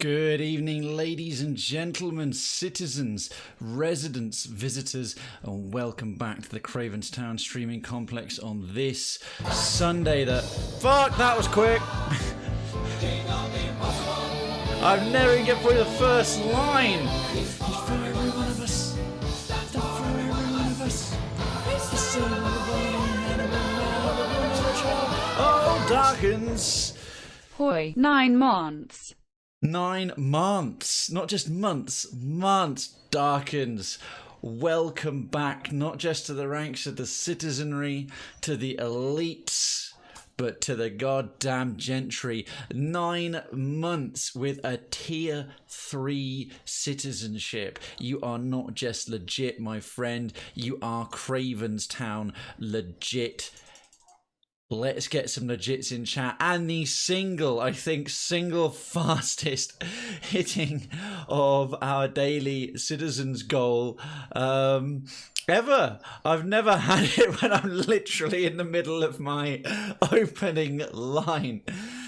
Good evening, ladies and gentlemen, citizens, residents, visitors, and welcome back to the Cravenstown streaming complex on this Sunday. Fuck, that was quick! I've never even get through the first line! He's for every one of us. He's for every one of us. He's the son of Oh, darkens! Hoi, 9 months. 9 months, not just months, months darkens. Welcome back, not just to the ranks of the citizenry, to the elites, but to the goddamn gentry. 9 months with a tier 3 citizenship. You are not just legit, my friend. You are Cravenstown legit. Let's get some legits in chat. And the single fastest hitting of our daily citizens goal ever. I've never had it when I'm literally in the middle of my opening line.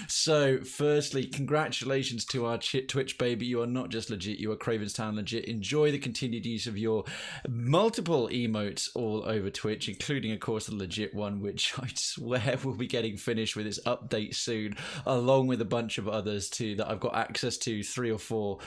So, firstly, congratulations to our Twitch baby. You are not just legit, you are Cravenstown legit. Enjoy the continued use of your multiple emotes all over Twitch, including, of course, the legit one, which I swear will be getting finished with its update soon, along with a bunch of others too that I've got access to, 3 or 4,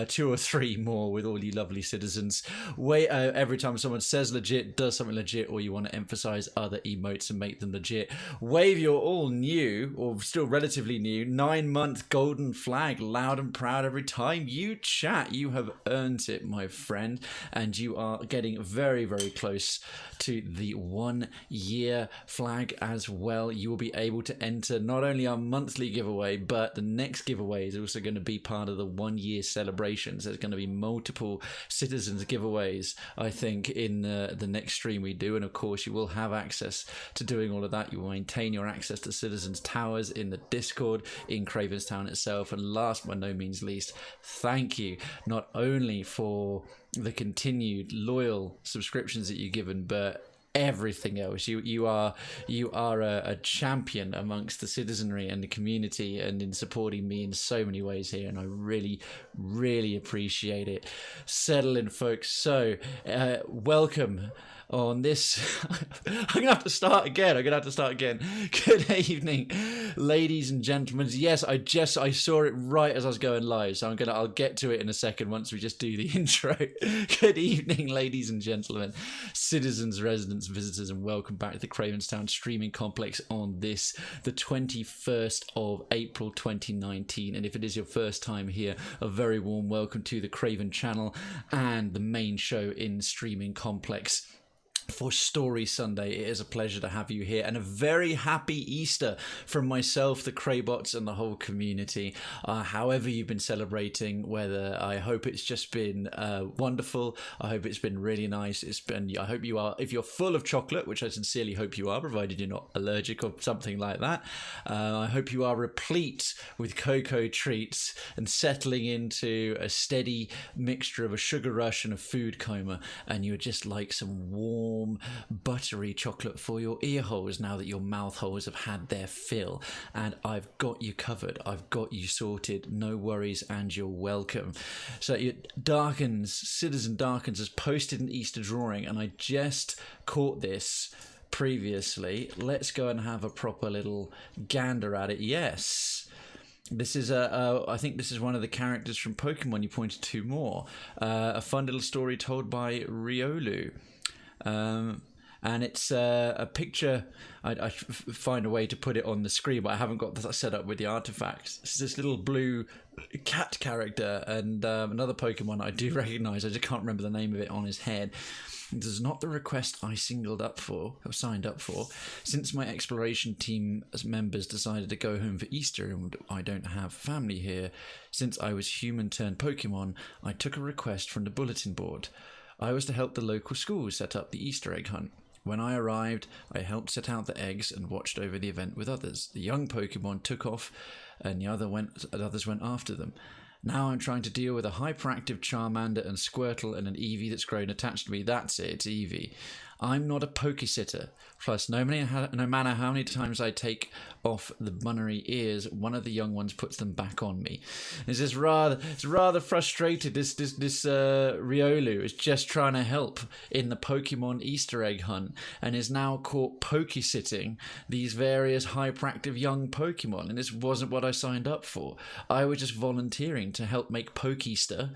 2 or 3 more with all you lovely citizens. Every time someone says legit, does something legit, or you want to emphasize other emotes and make them legit, wave your all new, or still relatively new, 9-month golden flag loud and proud every time you chat. You have earned it, my friend, and you are getting very, very close to the 1-year flag as well. You will be able to enter not only our monthly giveaway, but the next giveaway is also going to be part of the 1-year celebrations. There's going to be multiple citizens giveaways, I think, in the next stream we do, and of course you will have access to doing all of that. You will maintain your access to citizens towers in the Discord in Cravenstown itself. And last but no means least, thank you not only for the continued loyal subscriptions that you've given, but everything else. You are a champion amongst the citizenry and the community, and in supporting me in so many ways here, and I really appreciate it. Settle in, folks. So welcome on this I'm gonna have to start again. Good evening, ladies and gentlemen. Yes, I saw it right as I was going live, so I'll get to it in a second once we just do the intro. Good evening, ladies and gentlemen, citizens, residents, visitors, and welcome back to the Cravenstown streaming complex on this, the 21st of April 2019. And if it is your first time here, a very warm welcome to the Krayven channel and the main show in streaming complex for Story Sunday. It is a pleasure to have you here, and a very happy Easter from myself, the Craybots, and the whole community. However you've been celebrating, whether, I hope it's just been wonderful. I hope it's been really nice. I hope you are, if you're full of chocolate, which I sincerely hope you are, provided you're not allergic or something like that. I hope you are replete with cocoa treats and settling into a steady mixture of a sugar rush and a food coma, and you're just like some warm, buttery chocolate for your ear holes now that your mouth holes have had their fill. And I've got you covered. I've got you sorted. No worries, and you're welcome. So Citizen Darkens has posted an Easter drawing, and I just caught this previously. Let's go and have a proper little gander at it. Yes. This is I think this is one of the characters from Pokemon you pointed to more. A fun little story told by Riolu. And it's a picture. I find a way to put it on the screen, but I haven't got that set up with the artifacts. It's this little blue cat character, and another Pokemon I do recognize. I just can't remember the name of it on his head. This is not the request I signed up for, since my exploration team as members decided to go home for Easter and I don't have family here. Since I was human turned Pokemon, I took a request from the bulletin board. I was to help the local schools set up the Easter egg hunt. When I arrived, I helped set out the eggs and watched over the event with others. The young Pokemon took off, and the others went after them. Now I'm trying to deal with a hyperactive Charmander and Squirtle and an Eevee that's grown attached to me. That's it, it's Eevee. I'm not a pokey sitter. Plus, no matter how many times I take off the bunnery ears, one of the young ones puts them back on me. It's rather frustrated. This Riolu is just trying to help in the Pokemon Easter egg hunt and is now caught pokey sitting these various hyperactive young Pokemon. And this wasn't what I signed up for. I was just volunteering to help make Poke-Easter,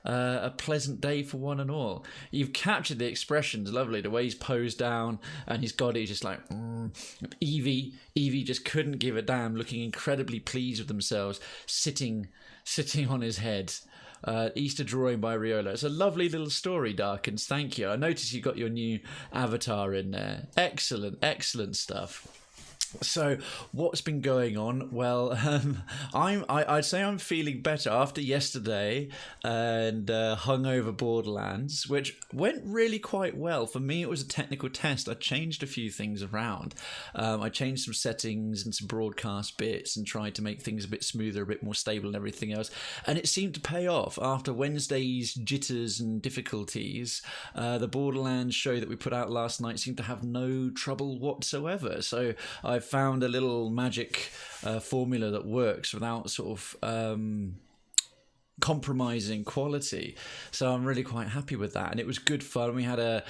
a pleasant day for one and all. You've captured the expressions, lovely. The way he's posed down and he's got it, he's just like, Eevee just couldn't give a damn, looking incredibly pleased with themselves, sitting on his head. Easter drawing by Riolo. It's a lovely little story, Darkins. Thank you. I noticed you got your new avatar in there. Excellent stuff. So, what's been going on? Well, I'd say I'm feeling better after yesterday and hungover Borderlands, which went really quite well. For me, it was a technical test. I changed a few things around. I changed some settings and some broadcast bits and tried to make things a bit smoother, a bit more stable and everything else. And it seemed to pay off. After Wednesday's jitters and difficulties, the Borderlands show that we put out last night seemed to have no trouble whatsoever. So I found a little magic formula that works without sort of compromising quality. So I'm really quite happy with that. And it was good fun. We had a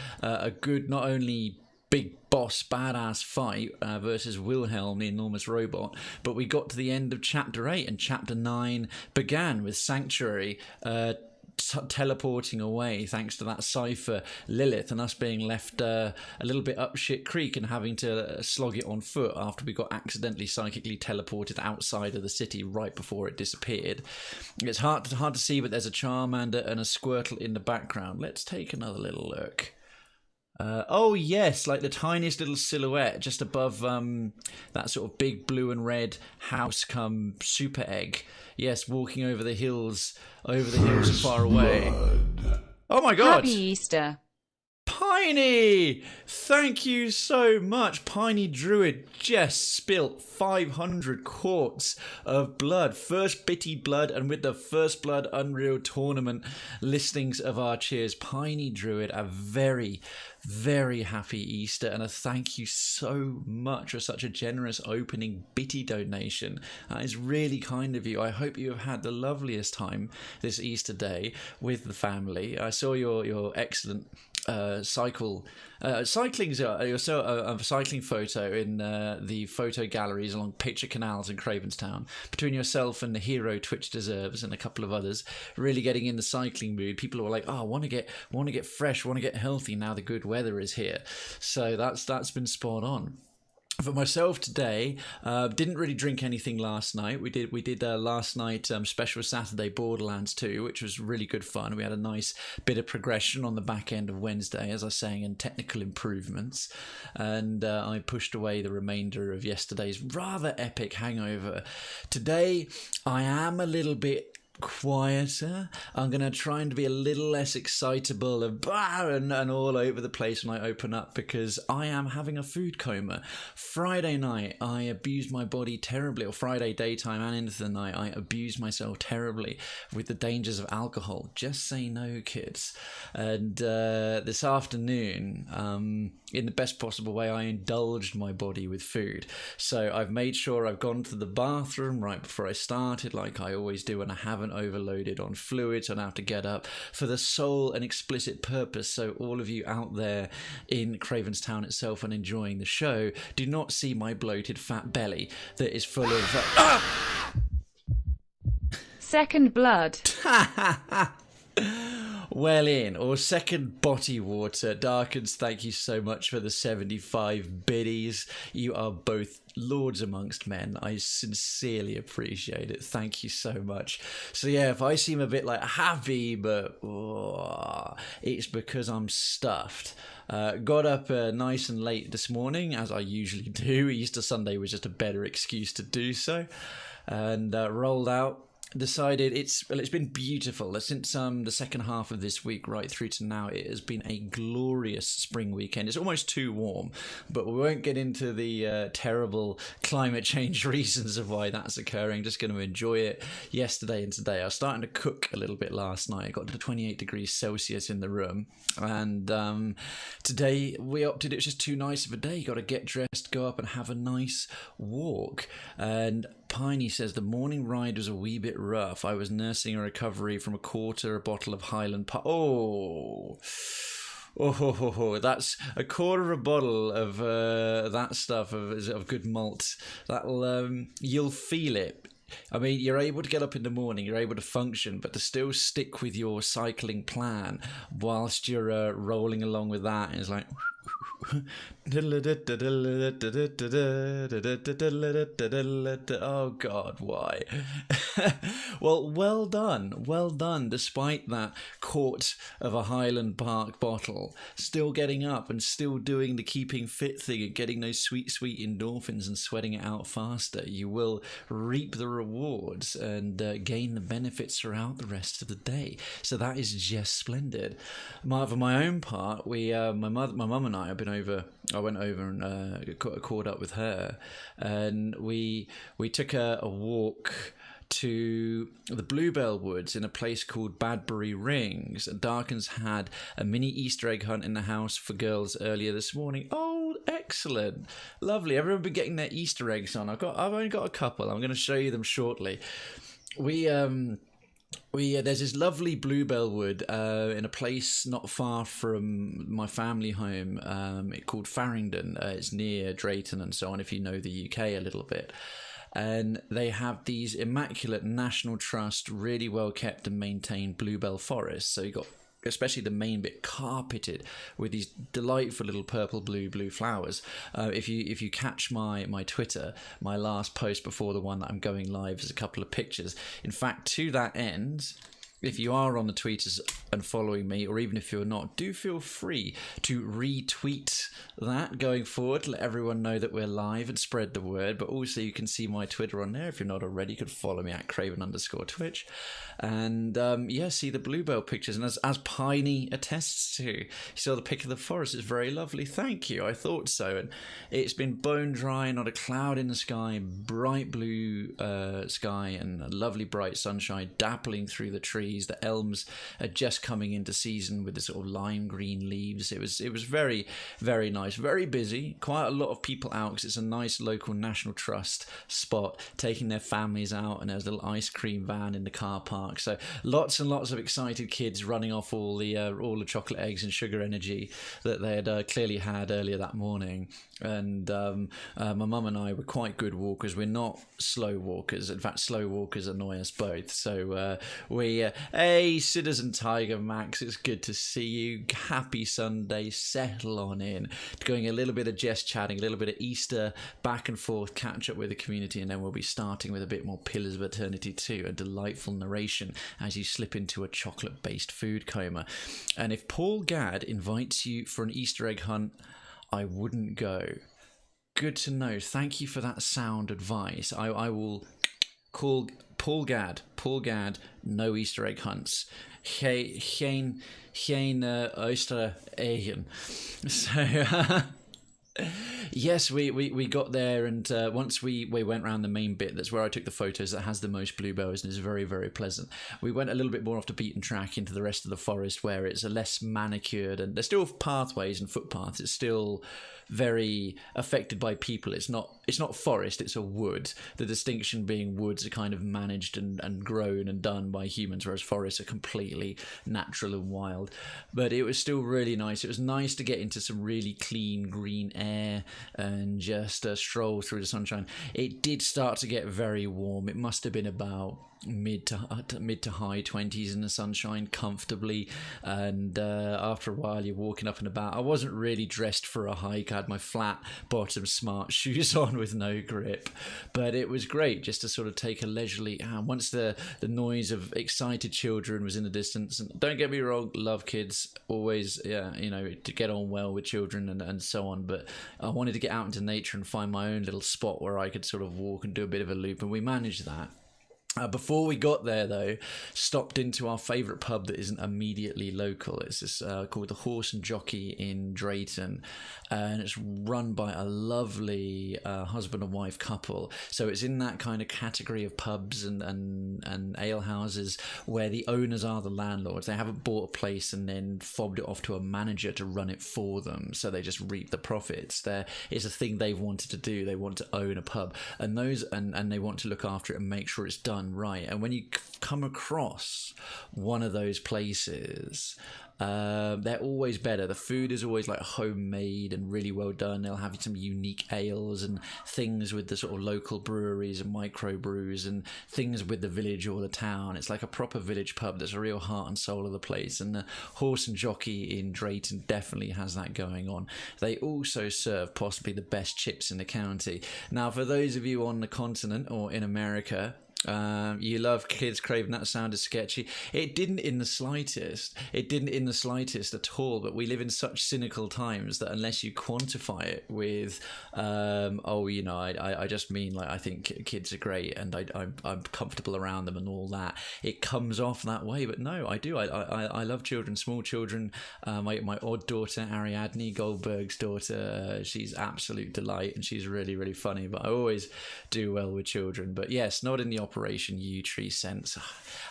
good, not only big boss badass fight versus Wilhelm, the enormous robot, but we got to the end of Chapter 8 and Chapter 9 began with Sanctuary teleporting away thanks to that cipher Lilith and us being left a little bit up shit creek and having to slog it on foot after we got accidentally psychically teleported outside of the city right before it disappeared. It's hard to see, but there's a Charmander and a Squirtle in the background. Let's take another little look. Oh yes, like the tiniest little silhouette just above that sort of big blue and red house come super egg. Yes, walking over the hills and far away. Oh my god! Happy Easter. Piney! Thank you so much. Piney Druid just spilt 500 quarts of blood. First bitty blood, and with the First Blood Unreal Tournament listings of our cheers. Piney Druid, a very, very happy Easter, and a thank you so much for such a generous opening bitty donation. That is really kind of you. I hope you have had the loveliest time this Easter day with the family. I saw your excellent cycling photo in the photo galleries along Picture Canals in Cravenstown between yourself and the hero Twitch Deserves and a couple of others, really getting in the cycling mood. People were like, I want to get fresh, want to get healthy now the good weather is here. So that's been spot on. For myself today, didn't really drink anything last night. We did last night special Saturday Borderlands 2, which was really good fun. We had a nice bit of progression on the back end of Wednesday, as I was saying, and technical improvements. And I pushed away the remainder of yesterday's rather epic hangover. Today, I am a little bit quieter. I'm going to try and be a little less excitable and all over the place when I open up, because I am having a food coma. Friday night, I abused my body terribly, or Friday daytime and into the night, I abused myself terribly with the dangers of alcohol. Just say no, kids. And this afternoon, in the best possible way, I indulged my body with food. So I've made sure I've gone to the bathroom right before I started, like I always do when I haven't overloaded on fluids. I don't have to get up for the sole and explicit purpose, so all of you out there in Cravenstown itself and enjoying the show do not see my bloated fat belly that is full of Second blood. well in, or second body water. Darkins, thank you so much for the 75 biddies. You are both lords amongst men. I sincerely appreciate it. Thank you so much. So yeah, if I seem a bit like happy, but it's because I'm stuffed. Got up nice and late this morning, as I usually do. Easter Sunday was just a better excuse to do so. And rolled out decided it's been beautiful since the second half of this week right through to now. It has been a glorious spring weekend. It's almost too warm, but we won't get into the terrible climate change reasons of why that's occurring. Just going to enjoy it. Yesterday and today I was starting to cook a little bit last night. I got to 28 degrees Celsius in the room, and today we opted it was just too nice of a day. Got to get dressed, go up and have a nice walk. And Piney says the morning ride was a wee bit rough. I was nursing a recovery from a bottle of Highland Park. That's a quarter of a bottle of that stuff of good malt. That'll you'll feel it. I mean, you're able to get up in the morning, you're able to function, but to still stick with your cycling plan whilst you're rolling along with that is like. Oh God, why? well done despite that quart of a Highland Park bottle, still getting up and still doing the keeping fit thing and getting those sweet endorphins and sweating it out faster. You will reap the rewards and gain the benefits throughout the rest of the day. So that is just splendid. For my own part, my mum and I have been over. I went over and caught up with her, and we took a walk to the Bluebell Woods in a place called Badbury Rings. Darkins had a mini Easter egg hunt in the house for girls earlier this morning. Oh, excellent, lovely! Everyone been getting their Easter eggs on. I've only got a couple. I'm going to show you them shortly. There's this lovely bluebell wood in a place not far from my family home called Farringdon. It's near Drayton and so on, if you know the UK a little bit. And they have these immaculate National Trust, really well kept and maintained bluebell forests. So you've got especially the main bit carpeted with these delightful little purple blue flowers. If you catch my Twitter, my last post before the one that I'm going live is a couple of pictures. In fact, to that end, if you are on the tweeters and following me, or even if you're not, do feel free to retweet that going forward. Let everyone know that we're live and spread the word. But also you can see my Twitter on there. If you're not already, you could follow me at Krayven_Twitch. And see the bluebell pictures. And as Piney attests to, you saw the pic of the forest. It's very lovely. Thank you. I thought so. And it's been bone dry, not a cloud in the sky, bright blue sky, and a lovely bright sunshine dappling through the trees. The elms are just coming into season with the sort of lime green leaves. It was very, very nice. Very busy. Quite a lot of people out because it's a nice local National Trust spot, taking their families out, and there's a little ice cream van in the car park. So lots and lots of excited kids running off all the chocolate eggs and sugar energy that they had clearly had earlier that morning. And my mum and I were quite good walkers. We're not slow walkers. In fact, slow walkers annoy us both. So hey, Citizen Tiger Max, it's good to see you. Happy Sunday. Settle on in. Going a little bit of just chatting, a little bit of Easter, back and forth, catch up with the community, and then we'll be starting with a bit more Pillars of Eternity 2, a delightful narration as you slip into a chocolate-based food coma. And if Paul Gadd invites you for an Easter egg hunt, I wouldn't go. Good to know. Thank you for that sound advice. I will call Paul Gadd, no Easter egg hunts. Geen Easter eggen. So yes, we got there, and once we went around the main bit, that's where I took the photos, that has the most bluebells and is very, very pleasant. We went a little bit more off the beaten track into the rest of the forest, where it's a less manicured, and there's still pathways and footpaths. It's still very affected by people. It's not forest, it's a wood. The distinction being woods are kind of managed and grown and done by humans, whereas forests are completely natural and wild. But it was still really nice. It was nice to get into some really clean green air and just stroll through the sunshine. It did start to get very warm. It must have been about mid to high 20s in the sunshine comfortably, and after a while you're walking up and about. I wasn't really dressed for a hike. I had my flat bottom smart shoes on with no grip, but it was great just to sort of take a leisurely once the noise of excited children was in the distance. And don't get me wrong, love kids, always to get on well with children and so on, but I wanted to get out into nature and find my own little spot where I could sort of walk and do a bit of a loop, and we managed that. Before we got there, though, stopped into our favourite pub that isn't immediately local. It's this called the Horse and Jockey in Drayton, and it's run by a lovely husband and wife couple. So it's in that kind of category of pubs and ale houses where the owners are the landlords. They haven't bought a place and then fobbed it off to a manager to run it for them, so they just reap the profits. It's a thing they've wanted to do. They want to own a pub, and they want to look after it and make sure it's done right. And when you come across one of those places, they're always better. The food is always like homemade and really well done. They'll have some unique ales and things with the sort of local breweries and microbrews and things with the village or the town. It's like a proper village pub that's a real heart and soul of the place. And the Horse and Jockey in Drayton definitely has that going on. They also serve possibly the best chips in the county. Now, for those of you on the continent or in America, you love kids, Krayven. That sounded sketchy. It didn't in the slightest. It didn't in the slightest at all. But we live in such cynical times that unless you quantify it with, I just mean like I think kids are great and I'm comfortable around them and all that. It comes off that way. But no, I do. I love children, small children. My odd daughter, Ariadne Goldberg's daughter, she's absolute delight and she's really, really funny. But I always do well with children. But yes, not in the Operation U Tree sense.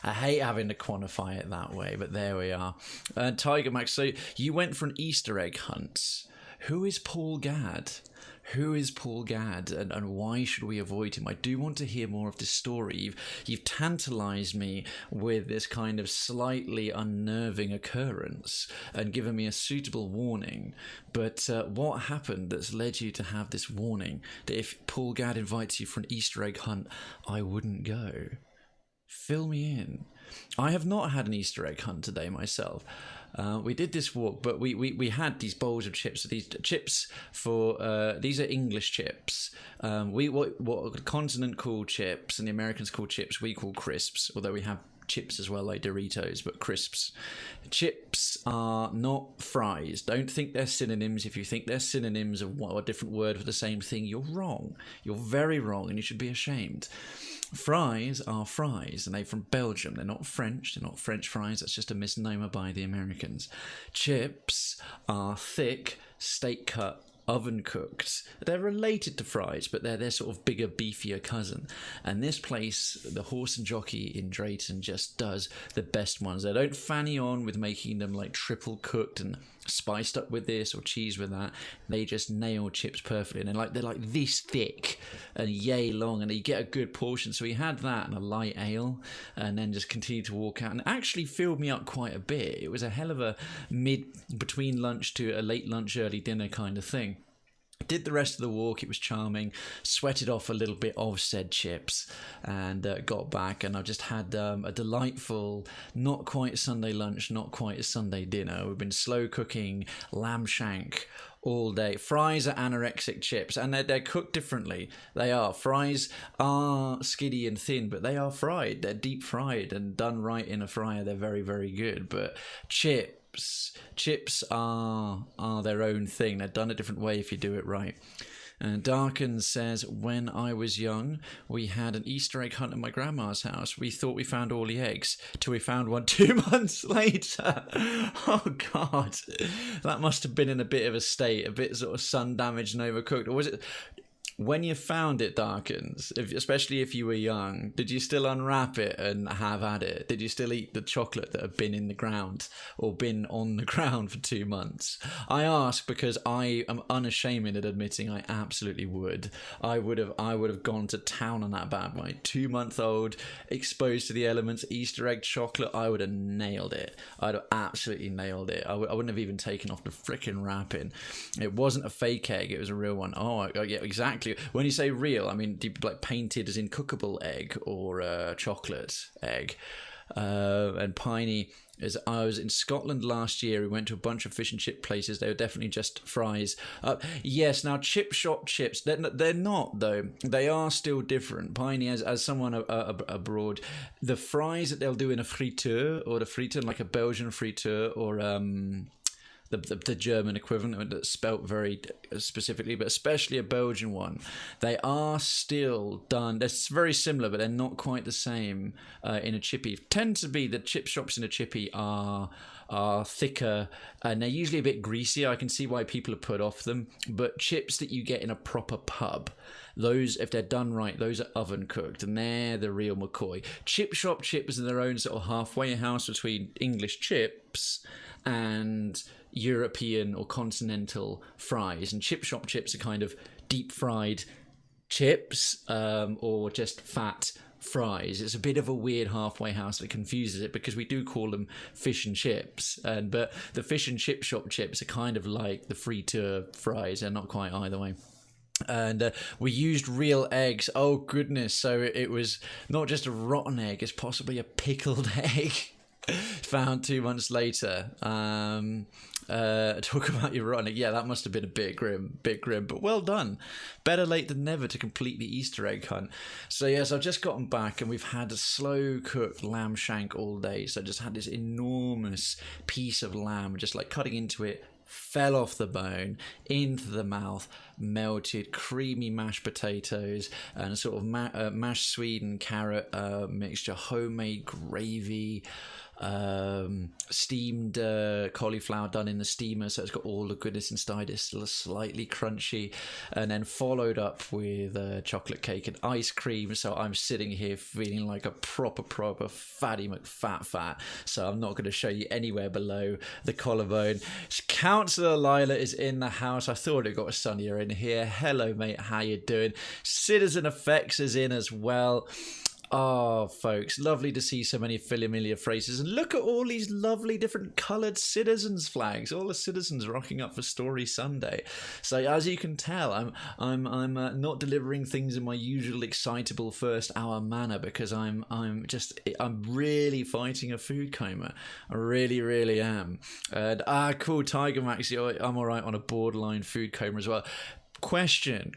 I hate having to quantify it that way, but there we are. Tiger Max, so you went for an Easter egg hunt. Who is Paul Gadd? Who is Paul Gadd and why should we avoid him? I do want to hear more of this story. You've tantalised me with this kind of slightly unnerving occurrence and given me a suitable warning. But what happened that's led you to have this warning that if Paul Gadd invites you for an Easter egg hunt, I wouldn't go? Fill me in. I have not had an Easter egg hunt today myself. We did this walk, but we had these bowls of chips. So these chips these are English chips. What the continent call chips and the Americans call chips, we call crisps. Although we have chips as well, like Doritos, but crisps. Chips are not fries. Don't think they're synonyms. If you think they're synonyms of a different word for the same thing, you're wrong. You're very wrong, and you should be ashamed. Fries are fries, and they're from Belgium. They're not French. They're not French fries. That's just a misnomer by the Americans. Chips are thick, steak cut, oven cooked. They're related to fries, but they're their sort of bigger, beefier cousin. And this place, the Horse and Jockey in Drayton, just does the best ones. They don't fanny on with making them like triple cooked and spiced up with this or cheese with that. They just nail chips perfectly, and they're like this thick and yay long, and you get a good portion. So we had that and a light ale, and then just continued to walk out, and it actually filled me up quite a bit. It was a hell of a between lunch to a late lunch, early dinner kind of thing. Did the rest of the walk. It was charming. Sweated off a little bit of said chips and got back, and I've just had a delightful, not quite Sunday lunch, not quite a Sunday dinner. We've been slow cooking lamb shank all day. Fries are anorexic chips, and they're cooked differently. They are. Fries are skinny and thin, but they are fried. They're deep fried and done right in a fryer. They're very, very good. But chips are their own thing. They're done a different way if you do it right. And Darkin says, when I was young, we had an Easter egg hunt at my grandma's house. We thought we found all the eggs till we found one 2 months later. Oh, God. That must have been in a bit of a state, a bit sort of sun damaged and overcooked. Or was it... When you found it, Darkins, especially if you were young, did you still unwrap it and have at it? Did you still eat the chocolate that had been in the ground or been on the ground for 2 months? I ask because I am unashamed at admitting I absolutely would. I would have gone to town on that bad boy. 2-month-old, exposed to the elements, Easter egg chocolate. I would have nailed it. I'd have absolutely nailed it. I wouldn't have even taken off the frickin' wrapping. It wasn't a fake egg. It was a real one. Oh, yeah, exactly. When you say real, I mean, do you like painted as in cookable egg or chocolate egg? And Piney, as I was in Scotland last year, we went to a bunch of fish and chip places. They were definitely just fries. Yes, now chip shop chips, they're not though. They are still different. Piney, as someone abroad, the fries that they'll do in a friteur or the friteur, like a Belgian friteur or the German equivalent that's spelt very specifically, but especially a Belgian one, they are still done. They're very similar, but they're not quite the same in a chippy. Tend to be the chip shops in a chippy are thicker and they're usually a bit greasy. I can see why people are put off them, but chips that you get in a proper pub, those, if they're done right, those are oven cooked and they're the real McCoy. Chip shop chips are their own sort of halfway house between English chips and European or continental fries, and chip shop chips are kind of deep fried chips or just fat fries. It's a bit of a weird halfway house that confuses it because we do call them fish and chips, but the fish and chip shop chips are kind of like the friteur fries. They're not quite either way. And we used real eggs. Oh goodness, so it was not just a rotten egg, it's possibly a pickled egg found 2 months later. Talk about your rotten egg. Yeah, that must have been a bit grim, but well done. Better late than never to complete the Easter egg hunt. So yes, I've just gotten back and we've had a slow cooked lamb shank all day. So I just had this enormous piece of lamb, just like cutting into it, fell off the bone, into the mouth, melted, creamy mashed potatoes and a sort of mashed sweet and carrot mixture, homemade gravy, steamed cauliflower done in the steamer, so it's got all the goodness inside. It's still slightly crunchy, and then followed up with chocolate cake and ice cream. So I'm sitting here feeling like a proper fatty McFat. So I'm not going to show you anywhere below the collarbone. Councillor Lila is in the house. I thought it got sunnier in here. Hello mate, how you doing? Citizen Effects is in as well. Oh, folks, lovely to see so many familiar faces. And look at all these lovely different coloured citizens flags. All the citizens rocking up for Story Sunday. So as you can tell, I'm not delivering things in my usual excitable first hour manner because I'm really fighting a food coma. I really am. And cool, Tiger Max. I'm all right on a borderline food coma as well. Question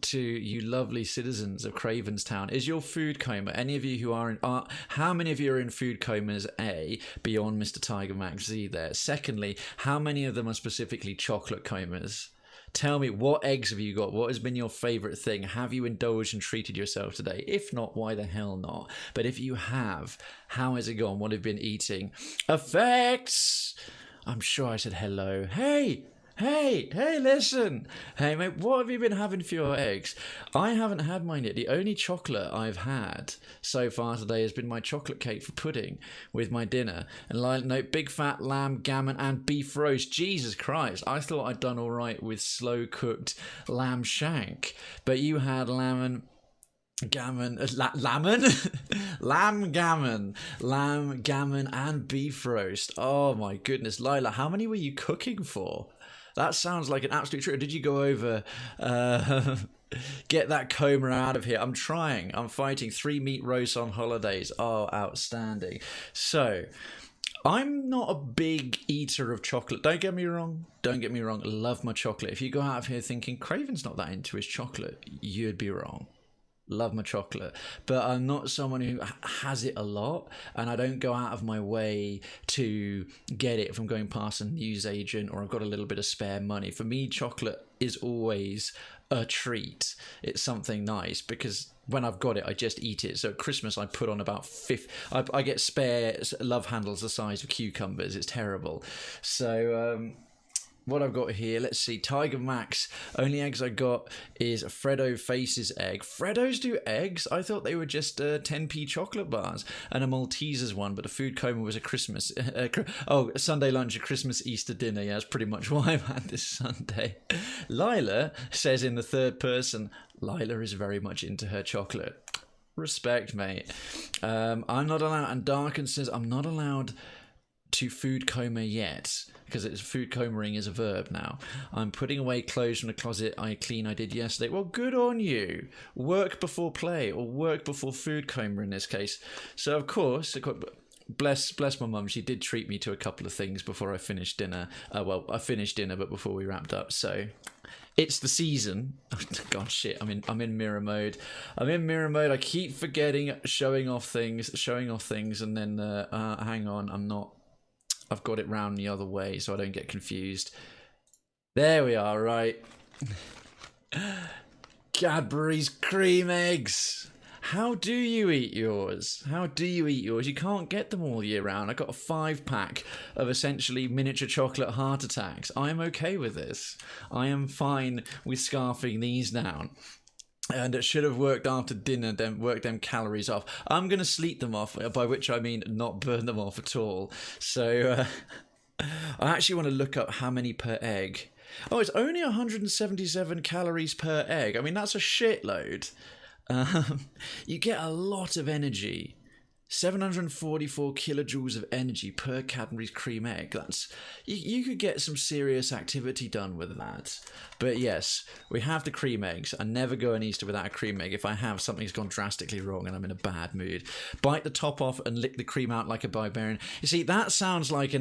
to you lovely citizens of Cravenstown. Is your food coma, any of you who how many of you are in food comas, A, beyond Mr. Tiger Max Z there? Secondly, how many of them are specifically chocolate comas? Tell me, what eggs have you got? What has been your favourite thing? Have you indulged and treated yourself today? If not, why the hell not? But if you have, how has it gone? What have you been eating? Effects! I'm sure I said hello. Hey, listen. Hey, mate, what have you been having for your eggs? I haven't had mine yet. The only chocolate I've had so far today has been my chocolate cake for pudding with my dinner. And big fat lamb, gammon, and beef roast. Jesus Christ, I thought I'd done all right with slow-cooked lamb shank. But you had lamb gammon, and beef roast. Oh my goodness, Lila, how many were you cooking for? That sounds like an absolute trip. Did you go over, get that coma out of here? I'm trying. I'm fighting 3 meat roasts on holidays. Oh, outstanding. So, I'm not a big eater of chocolate. Don't get me wrong. I love my chocolate. If you go out of here thinking Krayven's not that into his chocolate, you'd be wrong. Love my chocolate, but I'm not someone who has it a lot, and I don't go out of my way to get it if I'm going past a newsagent or I've got a little bit of spare money. For me, chocolate is always a treat. It's something nice because when I've got it, I just eat it. So at Christmas, I put on about I get spare love handles the size of cucumbers. It's terrible. So what I've got here, let's see. Tiger Max, only eggs I got is a Freddo Faces egg. Freddos do eggs? I thought they were just 10p chocolate bars. And a Maltesers one, but the food coma was a Christmas... a Sunday lunch, a Christmas Easter dinner. Yeah, that's pretty much what I've had this Sunday. Lila says in the third person, Lila is very much into her chocolate. Respect, mate. I'm not allowed... And Darken says, I'm not allowed to food coma yet, because it's food comaing is a verb now. I'm putting away clothes from the closet I did yesterday. Well, good on you. Work before play, or work before food coma in this case. So of course, bless my mum, she did treat me to a couple of things before I finished dinner. Well, I finished dinner, but before we wrapped up. So it's the season. Oh, God, shit. I'm in mirror mode. I keep forgetting showing off things, and then hang on, I'm not. I've got it round the other way so I don't get confused. There we are, right. Cadbury's cream eggs. How do you eat yours? How do you eat yours? You can't get them all year round. I got a 5-pack of essentially miniature chocolate heart attacks. I am okay with this. I am fine with scarfing these down. And it should have worked after dinner, then work them calories off. I'm going to sleep them off, by which I mean not burn them off at all. So I actually want to look up how many per egg. Oh, it's only 177 calories per egg. I mean, that's a shitload. You get a lot of energy. 744 kilojoules of energy per Cadbury's cream egg. That's you could get some serious activity done with that. But yes, we have the cream eggs. I never go an Easter without a cream egg. If I have, something's gone drastically wrong and I'm in a bad mood. Bite the top off and lick the cream out like a barbarian. You see, that sounds like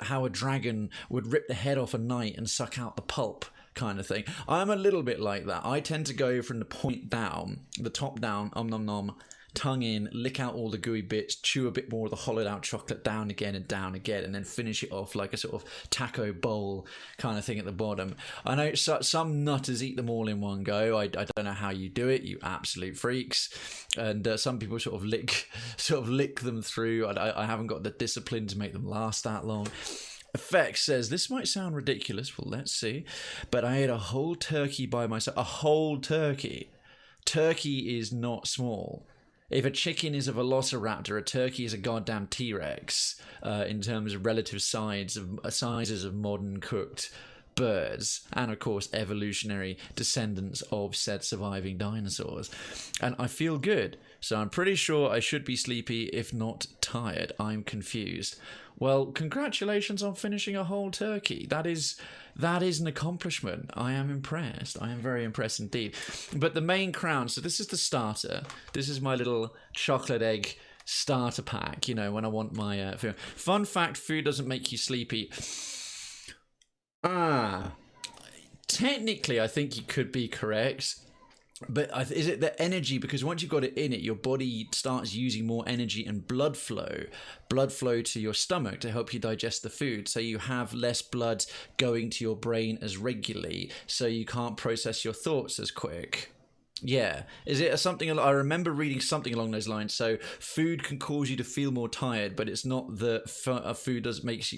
how a dragon would rip the head off a knight and suck out the pulp kind of thing. I'm a little bit like that. I tend to go from the point down, the top down, nom nom, tongue in, lick out all the gooey bits, chew a bit more of the hollowed out chocolate down again, and then finish it off like a sort of taco bowl kind of thing at the bottom. I know some nutters eat them all in one go. I don't know how you do it, you absolute freaks. And some people sort of lick them through. I haven't got the discipline to make them last that long. Effects says, this might sound ridiculous, well, let's see, but I ate a whole turkey by myself. A whole turkey. Turkey is not small. If a chicken is a velociraptor, a turkey is a goddamn T-Rex in terms of relative sizes of modern cooked birds, and of course evolutionary descendants of said surviving dinosaurs. And I feel good, so I'm pretty sure I should be sleepy, if not tired. I'm confused. Well, congratulations on finishing a whole turkey. That is an accomplishment. I am impressed. I am very impressed indeed. But the main crown, so this is the starter. This is my little chocolate egg starter pack, you know, when I want my food. Fun fact, food doesn't make you sleepy. Technically, I think you could be correct. But is it the energy? Because once you've got it in it, your body starts using more energy and blood flow to your stomach to help you digest the food. So you have less blood going to your brain as regularly. So you can't process your thoughts as quick. Yeah. Is it something? I remember reading something along those lines. So food can cause you to feel more tired, but it's not that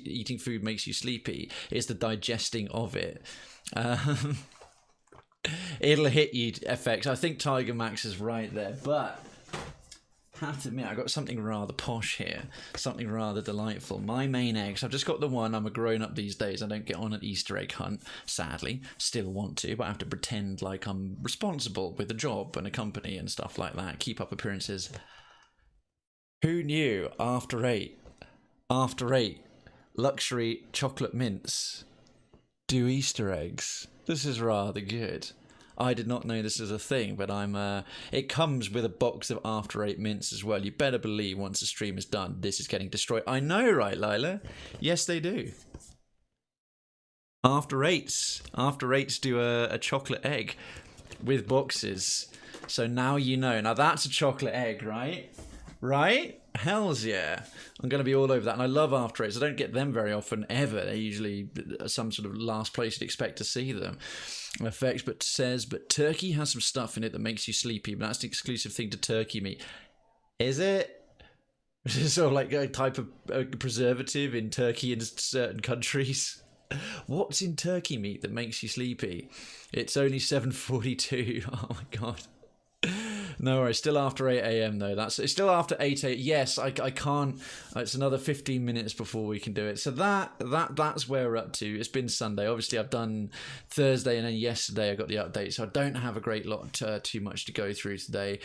eating food makes you sleepy. It's the digesting of it. It'll hit you, FX. I think Tiger Max is right there, but I have to admit, I got something rather posh here, something rather delightful. My main eggs, I've just got the one. I'm a grown-up these days. I don't get on an Easter egg hunt, sadly. Still want to, but I have to pretend like I'm responsible with a job and a company and stuff like that. Keep up appearances. Who knew? After eight, luxury chocolate mints do Easter eggs. This is rather good. I did not know this is a thing, but it comes with a box of After 8 mints as well. You better believe once the stream is done, this is getting destroyed. I know, right, Lila? Yes, they do. After Eights do a chocolate egg with boxes. So now you know. Now that's a chocolate egg, right? Right? Hells yeah. I'm going to be all over that. And I love After Eights. I don't get them very often, ever. They're usually some sort of last place you'd expect to see them. Effects, but turkey has some stuff in it that makes you sleepy, but that's the exclusive thing to turkey meat. Is it? Is it sort of like a type of preservative in turkey in certain countries? What's in turkey meat that makes you sleepy? It's only 7:42. Oh my god. No worries, still after 8 a.m. though. It's still after 8 a.m. Yes, I can't. It's another 15 minutes before we can do it. So that's where we're up to. It's been Sunday. Obviously, I've done Thursday, and then yesterday I got the update. So I don't have a great lot, too much to go through today.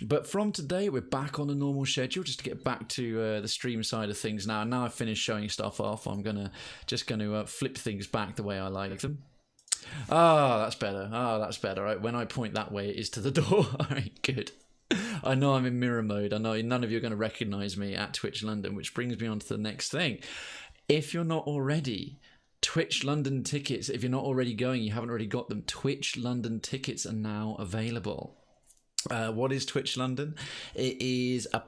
But from today, we're back on the normal schedule, just to get back to the stream side of things now. Now I've finished showing stuff off, I'm just gonna flip things back the way I like them. That's better. That's better. Right, when I point that way, it is to the door. All right, good. I know I'm in mirror mode. I know none of you are going to recognise me at Twitch London, which brings me on to the next thing. If you're not already, Twitch London tickets, if you're not already going, you haven't already got them, Twitch London tickets are now available. What is Twitch London? It is a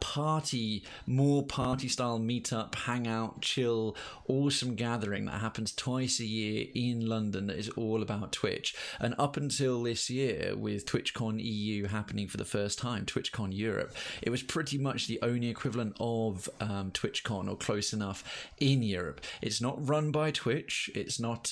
more party style meetup, hangout, chill, awesome gathering that happens twice a year in London that is all about Twitch. And up until this year, with TwitchCon EU happening for the first time, TwitchCon Europe, it was pretty much the only equivalent of TwitchCon or close enough in Europe. It's not run by Twitch, it's not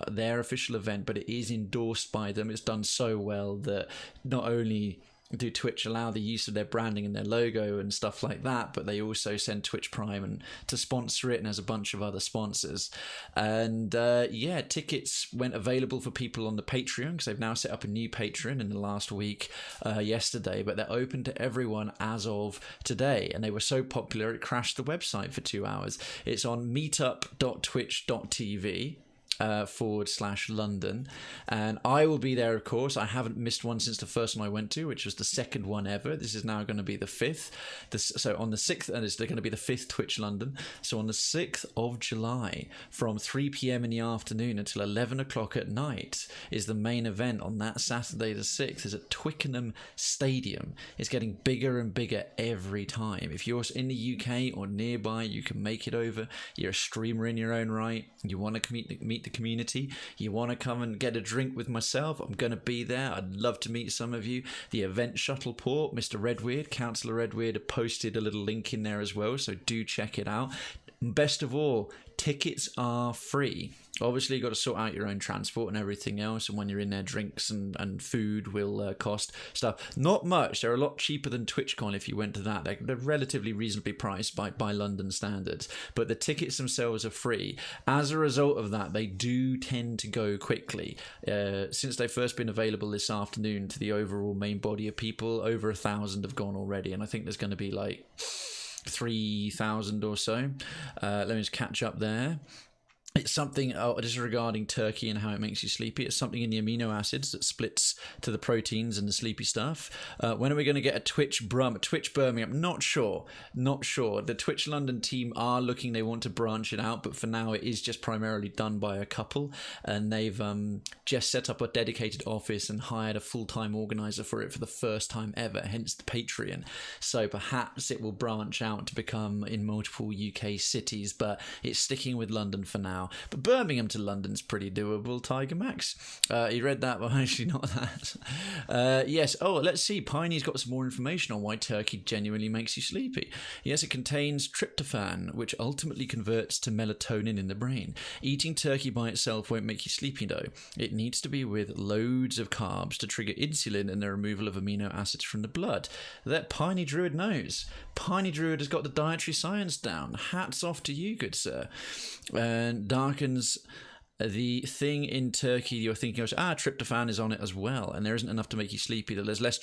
their official event, but it is endorsed by them. It's done so well that not only do Twitch allow the use of their branding and their logo and stuff like that, but they also send Twitch Prime and to sponsor it, and there's a bunch of other sponsors. And tickets went available for people on the Patreon, because they've now set up a new Patreon in the last week, yesterday, but they're open to everyone as of today, and they were so popular it crashed the website for 2 hours. It's on meetup.twitch.tv /London, and I will be there, of course. I haven't missed one since the first one I went to, which was the second one ever. This is now going to be the fifth. So on the 6th, and it's going to be the 5th Twitch London. So on the 6th of July, from 3 p.m. in the afternoon until 11 o'clock at night, is the main event on that Saturday the 6th. Is at Twickenham Stadium. It's getting bigger and bigger every time. If you're in the UK or nearby, you can make it over. You're a streamer in your own right. You want to meet the community, you want to come and get a drink with myself, I'm going to be there. I'd love to meet some of you. The event shuttle port, Mr. Redweird, Councillor Redweird, posted a little link in there as well, so do check it out. Best of all, tickets are free. Obviously, you've got to sort out your own transport and everything else, and when you're in there, drinks and food will cost stuff. Not much. They're a lot cheaper than TwitchCon if you went to that. They're relatively reasonably priced by London standards, but the tickets themselves are free. As a result of that, they do tend to go quickly. Since they've first been available this afternoon to the overall main body of people, over 1,000 have gone already, and I think there's going to be like 3,000 or so. Let me just catch up there. It's something, just regarding Turkey and how it makes you sleepy, it's something in the amino acids that splits to the proteins and the sleepy stuff. When are we going to get a Twitch Birmingham? Not sure. The Twitch London team are looking, they want to branch it out, but for now it is just primarily done by a couple, and they've just set up a dedicated office and hired a full-time organizer for it for the first time ever, hence the Patreon. So perhaps it will branch out to become in multiple UK cities, but it's sticking with London for now. But Birmingham to London's pretty doable, Tiger Max. You read that, but actually not that. Yes. Oh, let's see. Piney's got some more information on why turkey genuinely makes you sleepy. Yes, it contains tryptophan, which ultimately converts to melatonin in the brain. Eating turkey by itself won't make you sleepy, though. It needs to be with loads of carbs to trigger insulin and the removal of amino acids from the blood. That Piney Druid knows. Piney Druid has got the dietary science down. Hats off to you, good sir. And darkens the thing in turkey you're thinking of. Tryptophan is on it as well, and there isn't enough to make you sleepy. There's less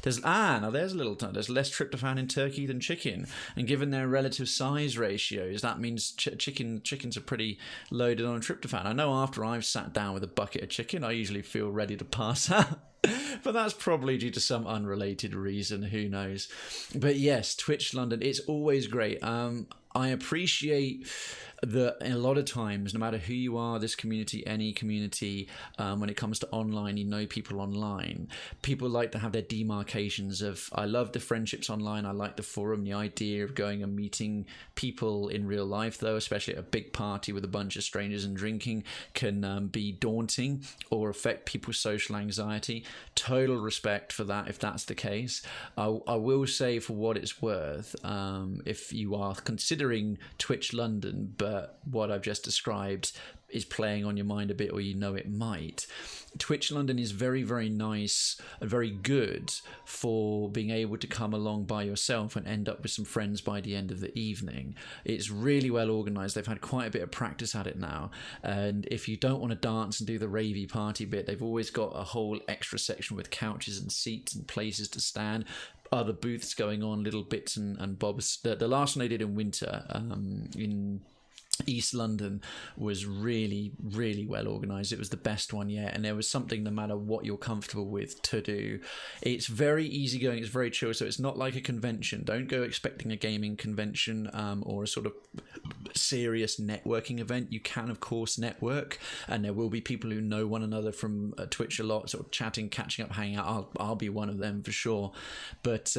there's less tryptophan in turkey than chicken, and given their relative size ratios, that means chickens are pretty loaded on tryptophan. I know after I've sat down with a bucket of chicken, I usually feel ready to pass out. But that's probably due to some unrelated reason, who knows. But yes, Twitch London, it's always great. I appreciate that a lot of times, no matter who you are, this community, any community, when it comes to online, you know people online, people like to have their demarcations of, I love the friendships online, I like the forum, the idea of going and meeting people in real life, though, especially at a big party with a bunch of strangers and drinking, can be daunting or affect people's social anxiety. Total respect for that if that's the case. I will say, for what it's worth, if you are considering Twitch London, but what I've just described is playing on your mind a bit, or you know it might, Twitch London is very, very nice and very good for being able to come along by yourself and end up with some friends by the end of the evening. It's really well organised. They've had quite a bit of practice at it now, and if you don't want to dance and do the ravey party bit, they've always got a whole extra section with couches and seats and places to stand, other booths going on, little bits and bobs. The last one they did in winter, in East London was really, really well organised. It was the best one yet, and there was something, no matter what you're comfortable with, to do. It's very easygoing, it's very chill, so it's not like a convention. Don't go expecting a gaming convention or a sort of serious networking event. You can, of course, network, and there will be people who know one another from Twitch a lot, sort of chatting, catching up, hanging out. I'll be one of them for sure. But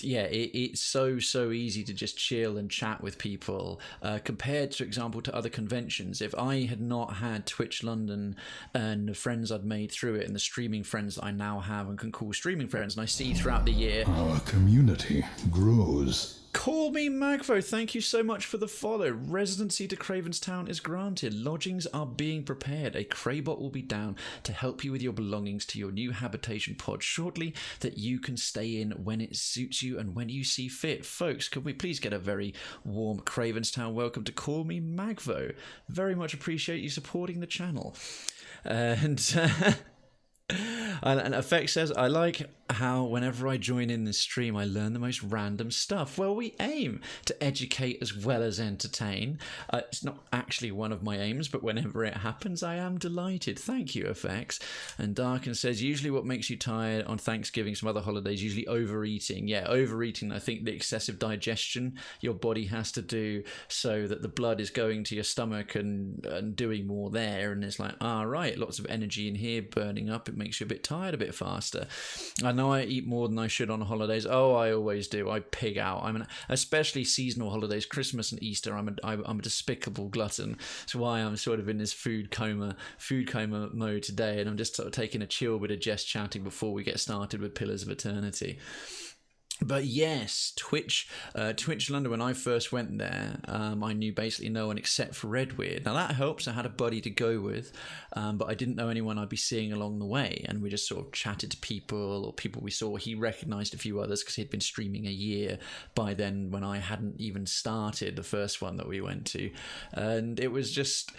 yeah, it's so easy to just chill and chat with people compared, for example, to other conventions. If I had not had Twitch London and the friends I'd made through it and the streaming friends that I now have and can call streaming friends and I see throughout the year, our community grows. Call me Magvo, thank you so much for the follow. Residency to Krayven's Town is granted. Lodgings are being prepared. A Kraybot will be down to help you with your belongings to your new habitation pod shortly, that you can stay in when it suits you and when you see fit. Folks, could we please get a very warm Krayven's Town welcome to Call Me Magvo. Very much appreciate you supporting the channel. And Effect says, I like how whenever I join in this stream, I learn the most random stuff. Well, we aim to educate as well as entertain. It's not actually one of my aims, but whenever it happens, I am delighted. Thank you, Effects. And Darken says, usually what makes you tired on Thanksgiving, some other holidays, usually overeating. Yeah, overeating. I think the excessive digestion your body has to do so that the blood is going to your stomach and doing more there. And it's like, right, lots of energy in here burning up. It makes you a bit tired a bit faster. I know I eat more than I should on holidays. Oh, I always do. I pig out. Especially seasonal holidays, Christmas and Easter. I'm a despicable glutton. That's why I'm sort of in this food coma mode today, and I'm just sort of taking a chill bit of Jess chatting before we get started with Pillars of Eternity. But yes, Twitch London, when I first went there, I knew basically no one except for Redweird. Now that helps, I had a buddy to go with, but I didn't know anyone I'd be seeing along the way, and we just sort of chatted to people, or people we saw. He recognised a few others because he'd been streaming a year by then when I hadn't even started the first one that we went to, and it's just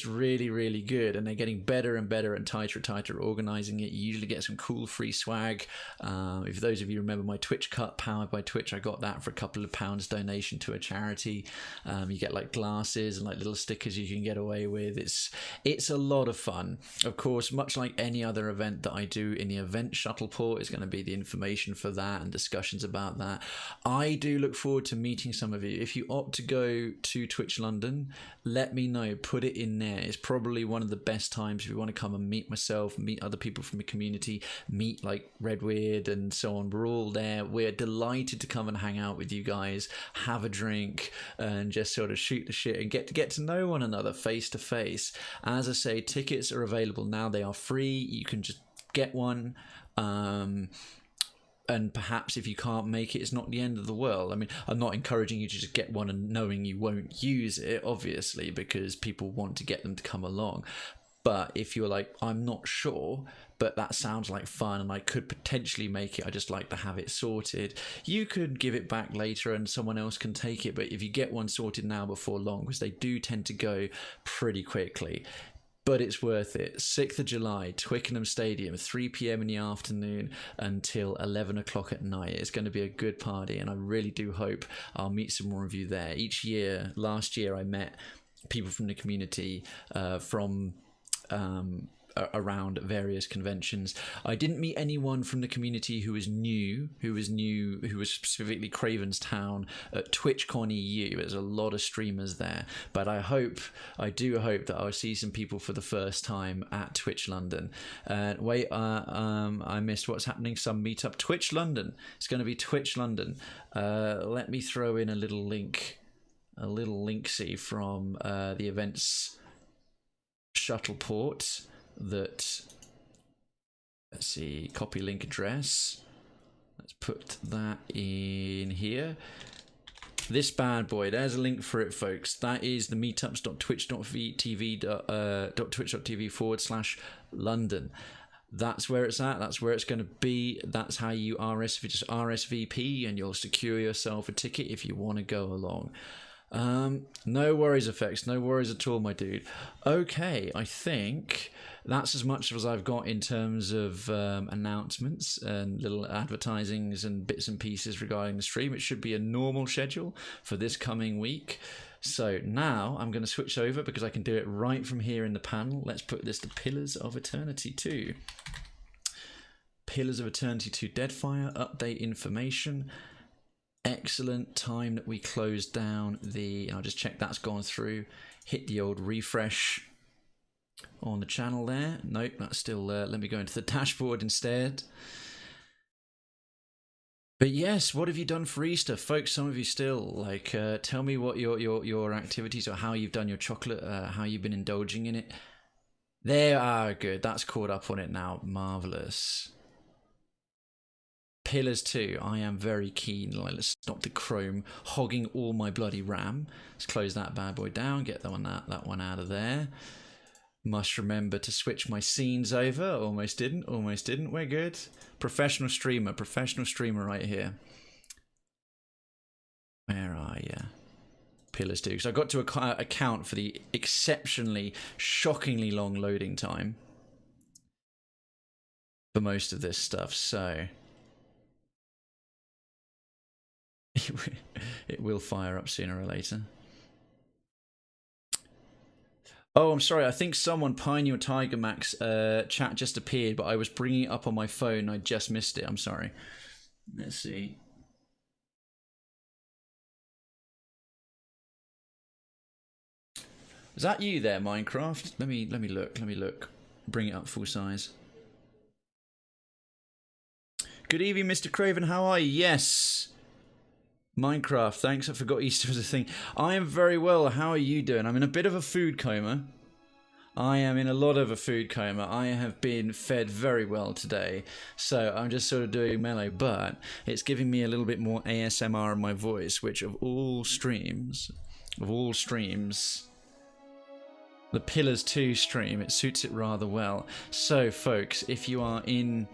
really, really good, and they're getting better and better and tighter at organising it. You usually get some cool free swag. If those of you remember my Twitch Cup powered by Twitch, I got that for a couple of pounds donation to a charity. You get like glasses and like little stickers you can get away with. It's a lot of fun. Of course, much like any other event that I do in the event shuttle port is going to be the information for that and discussions about that. I do look forward to meeting some of you. If you opt to go to Twitch London, let me know, put it in there. It's probably one of the best times if you want to come and meet myself, meet other people from the community, meet like Redweird and so on. We're all there. We're delighted to come and hang out with you guys, have a drink, and just sort of shoot the shit and get to know one another face to face. As I say, tickets are available now. They are free. You can just get one. And perhaps if you can't make it, it's not the end of the world. I mean, I'm not encouraging you to just get one and knowing you won't use it, obviously, because people want to get them to come along. But if you're like, I'm not sure, but that sounds like fun and I could potentially make it, I just like to have it sorted, you could give it back later and someone else can take it. But if you get one sorted now before long, because they do tend to go pretty quickly, but it's worth it. 6th of July, Twickenham Stadium, 3 p.m. in the afternoon until 11 o'clock at night. It's going to be a good party, and I really do hope I'll meet some more of you there. Last year I met people from the community from around various conventions. I didn't meet anyone from the community who was specifically Krayven's Town at TwitchCon EU. There's a lot of streamers there, but I do hope that I'll see some people for the first time at Twitch London. I missed what's happening. Some meetup. Twitch London. It's going to be Twitch London. Let me throw in a little link see from the events shuttle port. Let's see, copy link address. Let's put that in here. This bad boy, there's a link for it, folks. That is the meetups.twitch.tv/London. That's where it's at. That's where it's going to be. That's how you RSVP, and you'll secure yourself a ticket if you want to go along. No worries, Effects. No worries at all, my dude. Okay, I think that's as much as I've got in terms of announcements and little advertisings and bits and pieces regarding the stream. It should be a normal schedule for this coming week. So now I'm going to switch over because I can do it right from here in the panel. Let's put this to Pillars of Eternity 2. Pillars of Eternity 2 Deadfire, update information. Excellent time that we closed down the... I'll just check that's gone through. Hit the old refresh on the channel there. Nope, that's still there. Let me go into the dashboard instead. But yes, what have you done for Easter, folks? Some of you still like tell me what your activities or how you've done your chocolate, how you've been indulging in it. There are good. That's caught up on it now. Marvelous. Pillars 2. I am very keen. Like, let's stop the Chrome hogging all my bloody RAM. Let's close that bad boy down. Get that one out of there. Must remember to switch my scenes over. Almost didn't. We're good. Professional streamer right here. Where are you? Pillars 2. So I got to account for the exceptionally, shockingly long loading time for most of this stuff. So it will fire up sooner or later. Oh, I'm sorry. I think someone, Pioneer Tiger Max, chat just appeared, but I was bringing it up on my phone. I just missed it. I'm sorry. Let's see. Is that you there, Minecraft? Let me look. Bring it up full size. Good evening, Mr. Krayven. How are you? Yes. Minecraft, thanks. I forgot Easter was a thing. I am very well. How are you doing? I'm in a bit of a food coma. I am in a lot of a food coma. I have been fed very well today, so I'm just sort of doing melee, but it's giving me a little bit more ASMR in my voice, which of all streams, the Pillars 2 stream, it suits it rather well. So folks, if you are in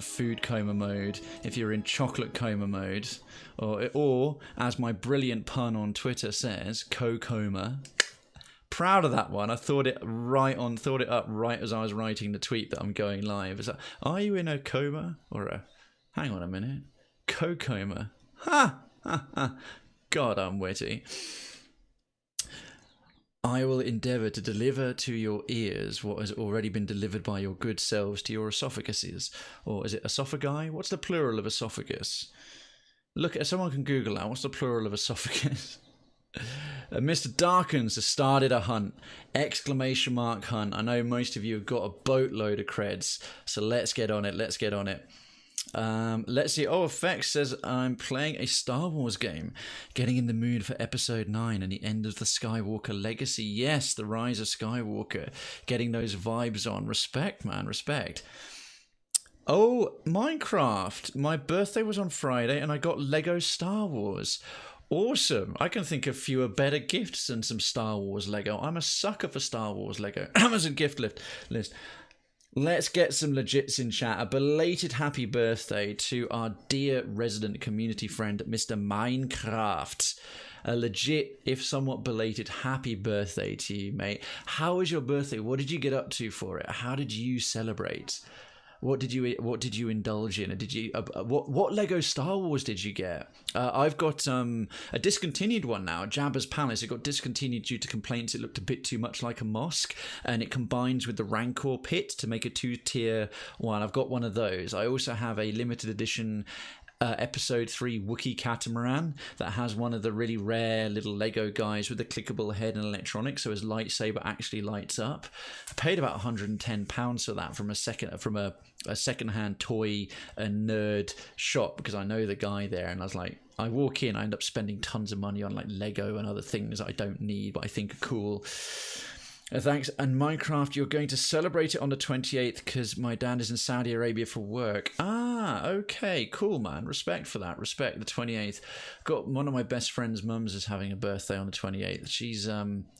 food coma mode, if you're in chocolate coma mode, or as my brilliant pun on Twitter says, co-coma. Proud of that one. I thought it up right as I was writing the tweet that I'm going live. Is that, are you in a coma or a? Hang on a minute. Co-coma. Ha ha ha. God, I'm witty. I will endeavour to deliver to your ears what has already been delivered by your good selves to your esophaguses. Or is it esophagi? What's the plural of esophagus? Look, someone can Google that. What's the plural of esophagus? Mr. Darkens has started a hunt. Exclamation mark hunt. I know most of you have got a boatload of creds, so let's get on it. Let's see. Oh, Effects says I'm playing a Star Wars game, getting in the mood for Episode 9 and the end of the Skywalker legacy. Yes, the Rise of Skywalker. Getting those vibes on. Respect, man. Respect. Oh, Minecraft. My birthday was on Friday and I got Lego Star Wars. Awesome. I can think of fewer better gifts than some Star Wars Lego. I'm a sucker for Star Wars Lego. Amazon gift list. Let's get some legits in chat. A belated happy birthday to our dear resident community friend, Mr. Minecraft. A legit, if somewhat belated, happy birthday to you, mate. How was your birthday? What did you get up to for it? How did you celebrate? What did you indulge in? Did you what Lego Star Wars did you get? I've got a discontinued one now, Jabba's Palace. It got discontinued due to complaints it looked a bit too much like a mosque, and it combines with the Rancor pit to make a 2-tier one. I've got one of those. I also have a limited edition Episode 3 Wookiee Catamaran that has one of the really rare little Lego guys with a clickable head and electronics, so his lightsaber actually lights up. I paid about £110 for that from a second-hand toy and nerd shop because I know the guy there, and I was like, I walk in, I end up spending tons of money on like Lego and other things I don't need but I think are cool. Thanks. And Minecraft, you're going to celebrate it on the 28th because my dad is in Saudi Arabia for work. Ah, okay, cool, man. Respect for that. Respect. The 28th. Got one of my best friend's mums is having a birthday on the 28th.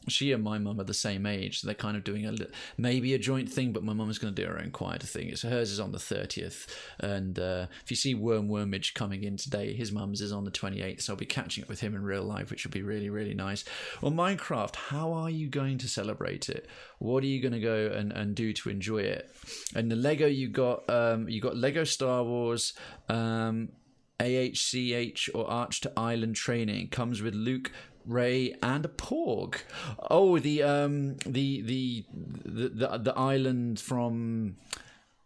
She and my mum are the same age, so they're kind of doing maybe a joint thing, but my mum's going to do her own quieter thing. So hers is on the 30th, and if you see Wormage coming in today, his mum's is on the 28th, so I'll be catching up with him in real life, which will be really, really nice. Well, Minecraft, how are you going to celebrate celebrate it? What are you going to go and do to enjoy it? And the Lego you got Lego Star Wars AHCH or Arch to Island training. Comes with Luke, Ray, and a Porg. Oh, the island from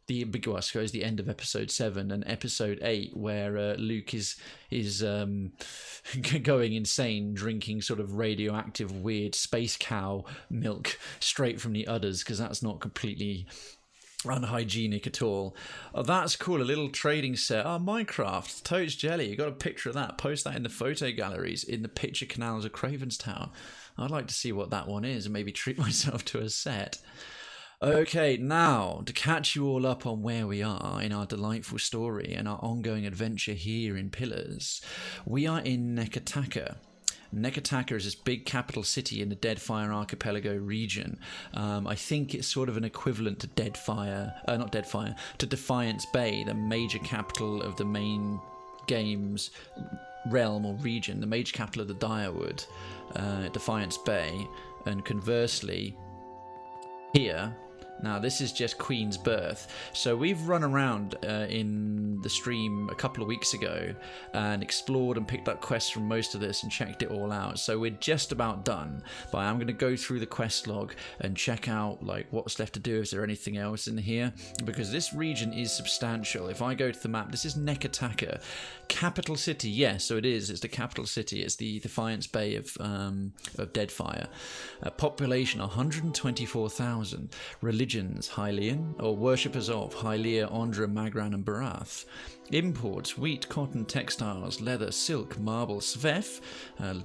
the I suppose the end of episode 7 and episode 8, where Luke is going insane, drinking sort of radioactive, weird space cow milk straight from the udders, because that's not completely unhygienic at all. Oh, that's cool. A little trading set. Oh, Minecraft Toad's Jelly. You got a picture of that? Post that in the photo galleries in the picture canals of Krayven's Town. I'd like to see what that one is and maybe treat myself to a set. Okay, now to catch you all up on where we are in our delightful story and our ongoing adventure here in Pillars, we are in Neketaka. Neketaka is this big capital city in the Deadfire Archipelago region. I think it's sort of an equivalent to to Defiance Bay, the major capital of the main game's realm or region, the major capital of the Direwood, Defiance Bay, and conversely, here. Now, this is just Queens Berth. So we've run around in the stream a couple of weeks ago and explored and picked up quests from most of this and checked it all out. So we're just about done. But I'm going to go through the quest log and check out like what's left to do. Is there anything else in here? Because this region is substantial. If I go to the map, this is Neketaka. Capital city, yes, so it is. It's the capital city. It's the Defiance Bay of Deadfire. Population 124,000. Religions Hylian, or worshippers of Hylia, Ondra, Magran, and Barath. Imports wheat, cotton, textiles, leather, silk, marble, svef,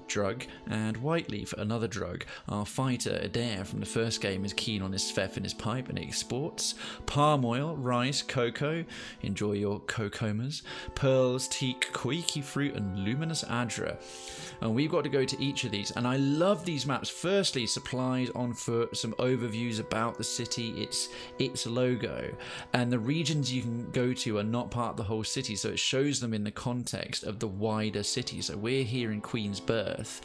drug, and whiteleaf, another drug. Our fighter, Adair, from the first game is keen on his svef in his pipe and exports. Palm oil, rice, cocoa, enjoy your cocomas, pearls, teak, koiki fruit, and luminous adra. And we've got to go to each of these, and I love these maps. Firstly, supplies on foot, some overviews about the city, its logo, and the regions you can go to are not part of the whole city, so it shows them in the context of the wider city. So we're here in Queens Berth.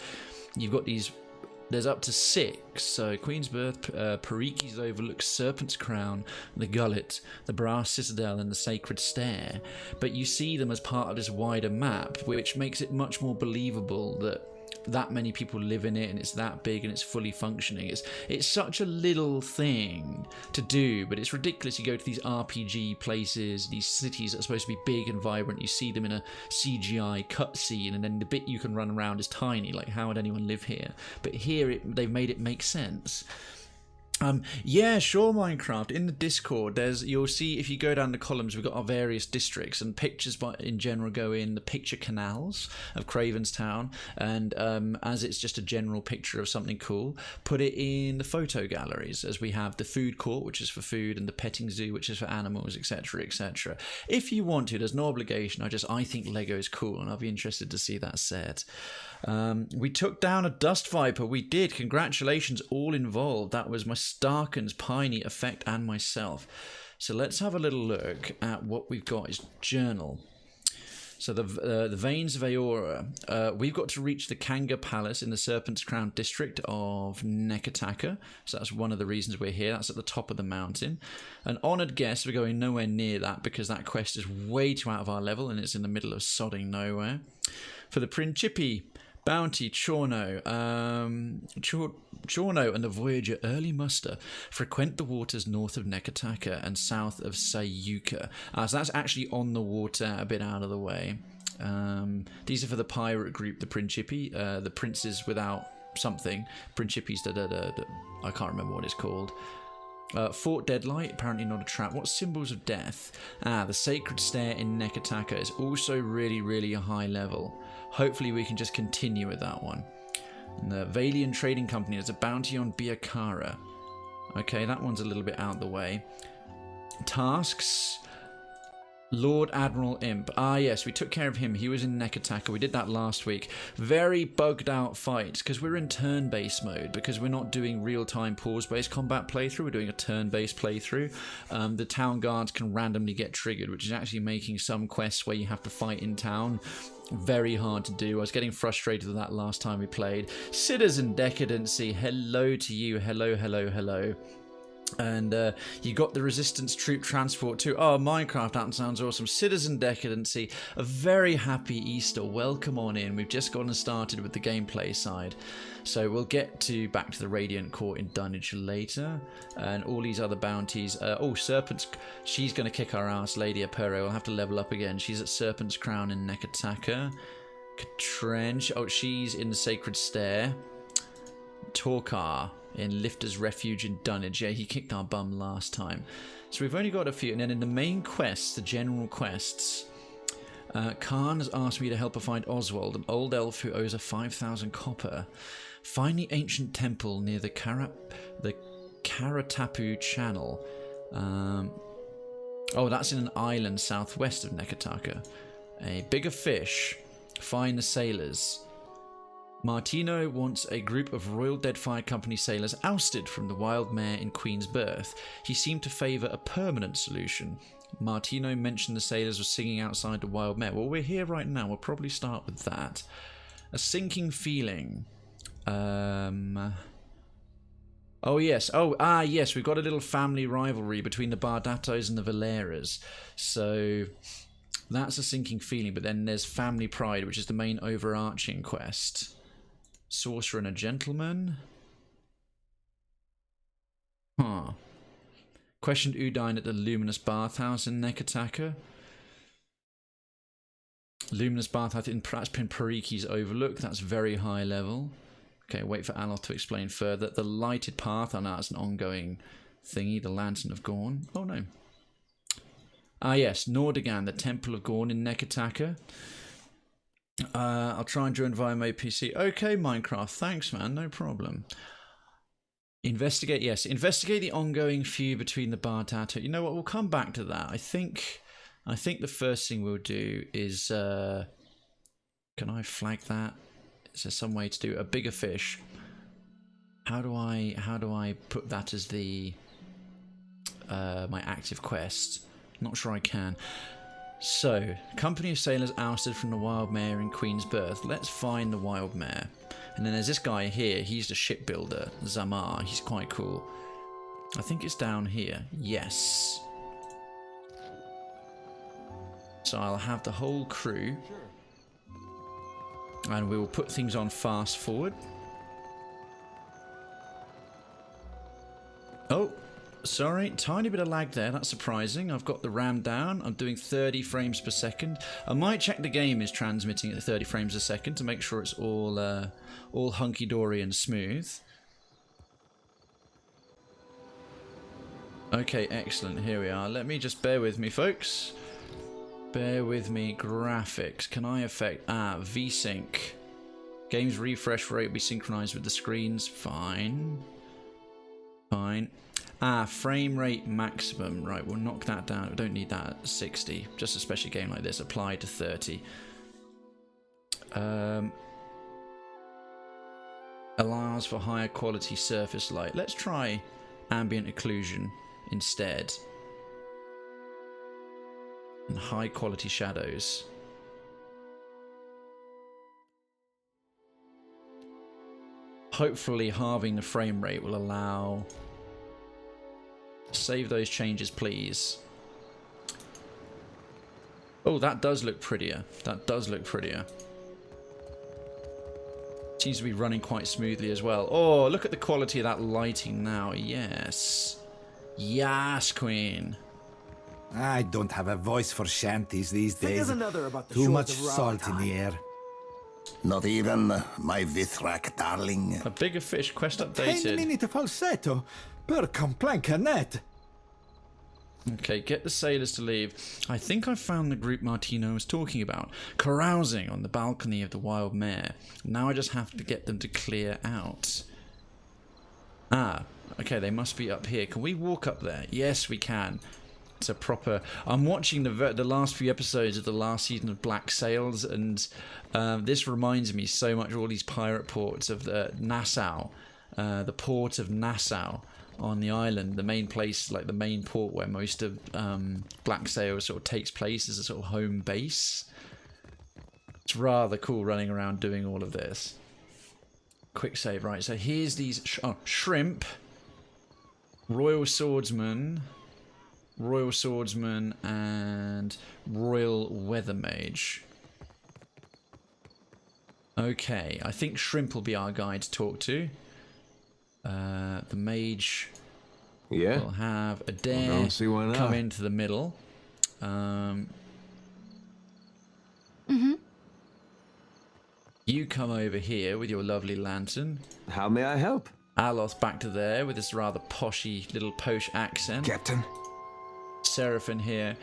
You've got these, there's up to 6. So Queens Berth, Periki's Overlook, Serpent's Crown, the Gullet, the Brass Citadel, and the Sacred Stair. But you see them as part of this wider map, which makes it much more believable that many people live in it and it's that big and it's fully functioning. It's such a little thing to do, but it's ridiculous. You go to these RPG places, these cities that are supposed to be big and vibrant, you see them in a CGI cutscene, and then the bit you can run around is tiny. Like, how would anyone live here? But here they've made it make sense. Yeah, sure, Minecraft. In the Discord, you'll see, if you go down the columns, we've got our various districts, and pictures in general go in the picture canals of Krayven's Town, and as it's just a general picture of something cool, put it in the photo galleries, as we have the food court, which is for food, and the petting zoo, which is for animals, etc, etc. If you want to, there's no obligation. I think Lego is cool, and I'll be interested to see that set. We took down a Dust Viper. We did. Congratulations, all involved. That was my Starkins, Piney, Effect, and myself. So let's have a little look at what we've got. Is journal. So the Veins of Aora. We've got to reach the Kanga Palace in the Serpents Crown district of Neketaka. So that's one of the reasons we're here. That's at the top of the mountain. An honoured guest. We're going nowhere near that because that quest is way too out of our level and it's in the middle of sodding nowhere. For the Principi, Bounty, Chorno, Chorno and the Voyager Early Muster frequent the waters north of Neketaka and south of Sayuka. So that's actually on the water, a bit out of the way. These are for the pirate group, the Principi, the Princes Without Something. Principi's, I can't remember what it's called. Fort Deadlight, apparently not a trap. What symbols of death? The Sacred Stair in Neketaka is also really, really a high level. Hopefully we can just continue with that one. And the Valian Trading Company, there's a bounty on Biakara. Okay, that one's a little bit out of the way. Tasks. Lord Admiral Imp. Yes, we took care of him. He was in Neketaka. We did that last week. Very bugged out fights because we're in turn-based mode, because we're not doing real-time pause-based combat playthrough. We're doing a turn-based playthrough. The town guards can randomly get triggered, which is actually making some quests where you have to fight in town Very hard to do. I was getting frustrated with that last time we played. Citizen Decadency, hello to you. Hello, hello, hello. And you got the Resistance Troop Transport too. Oh, Minecraft, that sounds awesome. Citizen Decadency, a very happy Easter. Welcome on in. We've just gotten started with the gameplay side. So we'll get back to the Radiant Court in Dunwich later. And all these other bounties. Oh, Serpents, she's going to kick our ass. Lady Apero will have to level up again. She's at Serpent's Crown in Neketaka. Katrench, oh, she's in the Sacred Stair. Torkar in Lifter's Refuge in Dunwich. Yeah, he kicked our bum last time. So we've only got a few. And then in the main quests, the general quests, Khan has asked me to help her find Oswald, an old elf who owes her 5,000 copper. Find the ancient temple near the Karatapu Channel. Oh, that's in an island southwest of Neketaka. A bigger fish. Find the sailors. Martino wants a group of Royal Deadfire Company sailors ousted from the Wild Mare in Queens Berth. He seemed to favour a permanent solution. Martino mentioned the sailors were singing outside the Wild Mare. Well, we're here right now. We'll probably start with that. A sinking feeling. Oh, yes. Oh, yes. We've got a little family rivalry between the Bardatos and the Valeras. So that's a sinking feeling. But then there's Family Pride, which is the main overarching quest. Sorcerer and a Gentleman. Huh. Questioned Udine at the Luminous Bathhouse in Neketaka. Luminous Bathhouse, that's been Periki's Overlook. That's very high level. Okay, wait for Aloth to explain further. The Lighted Path, I know that's an ongoing thingy. The Lantern of Gorn. Oh no. Ah yes, Nordigan, the Temple of Gorn in Neketaka. I'll try and join via my PC. Okay, Minecraft, thanks man, no problem. Investigate, yes. Investigate the ongoing feud between the Bardato. You know what, we'll come back to that. I think the first thing we'll do is... can I flag that? Is there some way to do a bigger fish? How do I put that as the... my active quest? Not sure I can. So, company of sailors ousted from the Wild Mare in Queens Berth. Let's find the Wild Mare. And then there's this guy here. He's the shipbuilder, Zamar. He's quite cool. I think it's down here. Yes. So I'll have the whole crew. And we will put things on fast forward. Oh. Sorry, tiny bit of lag there, that's surprising. I've got the RAM down, I'm doing 30 frames per second. I might check the game is transmitting at 30 frames a second to make sure it's all hunky-dory and smooth. Okay, excellent, here we are. Let me just bear with me, folks. Bear with me, graphics. Can I affect... VSync. Game's refresh rate will be synchronized with the screens. Fine. Fine. Frame rate maximum. Right, we'll knock that down. We don't need that at 60. Just a special game like this. Apply to 30. Allows for higher quality surface light. Let's try ambient occlusion instead. And high quality shadows. Hopefully halving the frame rate will allow... Save those changes, please. Oh, that does look prettier. That does look prettier. Seems to be running quite smoothly as well. Oh, look at the quality of that lighting now. Yes. Yes, Queen. I don't have a voice for shanties these days. About the Too much shores of salt in Ramadan. the air. Not even my Vithrak darling. A bigger fish, quest 10 updated. minute falsetto per complancanet. Okay, get the sailors to leave. I think I found the group Martino was talking about. Carousing on the balcony of the Wild Mare. Now I just have to get them to clear out. Okay, they must be up here. Can we walk up there? Yes, we can. It's a proper... I'm watching the last few episodes of the last season of Black Sails, and this reminds me so much of all these pirate ports of the Nassau. The port of Nassau on the island, the main place, like the main port where most of Black Sails sort of takes place as a sort of home base. It's rather cool running around doing all of this. Quick save, right? So here's these shrimp, royal swordsman, and royal weather mage. Okay, I think shrimp will be our guy to talk to. The mage will have a dare come into the middle. You come over here with your lovely lantern. How may I help? Aloth back to there with this rather poshy little posh accent. Captain? Seraphim here.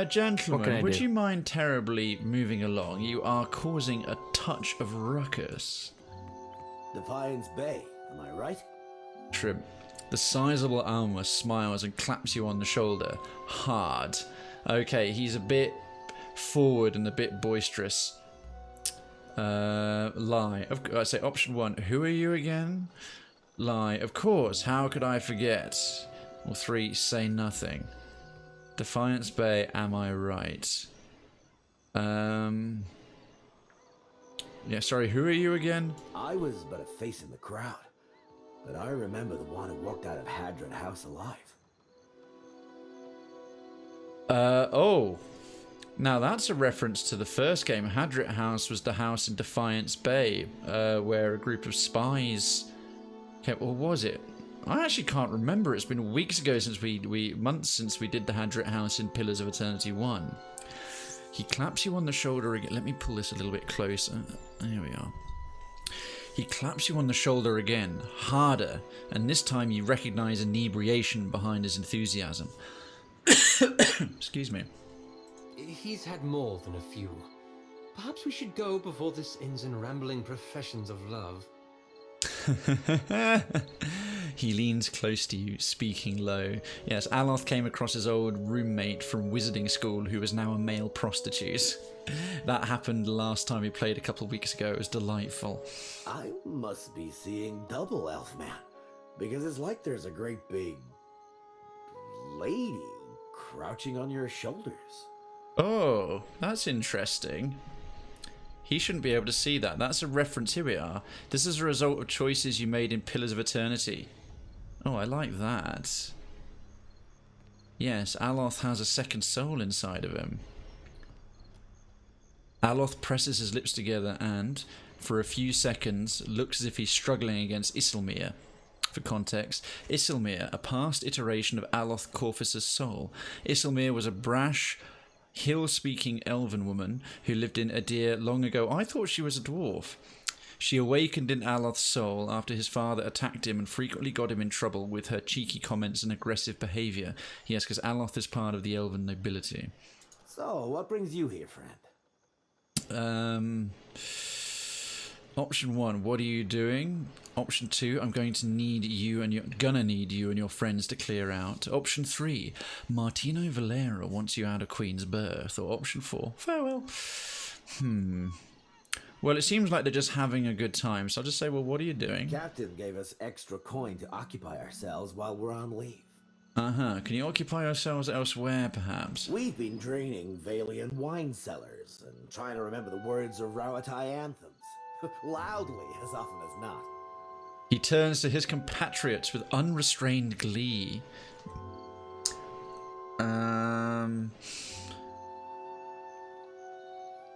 Gentlemen, would you mind terribly moving along? You are causing a touch of ruckus. Defiance Bay, am I right? Shrimp. The sizable Alma smiles and claps you on the shoulder. Hard. Okay, he's a bit forward and a bit boisterous. Lie. I say option 1. Who are you again? Lie. Of course. How could I forget? Or 3. Say nothing. Defiance Bay. Am I right? Yeah. Sorry. Who are you again? I was but a face in the crowd, but I remember the one who walked out of Hadron House alive. Oh. Now that's a reference to the first game. Hadrit House was the house in Defiance Bay, where a group of spies... Okay, or was it? I actually can't remember. It's been weeks ago since months since we did the Hadrit House in Pillars of Eternity 1. He claps you on the shoulder again. Let me pull this a little bit closer. There we are. He claps you on the shoulder again, harder, and this time you recognize inebriation behind his enthusiasm. Excuse me. He's had more than a few. Perhaps we should go before this ends in rambling professions of love. He leans close to you, speaking low. Yes, Aloth came across his old roommate from wizarding school who is now a male prostitute. That happened last time we played a couple of weeks ago. It was delightful. I must be seeing double, Elfman, because it's like there's a great big lady crouching on your shoulders. Oh, that's interesting. He shouldn't be able to see that. That's a reference. Here we are. This is a result of choices you made in Pillars of Eternity. Oh, I like that. Yes, Aloth has a second soul inside of him. Aloth presses his lips together and, for a few seconds, looks as if he's struggling against Isilmir. For context, Isilmir, a past iteration of Aloth Corvus's soul. Isilmir was a brash, hill-speaking elven woman who lived in Adir long ago. I thought she was a dwarf. She awakened in Aloth's soul after his father attacked him and frequently got him in trouble with her cheeky comments and aggressive behaviour. Yes, because Aloth is part of the elven nobility. So, what brings you here, friend? Option 1, what are you doing? Option 2, I'm going to need you and your friends to clear out. Option 3, Martino Valera wants you out of Queens Berth. Or option 4, farewell. Well, it seems like they're just having a good time, so I'll just say, well, what are you doing? Captain gave us extra coin to occupy ourselves while we're on leave. Can you occupy yourselves elsewhere, perhaps? We've been draining Valian wine cellars and trying to remember the words of Rauatai anthems. Loudly, as often as not. He turns to his compatriots with unrestrained glee.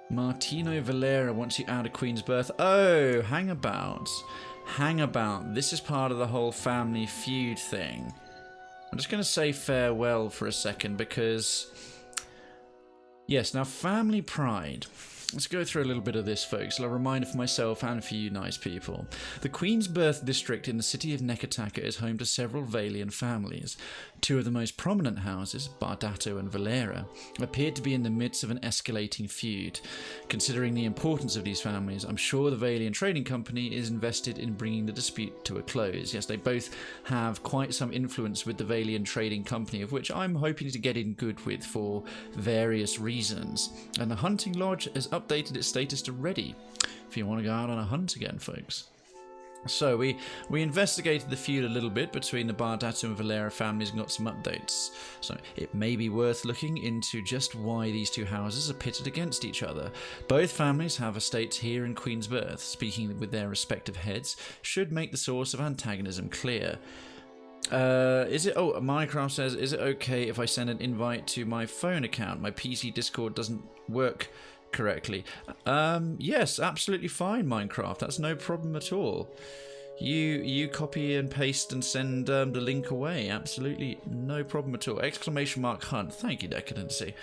Martino Valera wants you out of Queen's Berth. Oh, hang about. Hang about. This is part of the whole family feud thing. I'm just going to say farewell for a second because... Yes, now family pride. Let's go through a little bit of this, folks. A reminder for myself and for you nice people. The Queens Berth district in the city of Neketaka is home to several Valian families. Two of the most prominent houses, Bardato and Valera, appeared to be in the midst of an escalating feud. Considering the importance of these families, I'm sure the Valian Trading Company is invested in bringing the dispute to a close. Yes, they both have quite some influence with the Valian Trading Company, of which I'm hoping to get in good with for various reasons. And the hunting lodge has updated its status to ready, if you want to go out on a hunt again, folks. So we investigated the feud a little bit between the Bardato and Valera families and got some updates. So it may be worth looking into just why these two houses are pitted against each other. Both families have estates here in Queens Berth. Speaking with their respective heads should make the source of antagonism clear. Minecraft says, is it okay if I send an invite to my phone account? My PC Discord doesn't work correctly. Yes, absolutely fine, Minecraft. That's no problem at all. You copy and paste and send the link away. Absolutely no problem at all. Exclamation mark Hunt. Thank you, Decadency.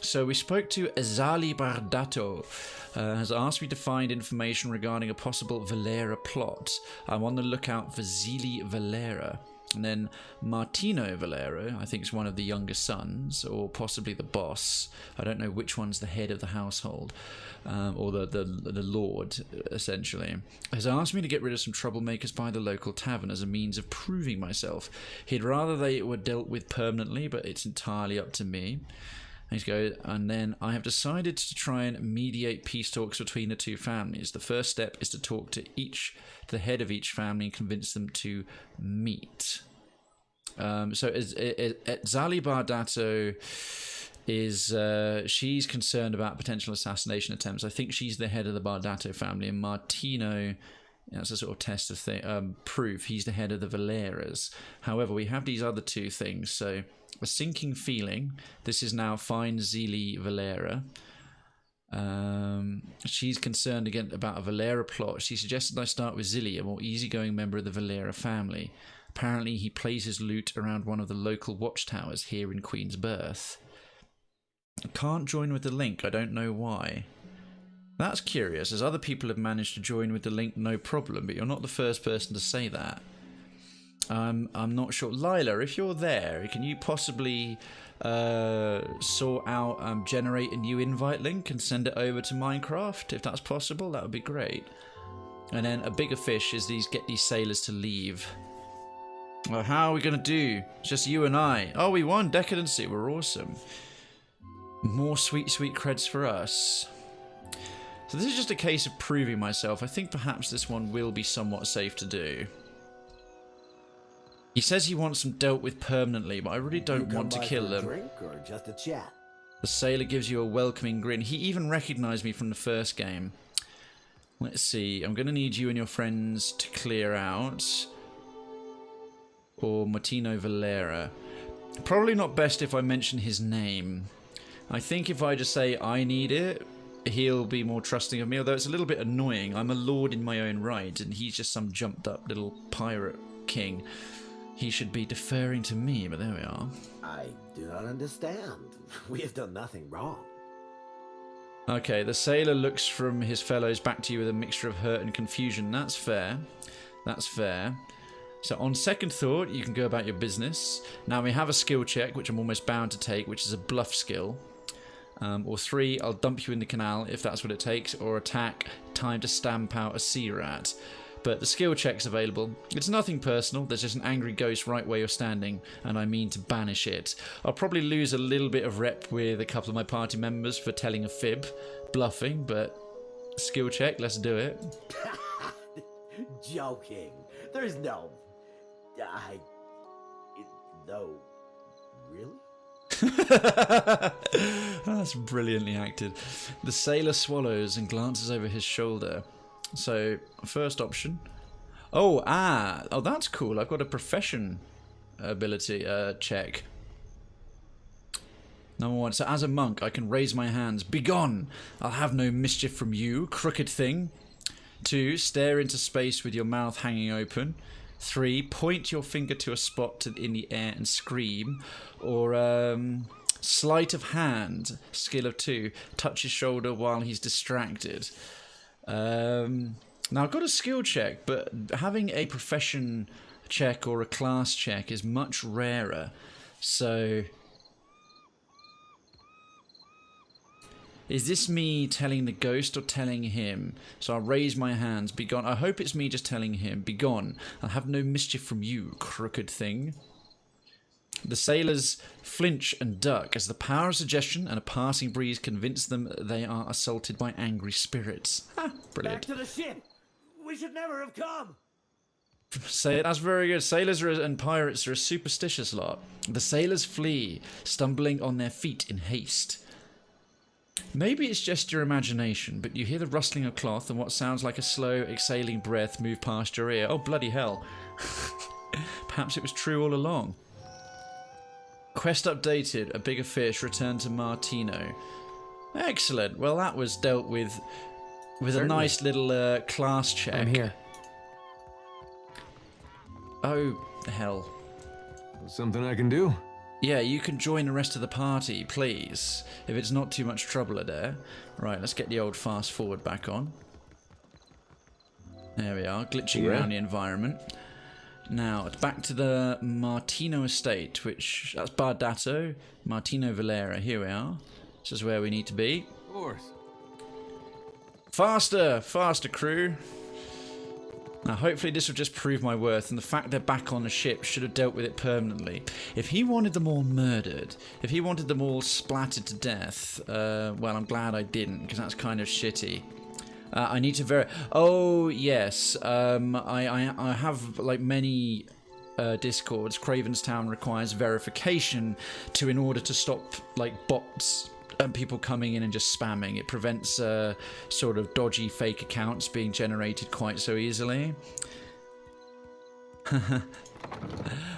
So we spoke to Azali Bardato, has asked me to find information regarding a possible Valera plot. I'm on the lookout for Zili Valera. And then Martino Valero, I think is one of the younger sons, or possibly the boss. I don't know which one's the head of the household, or the lord, essentially. Has asked me to get rid of some troublemakers by the local tavern as a means of proving myself. He'd rather they were dealt with permanently, but it's entirely up to me. And then I have decided to try and mediate peace talks between the two families. The first step is to talk to the head of each family and convince them to meet. Zali Bardato is she's concerned about potential assassination attempts. I think she's the head of the Bardato family, and Martino, that's a sort of test of proof. He's the head of the Valeras. However, we have these other two things. So a sinking feeling. This is now Fine Zili Valera. She's concerned again about a Valera plot. She suggested I start with Zili, a more easygoing member of the Valera family. Apparently, he plays his lute around one of the local watchtowers here in Queens Berth. I can't join with the link. I don't know why. That's curious, as other people have managed to join with the link no problem, but you're not the first person to say that. I'm not sure. Lila, if you're there, can you possibly sort out, generate a new invite link and send it over to Minecraft? If that's possible, that would be great. And then a bigger fish is get these sailors to leave. Well, how are we going to do? Just you and I. Oh, we won Decadency. We're awesome. More sweet, sweet creds for us. So this is just a case of proving myself. I think perhaps this one will be somewhat safe to do. He says he wants them dealt with permanently, but I really don't want to kill them. Drink or just a chat? The sailor gives you a welcoming grin. He even recognized me from the first game. Let's see. I'm going to need you and your friends to clear out. Or Martino Valera. Probably not best if I mention his name. I think if I just say I need it, he'll be more trusting of me, although it's a little bit annoying. I'm a lord in my own right, and he's just some jumped up little pirate king. He should be deferring to me, but there we are. I do not understand. We have done nothing wrong. Okay, the sailor looks from his fellows back to you with a mixture of hurt and confusion. That's fair. That's fair. So on second thought, you can go about your business. Now we have a skill check, which I'm almost bound to take, which is a bluff skill. Or 3, I'll dump you in the canal if that's what it takes. Or attack, time to stamp out a sea rat. But the skill check's available. It's nothing personal, there's just an angry ghost right where you're standing, and I mean to banish it. I'll probably lose a little bit of rep with a couple of my party members for telling a fib, bluffing, but skill check, let's do it. Joking. There's no... No. Really? That's brilliantly acted. The sailor swallows and glances over his shoulder. So, first option. Oh, that's cool. I've got a profession ability check. Number 1. So, as a monk, I can raise my hands. Begone! I'll have no mischief from you, crooked thing. 2. Stare into space with your mouth hanging open. 3. Point your finger to a spot in the air and scream. Or, sleight of hand, skill of 2. Touch his shoulder while he's distracted. Now I've got a skill check, but having a profession check or a class check is much rarer. So, is this me telling the ghost or telling him? So I'll raise my hands. Begone. I hope it's me just telling him. Begone. I'll have no mischief from you, crooked thing. The sailors flinch and duck as the power of suggestion and a passing breeze convince them they are assaulted by angry spirits. Ah, brilliant. Back to the ship! We should never have come! That's very good. Sailors and pirates are a superstitious lot. The sailors flee, stumbling on their feet in haste. Maybe it's just your imagination, but you hear the rustling of cloth and what sounds like a slow, exhaling breath move past your ear. Oh, bloody hell. Perhaps it was true all along. Quest updated. A bigger fish returned to Martino. Excellent. Well, that was dealt with a nice little class check. I'm here. Oh, hell. Something I can do? Yeah, you can join the rest of the party, please. If it's not too much trouble, Adair. Right, let's get the old fast forward back on. There we are, glitching around the environment. Now, back to the Martino estate, which... That's Bardato, Martino Valera. Here we are. This is where we need to be. Of course. Faster! Faster, crew! Now, hopefully this will just prove my worth, and the fact they're back on the ship should have dealt with it permanently. If he wanted them all murdered, if he wanted them all splattered to death, well, I'm glad I didn't, because that's kind of shitty. I need to Oh, yes. I have, like, many discords. Krayven's Town requires verification in order to stop, like, bots and people coming in and just spamming. It prevents sort of dodgy fake accounts being generated quite so easily.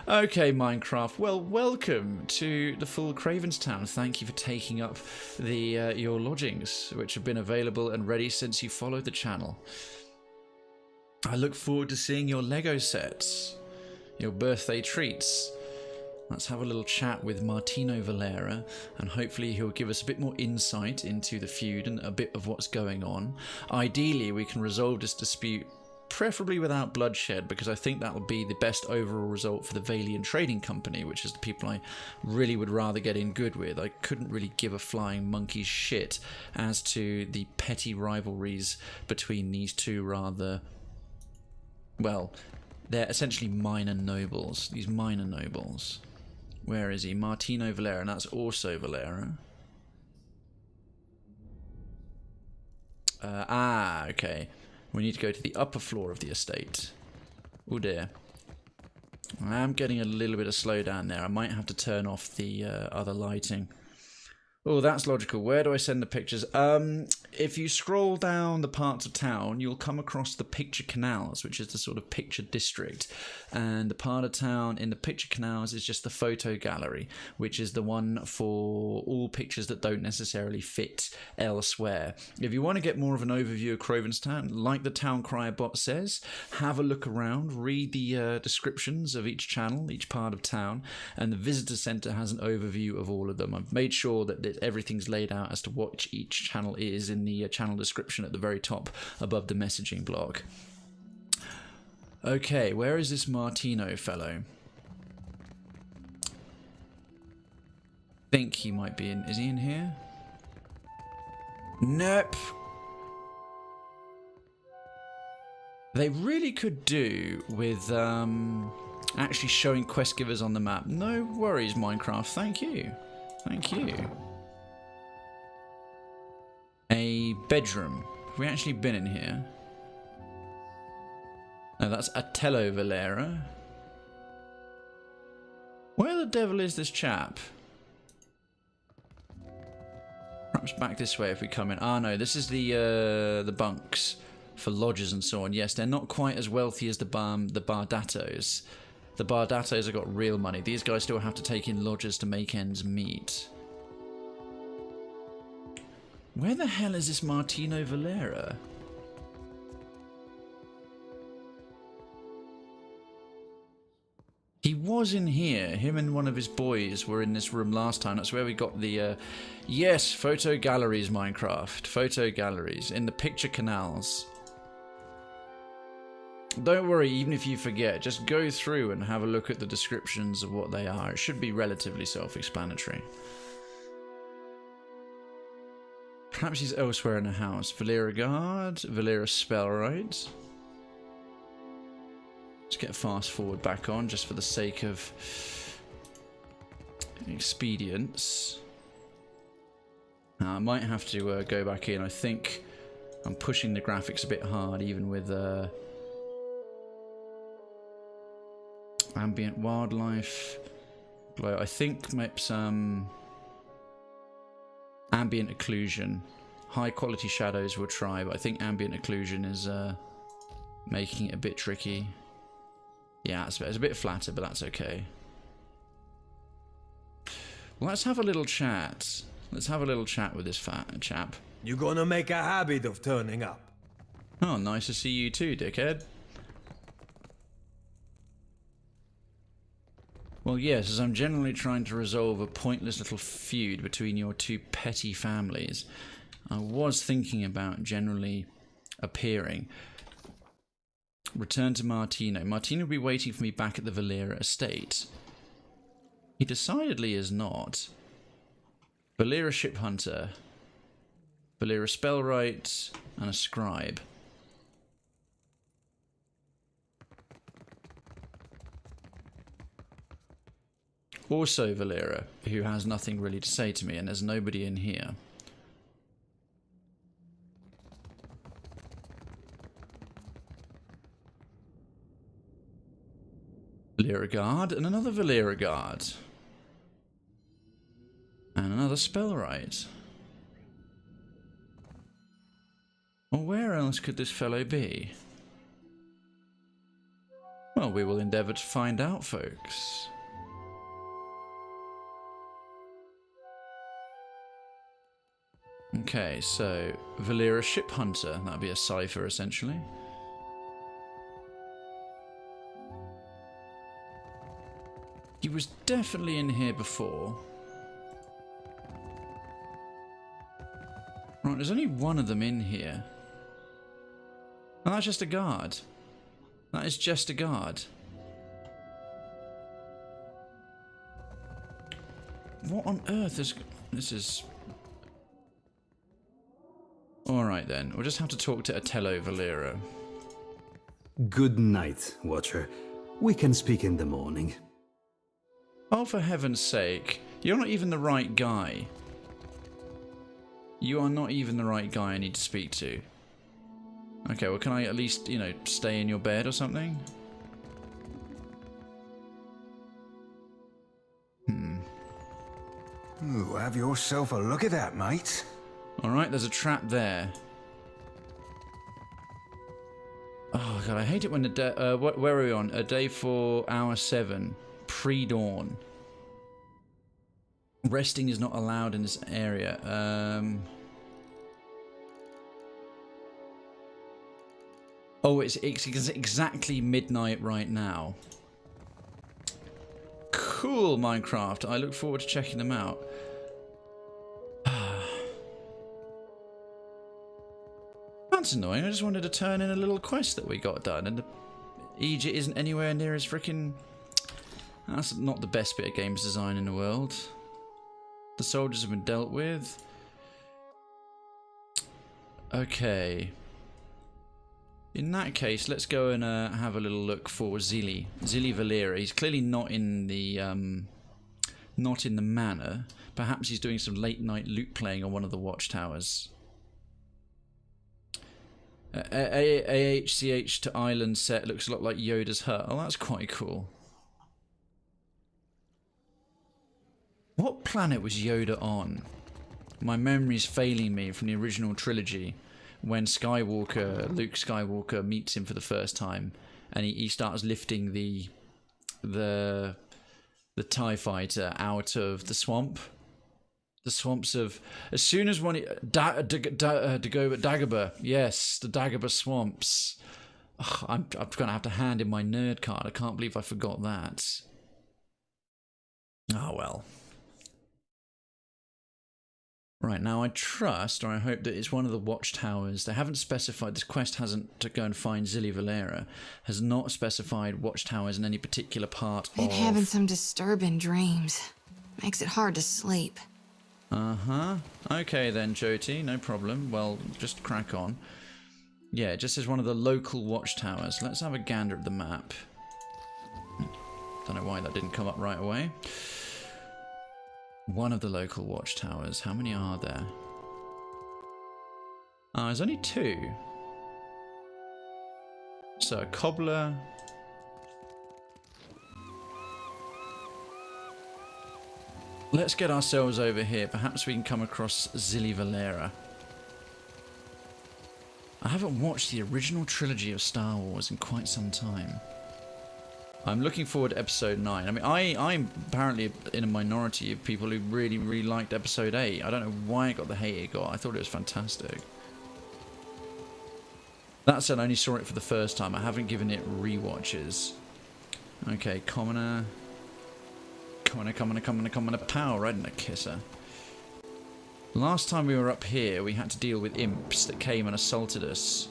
Okay, Minecraft. Well, welcome to the full Krayven's Town. Thank you for taking up the your lodgings, which have been available and ready since you followed the channel. I look forward to seeing your Lego sets, your birthday treats. Let's have a little chat with Martino Valera, and hopefully he'll give us a bit more insight into the feud and a bit of what's going on. Ideally, we can resolve this dispute, preferably without bloodshed, because I think that will be the best overall result for the Valiant Trading Company, which is the people I really would rather get in good with. I couldn't really give a flying monkey's shit as to the petty rivalries between these two rather... Well, they're essentially minor nobles. These minor nobles. Where is he? Martino Valera, and that's also Valera. Okay. We need to go to the upper floor of the estate. Oh dear. I am getting a little bit of slowdown there. I might have to turn off the other lighting. Oh, that's logical. Where do I send the pictures? If you scroll down the parts of town, you'll come across the picture canals, which is the sort of picture district. And the part of town in the picture canals is just the photo gallery, which is the one for all pictures that don't necessarily fit elsewhere. If you want to get more of an overview of Krayven's Town, like the Town Crier bot says, have a look around, read the descriptions of each channel, each part of town, and the visitor center has an overview of all of them. I've made sure that everything's laid out as to what each channel is in the channel description at the very top above the messaging block. Okay, where is this Martino fellow? Think he might be in. Is he in here? Nope. They really could do with actually showing quest givers on the map. No worries, Minecraft. Thank you. Thank you. A bedroom. Have we actually been in here? No, that's Atello Valera. Where the devil is this chap? Perhaps back this way if we come in. Ah, no, this is the bunks for lodgers and so on. Yes, they're not quite as wealthy as the Bardatos. The Bardatos have got real money. These guys still have to take in lodgers to make ends meet. Where the hell is this Martino Valera? He was in here. Him and one of his boys were in this room last time. That's where we got the... yes, photo galleries, Minecraft. Photo galleries in the picture canals. Don't worry, even if you forget, just go through and have a look at the descriptions of what they are. It should be relatively self-explanatory. Perhaps he's elsewhere in the house. Valera Guard, Valera Spellrite. Let's get fast forward back on just for the sake of expedience. Now, I might have to go back in. I think I'm pushing the graphics a bit hard, even with Ambient wildlife. Glow. I think maybe some ambient occlusion. High quality shadows we'll try, but I think ambient occlusion is making it a bit tricky. Yeah, it's a bit flatter, but that's okay. Well, let's have a little chat. Let's have a little chat with this fat chap. You gonna make a habit of turning up? Oh, nice to see you too, dickhead. Well, yes, as I'm generally trying to resolve a pointless little feud between your two petty families, I was thinking about generally appearing. Return to Martino. Martino will be waiting for me back at the Valera estate. He decidedly is not. Valera Ship Hunter. Valera Spellwright. And a Scribe. Also Valera, who has nothing really to say to me, and there's nobody in here. Valera Guard, and another Valera Guard. And another Spellwright. Well, where else could this fellow be? Well, we will endeavour to find out, folks. Okay, so Valera Ship Hunter, that'd be a cipher essentially. He was definitely in here before. Right, there's only one of them in here. And that's just a guard. That is just a guard. What on earth is... This is... Alright then, we'll just have to talk to Otello Valero. Good night, Watcher. We can speak in the morning. Oh, for heaven's sake. You're not even the right guy. You are not even the right guy I need to speak to. Okay, well, can I at least, you know, stay in your bed or something? Ooh, have yourself a look at that, mate. Alright, there's a trap there. Oh, God, I hate it when the day... where are we on? A day for hour 7. Pre-dawn. Resting is not allowed in this area. Oh, it's exactly midnight right now. Cool, Minecraft. I look forward to checking them out. That's annoying. I just wanted to turn in a little quest that we got done, and the Egypt isn't anywhere near as freaking... That's not the best bit of games design in the world. The soldiers have been dealt with. Okay. In that case, let's go and have a little look for Zilly Valera. He's clearly not in the manor. Perhaps he's doing some late night loot playing on one of the watchtowers. AHCH to island set looks a lot like Yoda's hut. Oh, that's quite cool. What planet was Yoda on? My memory's failing me from the original trilogy, when Luke Skywalker meets him for the first time, and he starts lifting the TIE fighter out of the swamp. The swamps of... As soon as one... Dagobah. Yes, the Dagobah swamps. Ugh, I'm going to have to hand in my nerd card. I can't believe I forgot that. Oh, well. Right, now I trust, or I hope that it's one of the watchtowers. They haven't specified... This quest hasn't to go and find Zilly Valera. Has not specified watchtowers in any particular part Been of... having some disturbing dreams. Makes it hard to sleep. Uh-huh. Okay then, Jyoti, no problem. Well, just crack on. Yeah, it just says one of the local watchtowers. Let's have a gander at the map. Don't know why that didn't come up right away. One of the local watchtowers. How many are there? There's only 2. So, a cobbler. Let's get ourselves over here. Perhaps we can come across Zilly Valera. I haven't watched the original trilogy of Star Wars in quite some time. I'm looking forward to episode 9. I mean, I'm apparently in a minority of people who really, really liked episode 8. I don't know why it got the hate it got. I thought it was fantastic. That said, I only saw it for the first time. I haven't given it rewatches. Okay, commoner. Commoner. Power, right in the kisser. Last time we were up here, we had to deal with imps that came and assaulted us.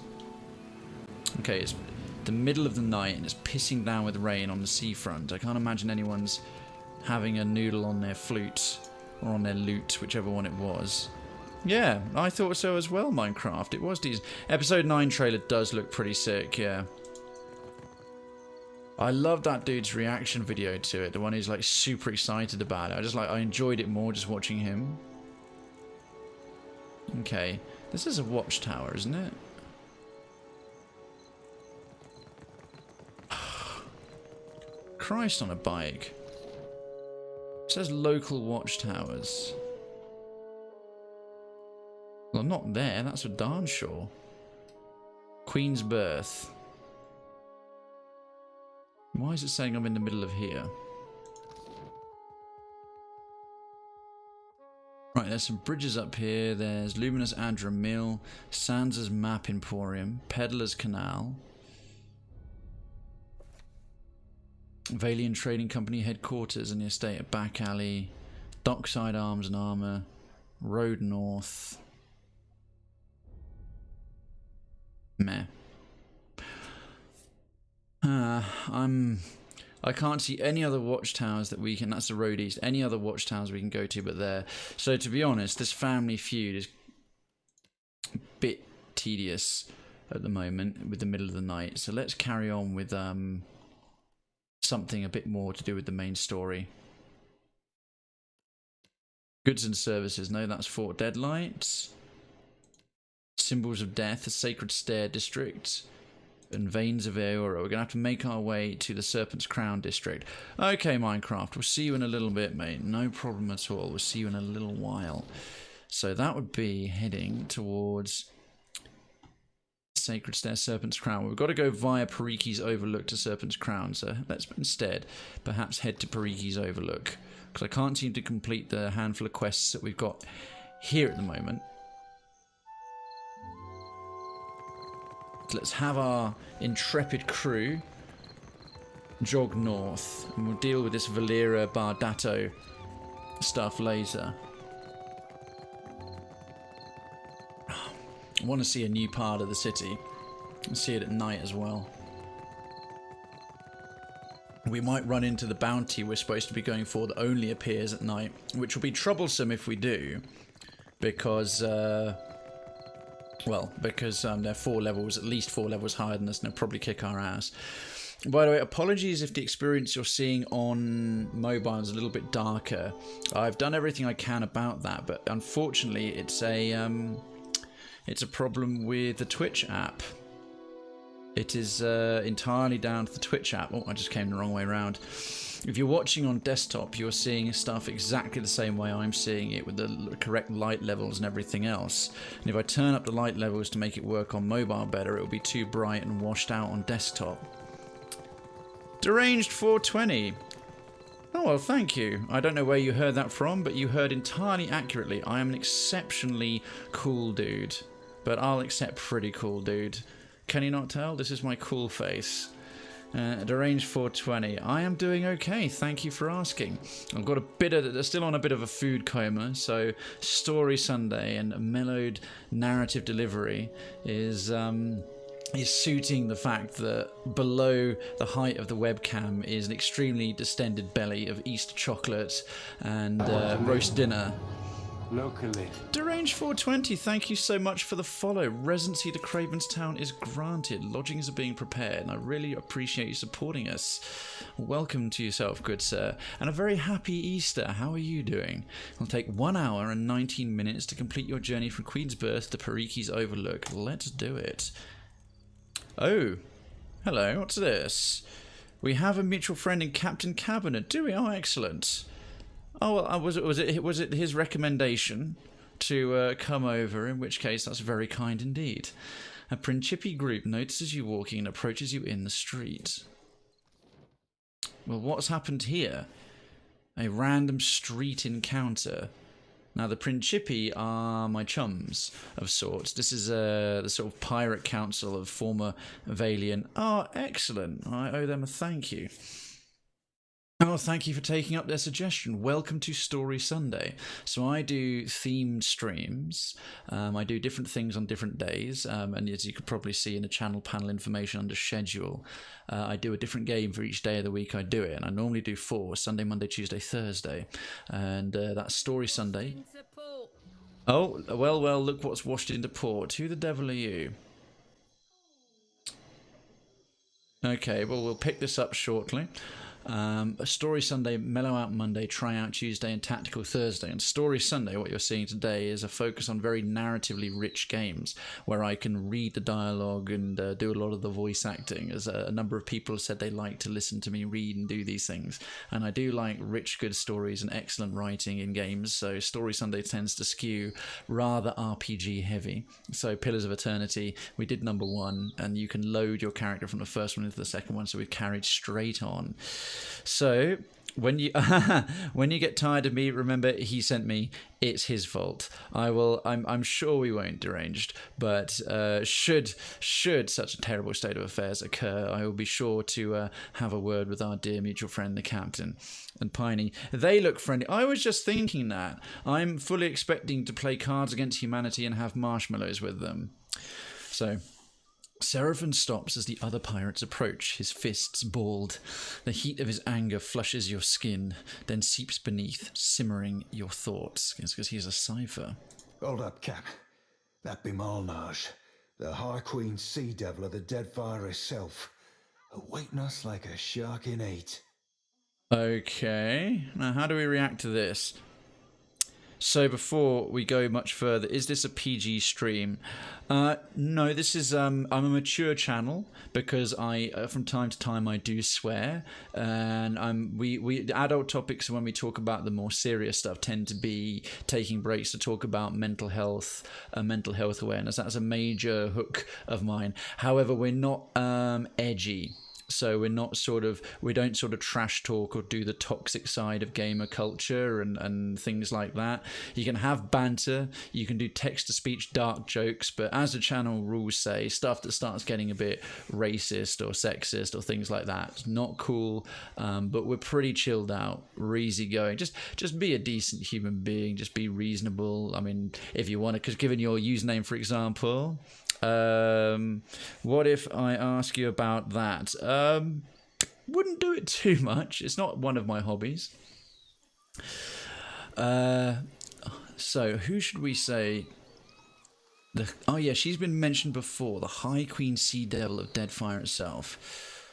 Okay, it's the middle of the night and it's pissing down with rain on the seafront. I can't imagine anyone's having a noodle on their flute or on their lute, whichever one it was. Yeah, I thought so as well, Minecraft. It was decent. Episode 9 trailer does look pretty sick, yeah. I love that dude's reaction video to it, the one who's like super excited about it. I enjoyed it more just watching him. Okay, this is a watchtower, isn't it? Christ on a bike. It says local watchtowers. Well, not there. That's a Darnshaw. Queens Berth. Why is it saying I'm in the middle of here? Right, there's some bridges up here. There's Luminous Adra Mill, Sansa's Map Emporium, Peddler's Canal, Valian Trading Company headquarters in the estate at Back Alley, Dockside Arms and Armour, Road North. Meh. I can't see any other watchtowers that we can. That's the road east. Any other watchtowers we can go to, but there. So to be honest, this family feud is a bit tedious at the moment with the middle of the night. So let's carry on with something a bit more to do with the main story. Goods and services. No, that's Fort Deadlight. Symbols of Death, the Sacred Stair District. And Veins of Aeora. We're going to have to make our way to the Serpent's Crown District. Okay, Minecraft, we'll see you in a little bit, mate. No problem at all. We'll see you in a little while. So that would be heading towards Sacred Stair, Serpent's Crown. We've got to go via Periki's Overlook to Serpent's Crown. So let's instead perhaps head to Periki's Overlook. Because I can't seem to complete the handful of quests that we've got here at the moment. Let's have our intrepid crew jog north, and we'll deal with this Valera Bardato stuff later. I want to see a new part of the city and see it at night as well. We might run into the bounty we're supposed to be going for that only appears at night, which will be troublesome if we do, because they're 4 levels, at least 4 levels higher than us, and they'll probably kick our ass. By the way, apologies if the experience you're seeing on mobile is a little bit darker. I've done everything I can about that, but unfortunately it's a problem with the Twitch app. It is entirely down to the Twitch app. Oh, I just came the wrong way around. If you're watching on desktop, you're seeing stuff exactly the same way I'm seeing it, with the correct light levels and everything else. And if I turn up the light levels to make it work on mobile better, it'll be too bright and washed out on desktop. Deranged 420. Oh, well, thank you. I don't know where you heard that from, but you heard entirely accurately. I am an exceptionally cool dude. But I'll accept pretty cool dude. Can you not tell? This is my cool face. Deranged 420. I am doing okay, thank you for asking. I've got still on a bit of a food coma, so Story Sunday and a mellowed narrative delivery is suiting the fact that below the height of the webcam is an extremely distended belly of Easter chocolate and roast dinner. Locally. Deranged 420, thank you so much for the follow. Residency to Krayven's Town is granted. Lodgings are being prepared, and I really appreciate you supporting us. Welcome to yourself, good sir, and a very happy Easter. How are you doing? It'll take 1 hour and 19 minutes to complete your journey from Queens Berth to Periki's Overlook. Let's do it. Oh, hello, what's this? We have a mutual friend in Captain Cabinet, do we? Oh, excellent. Oh, well, was it his recommendation to come over? In which case, that's very kind indeed. A Principi group notices you walking and approaches you in the street. Well, what's happened here? A random street encounter. Now, the Principi are my chums of sorts. This is the sort of pirate council of former Valiant. Oh, excellent. I owe them a thank you. Oh, thank you for taking up their suggestion. Welcome to Story Sunday. So I do themed streams. I do different things on different days. And as you could probably see in the channel panel information under schedule, I do a different game for each day of the week I do it. And I normally do 4, Sunday, Monday, Tuesday, Thursday. And that's Story Sunday. Oh, well, look what's washed into port. Who the devil are you? Okay, well, we'll pick this up shortly. A Story Sunday, Mellow Out Monday, Try Out Tuesday, and Tactical Thursday. And Story Sunday, what you're seeing today, is a focus on very narratively rich games where I can read the dialogue and do a lot of the voice acting, as a number of people have said they like to listen to me read and do these things. And I do like rich, good stories and excellent writing in games, so Story Sunday tends to skew rather RPG heavy. So Pillars of Eternity, we did number 1, and you can load your character from the first one into the second one, so we've carried straight on. So when you when you get tired of me, remember he sent me. It's his fault. I'm sure we won't deranged, but should such a terrible state of affairs occur, I will be sure to have a word with our dear mutual friend, the captain. And Piney, they look friendly. I was just thinking that. I'm fully expecting to play Cards Against Humanity and have marshmallows with them. So Seraphin stops as the other pirates approach, his fists balled. The heat of his anger flushes your skin, then seeps beneath, simmering your thoughts. It's because he's a cipher. Hold up, Cap. That be Malnage, the High Queen Sea Devil of the Deadfire herself, awaiting us like a shark in heat. Okay, now how do we react to this? So before we go much further, is this a PG stream? No, this is I'm a mature channel because I from time to time I do swear, and we adult topics when we talk about the more serious stuff tend to be taking breaks to talk about mental health awareness. That's a major hook of mine. However, we're not edgy. So we don't sort of trash talk or do the toxic side of gamer culture and things like that. You can have banter, you can do text-to-speech dark jokes, but as the channel rules say, stuff that starts getting a bit racist or sexist or things like that, it's not cool. But we're pretty chilled out, we're easygoing. Just be a decent human being, just be reasonable. I mean, if you want to, because given your username, for example, what if I ask you about that? Wouldn't do it too much. It's not one of my hobbies. So who should we say? Oh yeah, she's been mentioned before. The High Queen Sea Devil of Deadfire itself.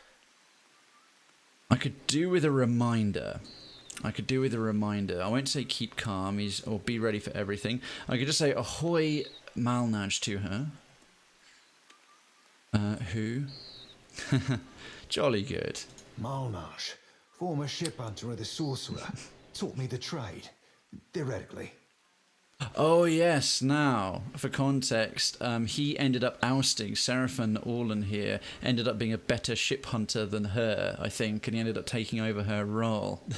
I could do with a reminder. I won't say keep calm or be ready for everything. I could just say ahoy Malnage to her. Who? Jolly good. Malnage, former ship hunter of the Sorcerer, taught me the trade, theoretically. Oh yes, now, for context, he ended up ousting Seraphin Orlan here, ended up being a better ship hunter than her, I think, and he ended up taking over her role.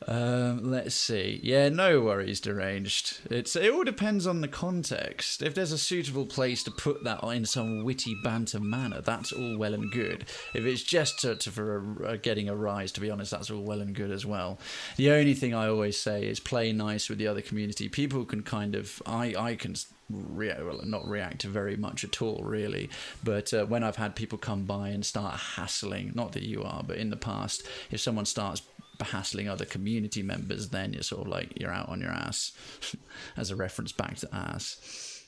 Let's see. Yeah, no worries, Deranged. It all depends on the context. If there's a suitable place to put that in some witty banter manner, that's all well and good. If it's just for getting a rise, to be honest, that's all well and good as well. The only thing I always say is play nice with the other community. People can kind of... I can... not react to very much at all, really. But when I've had people come by and start hassling, not that you are, but in the past, if someone starts hassling other community members, then you're sort of like, you're out on your ass. As a reference back to ass.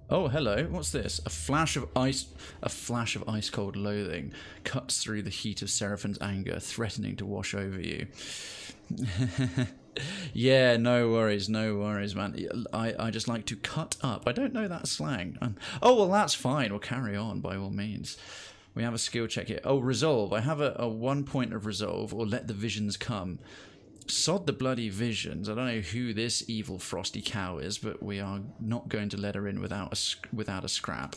Oh, hello. What's this? A flash of ice cold loathing cuts through the heat of Seraphin's anger, threatening to wash over you. Yeah, no worries, man. I just like to cut up. I don't know that slang. Oh, well, that's fine. We'll carry on by all means. We have a skill check here. Oh, resolve. I have a 1 point of resolve, or let the visions come. Sod the bloody visions. I don't know who this evil frosty cow is, but we are not going to let her in without a scrap.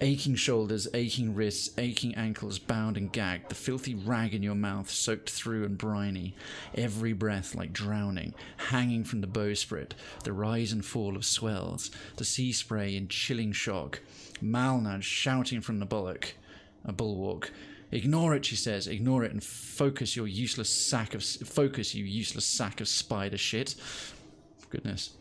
Aching shoulders, aching wrists, aching ankles, bound and gagged, the filthy rag in your mouth soaked through and briny, every breath like drowning, hanging from the bowsprit, the rise and fall of swells, the sea spray in chilling shock, Malnad shouting from the bulwark. Ignore it, she says, ignore it and focus you useless sack of spider shit. Goodness.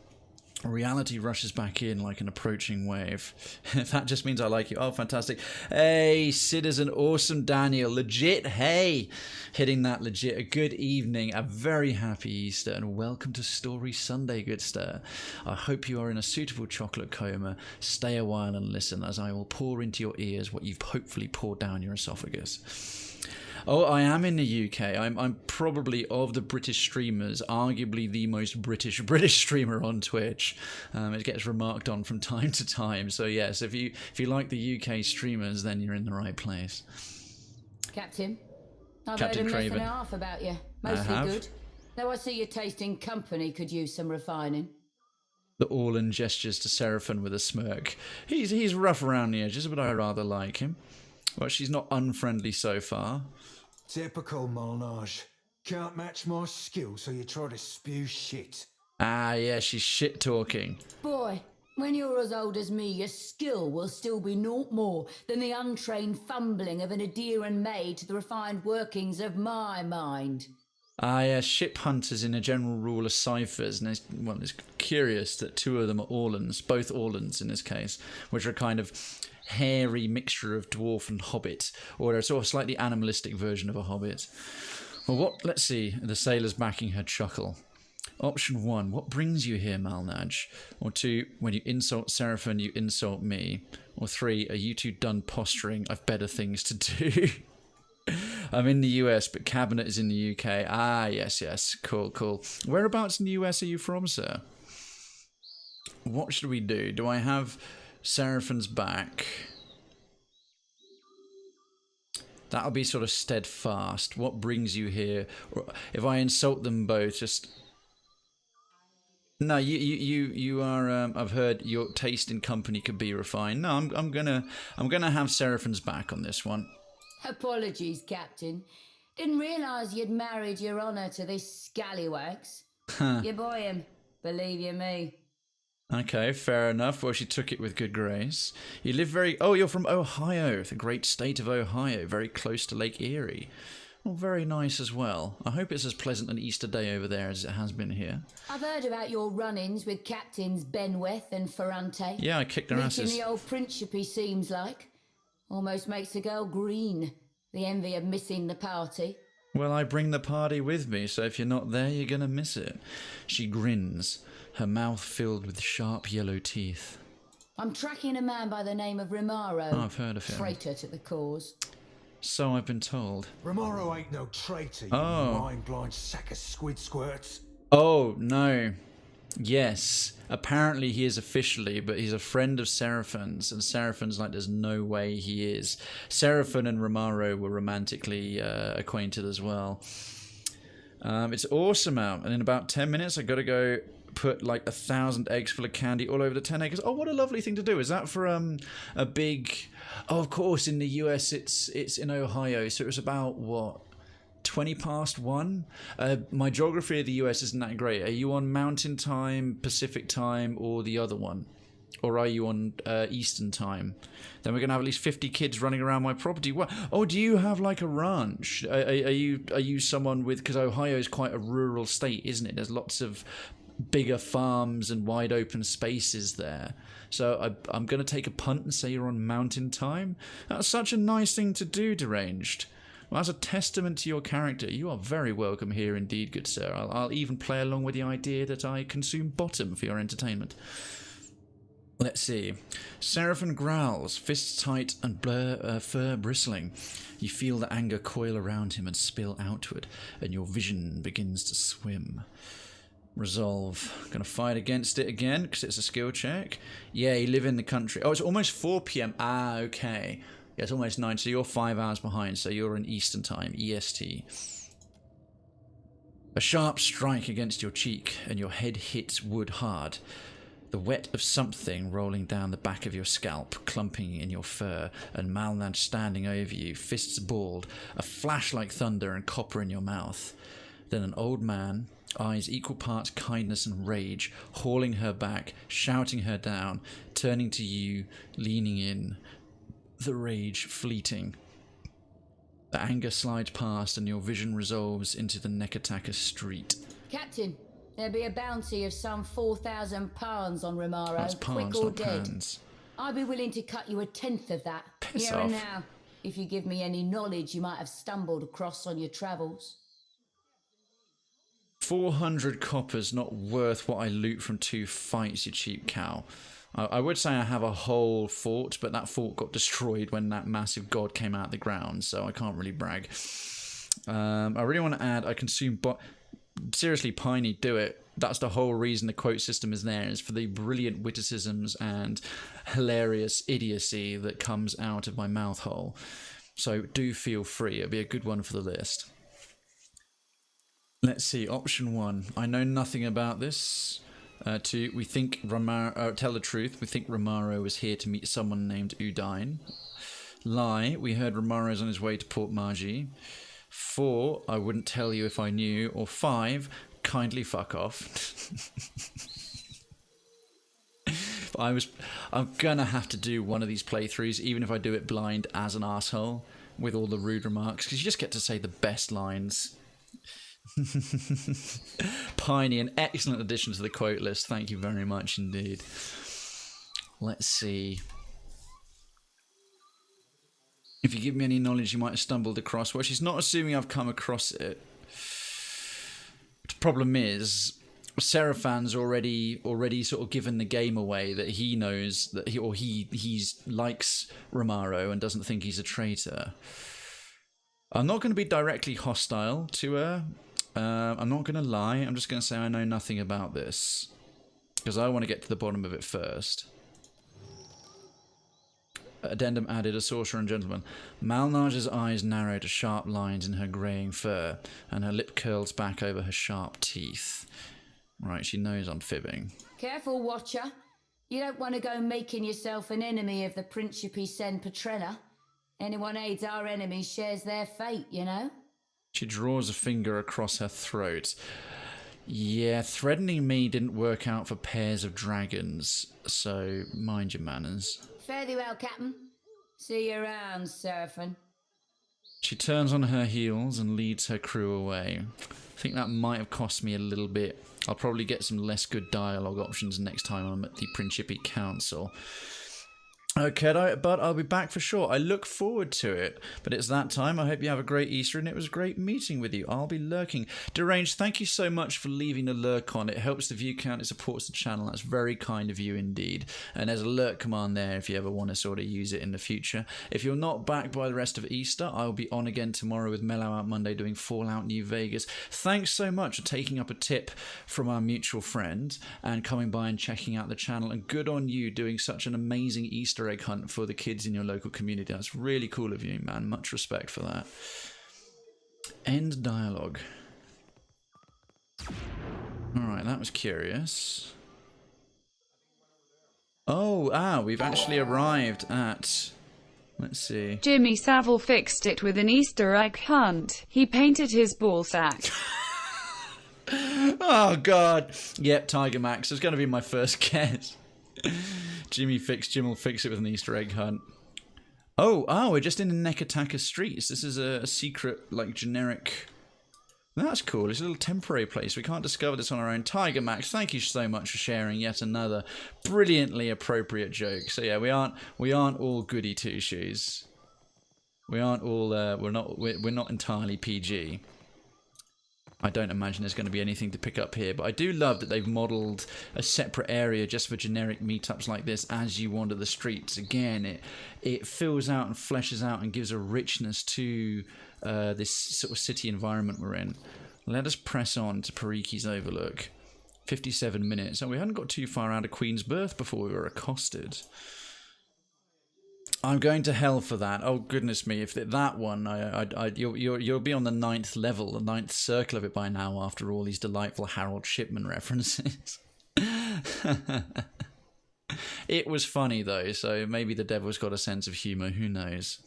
Reality rushes back in like an approaching wave. That just means I like you. Oh, fantastic. Hey, Citizen Awesome Daniel. Legit, hey. Hitting that legit. A good evening, a very happy Easter, and welcome to Story Sunday, good sir. I hope you are in a suitable chocolate coma. Stay a while and listen as I will pour into your ears what you've hopefully poured down your esophagus. Oh, I am in the UK. I'm probably, of the British streamers, arguably the most British streamer on Twitch. It gets remarked on from time to time. So yes, if you like the UK streamers, then you're in the right place. Captain, I've Captain heard a myth and Krayven. a half about you. Mostly good. Though I see your taste in company could use some refining. The Orlan gestures to Seraphon with a smirk. He's rough around the edges, but I rather like him. Well, she's not unfriendly so far. Typical Malnage. Can't match my skill, so you try to spew shit. Ah, yeah, she's shit-talking. Boy, when you're as old as me, your skill will still be naught more than the untrained fumbling of an adherent maid to the refined workings of my mind. Ah, yeah, ship hunters in a general rule are ciphers, and it's curious that two of them are Orlans, both Orlans in this case, which are kind of hairy mixture of dwarf and hobbit, or a sort of slightly animalistic version of a hobbit. Well, let's see, the sailor's backing her chuckle. Option 1, what brings you here, Malnage? Or 2, when you insult Seraphon, you insult me. Or 3, are you two done posturing? I've better things to do. I'm in the US, but Cabinet is in the UK. Ah, yes, cool. Whereabouts in the US are you from, sir? What should we do? Do I have Seraphon's back? That'll be sort of steadfast. What brings you here? Or if I insult them both, just... No, you are. I've heard your taste in company could be refined. No, I'm gonna have Seraphon's back on this one. Apologies, Captain. Didn't realise you'd married your honour to this scallywags. You boy him, believe you me. Okay, fair enough. Well, she took it with good grace. You live very... Oh, you're from Ohio, the great state of Ohio, very close to Lake Erie. Well, very nice as well. I hope it's as pleasant an Easter day over there as it has been here. I've heard about your run-ins with Captains Benweth and Ferrante. Yeah, I kicked their asses. The old principe seems like. Almost makes a girl green. The envy of missing the party. Well, I bring the party with me, so if you're not there, you're gonna miss it. She grins, her mouth filled with sharp yellow teeth. I'm tracking a man by the name of Rimaro. Oh, I've heard of him. Traitor to the cause. So I've been told. Romaro ain't no traitor, you mind-blind sack of squid squirts. Oh, no. Yes, apparently he is officially, but he's a friend of Seraphon's, and Seraphon's like, there's no way he is. Seraphon and Romaro were romantically acquainted as well. It's awesome out, and in about 10 minutes I gotta go put like 1,000 eggs full of candy all over the 10 acres. Oh, what a lovely thing to do. Is that for a big... Oh, of course, in the US it's in Ohio, so it was about, what, 20 past 1? My geography of the US isn't that great. Are you on Mountain Time, Pacific Time, or the other one? Or are you on Eastern Time? Then we're going to have at least 50 kids running around my property. What? Oh, do you have like a ranch? Are you someone with... Because Ohio is quite a rural state, isn't it? There's lots of bigger farms and wide open spaces there. So I'm going to take a punt and say you're on Mountain Time. That's such a nice thing to do, Deranged. Well, as a testament to your character, you are very welcome here indeed, good sir. I'll even play along with the idea that I consume bottom for your entertainment. Let's see. Seraphon growls, fists tight and fur bristling. You feel the anger coil around him and spill outward, and your vision begins to swim. Resolve. Gonna fight against it again, because it's a skill check. Yeah, you live in the country. Oh, it's almost 4 PM. Ah, okay. Yeah, it's almost 9, so you're 5 hours behind, so you're in Eastern Time, EST. A sharp strike against your cheek, and your head hits wood hard. The wet of something rolling down the back of your scalp, clumping in your fur, and Malnad standing over you, fists balled, a flash like thunder and copper in your mouth. Then an old man, eyes equal parts kindness and rage, hauling her back, shouting her down, turning to you, leaning in, the rage fleeting. The anger slides past and your vision resolves into the Neketaka street. Captain, there'll be a bounty of some 4,000 pounds on Romaro, That's pounds, quick or not dead. pounds. I'd be willing to cut you 1/10 of that, Piss here and off. now, if you give me any knowledge you might have stumbled across on your travels. 400 coppers not worth what I loot from 2 fights, you cheap cow. I would say I have a whole fort, but that fort got destroyed when that massive god came out of the ground, so I can't really brag. I really want to add, I consume... Seriously, Piney, do it. That's the whole reason the quote system is there, is for the brilliant witticisms and hilarious idiocy that comes out of my mouth hole. So do feel free. It'll be a good one for the list. Let's see, option 1. I know nothing about this. 2, we think Romaro... tell the truth, we think Romaro was here to meet someone named Udine. Lie, we heard Romaro's on his way to Port Margie. 4, I wouldn't tell you if I knew. Or 5, kindly fuck off. I'm gonna have to do one of these playthroughs, even if I do it blind as an asshole, with all the rude remarks, because you just get to say the best lines. Piney, an excellent addition to the quote list. Thank you very much indeed. Let's see. If you give me any knowledge you might have stumbled across. Well, she's not assuming I've come across it. The problem is, Seraphan's already sort of given the game away that he knows that he likes Romaro and doesn't think he's a traitor. I'm not going to be directly hostile to her. I'm not going to lie. I'm just going to say I know nothing about this, because I want to get to the bottom of it first. Addendum added, a sorcerer and gentleman. Malnage's eyes narrow to sharp lines in her greying fur, and her lip curls back over her sharp teeth. Right, she knows I'm fibbing. Careful, Watcher. You don't want to go making yourself an enemy of the Principe Sen Petrella. Anyone aids our enemies shares their fate, you know? She draws a finger across her throat. Yeah, threatening me didn't work out for pairs of dragons, so mind your manners. Fare thee well, Captain. See you around, Seraphin. She turns on her heels and leads her crew away. I think that might have cost me a little bit. I'll probably get some less good dialogue options next time I'm at the Principe Council. Okay, but I'll be back for sure. I look forward to it. But it's that time. I hope you have a great Easter, and it was great meeting with you. I'll be lurking. Deranged, thank you so much for leaving a lurk on. It helps the view count. It supports the channel. That's very kind of you indeed. And there's a lurk command there if you ever want to sort of use it in the future. If you're not back by the rest of Easter, I'll be on again tomorrow with Mellow Out Monday doing Fallout New Vegas. Thanks so much for taking up a tip from our mutual friend and coming by and checking out the channel. And good on you doing such an amazing Easter egg hunt for the kids in your local community. That's really cool of you, man. Much respect for that. End dialogue. Alright, that was curious. Oh, we've actually arrived at... Let's see. Jimmy Savile fixed it with an Easter egg hunt. He painted his ball sack. Oh, God. Yep, Tiger Max. It's going to be my first guess. Jim will fix it with an Easter egg hunt. Oh, we're just in the Neketaka streets. This is a secret, like, generic... That's cool. It's a little temporary place. We can't discover this on our own. Tiger Max, thank you so much for sharing yet another brilliantly appropriate joke. So yeah, we aren't all goody two shoes. We aren't all we're not entirely PG. I don't imagine there's going to be anything to pick up here, but I do love that they've modelled a separate area just for generic meetups like this as you wander the streets. Again, it fills out and fleshes out and gives a richness to this sort of city environment we're in. Let us press on to Periki's Overlook. 57 minutes. Oh, we hadn't got too far out of Queens Berth before we were accosted. I'm going to hell for that. Oh goodness me! If that one, you'll be on the 9th level, the 9th circle of it by now. After all these delightful Harold Shipman references, it was funny though. So maybe the devil's got a sense of humor. Who knows?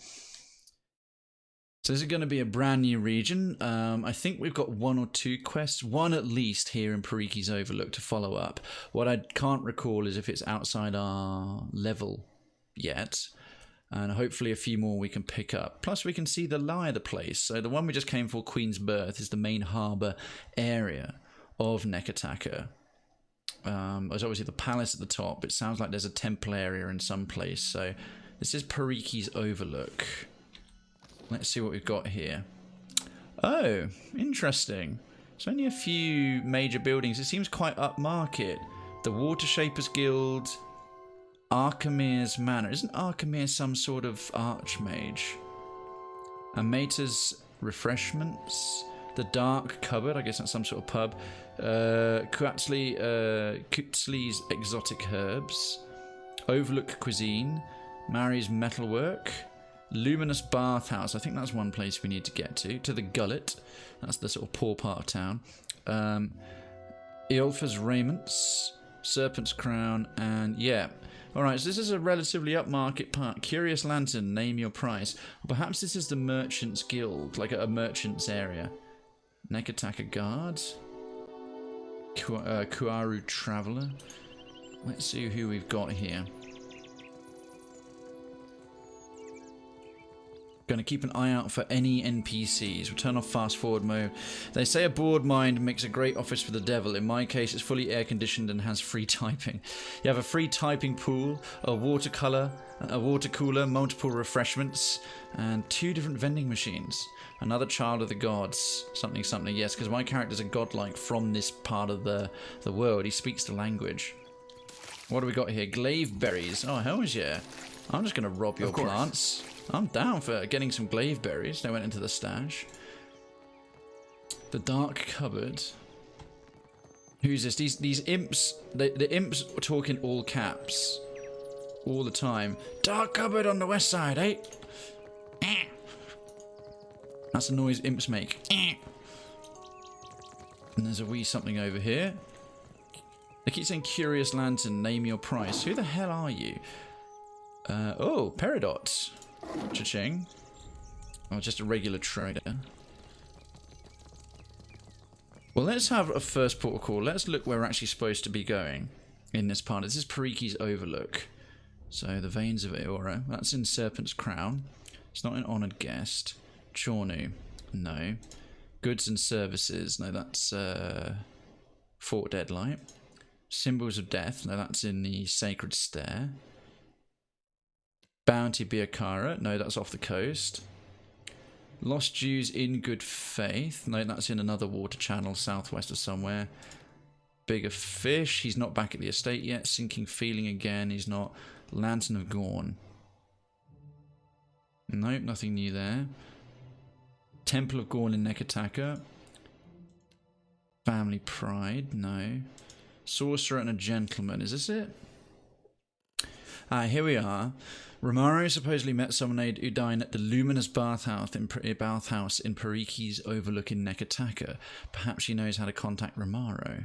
So this is going to be a brand new region. I think we've got 1 or 2 quests, one at least here in Periki's Overlook to follow up. What I can't recall is if it's outside our level yet. And hopefully a few more we can pick up. Plus we can see the lie of the place. So the one we just came for, Queens Berth, is the main harbour area of Neketaka. There's obviously the palace at the top. It sounds like there's a temple area in some place. So this is Periki's Overlook. Let's see what we've got here. Oh, interesting. There's only a few major buildings. It seems quite upmarket. The Water Shapers Guild... Archimere's Manor. Isn't Archimere some sort of archmage? Amata's Refreshments. The Dark Cupboard. I guess that's some sort of pub. Kutzley's Exotic Herbs. Overlook Cuisine. Mary's Metalwork. Luminous Bathhouse. I think that's one place we need to get to. To the Gullet. That's the sort of poor part of town. Eolfa's Raiments. Serpent's Crown. And yeah... Alright, so this is a relatively upmarket part. Curious Lantern, name your price. Perhaps this is the Merchant's Guild, like a merchant's area. Neketaka Guard. Kuaru Traveller. Let's see who we've got here. Going to keep an eye out for any NPCs. We'll turn off fast forward mode. They say a bored mind makes a great office for the devil. In my case, it's fully air conditioned and has free typing. You have a free typing pool, a water cooler, multiple refreshments, and 2 different vending machines. Another child of the gods. Something, something. Yes, because my character's a godlike from this part of the world. He speaks the language. What do we got here? Glaive berries. Oh, hell yeah. I'm just going to rob your plants. I'm down for getting some glaive berries. They went into the stash. The Dark Cupboard. Who's this? These imps. The imps talk in all caps. All the time. Dark Cupboard on the west side, eh? That's the noise imps make. And there's a wee something over here. They keep saying Curious Lantern, name your price. Who the hell are you? Oh, Peridots. Cha-ching. Oh, just a regular trader. Well, let's have a first port of call. Let's look where we're actually supposed to be going in this part. This is Periki's Overlook. So, the Veins of Eora. That's in Serpent's Crown. It's not an Honoured Guest. Chornu. No. Goods and Services. No, that's Fort Deadlight. Symbols of Death. No, that's in the Sacred Stair. Bounty Biakara. No, that's off the coast. Lost Jews in Good Faith. No, that's in another water channel southwest of somewhere. Bigger Fish. He's not back at the estate yet. Sinking Feeling again. He's not. Lantern of Gorn. Nope, nothing new there. Temple of Gorn in Neketaka. Family Pride. No. Sorcerer and a Gentleman. Is this it? Ah, here we are. Romaro supposedly met someone named Udine at the Luminous Bathhouse in Periki's Overlook in Neketaka. Perhaps she knows how to contact Romaro.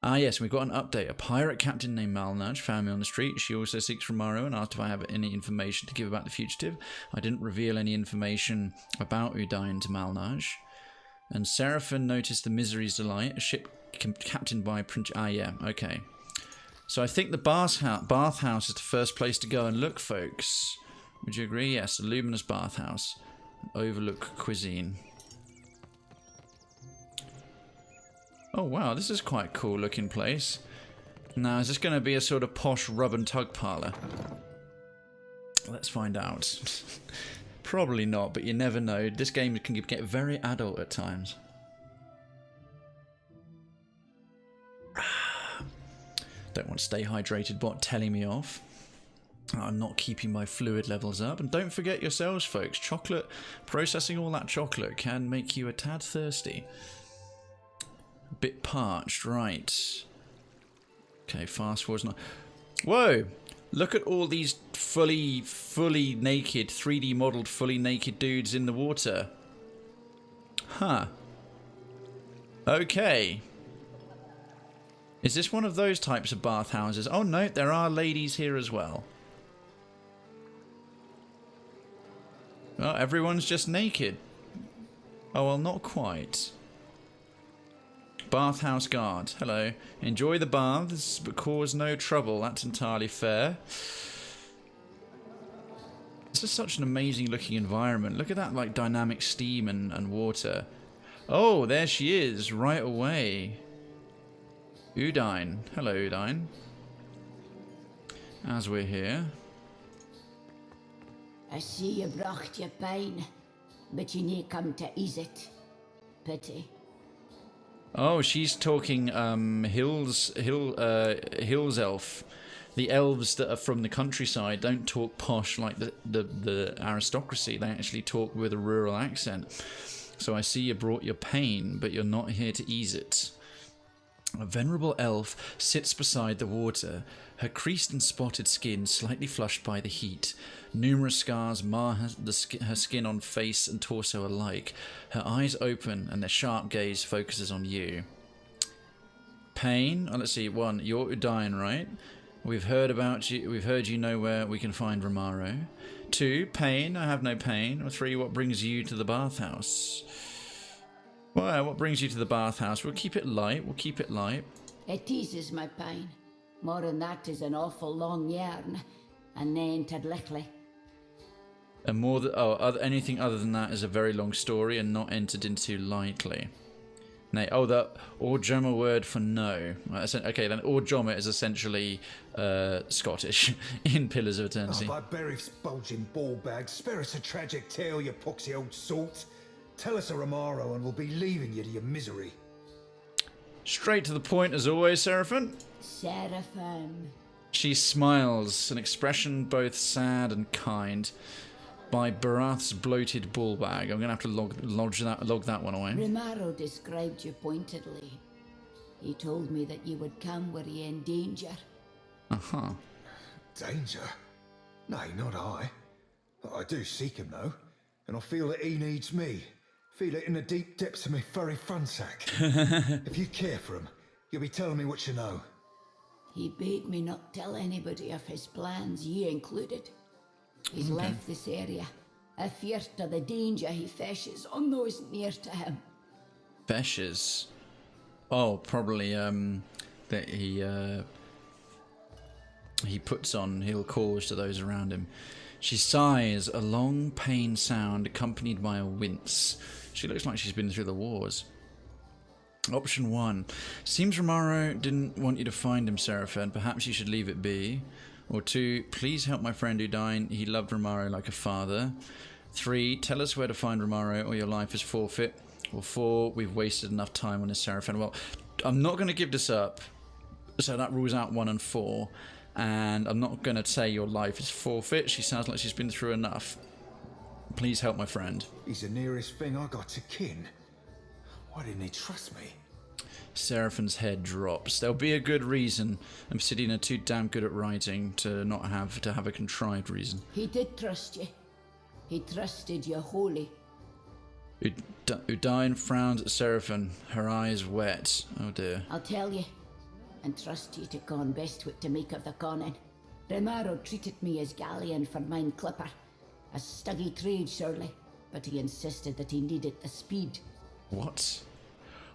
Ah yes, we've got an update. A pirate captain named Malnage found me on the street. She also seeks Romaro and asked if I have any information to give about the fugitive. I didn't reveal any information about Udine to Malnage. And Seraphim noticed the Misery's Delight, a ship captained by Prince... Ah yeah, okay. So I think the bathhouse is the first place to go and look, folks. Would you agree? Yes, the Luminous Bathhouse. Overlook Cuisine. Oh wow, this is quite a cool looking place. Now, is this going to be a sort of posh rub and tug parlour? Let's find out. Probably not, but you never know. This game can get very adult at times. Don't want to stay hydrated, bot telling me off. I'm not keeping my fluid levels up. And don't forget yourselves, folks. Chocolate, processing all that chocolate can make you a tad thirsty. A bit parched, right. Okay, fast forward's not... Whoa! Look at all these fully naked, 3D modeled, fully naked dudes in the water. Huh. Okay. Is this one of those types of bathhouses? Oh no, there are ladies here as well. Well, everyone's just naked. Oh, well, not quite. Bathhouse guard. Hello. Enjoy the baths, but cause no trouble. That's entirely fair. This is such an amazing looking environment. Look at that, like, dynamic steam and water. Oh, there she is, right away. Udine. Hello, Udine. As we're here. I see you brought your pain, but you need come to ease it. Pity. Oh, she's talking Hills elf. The elves that are from the countryside don't talk posh like the aristocracy. They actually talk with a rural accent. So I see you brought your pain, but you're not here to ease it. A venerable elf sits beside the water, her creased and spotted skin slightly flushed by the heat. Numerous scars mar her skin on face and torso alike. Her eyes open and their sharp gaze focuses on you. Pain? Oh, let's see. 1. You're Udine, right? We've heard about you. We've heard you know where we can find Romaro. 2. Pain? I have no pain. Or 3. What brings you to the bathhouse? Well, what brings you to the bathhouse? We'll keep it light. We'll keep it light. It eases my pain. More than that is an awful long yarn, and then to lickly. And more than anything other than that is a very long story and not entered into lightly. Nay, oh, the Orjoma word for no. Okay, then Orjoma is essentially Scottish in Pillars of Eternity. Oh, by Berith's bulging ball bag, spare us a tragic tale, you poxy old salt. Tell us a Romaro and we'll be leaving you to your misery. Straight to the point as always, Seraphim. Seraphim. She smiles, an expression both sad and kind. By Barath's bloated ball bag. I'm going to have to log that one away. Romaro described you pointedly. He told me that you would come were you in danger. Uh-huh. Danger? Nay, not I. I do seek him, though. And I feel that he needs me. Feel it in the deep depths of my furry fun sack. If you care for him, you'll be telling me what you know. He bade me not tell anybody of his plans, ye included. He's left this area, afeard of the danger he fishes on those near to him. Fishes? Oh, probably that he puts on, he'll cause to those around him. She sighs, a long pain sound accompanied by a wince. She looks like she's been through the wars. Option 1. Seems Romaro didn't want you to find him, Seraphim. Perhaps you should leave it be. Or 2. Please help my friend Udine. He loved Romaro like a father. 3. Tell us where to find Romaro or your life is forfeit. Or 4. We've wasted enough time on this, Seraphim. Well, I'm not going to give this up. So that rules out 1 and 4. And I'm not going to say your life is forfeit. She sounds like she's been through enough. Please help my friend. He's the nearest thing I got to kin. Why didn't he trust me? Seraphim's head drops. There'll be a good reason. Obsidian are too damn good at writing to not have a contrived reason. He did trust you. He trusted you wholly. Udine frowns at Seraphim, her eyes wet. Oh dear. I'll tell you, and trust you to con best what to make of the conning. Romaro treated me as galleon for mine clipper. A stuggy trade, surely, but he insisted that he needed the speed. What?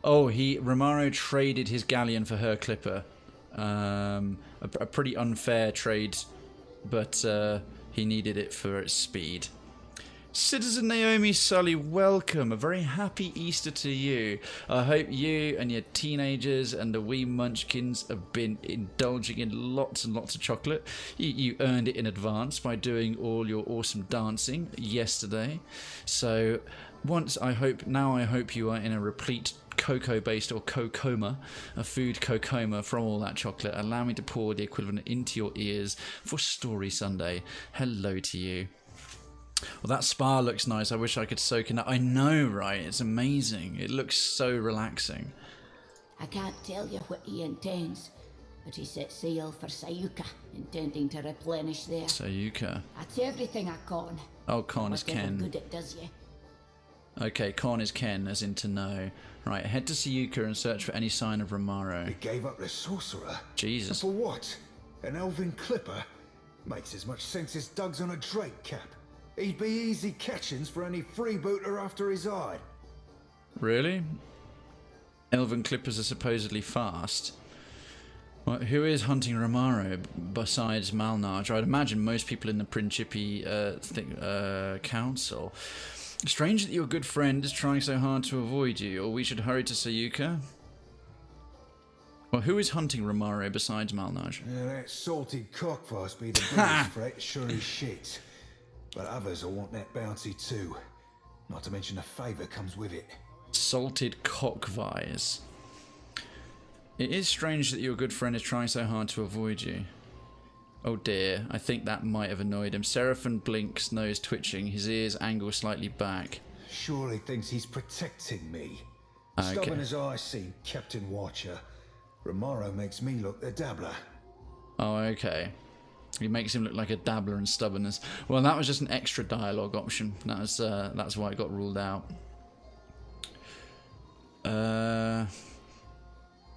Oh, Romaro traded his galleon for her clipper. A pretty unfair trade, but he needed it for its speed. Citizen Naomi Sully, welcome. A very happy Easter to you. I hope you and your teenagers and the wee munchkins have been indulging in lots and lots of chocolate. You earned it in advance by doing all your awesome dancing yesterday. So I hope you are in a replete cocoa-based or cocoma, a food cocoma from all that chocolate. Allow me to pour the equivalent into your ears for Story Sunday. Hello to you. Well, that spa looks nice. I wish I could soak in that. I know, right? It's amazing. It looks so relaxing. I can't tell you what he intends, but he set sail for Sayuka, intending to replenish there. Sayuka. That's everything I con. Oh, con is Whatever Ken. good it does you. Okay, con is Ken, as in to know. Right, head to Sayuka and search for any sign of Romaro. He gave up the sorcerer. Jesus. For what? An elven clipper? Makes as much sense as Doug's on a drake cap. He'd be easy catchings for any freebooter after his eye. Really? Elven clippers are supposedly fast. Well, who is hunting Romaro besides Malnage? I'd imagine most people in the Principi council. Strange that your good friend is trying so hard to avoid you, or we should hurry to Sayuka? Well, who is hunting Romaro besides Malnage? Yeah, that salted cockfice be the biggest threat, sure as shit. But others will want that bounty too. Not to mention the favour comes with it. Salted cockvise. It is strange that your good friend is trying so hard to avoid you. Oh dear, I think that might have annoyed him. Seraphon blinks, nose twitching, his ears angle slightly back. Surely thinks he's protecting me. Okay. Stubborn as I seem, Captain Watcher. Romaro makes me look the dabbler. Oh, okay. He makes him look like a dabbler in stubbornness. Well, that was just an extra dialogue option. That's why it got ruled out.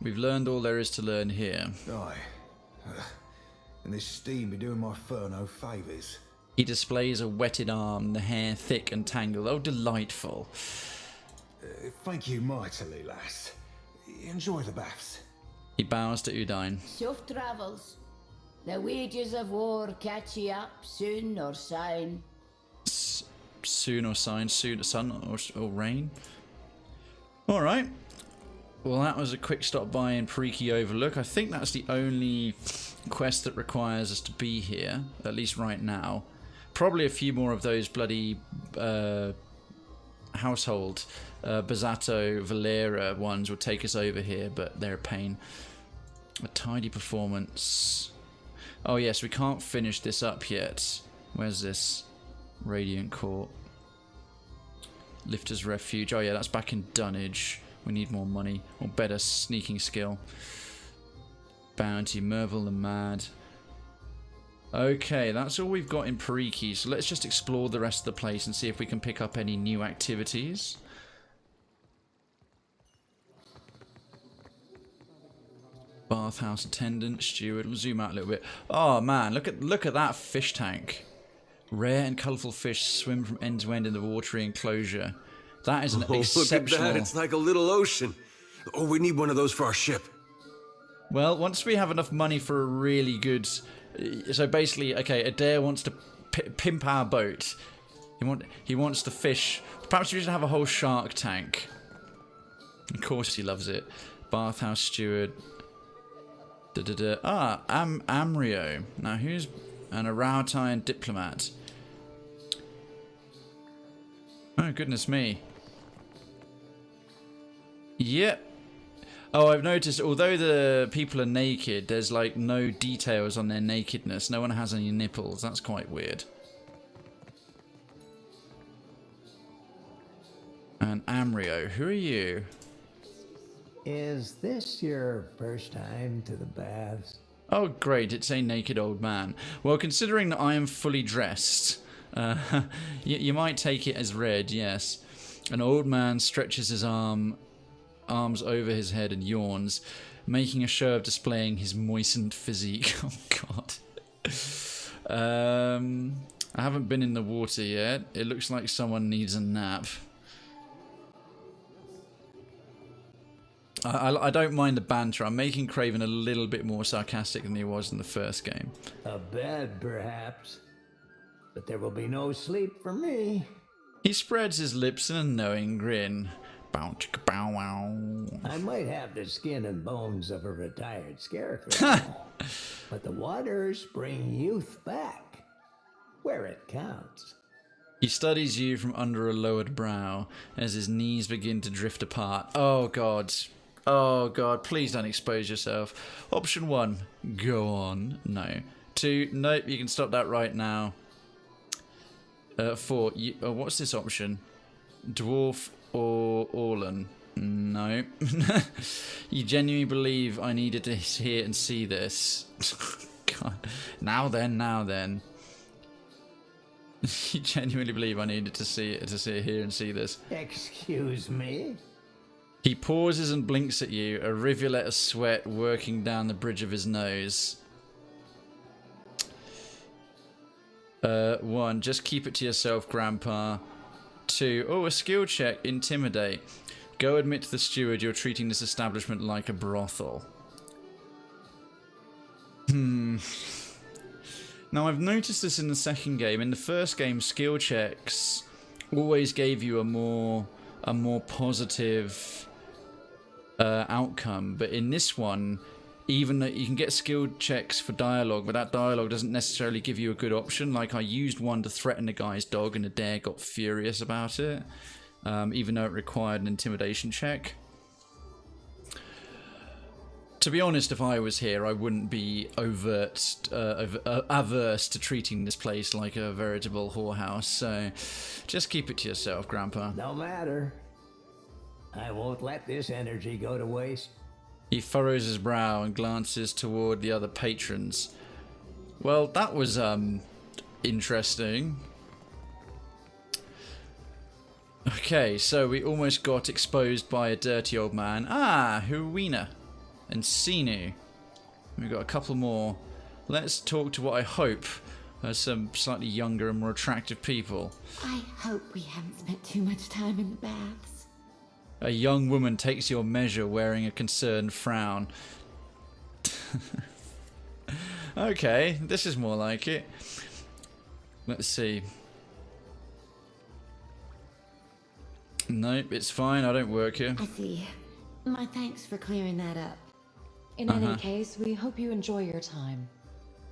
We've learned all there is to learn here. Aye. And this steam be doing my fur no favours. He displays a wetted arm, the hair thick and tangled. Oh, delightful. Thank you mightily, lass. Enjoy the baths. He bows to Udine. Soft travels. The wages of war catch ye up soon or sign. Soon or sign, soon sun or rain. All right. Well, that was a quick stop by in Periki Overlook. I think that's the only quest that requires us to be here, at least right now. Probably a few more of those bloody household Bazzato Valera ones will take us over here, but they're a pain. A tidy performance. Oh yes, we can't finish this up yet. Where's this? Radiant Court. Lifter's Refuge. Oh yeah, that's back in Dunnage. We need more money, or better sneaking skill. Bounty, Merville the Mad. Okay, that's all we've got in Periki, so let's just explore the rest of the place and see if we can pick up any new activities. Bathhouse attendant, steward. We'll zoom out a little bit. Oh man, look at that fish tank. Rare and colourful fish swim from end to end in the watery enclosure. That is an exceptional... Look at that, it's like a little ocean. Oh, we need one of those for our ship. Well, once we have enough money for a really good... So basically, okay, Adair wants to pimp our boat. He wants to fish. Perhaps we should have a whole shark tank. Of course he loves it. Bathhouse steward. Amrio. Now who's... And a Rautian diplomat. Oh, goodness me. Yep. Oh, I've noticed, although the people are naked, there's like no details on their nakedness. No one has any nipples. That's quite weird. And Amrio, who are you? Is this your first time to the baths? Oh, great, it's a naked old man. Well, considering that I am fully dressed, you might take it as read, yes. An old man stretches his arms over his head and yawns, making a show of displaying his moistened physique. Oh, God. I haven't been in the water yet. It looks like someone needs a nap. I don't mind the banter. I'm making Krayven a little bit more sarcastic than he was in the first game. A bed, perhaps. But there will be no sleep for me. He spreads his lips in a knowing grin. Bow chicka bow wow. I might have the skin and bones of a retired scarecrow. But the waters bring youth back. Where it counts. He studies you from under a lowered brow as his knees begin to drift apart. Oh, God. Oh, God. Please don't expose yourself. Option 1. Go on. No. 2. Nope. You can stop that right now. 4. What's this option? Dwarf or Orlan? No. You genuinely believe I needed to hear and see this? God. Now then. You genuinely believe I needed to hear and see this? Excuse me? He pauses and blinks at you, a rivulet of sweat working down the bridge of his nose. 1. Just keep it to yourself, Grandpa. 2. Oh, a skill check. Intimidate. Go admit to the steward you're treating this establishment like a brothel. Now, I've noticed this in the second game. In the first game, skill checks always gave you a more positive outcome. But in this one, even though you can get skill checks for dialogue, but that dialogue doesn't necessarily give you a good option. Like, I used one to threaten a guy's dog, and the dare got furious about it, even though it required an intimidation check. To be honest, if I was here, I wouldn't be averse to treating this place like a veritable whorehouse, so just keep it to yourself, Grandpa. No matter. I won't let this energy go to waste. He furrows his brow and glances toward the other patrons. Well, that was, interesting. Okay, so we almost got exposed by a dirty old man. Ah, Huina. And Sinu. We've got a couple more. Let's talk to what I hope are some slightly younger and more attractive people. I hope we haven't spent too much time in the baths. A young woman takes your measure wearing a concerned frown. Okay, this is more like it. Let's see. Nope, it's fine. I don't work here. I see. My thanks for clearing that up. In any case, we hope you enjoy your time.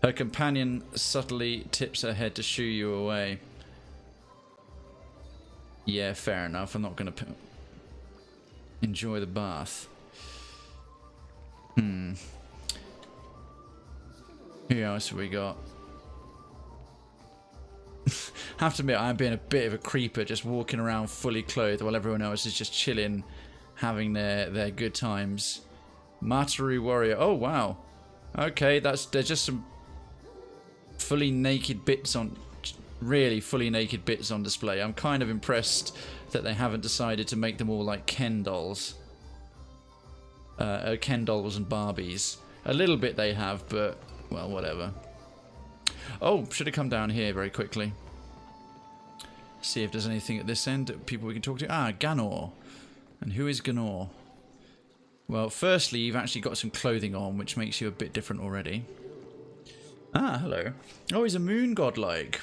Her companion subtly tips her head to shoo you away. Yeah, fair enough. I'm not going to enjoy the bath. Who else have we got? Have to admit, I'm being a bit of a creeper, just walking around fully clothed while everyone else is just chilling, having their good times. Mataru warrior. Oh wow. Okay, there's just some fully naked bits on, really fully naked bits on display. I'm kind of impressed that they haven't decided to make them all like Ken dolls. Ken dolls and Barbies. A little bit they have, but well, whatever. Oh, should have come down here very quickly. See if there's anything at this end, people we can talk to. Ah, Ganor. And who is Ganor? Well, firstly, you've actually got some clothing on, which makes you a bit different already. Ah, hello. Oh, he's a moon godlike.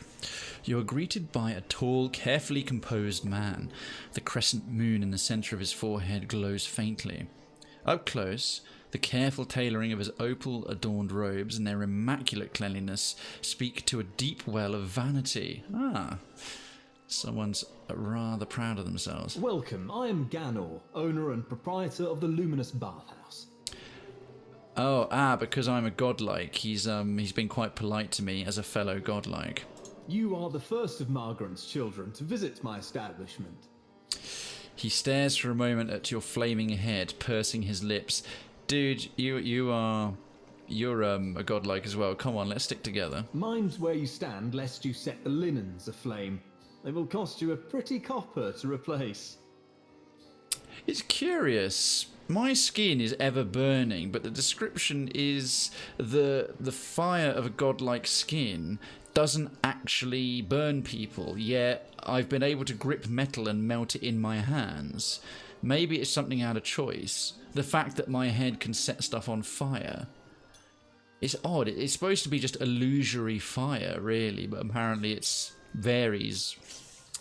You are greeted by a tall, carefully composed man. The crescent moon in the centre of his forehead glows faintly. Up close, the careful tailoring of his opal-adorned robes and their immaculate cleanliness speak to a deep well of vanity. Ah, someone's rather proud of themselves. Welcome, I am Ganor, owner and proprietor of the Luminous Bathhouse. Oh, because I'm a godlike. He's been quite polite to me as a fellow godlike. You are the first of Margaret's children to visit my establishment. He stares for a moment at your flaming head, pursing his lips. Dude, you're a godlike as well. Come on, let's stick together. Mind where you stand, lest you set the linens aflame. They will cost you a pretty copper to replace. It's curious. My skin is ever burning, but the description is the fire of a godlike skin doesn't actually burn people, yet I've been able to grip metal and melt it in my hands. Maybe it's something out of choice. The fact that my head can set stuff on fire. It's odd. It's supposed to be just illusory fire, really, but apparently it varies.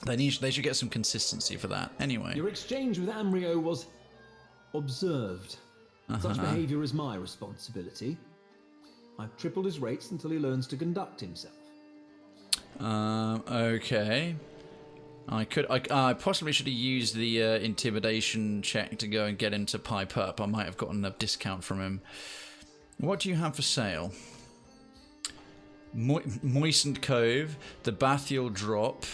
They should get some consistency for that. Anyway. Your exchange with Amrio was observed. Such behaviour is my responsibility. I've tripled his rates until he learns to conduct himself. Okay. I possibly should have used the intimidation check to go and get him to pipe up. I might have gotten a discount from him. What do you have for sale? Moistened Cove, the Bathial Drop,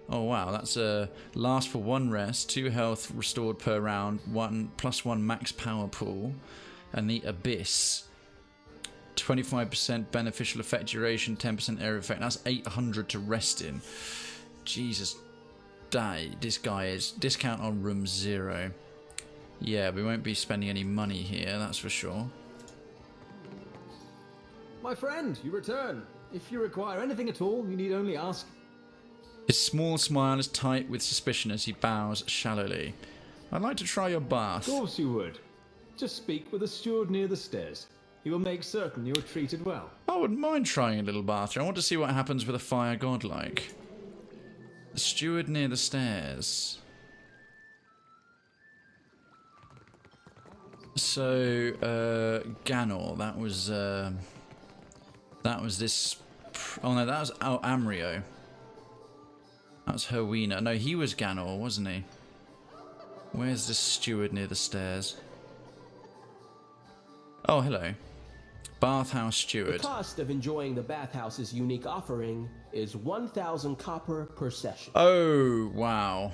Oh wow, that's a last for 1 rest, 2 health restored per round, 1+1 max power pool, and the Abyss. 25% beneficial effect duration, 10% area effect. That's 800 to rest in. Jesus, this guy is discount on room 0. Yeah, we won't be spending any money here, that's for sure. My friend, you return. If you require anything at all, you need only ask. His small smile is tight with suspicion as he bows shallowly. I'd like to try your bath. Of course you would. Just speak with the steward near the stairs. He will make certain you're treated well. I wouldn't mind trying a little bath. I want to see what happens with a fire godlike. The steward near the stairs. So, Ganor, that was this... Oh no, that was Amrio. That's Herwina. No, he was Ganor, wasn't he? Where's the steward near the stairs? Oh, hello. Bathhouse steward. The cost of enjoying the bathhouse's unique offering is 1,000 copper per session. Oh, wow.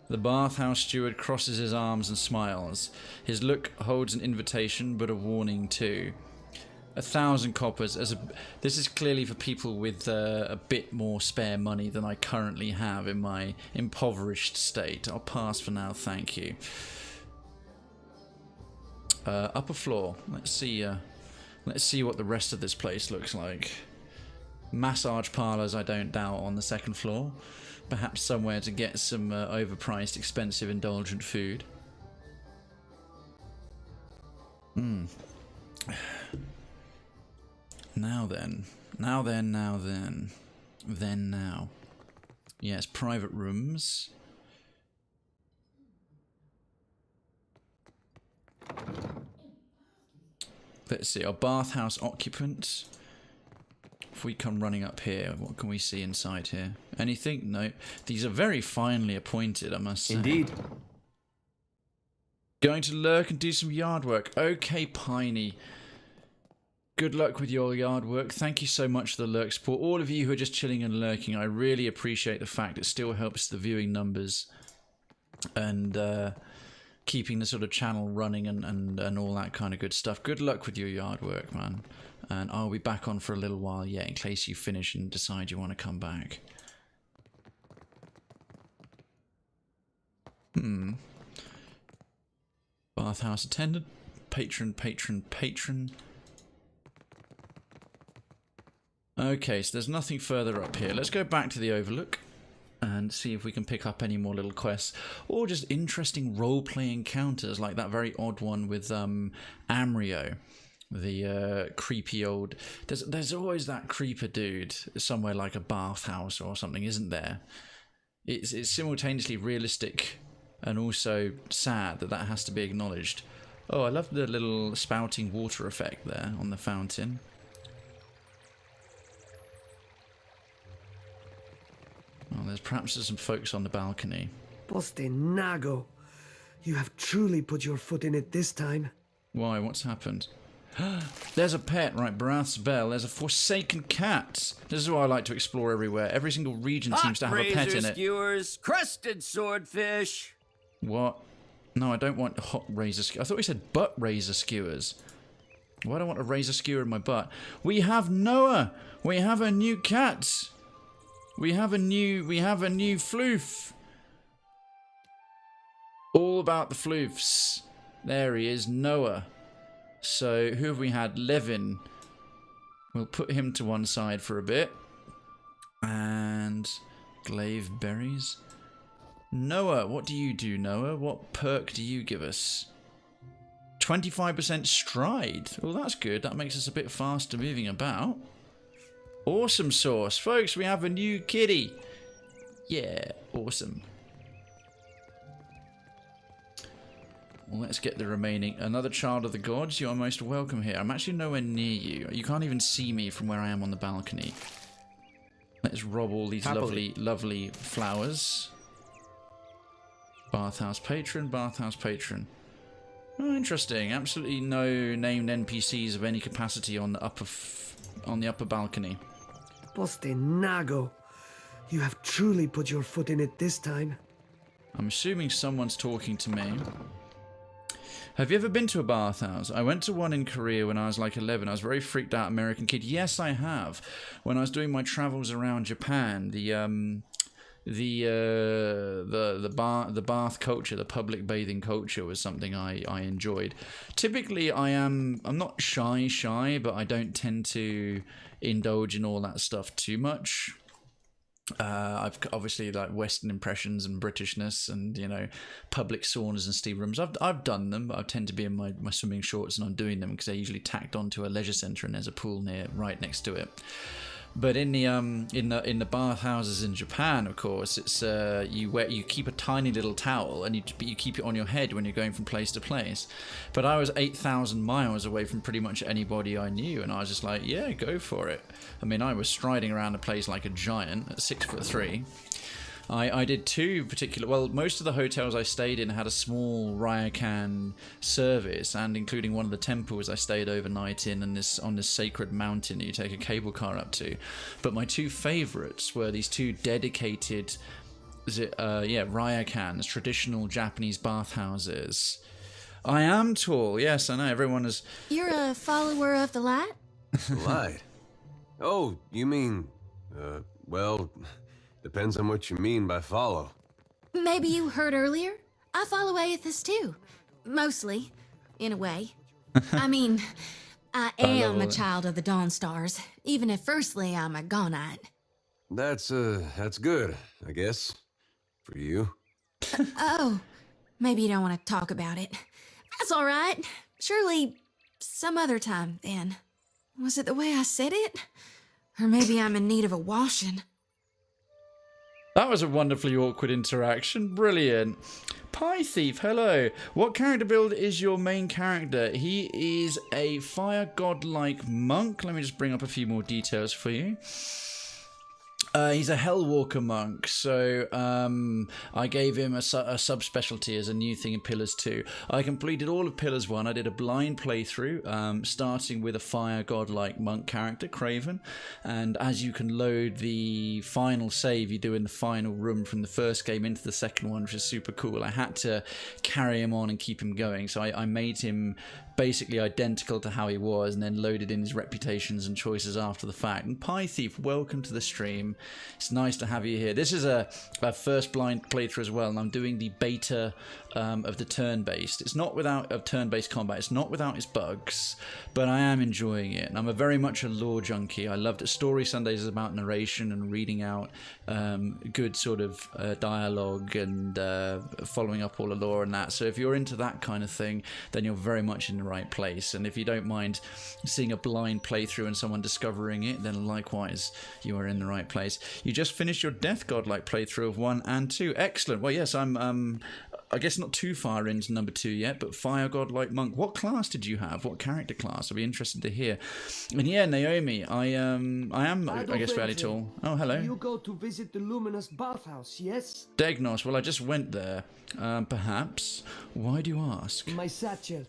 The bathhouse steward crosses his arms and smiles. His look holds an invitation, but a warning too. 1,000 coppers. This is clearly for people with a bit more spare money than I currently have in my impoverished state. I'll pass for now, thank you. Upper floor. Let's see what the rest of this place looks like. Massage parlours, I don't doubt, on the 2nd floor. Perhaps somewhere to get some overpriced, expensive, indulgent food. Now then. Yes, private rooms. Let's see, our bathhouse occupant. If we come running up here, what can we see inside here? Anything? No. These are very finely appointed, I must say. Indeed. Going to lurk and do some yard work. Okay, Piney. Good luck with your yard work. Thank you so much for the lurk support. All of you who are just chilling and lurking, I really appreciate the fact it still helps the viewing numbers and keeping the sort of channel running and all that kind of good stuff. Good luck with your yard work, man. And I'll be back on for a little while yet in case you finish and decide you want to come back. Bathhouse attendant. Patron. Okay, so there's nothing further up here. Let's go back to the Overlook and see if we can pick up any more little quests or just interesting role-play encounters like that very odd one with Amrio, the creepy old... There's always that creeper dude somewhere like a bathhouse or something, isn't there? It's simultaneously realistic and also sad that has to be acknowledged. Oh, I love the little spouting water effect there on the fountain. Well, there's perhaps some folks on the balcony. Nago, you have truly put your foot in it this time. Why? What's happened? There's a pet, right? Barath's Bell. There's a forsaken cat. This is what I like to explore everywhere. Every single region seems to have a pet in it. Skewers, crusted swordfish. What? No, I don't want hot razor skewers. I thought we said butt razor skewers. Why do I want a razor skewer in my butt? We have Noah. We have a new cat. We have a new floof. All about the floofs. There he is, Noah. So, who have we had? Levin. We'll put him to one side for a bit. And glaive berries. Noah, what do you do, Noah? What perk do you give us? 25% stride. Well, that's good. That makes us a bit faster moving about. Awesome sauce. Folks, we have a new kitty. Yeah, awesome. Well, let's get the remaining. Another child of the gods. You are most welcome here. I'm actually nowhere near you. You can't even see me from where I am on the balcony. Let's rob all these lovely flowers. Bathhouse patron, bathhouse patron. Oh, interesting. Absolutely no named NPCs of any capacity on the upper balcony. Nago, You have truly put your foot in it this time. I'm assuming someone's talking to me. Have you ever been to a bathhouse? I went to one in Korea when I was like 11. I was a very freaked out American kid. Yes, I have. When I was doing my travels around Japan, the bath culture, the public bathing culture was something I enjoyed. Typically, I'm not shy, but I don't tend to indulge in all that stuff too much. I've obviously like Western impressions and Britishness and, you know, public saunas and steam rooms. I've done them, but I tend to be in my swimming shorts and I'm doing them because they're usually tacked onto a leisure centre and there's a pool right next to it. But in the bathhouses in Japan, of course, it's you keep a tiny little towel and you keep it on your head when you're going from place to place. But I was 8,000 miles away from pretty much anybody I knew, and I was just like, yeah, go for it. I mean, I was striding around the place like a giant at 6'3". I did two particular... Well, most of the hotels I stayed in had a small ryokan service, and including one of the temples I stayed overnight in on this sacred mountain that you take a cable car up to. But my two favourites were these two dedicated... ryokans, traditional Japanese bathhouses. I am tall, yes, I know, everyone is... You're a follower of the light? Light? Oh, you mean... well... Depends on what you mean by follow. Maybe you heard earlier. I follow Aethys too. Mostly, in a way. I mean, I am a child of the Dawn Stars, even if firstly I'm a Gaunite. That's good, I guess. For you. Oh, maybe you don't want to talk about it. That's all right. Surely some other time, then. Was it the way I said it? Or maybe I'm in need of a washing. That was a wonderfully awkward interaction. Brilliant. Pie Thief, hello. What character build is your main character? He is a fire god-like monk. Let me just bring up a few more details for you. He's a Hellwalker monk, so I gave him a subspecialty as a new thing in Pillars 2. I completed all of Pillars 1. I did a blind playthrough, starting with a fire god-like monk character, Krayven, and as you can load the final save you do in the final room from the first game into the second one, which is super cool, I had to carry him on and keep him going, so I made him basically identical to how he was and then loaded in his reputations and choices after the fact. And Pie Thief, welcome to the stream. It's nice to have you here. This is a first blind playthrough as well, and I'm doing the beta of the turn-based. It's not without turn-based combat, it's not without its bugs, but I am enjoying it. And I'm very much a lore junkie. I loved it. Story Sundays is about narration and reading out good sort of dialogue and following up all the lore and that. So if you're into that kind of thing, then you're very much in the right place. And if you don't mind seeing a blind playthrough and someone discovering it, then likewise you are in the right place. You just finished your Death God-like playthrough of 1 and 2. Excellent. Well, yes, I'm I guess not too far into number 2 yet, but Fire God-like monk. What class did you have? What character class? I'd be interested to hear. And yeah, Naomi, I am I guess fairly tall. Oh, hello. You go to visit the luminous bathhouse, yes? Degnos, well, I just went there. Perhaps. Why do you ask? My satchel.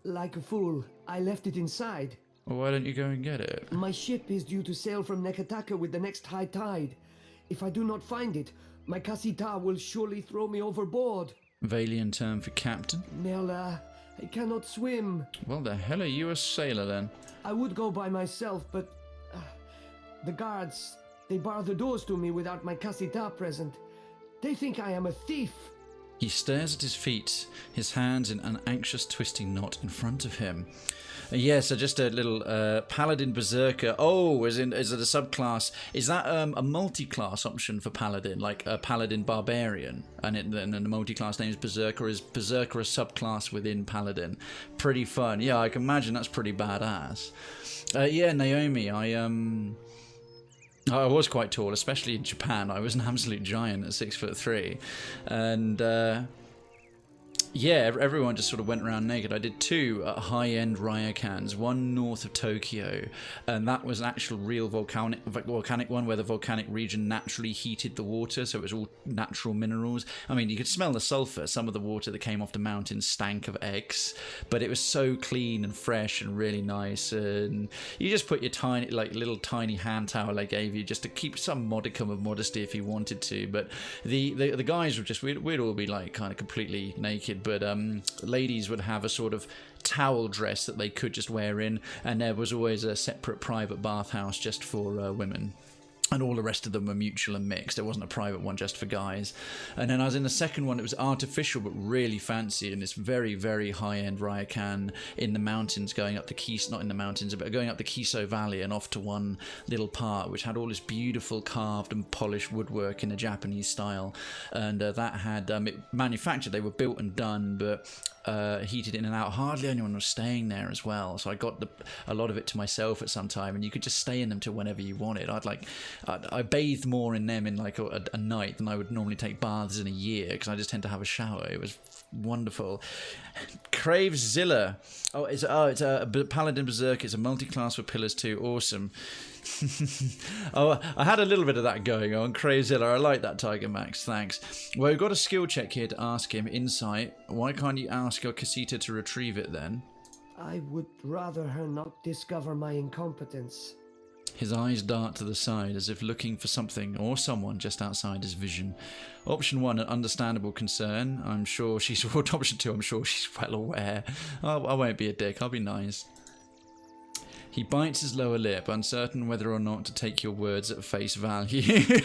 Like a fool, I left it inside. Well, why don't you go and get it? My ship is due to sail from Neketaka with the next high tide. If I do not find it, my Kasita will surely throw me overboard. Valian term for captain? Nella, I cannot swim. Well, the hell are you a sailor then? I would go by myself, but the guards, they bar the doors to me without my Kasita present. They think I am a thief. He stares at his feet, his hands in an anxious twisting knot in front of him. Yes, so just a little Paladin Berserker. Oh, is it a subclass? Is that a multi-class option for Paladin, like a Paladin Barbarian? And the multi-class name is Berserker. Is Berserker a subclass within Paladin? Pretty fun. Yeah, I can imagine that's pretty badass. Yeah, Naomi, I was quite tall, especially in Japan. I was an absolute giant at 6'3", and yeah, everyone just sort of went around naked. I did 2 high-end ryokans, one north of Tokyo, and that was an actual real volcanic one where the volcanic region naturally heated the water, so it was all natural minerals. I mean, you could smell the sulfur. Some of the water that came off the mountain stank of eggs, but it was so clean and fresh and really nice. And you just put your little tiny hand towel I gave you just to keep some modicum of modesty if you wanted to. But the guys were just, we'd all be like kind of completely naked. But ladies would have a sort of towel dress that they could just wear in, and there was always a separate private bathhouse just for women. And all the rest of them were mutual and mixed. There wasn't a private one just for guys. And then I was in the second one. It was artificial but really fancy, and it's very, very high-end ryokan in the mountains, going up the Kiso, not in the mountains, but going up the Kiso Valley and off to one little part, which had all this beautiful carved and polished woodwork in a Japanese style. And that had it manufactured. They were built and done, but heated in and out. Hardly anyone was staying there as well, so I got a lot of it to myself at some time, and you could just stay in them till whenever you wanted. I bathed more in them in like a night than I would normally take baths in a year, because I just tend to have a shower. It was wonderful. Cravezilla. It's a Paladin Berserk. It's a multi-class with pillars too. Awesome. I had a little bit of that going on. Cravezilla. I like that, Tiger Max. Thanks. Well, we've got a skill check here to ask him. Insight. Why can't you ask your Casita to retrieve it then? I would rather her not discover my incompetence. His eyes dart to the side as if looking for something or someone just outside his vision. Option 1, an understandable concern. I'm sure she's... Option 2, I'm sure she's well aware. I won't be a dick, I'll be nice. He bites his lower lip, uncertain whether or not to take your words at face value.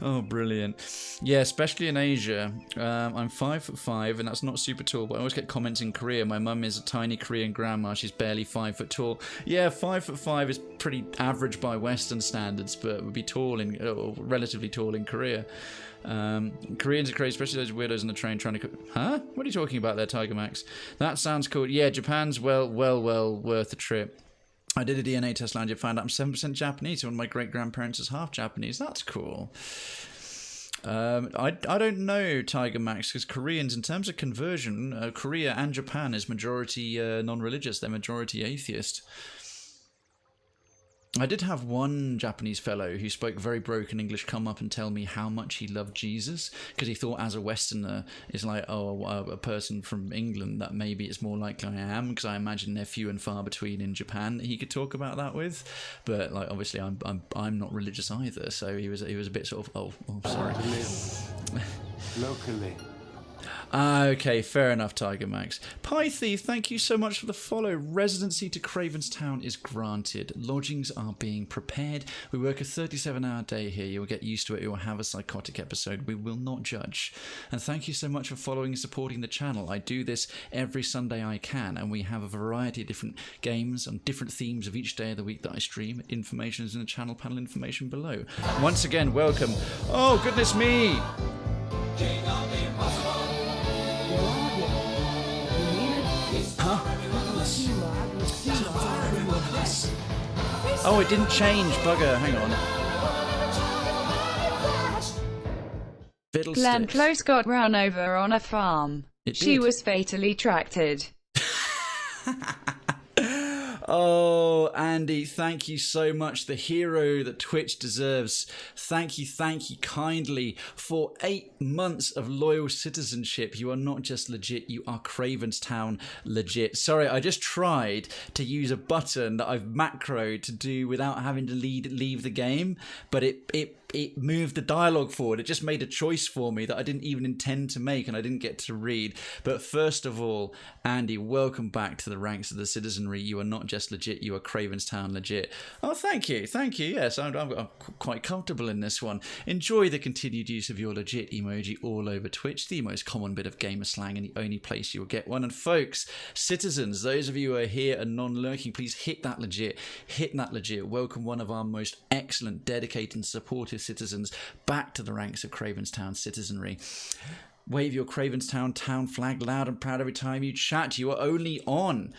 Oh, brilliant. Yeah, especially in Asia. I'm 5'5", and that's not super tall, but I always get comments in Korea. My mum is a tiny Korean grandma. She's barely 5 foot tall. Yeah, 5'5" is pretty average by Western standards, but would be tall or relatively tall in Korea. Koreans are crazy, especially those weirdos on the train trying to... Huh? What are you talking about there, Tiger Max? That sounds cool. Yeah, Japan's well worth the trip. I did a DNA test last year, found out I'm 7% Japanese. One of my great-grandparents is half Japanese. That's cool. I don't know, Tiger Max, because Koreans, in terms of conversion, Korea and Japan is majority non-religious. They're majority atheist. I did have one Japanese fellow who spoke very broken English come up and tell me how much he loved Jesus, because he thought as a Westerner, it's like, oh, a person from England that maybe it's more likely I am, because I imagine they're few and far between in Japan that he could talk about that with. But like, obviously, I'm not religious either, so he was a bit sort of, oh sorry. Locally. Okay, fair enough, Tiger Max. Pie Thief, thank you so much for the follow. Residency to Krayven's Town is granted. Lodgings are being prepared. We work a 37-hour day here. You will get used to it. You will have a psychotic episode. We will not judge. And thank you so much for following and supporting the channel. I do this every Sunday I can, and we have a variety of different games and different themes of each day of the week that I stream. Information is in the channel panel information below. Once again, welcome. Oh, goodness me! Oh, it didn't change. Bugger, hang on. Glenn Close got run over on a farm. She was fatally tracted. Oh, Andy, thank you so much. The hero that Twitch deserves. Thank you kindly for 8 months of loyal citizenship. You are not just legit, you are Krayven's Town legit. Sorry, I just tried to use a button that I've macroed to do without having to leave the game, but it moved the dialogue forward. It just made a choice for me that I didn't even intend to make and I didn't get to read. But first of all, Andy, welcome back to the ranks of the citizenry. You are not just legit, you are Krayven's Town legit. Oh, thank you. Yes, I'm quite comfortable in this one. Enjoy the continued use of your legit emoji all over Twitch, the most common bit of gamer slang and the only place you will get one. And folks, citizens, those of you who are here and non-lurking, please hit that legit. Welcome one of our most excellent, dedicated and supportive citizens back to the ranks of Krayven's Town citizenry. Wave your Krayven's Town flag loud and proud every time you chat. You are only on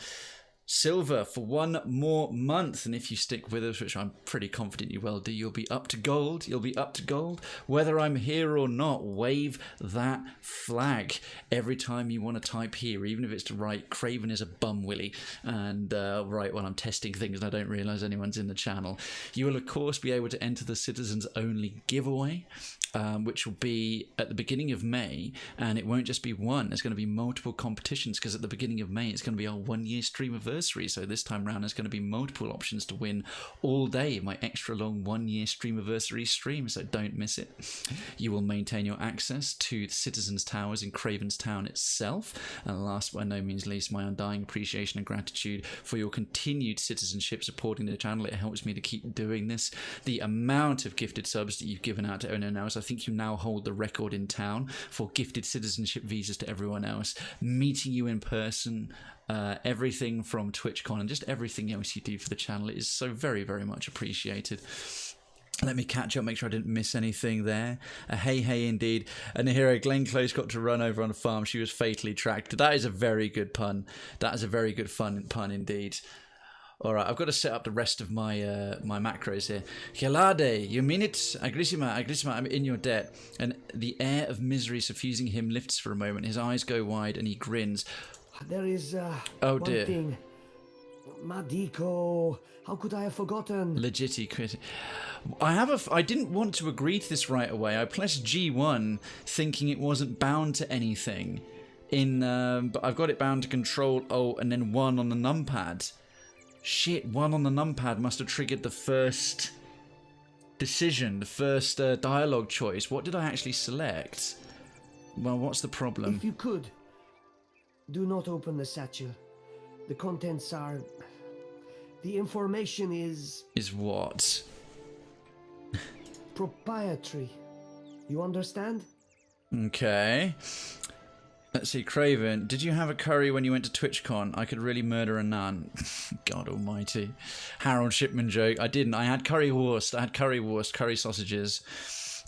silver for 1 more month. And if you stick with us, which I'm pretty confident you will do, you'll be up to gold. You'll be up to gold. Whether I'm here or not, wave that flag every time you want to type here, even if it's to write Krayven is a bum willy and right when I'm testing things and I don't realise anyone's in the channel. You will, of course, be able to enter the Citizens Only giveaway, which will be at the beginning of May, and it won't just be one. There's going to be multiple competitions, because at the beginning of May it's going to be our 1-year stream anniversary. So this time round there's going to be multiple options to win all day, my extra long 1-year stream anniversary stream, so don't miss it. You will maintain your access to the Citizens Towers in Krayven's Town itself, and last but by no means least, my undying appreciation and gratitude for your continued citizenship supporting the channel. It helps me to keep doing this. The amount of gifted subs that you've given out to everyone else, I think you now hold the record in town for gifted citizenship visas to everyone else. Meeting you in person, everything from TwitchCon and just everything else you do for the channel is so very, very much appreciated. Let me catch up, make sure I didn't miss anything there. Hey indeed. And the hero Glenn Close got to run over on a farm. She was fatally tracked. That is a very good pun. That is a very good pun indeed. All right, I've got to set up the rest of my my macros here. Gelade, you mean it? Agrissima, I'm in your debt. And the air of misery suffusing him lifts for a moment. His eyes go wide and he grins. There is oh one dear. thing. Madiko, how could I have forgotten? Legitty quit. I didn't want to agree to this right away. I pressed G1 thinking it wasn't bound to anything. But I've got it bound to Control Alt and then 1 on the numpad. Shit, 1 on the numpad must have triggered the first decision, the first dialogue choice. What did I actually select? Well, what's the problem? If you could, do not open the satchel. The contents are... The information is... Is what? Proprietary. You understand? Okay. Let's see, Krayven, did you have a curry when you went to TwitchCon? I could really murder a nun. God almighty. Harold Shipman joke. I didn't. I had currywurst. I had currywurst, curry sausages.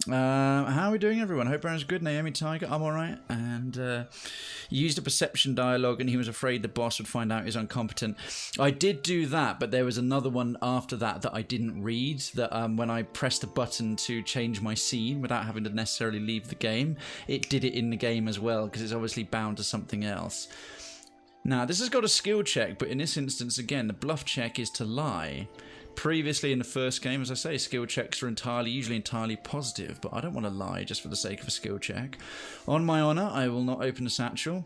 How are we doing, everyone? Hope everyone's good. Naomi Tiger, I'm alright. And he used a perception dialogue and he was afraid the boss would find out he's incompetent. I did do that, but there was another one after that that I didn't read, that when I pressed a button to change my scene without having to necessarily leave the game, it did it in the game as well, because it's obviously bound to something else. Now, this has got a skill check, but in this instance, again, the bluff check is to lie. Previously in the first game, as I say, skill checks are usually entirely positive, but I don't want to lie just for the sake of a skill check. On my honour, I will not open the satchel.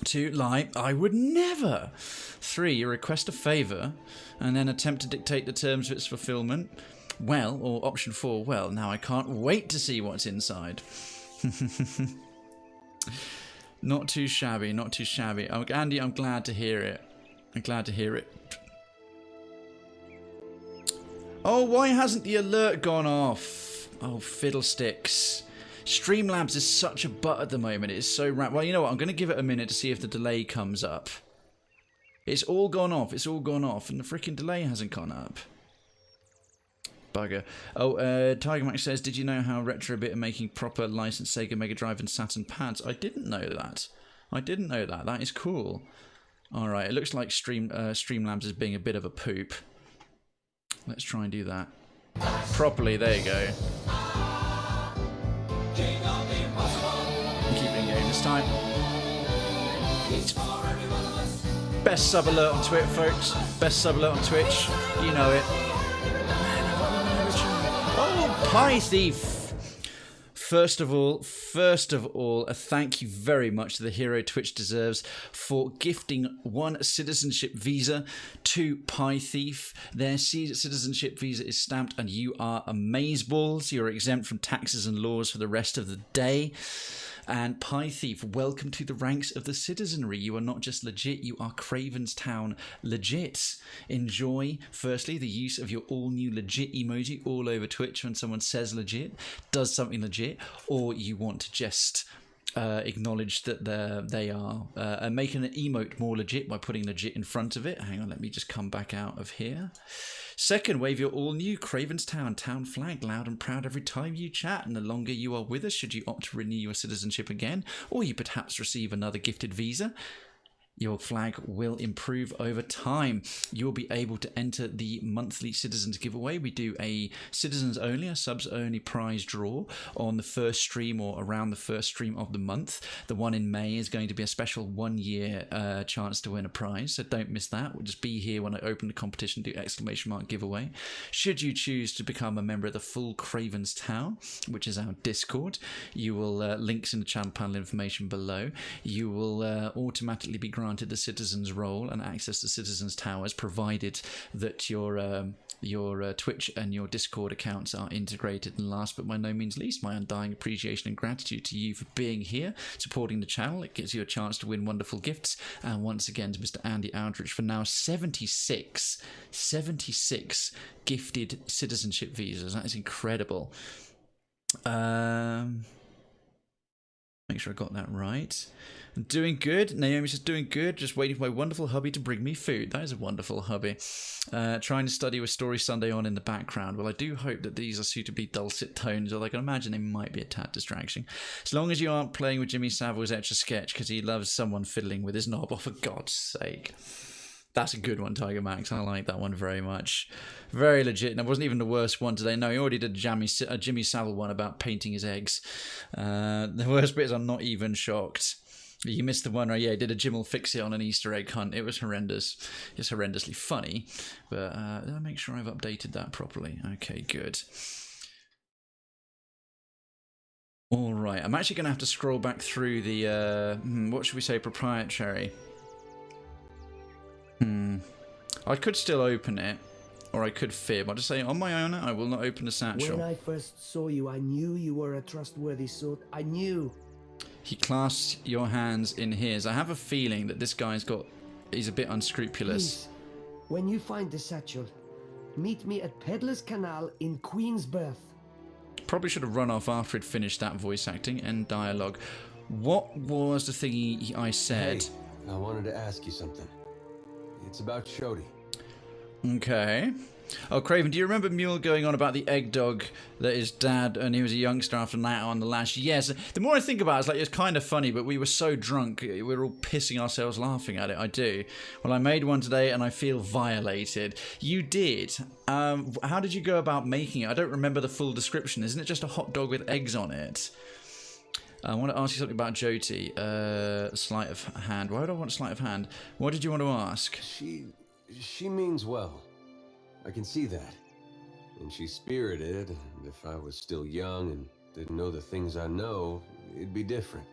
2, lie. I would never. 3, you request a favour, and then attempt to dictate the terms of its fulfilment. Well, or option 4, well, now I can't wait to see what's inside. Not too shabby, not too shabby. Andy, I'm glad to hear it. I'm glad to hear it. Oh, why hasn't the alert gone off? Oh, fiddlesticks. Streamlabs is such a butt at the moment. It is so well, you know what? I'm going to give it a minute to see if the delay comes up. It's all gone off. It's all gone off. And the freaking delay hasn't gone up. Bugger. Oh, Tiger Max says, did you know how Retrobit are making proper licensed Sega Mega Drive and Saturn pads? I didn't know that. I didn't know that. That is cool. Alright, it looks like Streamlabs is being a bit of a poop. Let's try and do that properly. There you go. Keep it in game this time. Best sub alert on Twitch, folks. Best sub alert on Twitch. You know it. Oh, Pie Thief. First of all, a thank you very much to the hero Twitch deserves for gifting 1 citizenship visa to Pie Thief. Their citizenship visa is stamped and you are amazeballs. You're exempt from taxes and laws for the rest of the day. And Pie Thief, welcome to the ranks of the citizenry. You are not just legit, you are Krayven's Town legit. Enjoy, firstly, the use of your all-new legit emoji all over Twitch when someone says legit, does something legit, or you want to just acknowledge that they are making an emote more legit by putting legit in front of it. Hang on, let me just come back out of here. Second, wave your all-new Krayven's town flag loud and proud every time you chat, and the longer you are with us, should you opt to renew your citizenship again, or you perhaps receive another gifted visa. your flag will improve over time. You'll be able to enter the monthly Citizens giveaway. We do a Citizens only, a subs only prize draw on the first stream or around the first stream of the month. The one in May is going to be a special 1 year chance to win a prize, so don't miss that. We'll just be here when I open the competition, do !! giveaway. Should you choose to become a member of the full Krayven's Town, which is our Discord, you will links in the channel panel information below. You will automatically be granted the Citizens role and access to Citizens Towers, provided that your Twitch and your Discord accounts are integrated. And last but by no means least, my undying appreciation and gratitude to you for being here, supporting the channel. It gives you a chance to win wonderful gifts. And once again to Mr. Andy Aldrich for now 76 gifted citizenship visas. That is incredible. Make sure I got that right. I'm doing good. Naomi's just doing good. Just waiting for my wonderful hubby to bring me food. That is a wonderful hubby. Trying to study with Story Sunday on in the background. Well, I do hope that these are suitably dulcet tones, although I can imagine they might be a tad distraction. As long as you aren't playing with Jimmy Savile's Etch-a-Sketch because he loves someone fiddling with his knob. Oh, for God's sake. That's a good one, Tiger Max. I like that one very much. Very legit. And it wasn't even the worst one today. No, he already did a Jimmy Savile one about painting his eggs. The worst bit is I'm not even shocked. You missed the one where, yeah, he did a Jim will fix it on an Easter egg hunt. It was horrendous. It's horrendously funny. But did I make sure I've updated that properly? Okay, good. All right. I'm actually going to have to scroll back through the, what should we say, proprietary. I could still open it, or I could fib. I'll just say, on my own, I will not open the satchel. When I first saw you, I knew you were a trustworthy sort. I knew. He clasps your hands in his. I have a feeling that this guy's he's a bit unscrupulous. Please, when you find the satchel, meet me at Peddler's Canal in Queens Berth. Probably should have run off after he'd finished that voice acting and dialogue. What was the thing I said? Hey, I wanted to ask you something. It's about Shodi. Okay. Oh, Krayven, do you remember Mule going on about the egg dog that his dad, and he was a youngster after night on the lash? Yes. The more I think about it, it's kind of funny, but we were so drunk, we were all pissing ourselves laughing at it. I do. Well, I made one today, and I feel violated. You did. How did you go about making it? I don't remember the full description. Isn't it just a hot dog with eggs on it? I want to ask you something about Jyoti. Sleight of hand. Why would I want sleight of hand? What did you want to ask? She means well. I can see that. And she's spirited, and if I was still young and didn't know the things I know, it'd be different.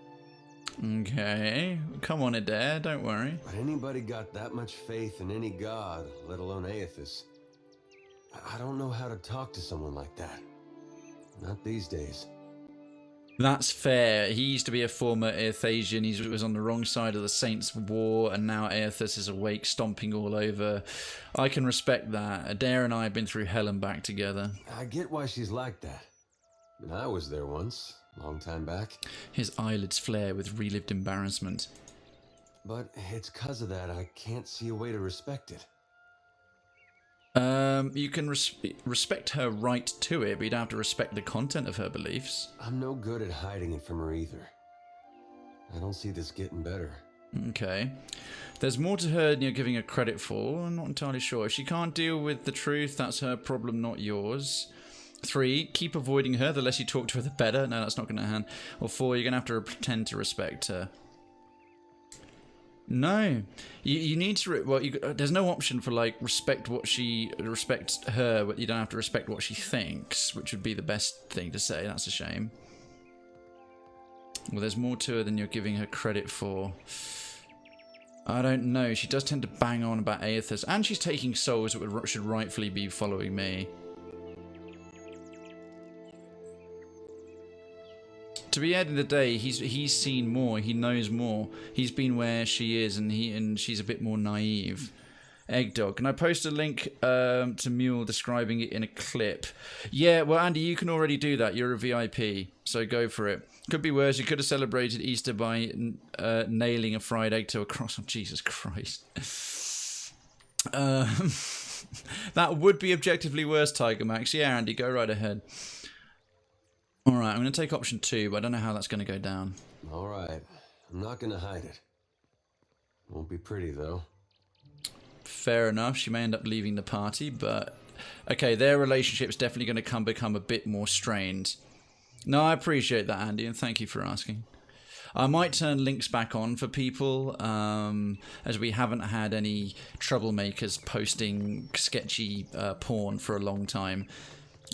Okay. Come on, Adair, don't worry. But anybody got that much faith in any god, let alone Aethys? I don't know how to talk to someone like that. Not these days. That's fair. He used to be a former Aethasian. He was on the wrong side of the Saints' War, and now Aethys is awake, stomping all over. I can respect that. Adair and I have been through hell and back together. I get why she's like that. And I was there once, long time back. His eyelids flare with relived embarrassment. But it's 'cause of that I can't see a way to respect it. You can respect her right to it, but you don't have to respect the content of her beliefs. I'm no good at hiding it from her either. I don't see this getting better. Okay. There's more to her than you're giving her credit for. I'm not entirely sure. If she can't deal with the truth, that's her problem, not yours. 3, keep avoiding her. The less you talk to her, the better. No, that's not going to hand. Or 4, you're going to have to pretend to respect her. No, you need to. Well, there's no option for like respect her, but you don't have to respect what she thinks, which would be the best thing to say. That's a shame. Well, there's more to her than you're giving her credit for. I don't know. She does tend to bang on about Aethys, and she's taking souls that should rightfully be following me. To be end of the day, he's seen more, he knows more. He's been where she is, and she's a bit more naive. Egg dog. Can I post a link to Mule describing it in a clip? Yeah, well, Andy, you can already do that. You're a VIP, so go for it. Could be worse. You could have celebrated Easter by nailing a fried egg to a cross. Oh, Jesus Christ. That would be objectively worse, Tiger Max. Yeah, Andy, go right ahead. Alright, I'm going to take option 2, but I don't know how that's going to go down. Alright, I'm not going to hide it. Won't be pretty, though. Fair enough. She may end up leaving the party, but... Okay, their relationship's definitely going to become a bit more strained. No, I appreciate that, Andy, and thank you for asking. I might turn links back on for people, as we haven't had any troublemakers posting sketchy porn for a long time.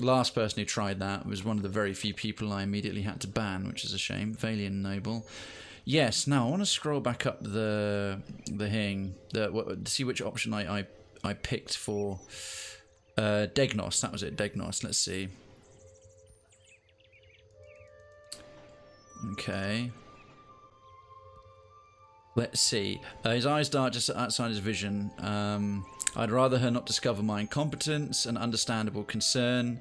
Last person who tried that was one of the very few people I immediately had to ban, which is a shame. Valiant Noble. Yes, now I want to scroll back up the thing, to see which option I picked for Degnos. That was it, Degnos. Let's see. Okay. Let's see. His eyes dart just outside his vision. I'd rather her not discover my incompetence and understandable concern.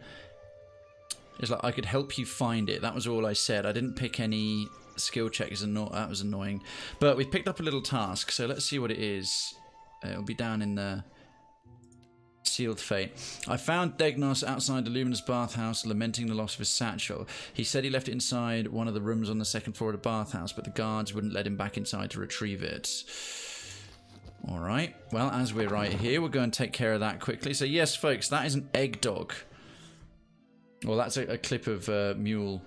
It's like, I could help you find it. That was all I said. I didn't pick any skill checks, and that was annoying. But we picked up a little task, so let's see what it is. It'll be down in the Sealed Fate. I found Degnos outside the luminous bathhouse, lamenting the loss of his satchel. He said he left it inside one of the rooms on the second floor of the bathhouse, but the guards wouldn't let him back inside to retrieve it. Alright, well, as we're right here, we'll go and take care of that quickly. So yes, folks, that is an egg dog. Well, that's a clip of Mule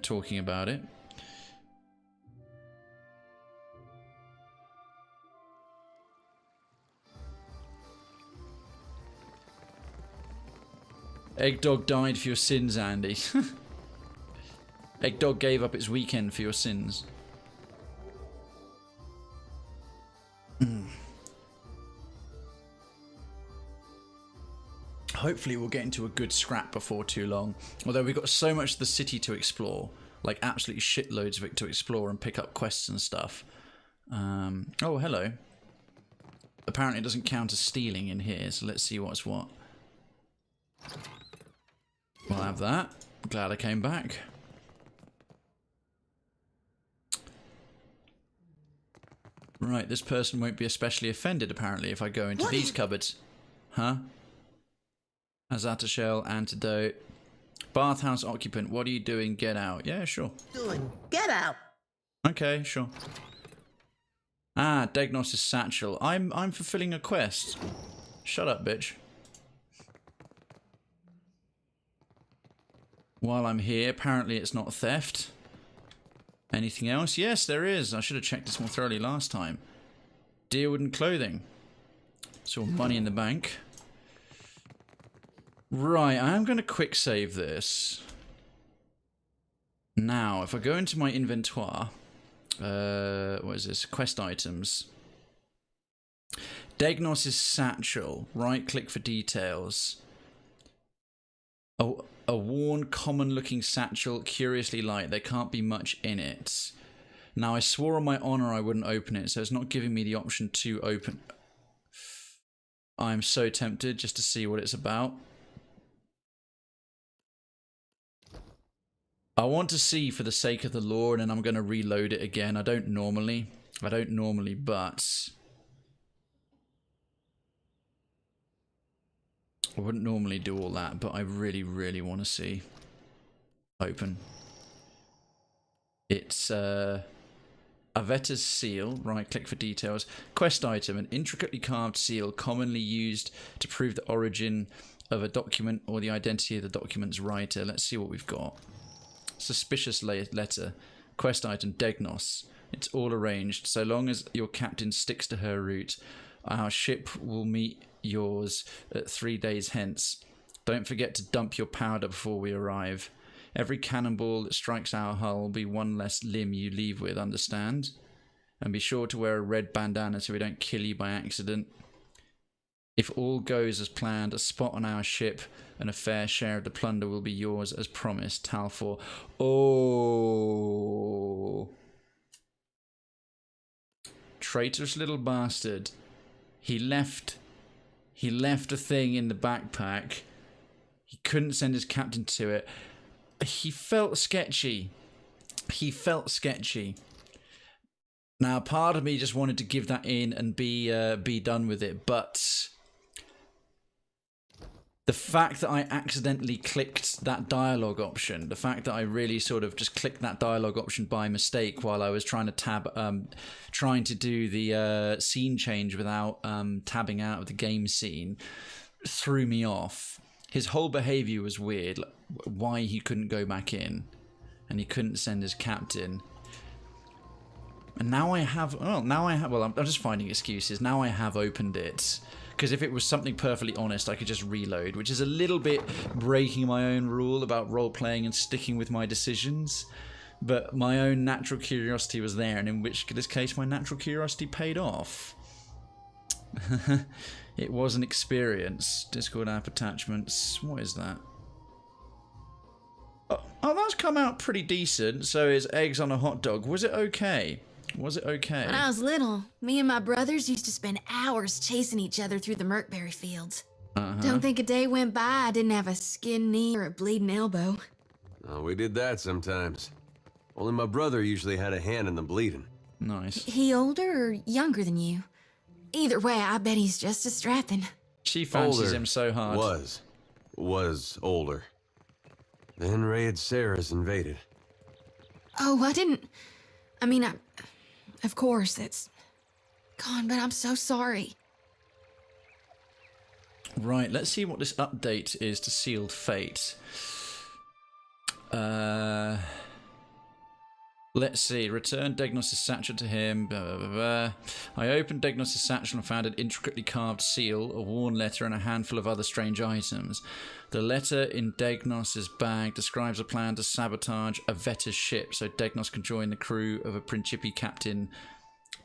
talking about it. Egg dog died for your sins, Andy. Egg dog gave up its weekend for your sins. Hopefully we'll get into a good scrap before too long. Although we've got so much of the city to explore. Like absolutely shitloads of it to explore and pick up quests and stuff. Oh, hello. Apparently it doesn't count as stealing in here, so let's see what's what. We'll have that. Glad I came back. Right, this person won't be especially offended, apparently, if I go into these cupboards. Huh? Azata Shell, Antidote. Bathhouse occupant, what are you doing? Get out. Yeah, sure. Doing? Get out! Okay, sure. Ah, Degnos' satchel. I'm fulfilling a quest. Shut up, bitch. While I'm here, apparently it's not theft. Anything else? Yes, there is. I should have checked this more thoroughly last time. Deerwood and clothing. It's all money in the bank. Right, I am going to quick save this. Now, if I go into my inventory, what is this? Quest items. Degnos' satchel. Right click for details. Oh, a worn, common-looking satchel, curiously light. There can't be much in it. Now, I swore on my honor I wouldn't open it, so it's not giving me the option to open. I'm so tempted just to see what it's about. I want to see for the sake of the lore, and then I'm going to reload it again. I don't normally, but I wouldn't normally do all that, but I really, really want to see. Open. It's Aveta's seal. Right click for details. Quest item. An intricately carved seal commonly used to prove the origin of a document or the identity of the document's writer. Let's see what we've got. Suspicious letter. Quest item. Degnos. It's all arranged. So long as your captain sticks to her route, our ship will meet yours at 3 days hence. Don't forget to dump your powder before we arrive. Every cannonball that strikes our hull will be one less limb you leave with, understand? And be sure to wear a red bandana so we don't kill you by accident. If all goes as planned, a spot on our ship and a fair share of the plunder will be yours as promised. Talfor. Oh. Traitorous little bastard. He left a thing in the backpack. He couldn't send his captain to it. He felt sketchy. Now, part of me just wanted to give that in and be done with it, but The fact that I accidentally clicked that dialogue option, the fact that I really sort of just clicked that dialogue option by mistake while I was trying to trying to do the scene change without tabbing out of the game scene, threw me off. His whole behavior was weird. Like, why he couldn't go back in, and he couldn't send his captain. And now I have. Well, I'm just finding excuses. Now I have opened it. Because if it was something perfectly honest, I could just reload, which is a little bit breaking my own rule about role-playing and sticking with my decisions. But my own natural curiosity was there, and in this case, my natural curiosity paid off. It was an experience. Discord app attachments. What is that? Oh, that's come out pretty decent. So is eggs on a hot dog. Was it okay? Was it okay? When I was little, me and my brothers used to spend hours chasing each other through the Merkberry fields. Don't think a day went by I didn't have a skinned knee or a bleeding elbow. Oh, we did that sometimes. Only my brother usually had a hand in the bleeding. Nice. He older or younger than you? Either way, I bet he's just as strapping. She fancies him so hard. Was older. Then Raid Sarah's invaded. Oh, of course, that's gone, but I'm so sorry. Right, let's see what this update is to Sealed Fate. Let's see. Return Degnos' satchel to him. Blah, blah, blah, blah. I opened Degnos' satchel and found an intricately carved seal, a worn letter, and a handful of other strange items. The letter in Degnos' bag describes a plan to sabotage a Vetta's ship so Degnos can join the crew of a Principi captain,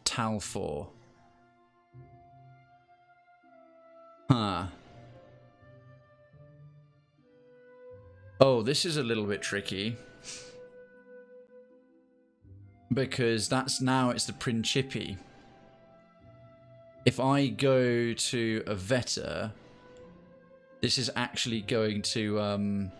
Talfor. Huh. Oh, this is a little bit tricky. Because it's the Principi. If I go to a Vetta, this is actually going to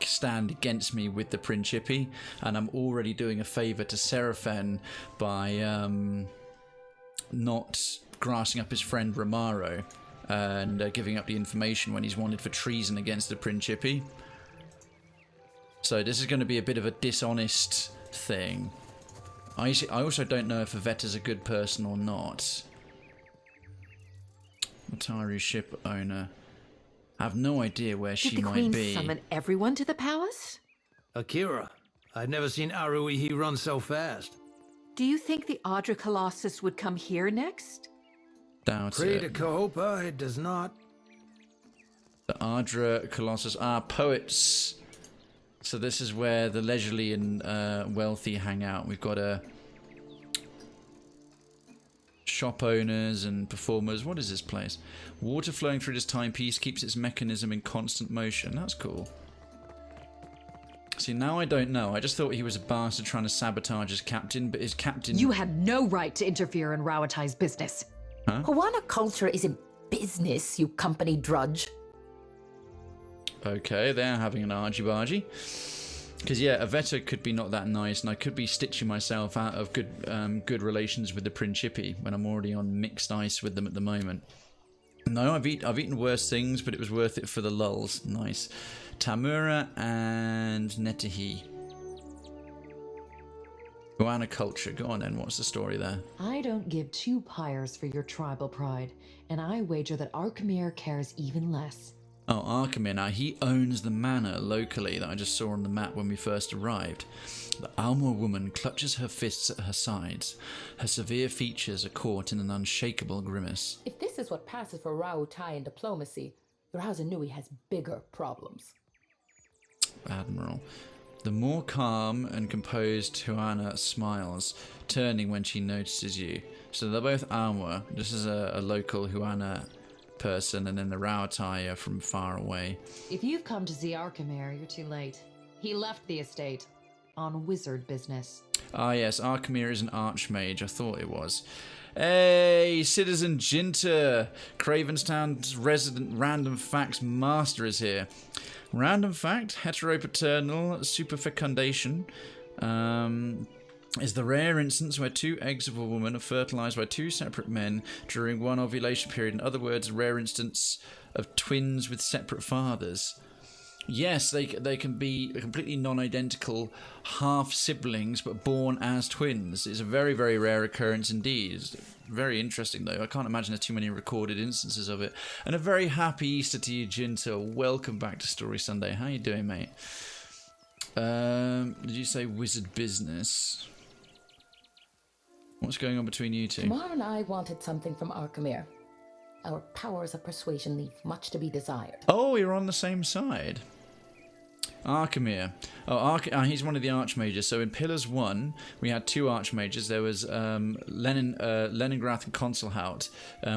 stand against me with the Principi, and I'm already doing a favour to Seraphen by not grassing up his friend Romaro and giving up the information when he's wanted for treason against the Principi. So this is going to be a bit of a dishonest thing. I also don't know if Vetta's a good person or not. Ataru ship owner. I have no idea where she might be. Did the Queen summon everyone to the palace? Akira, I'd never seen Aruihi run so fast. Do you think the Audra Colossus would come here next? Doubt Pray it. to Cahopa, it does not. The Audra Colossus are poets. So this is where the leisurely and wealthy hang out. We've got shop owners and performers. What is this place? Water flowing through this timepiece keeps its mechanism in constant motion. That's cool. See, now I don't know. I just thought he was a bastard trying to sabotage his captain, but his captain... You had no right to interfere in Rawatai's business. Huh? Hawana culture isn't business, you company drudge. Okay, they're having an argy-bargy. Because, yeah, a Vetta could be not that nice, and I could be stitching myself out of good relations with the Principi when I'm already on mixed ice with them at the moment. No, I've eaten worse things, but it was worth it for the lulz. Nice. Tamura and Netahi. Goanna culture. Go on then, what's the story there? I don't give two pyres for your tribal pride, and I wager that Arkemir cares even less. Oh, Arkemir, now he owns the manor locally that I just saw on the map when we first arrived. The Almor woman clutches her fists at her sides. Her severe features are caught in an unshakable grimace. If this is what passes for Rauatai in diplomacy, Rausanui has bigger problems. Admiral. The more calm and composed Huana smiles, turning when she notices you. So they're both Almor. This is a local Huana person, and then the Rauatai are from far away. If you've come to see Arkemir, you're too late. He left the estate on wizard business. Ah yes, Arkemir is an archmage. I thought it was. Hey, Citizen Jinter! Cravenstown's resident random facts master is here. Random fact, heteropaternal superfecundation. is the rare instance where 2 eggs of a woman are fertilized by 2 separate men during one ovulation period. In other words, a rare instance of twins with separate fathers. Yes, they can be completely non-identical half-siblings, but born as twins. It's a very, very rare occurrence indeed. It's very interesting, though. I can't imagine there's too many recorded instances of it. And a very happy Easter to you, Jinta. Welcome back to Story Sunday. How you doing, mate? Did you say wizard business? What's going on between you two? Tamar and I wanted something from Arkemir. Our powers of persuasion leave much to be desired. Oh, you're on the same side. Arkemir. Oh, he's one of the archmages. So in Pillars 1, we had 2 archmages. There was Leningrath and Consulhout.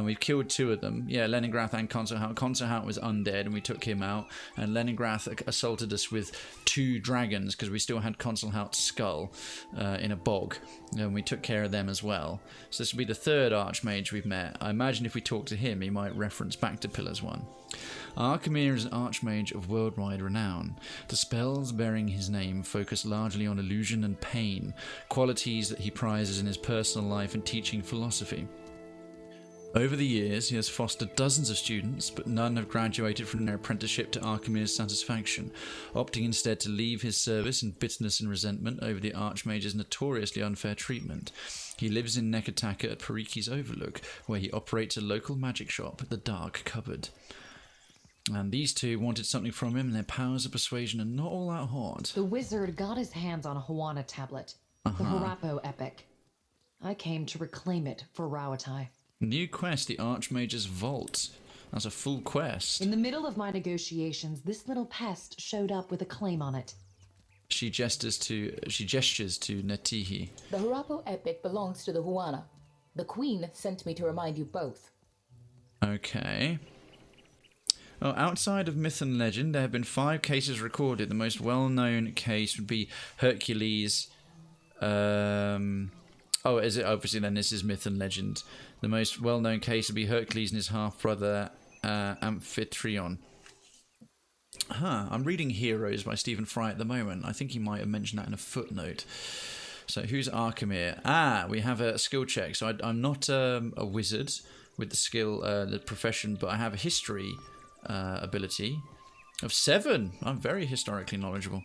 We've killed 2 of them. Yeah, Leningrath and Consulhout. Consulhout was undead, and we took him out. And Leningrath assaulted us with 2 dragons, because we still had Consulhout's skull in a bog. And we took care of them as well. So this will be the 3rd archmage we've met. I imagine if we talk to him, he might reference back to Pillars 1. Arkemir is an archmage of worldwide renown. The spells bearing his name focus largely on illusion and pain, qualities that he prizes in his personal life and teaching philosophy. Over the years, he has fostered dozens of students, but none have graduated from their apprenticeship to Arkemir's satisfaction, opting instead to leave his service in bitterness and resentment over the Archmage's notoriously unfair treatment. He lives in Neketaka at Periki's Overlook, where he operates a local magic shop, the Dark Cupboard. And these 2 wanted something from him, and their powers of persuasion are not all that hot. The wizard got his hands on a Huana tablet, the Harapo epic. I came to reclaim it for Rauatai. New quest, the Archmage's Vault. That's a full quest. In the middle of my negotiations, this little pest showed up with a claim on it. She gestures to Netihi. The Harapo epic belongs to the Huana. The Queen sent me to remind you both. Okay. Oh, outside of myth and legend, there have been 5 cases recorded. The most well-known case would be Hercules. Oh, is it? Obviously, then this is myth and legend. The most well-known case would be Hercules and his half-brother Amphitryon. I'm reading Heroes by Stephen Fry at the moment. I think he might have mentioned that in a footnote. So who's Arkemir? We have a skill check. So I'm not a wizard with the skill, the profession, but I have a history ability of 7. I'm very historically knowledgeable.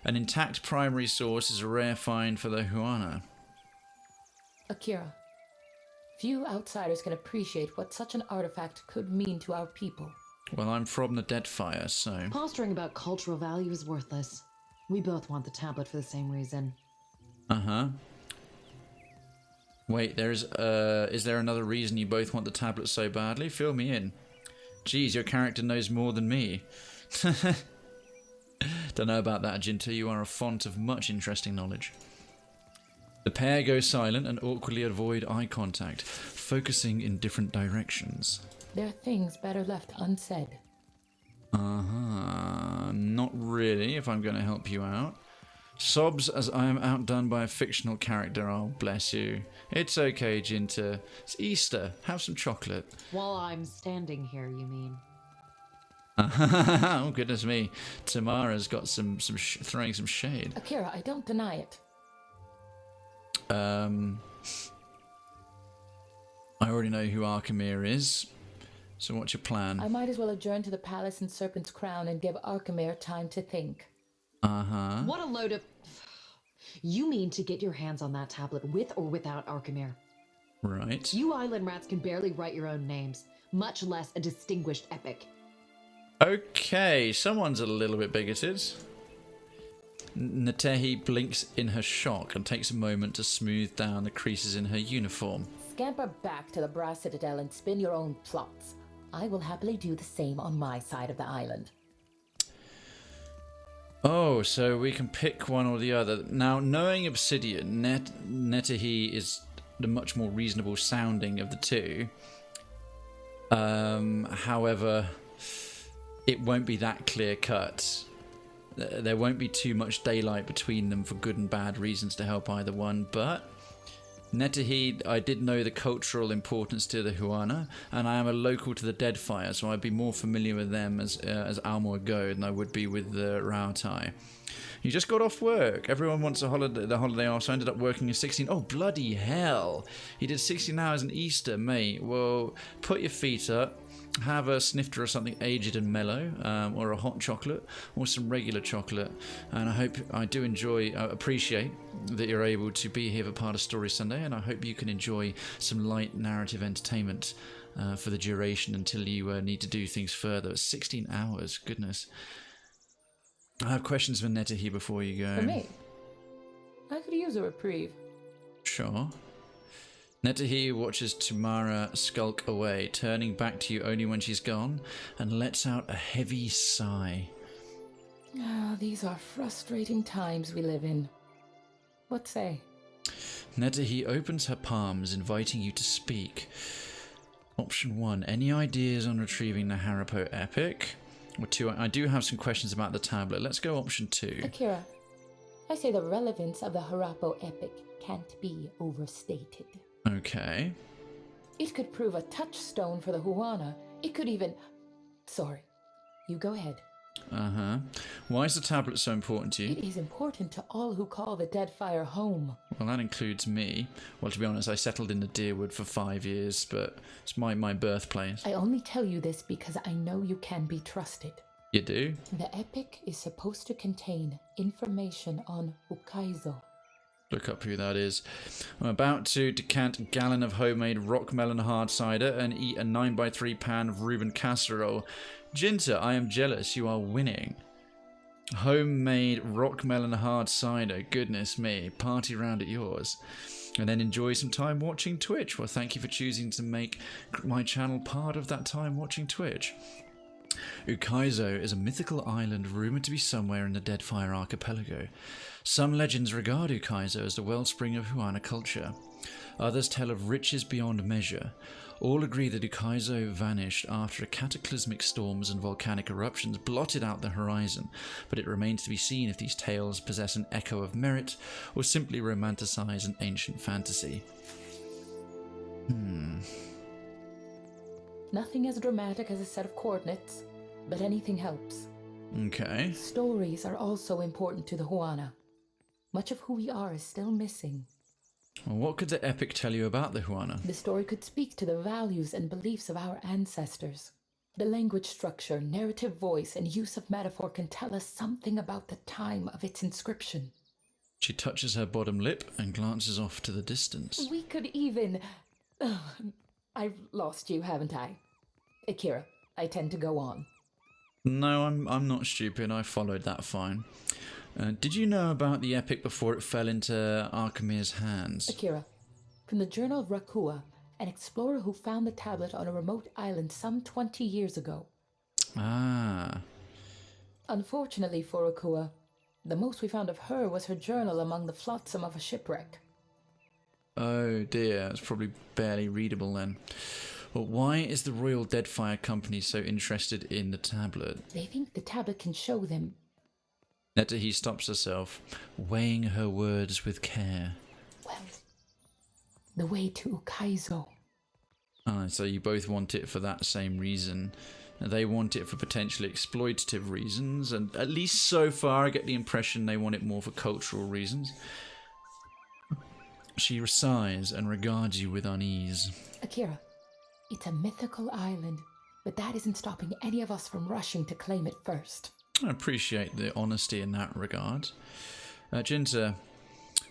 An intact primary source is a rare find for the Huana. Akira, few outsiders can appreciate what such an artifact could mean to our people. Well, I'm from the Deadfire, so... Posturing about cultural value is worthless. We both want the tablet for the same reason. Wait, is there another reason you both want the tablet so badly? Fill me in. Geez, your character knows more than me. Don't know about that, Jinta. You are a font of much interesting knowledge. The pair go silent and awkwardly avoid eye contact, focusing in different directions. There are things better left unsaid. Not really, if I'm going to help you out. Sobs as I am outdone by a fictional character. Oh, bless you. It's okay, Jinta. It's Easter. Have some chocolate. While I'm standing here, you mean? Oh, goodness me. Tamara's got some throwing some shade. Akira, I don't deny it. I already know who Arkemir is. So what's your plan? I might as well adjourn to the palace in Serpent's Crown and give Arkemir time to think. What a load of... You mean to get your hands on that tablet with or without Arkemir? Right. You island rats can barely write your own names, much less a distinguished epic. Okay, someone's a little bit bigoted. Netehi blinks in her shock and takes a moment to smooth down the creases in her uniform. Scamper back to the Brass Citadel and spin your own plots. I will happily do the same on my side of the island. Oh, so we can pick one or the other. Now, knowing Obsidian, Netehi is the much more reasonable sounding of the 2. However, it won't be that clear cut. There won't be too much daylight between them for good and bad reasons to help either one, but Netehi, I did know the cultural importance to the Huana, and I am a local to the Deadfire, so I'd be more familiar with them as Almor Go than I would be with the Rauatai. You just got off work. Everyone wants the holiday off, so I ended up working a 16. Oh, bloody hell. You did 16 hours in Easter, mate. Well, put your feet up. Have a snifter or something aged and mellow, or a hot chocolate, or some regular chocolate. And I do appreciate that you're able to be here for part of Story Sunday, and I hope you can enjoy some light narrative entertainment for the duration until you need to do things further. 16 hours, goodness. I have questions for Neketaka before you go. For me? I could use a reprieve. Sure. Neketaka watches Tamara skulk away, turning back to you only when she's gone, and lets out a heavy sigh. Ah, these are frustrating times we live in. What say? Neketaka opens her palms, inviting you to speak. Option 1. Any ideas on retrieving the Harapo epic? Or 2. I do have some questions about the tablet. Let's go option 2. Akira, I say the relevance of the Harapo epic can't be overstated. Okay. It could prove a touchstone for the Huana. It could even... Sorry. You go ahead. Uh-huh. Why is the tablet so important to you? It is important to all who call the Deadfire home. Well, that includes me. Well, to be honest, I settled in the Deerwood for 5 years, but it's my birthplace. I only tell you this because I know you can be trusted. You do? The epic is supposed to contain information on Ukaizo. Look up who that is. I'm about to decant a gallon of homemade rock melon hard cider and eat a 9x3 pan of Reuben casserole. Jinta, I am jealous. You are winning. Homemade rock melon hard cider. Goodness me. Party round at yours. And then enjoy some time watching Twitch. Well, thank you for choosing to make my channel part of that time watching Twitch. Ukaizo is a mythical island rumoured to be somewhere in the Deadfire archipelago. Some legends regard Ukaizo as the wellspring of Huana culture. Others tell of riches beyond measure. All agree that Ukaizo vanished after cataclysmic storms and volcanic eruptions blotted out the horizon, but it remains to be seen if these tales possess an echo of merit or simply romanticize an ancient fantasy. Nothing as dramatic as a set of coordinates, but anything helps. Okay. Stories are also important to the Huana. Much of who we are is still missing. Well, what could the epic tell you about the Huana? The story could speak to the values and beliefs of our ancestors. The language structure, narrative voice, and use of metaphor can tell us something about the time of its inscription. She touches her bottom lip and glances off to the distance. We could even... I've lost you, haven't I? Akira, I tend to go on. No, I'm not stupid. I followed that fine. Did you know about the epic before it fell into Archimede's hands? Akira, from the Journal of Rakua, an explorer who found the tablet on a remote island some 20 years ago. Ah. Unfortunately for Rakua, the most we found of her was her journal among the flotsam of a shipwreck. Oh dear, it's probably barely readable then. Well, why is the Royal Deadfire Company so interested in the tablet? They think the tablet can show them... Neketaka stops herself, weighing her words with care. Well, the way to Ukaizo. Ah, so you both want it for that same reason. They want it for potentially exploitative reasons, and at least so far I get the impression they want it more for cultural reasons. She sighs and regards you with unease. Akira, it's a mythical island, but that isn't stopping any of us from rushing to claim it first. I appreciate the honesty in that regard. Jinta,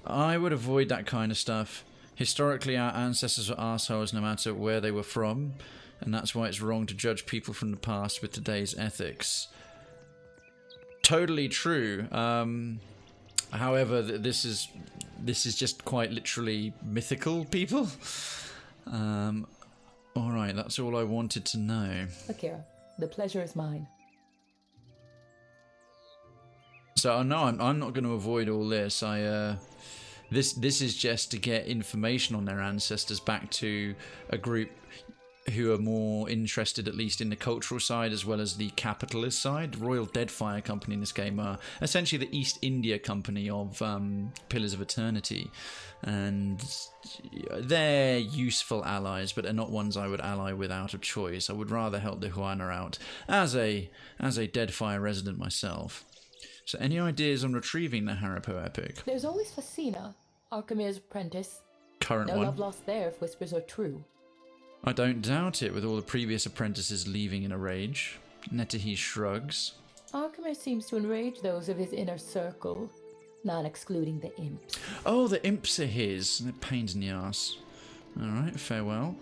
I would avoid that kind of stuff. Historically, our ancestors were assholes no matter where they were from, and that's why it's wrong to judge people from the past with today's ethics. Totally true. However, this is just quite literally mythical people. Alright, that's all I wanted to know. Akira, the pleasure is mine. So no, I'm not going to avoid all this. This is just to get information on their ancestors back to a group who are more interested, at least in the cultural side as well as the capitalist side. Royal Deadfire Company in this game are essentially the East India Company of Pillars of Eternity, and they're useful allies, but they're not ones I would ally with out of choice. I would rather help the Huana out as a Deadfire resident myself. So any ideas on retrieving the Harapo epic? There's always Facina, Archimede's apprentice. Current no one. love lost there if whispers are true. I don't doubt it, with all the previous apprentices leaving in a rage. Netehi shrugs. Archimede seems to enrage those of his inner circle, not excluding the imps. Oh, the imps are his. They're pains in the arse. Alright, farewell.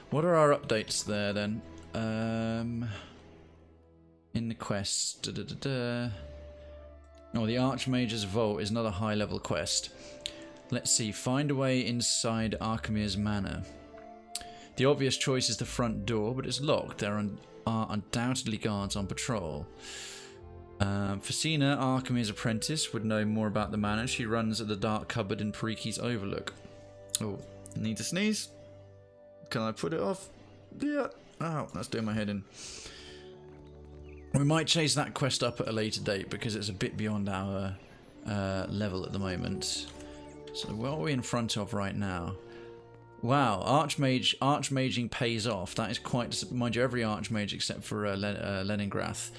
What are our updates there then? In the quest. Oh, the Archmage's Vault is another high level quest. Let's see. Find a way inside Archimede's Manor. The obvious choice is the front door, but it's locked. There are undoubtedly guards on patrol. Facina, Archimede's apprentice, would know more about the manor. She runs at the dark cupboard in Periki's Overlook. Oh, need to sneeze? Can I put it off? Yeah. Oh, that's doing my head in. We might chase that quest up at a later date because it's a bit beyond our level at the moment. So what are we in front of right now? Wow, Archmaging pays off. That is quite... Mind you, every Archmage except for Leningrath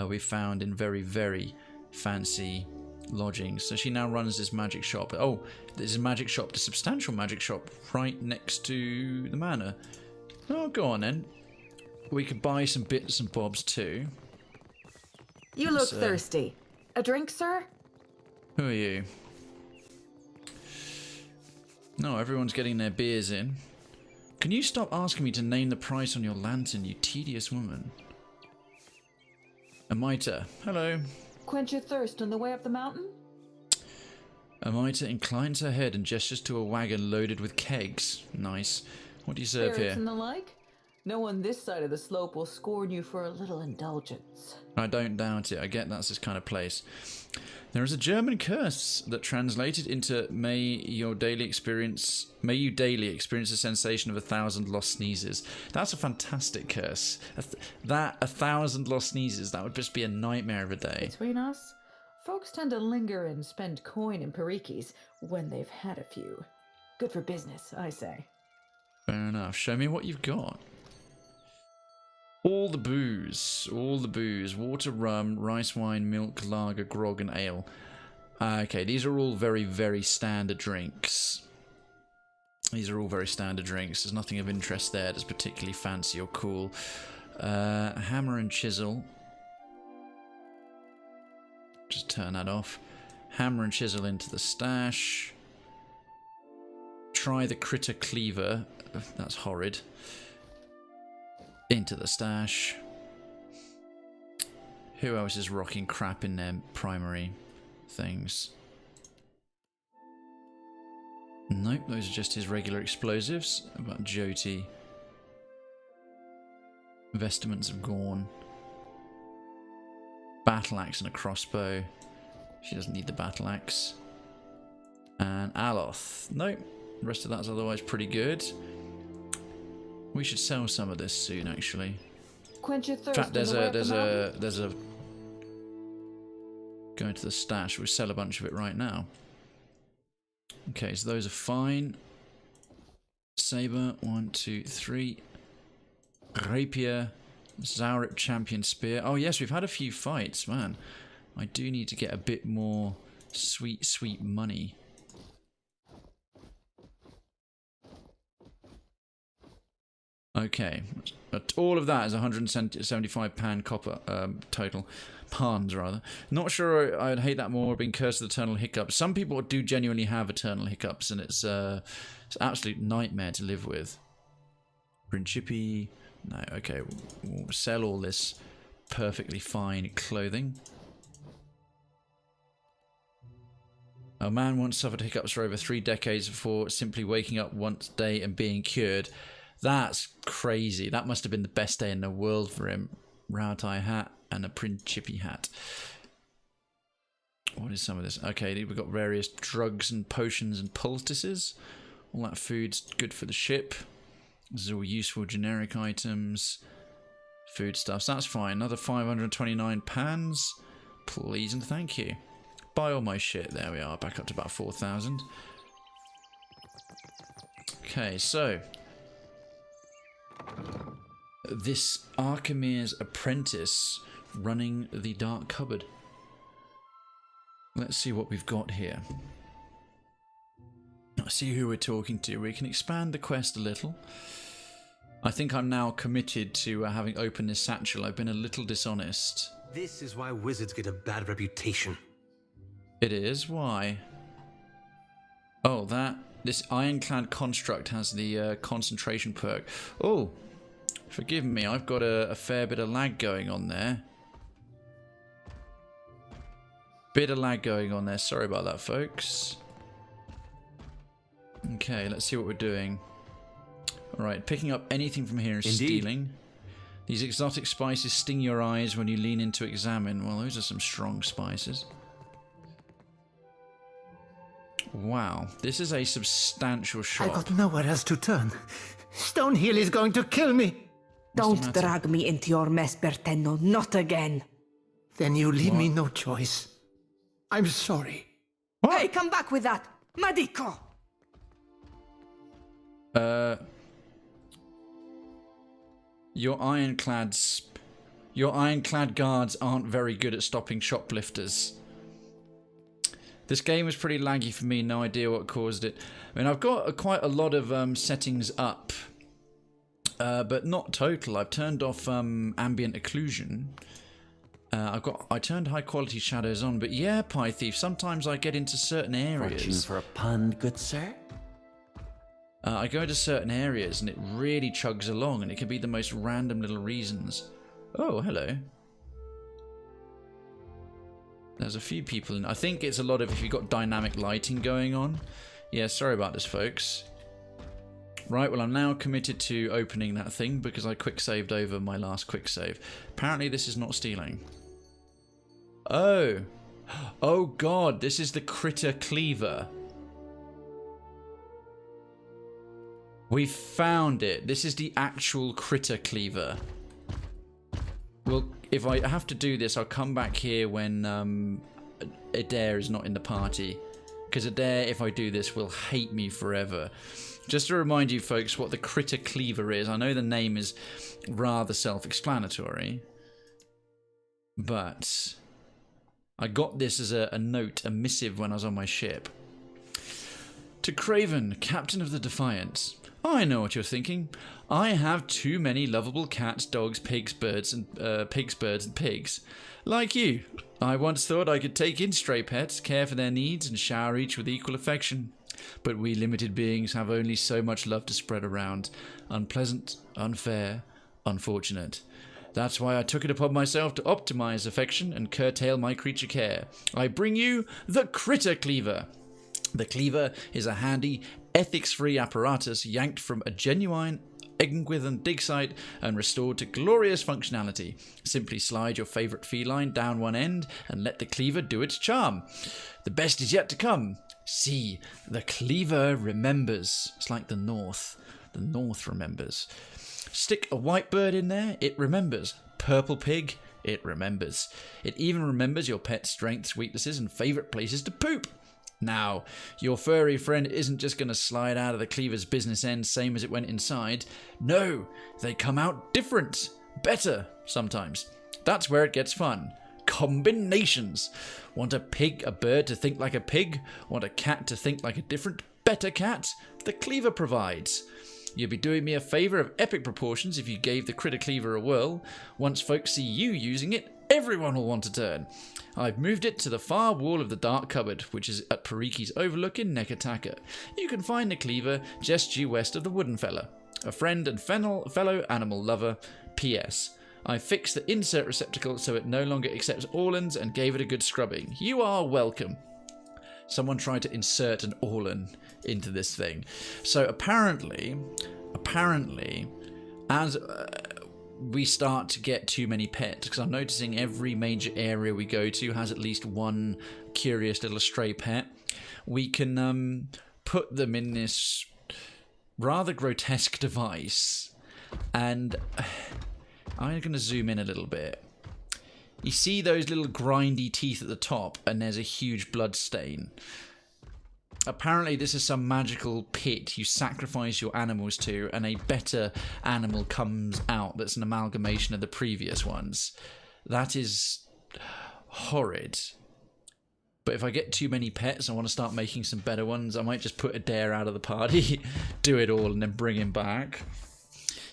we found in very, very fancy lodgings. So she now runs this magic shop. Oh, there's a magic shop, a substantial magic shop right next to the manor. Oh, go on then. We could buy some bits and bobs too. You look thirsty. A drink, sir? Who are you? No, everyone's getting their beers in. Can you stop asking me to name the price on your lantern, you tedious woman? Amita, hello. Quench your thirst on the way up the mountain? Amita inclines her head and gestures to a wagon loaded with kegs. Nice. What do you serve Spirits here? and the like? No one this side of the slope will scorn you for a little indulgence. I don't doubt it. I get that's this kind of place. There is a German curse that translated into may you daily experience a sensation of 1,000 lost sneezes. That's a fantastic curse. 1,000 lost sneezes, that would just be a nightmare of a day. Between us, folks tend to linger and spend coin in Perikis when they've had a few. Good for business, I say. Fair enough. Show me what you've got. All the booze. Water, rum, rice wine, milk, lager, grog, and ale. Okay, these are all very, very standard drinks. There's nothing of interest there that's particularly fancy or cool. Hammer and chisel. Just turn that off. Hammer and chisel into the stash. Try the critter cleaver. That's horrid. Into the stash. Who else is rocking crap in their primary things? Nope, those are just his regular explosives. About Jyoti. Vestments of Gorn. Battle axe and a crossbow. She doesn't need the battle axe. And Aloth. Nope, the rest of that's otherwise pretty good. We should sell some of this soon, actually. Quench your thirst. In fact, there's a going to the stash. We'll sell a bunch of it right now. Okay, so those are fine. Saber, 1, 2, 3. Rapier, Zaurip champion spear. Oh yes, we've had a few fights, man. I do need to get a bit more sweet, sweet money. Okay, all of that is 175 pan copper total. Pans, rather. Not sure I'd hate that more being cursed with eternal hiccups. Some people do genuinely have eternal hiccups, and it's an absolute nightmare to live with. Principi. No, okay, we'll sell all this perfectly fine clothing. A man once suffered hiccups for over 3 decades before simply waking up once a day and being cured. That's crazy. That must have been the best day in the world for him. Rautai hat and a Principi hat. What is some of this? Okay, we've got various drugs and potions and poultices. All that food's good for the ship. This is all useful generic items. Foodstuffs, that's fine. Another 529 pans. Please and thank you. Buy all my shit. There we are, back up to about 4,000. Okay, so this Archimede's apprentice running the dark cupboard. Let's see what we've got here. Let's see who we're talking to. We can expand the quest a little. I think I'm now committed to having opened this satchel. I've been a little dishonest. This is why wizards get a bad reputation. It is? Why? Oh, this ironclad construct has the concentration perk. Oh, forgive me, I've got a fair bit of lag going on there. Bit of lag going on there. Sorry about that, folks. Okay, let's see what we're doing. Alright, picking up anything from here is stealing. These exotic spices sting your eyes when you lean in to examine. Well, those are some strong spices. Wow, this is a substantial shop. I got nowhere else to turn. Stonehill is going to kill me. Don't drag me into your mess, Berteno. Not again. Then you leave me no choice. I'm sorry. Hey, come back with that. Madiko! Your ironclad guards aren't very good at stopping shoplifters. This game was pretty laggy for me, no idea what caused it. I mean, I've got quite a lot of settings up, but not total. I've turned off ambient occlusion. I turned high quality shadows on, but yeah, Pie Thief, sometimes I get into certain areas. Fortune for a pun, good sir? I go into certain areas and it really chugs along, and it can be the most random little reasons. Oh, hello. There's a few people in. I think it's a lot of if you've got dynamic lighting going on. Yeah, sorry about this, folks. Right, well, I'm now committed to opening that thing because I quick saved over my last quick save. Apparently, this is not stealing. Oh. Oh, God, this is the critter cleaver. We found it. This is the actual critter cleaver. Well, if I have to do this, I'll come back here when Adair is not in the party. Because Adair, if I do this, will hate me forever. Just to remind you folks what the critter cleaver is. I know the name is rather self-explanatory. But I got this as a note, a missive when I was on my ship. To Krayven, Captain of the Defiant. I know what you're thinking. I have too many lovable cats, dogs, pigs, birds, and pigs. Like you, I once thought I could take in stray pets, care for their needs, and shower each with equal affection. But we limited beings have only so much love to spread around. Unpleasant, unfair, unfortunate. That's why I took it upon myself to optimize affection and curtail my creature care. I bring you the Critter Cleaver. The Cleaver is a handy, ethics-free apparatus yanked from a genuine Eggenwithen dig site and restored to glorious functionality. Simply slide your favourite feline down one end and let the Cleaver do its charm. The best is yet to come. See, the Cleaver remembers. It's like the North. The North remembers. Stick a white bird in there, it remembers. Purple pig, it remembers. It even remembers your pet's strengths, weaknesses, and favourite places to poop. Now, your furry friend isn't just going to slide out of the Cleaver's business end same as it went inside. No, they come out different. Better, sometimes. That's where it gets fun. Combinations. Want a bird to think like a pig? Want a cat to think like a different, better cat? The Cleaver provides. You'd be doing me a favour of epic proportions if you gave the Critter Cleaver a whirl. Once folks see you using it, everyone will want to turn. I've moved it to the far wall of the dark cupboard, which is at Periki's Overlook in Neketaka. You can find the Cleaver just due west of the Wooden Fella. A friend and fellow animal lover. P.S. I fixed the insert receptacle so it no longer accepts Orlans and gave it a good scrubbing. You are welcome. Someone tried to insert an Orlan into this thing. So apparently, as we start to get too many pets, because I'm noticing every major area we go to has at least one curious little stray pet, we can put them in this rather grotesque device. And I'm going to zoom in a little bit. You see those little grindy teeth at the top, and there's a huge blood stain. Apparently this is some magical pit you sacrifice your animals to, and a better animal comes out that's an amalgamation of the previous ones. That is horrid. But if I get too many pets, I want to start making some better ones. I might just put Adair out of the party, do it all, and then bring him back.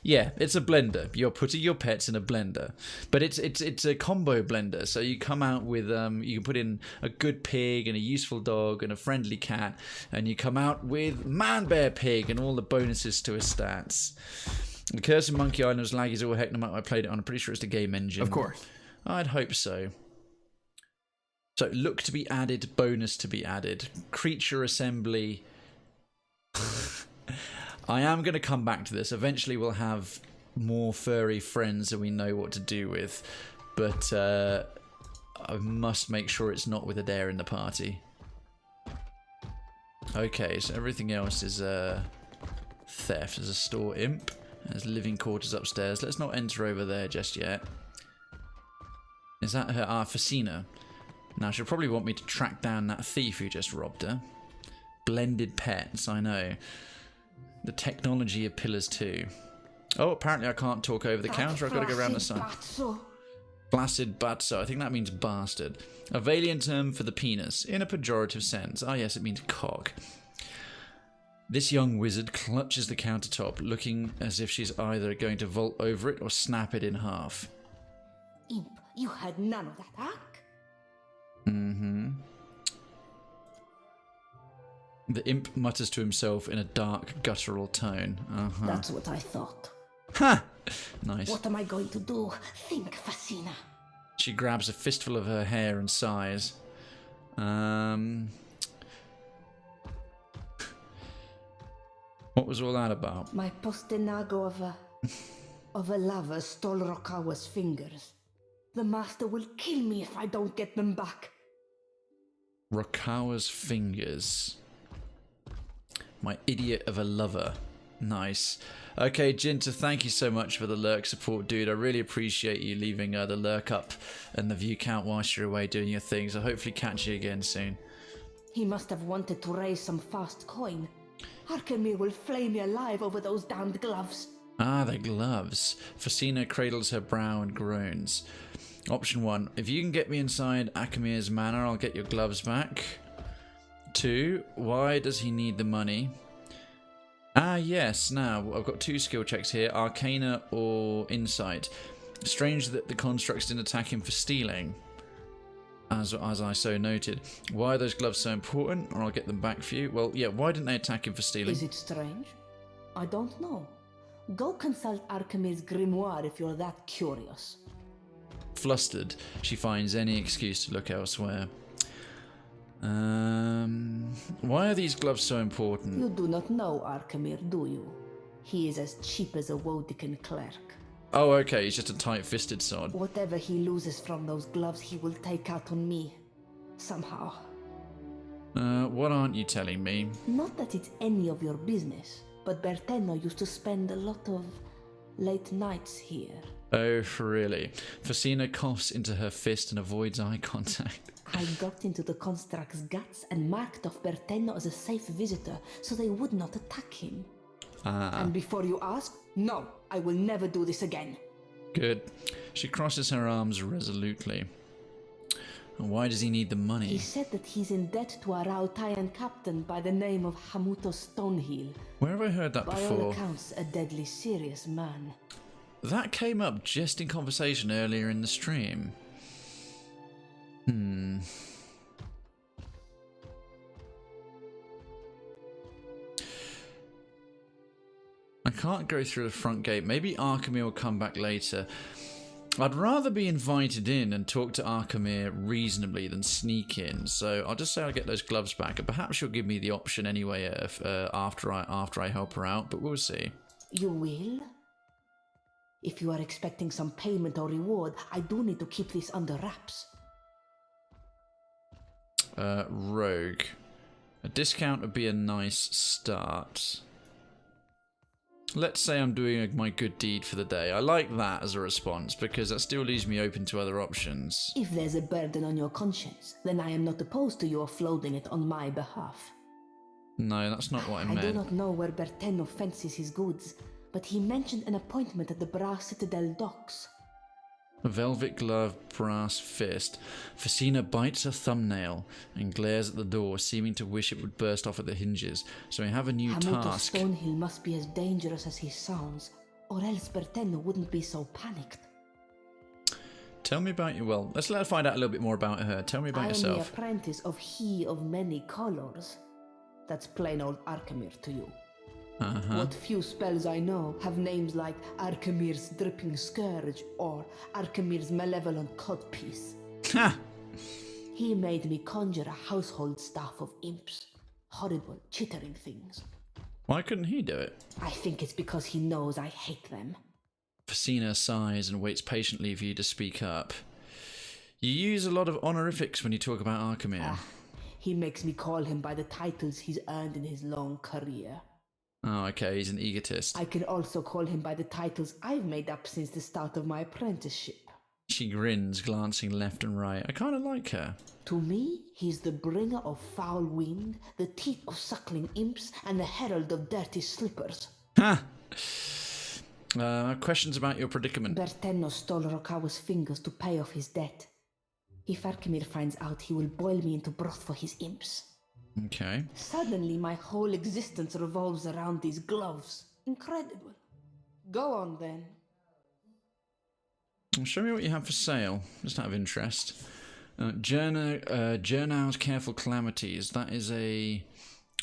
Yeah, it's a blender. You're putting your pets in a blender, but it's a combo blender. So you come out with you can put in a good pig and a useful dog and a friendly cat, and you come out with man bear pig and all the bonuses to his stats. The Curse of Monkey Island was laggy as all heck. No matter what I played it on, I'm pretty sure it's the game engine. Of course, I'd hope so. So look to be added, bonus to be added, creature assembly. I am going to come back to this. Eventually we'll have more furry friends that we know what to do with. But I must make sure it's not with Adair in the party. Okay, so everything else is theft. There's a store imp. There's living quarters upstairs. Let's not enter over there just yet. Is that her? Ah, Facina. Now she'll probably want me to track down that thief who just robbed her. Blended pets, I know. The technology of Pillars 2. Oh, apparently I can't talk over the counter. I've got to go around the side. Flaccid batso. I think that means bastard. A Valian term for the penis, in a pejorative sense. Ah, yes, it means cock. This young wizard clutches the countertop, looking as if she's either going to vault over it or snap it in half. Imp, you had none of that, huh? Mm-hmm. The imp mutters to himself in a dark, guttural tone. Uh-huh. That's what I thought. Ha! Nice. What am I going to do? Think, Facina. She grabs a fistful of her hair and sighs. What was all that about? My postenago of a lover stole Rokawa's fingers. The master will kill me if I don't get them back. Rokawa's fingers. My idiot of a lover. Nice. Okay, Jinta, thank you so much for the lurk support, dude. I really appreciate you leaving the lurk up and the view count whilst you're away doing your things. I'll hopefully catch you again soon. He must have wanted to raise some fast coin. Arkemir will flay me alive over those damned gloves. Ah, the gloves. Facina cradles her brow and groans. Option 1. If you can get me inside Akamir's manor, I'll get your gloves back. 2. Why does he need the money? Ah, yes. Now, I've got 2 skill checks here. Arcana or Insight. Strange that the constructs didn't attack him for stealing. As I so noted. Why are those gloves so important? Or I'll get them back for you. Well, yeah, why didn't they attack him for stealing? Is it strange? I don't know. Go consult Arkamir's grimoire if you're that curious. Flustered, she finds any excuse to look elsewhere. Why are these gloves so important? You do not know Arkamir, do you? He is as cheap as a Wodican clerk. Oh, okay, he's just a tight-fisted sod. Whatever he loses from those gloves, he will take out on me. Somehow. What aren't you telling me? Not that it's any of your business, but Berteno used to spend a lot of late nights here. Oh, really? Facina coughs into her fist and avoids eye contact. I got into the construct's guts and marked off Berteno as a safe visitor so they would not attack him. Ah. And before you ask, no, I will never do this again. Good. She crosses her arms resolutely. And why does he need the money? He said that he's in debt to a Rautayan captain by the name of Hamuto Stonehill. Where have I heard that before? By all accounts, a deadly serious man. That came up just in conversation earlier in the stream. I can't go through the front gate. Maybe Arkamir will come back later. I'd rather be invited in and talk to Arkamir reasonably than sneak in. So I'll just say I'll get those gloves back, and perhaps she'll give me the option anyway after I help her out. But we'll see. You will? If you are expecting some payment or reward, I do need to keep this under wraps. Rogue. A discount would be a nice start. Let's say I'm doing my good deed for the day. I like that as a response because that still leaves me open to other options. If there's a burden on your conscience, then I am not opposed to you offloading it on my behalf. No, that's not what I meant. I do not know where Berteno fences his goods, but he mentioned an appointment at the Bra Citadel docks. A velvet glove, brass fist. Facina bites a thumbnail and glares at the door, seeming to wish it would burst off at the hinges. So we have a new task. Stonehill must be as dangerous as he sounds, or else Bertenno wouldn't be so panicked. Tell me about you. Well, let's let her find out a little bit more about her. Tell me about I am yourself. the apprentice of He of Many Colors. That's plain old Arkemir to you. What few spells I know have names like Arkemir's Dripping Scourge or Arkemir's Malevolent Codpiece. He made me conjure a household staff of imps. Horrible, chittering things. Why couldn't he do it? I think it's because he knows I hate them. Facina sighs and waits patiently for you to speak up. You use a lot of honorifics when you talk about Arkemir. He makes me call him by the titles he's earned in his long career. Oh, okay, he's an egotist. I can also call him by the titles I've made up since the start of my apprenticeship. She grins, glancing left and right. I kind of like her. To me, he's the bringer of foul wind, the teeth of suckling imps, and the herald of dirty slippers. Ha! Questions about your predicament. Bertenno stole Rokawa's fingers to pay off his debt. If Arkemir finds out, he will boil me into broth for his imps. Okay. Suddenly, my whole existence revolves around these gloves. Incredible. Go on, then. Show me what you have for sale, just out of interest. Jernau's Careful Calamities. That is a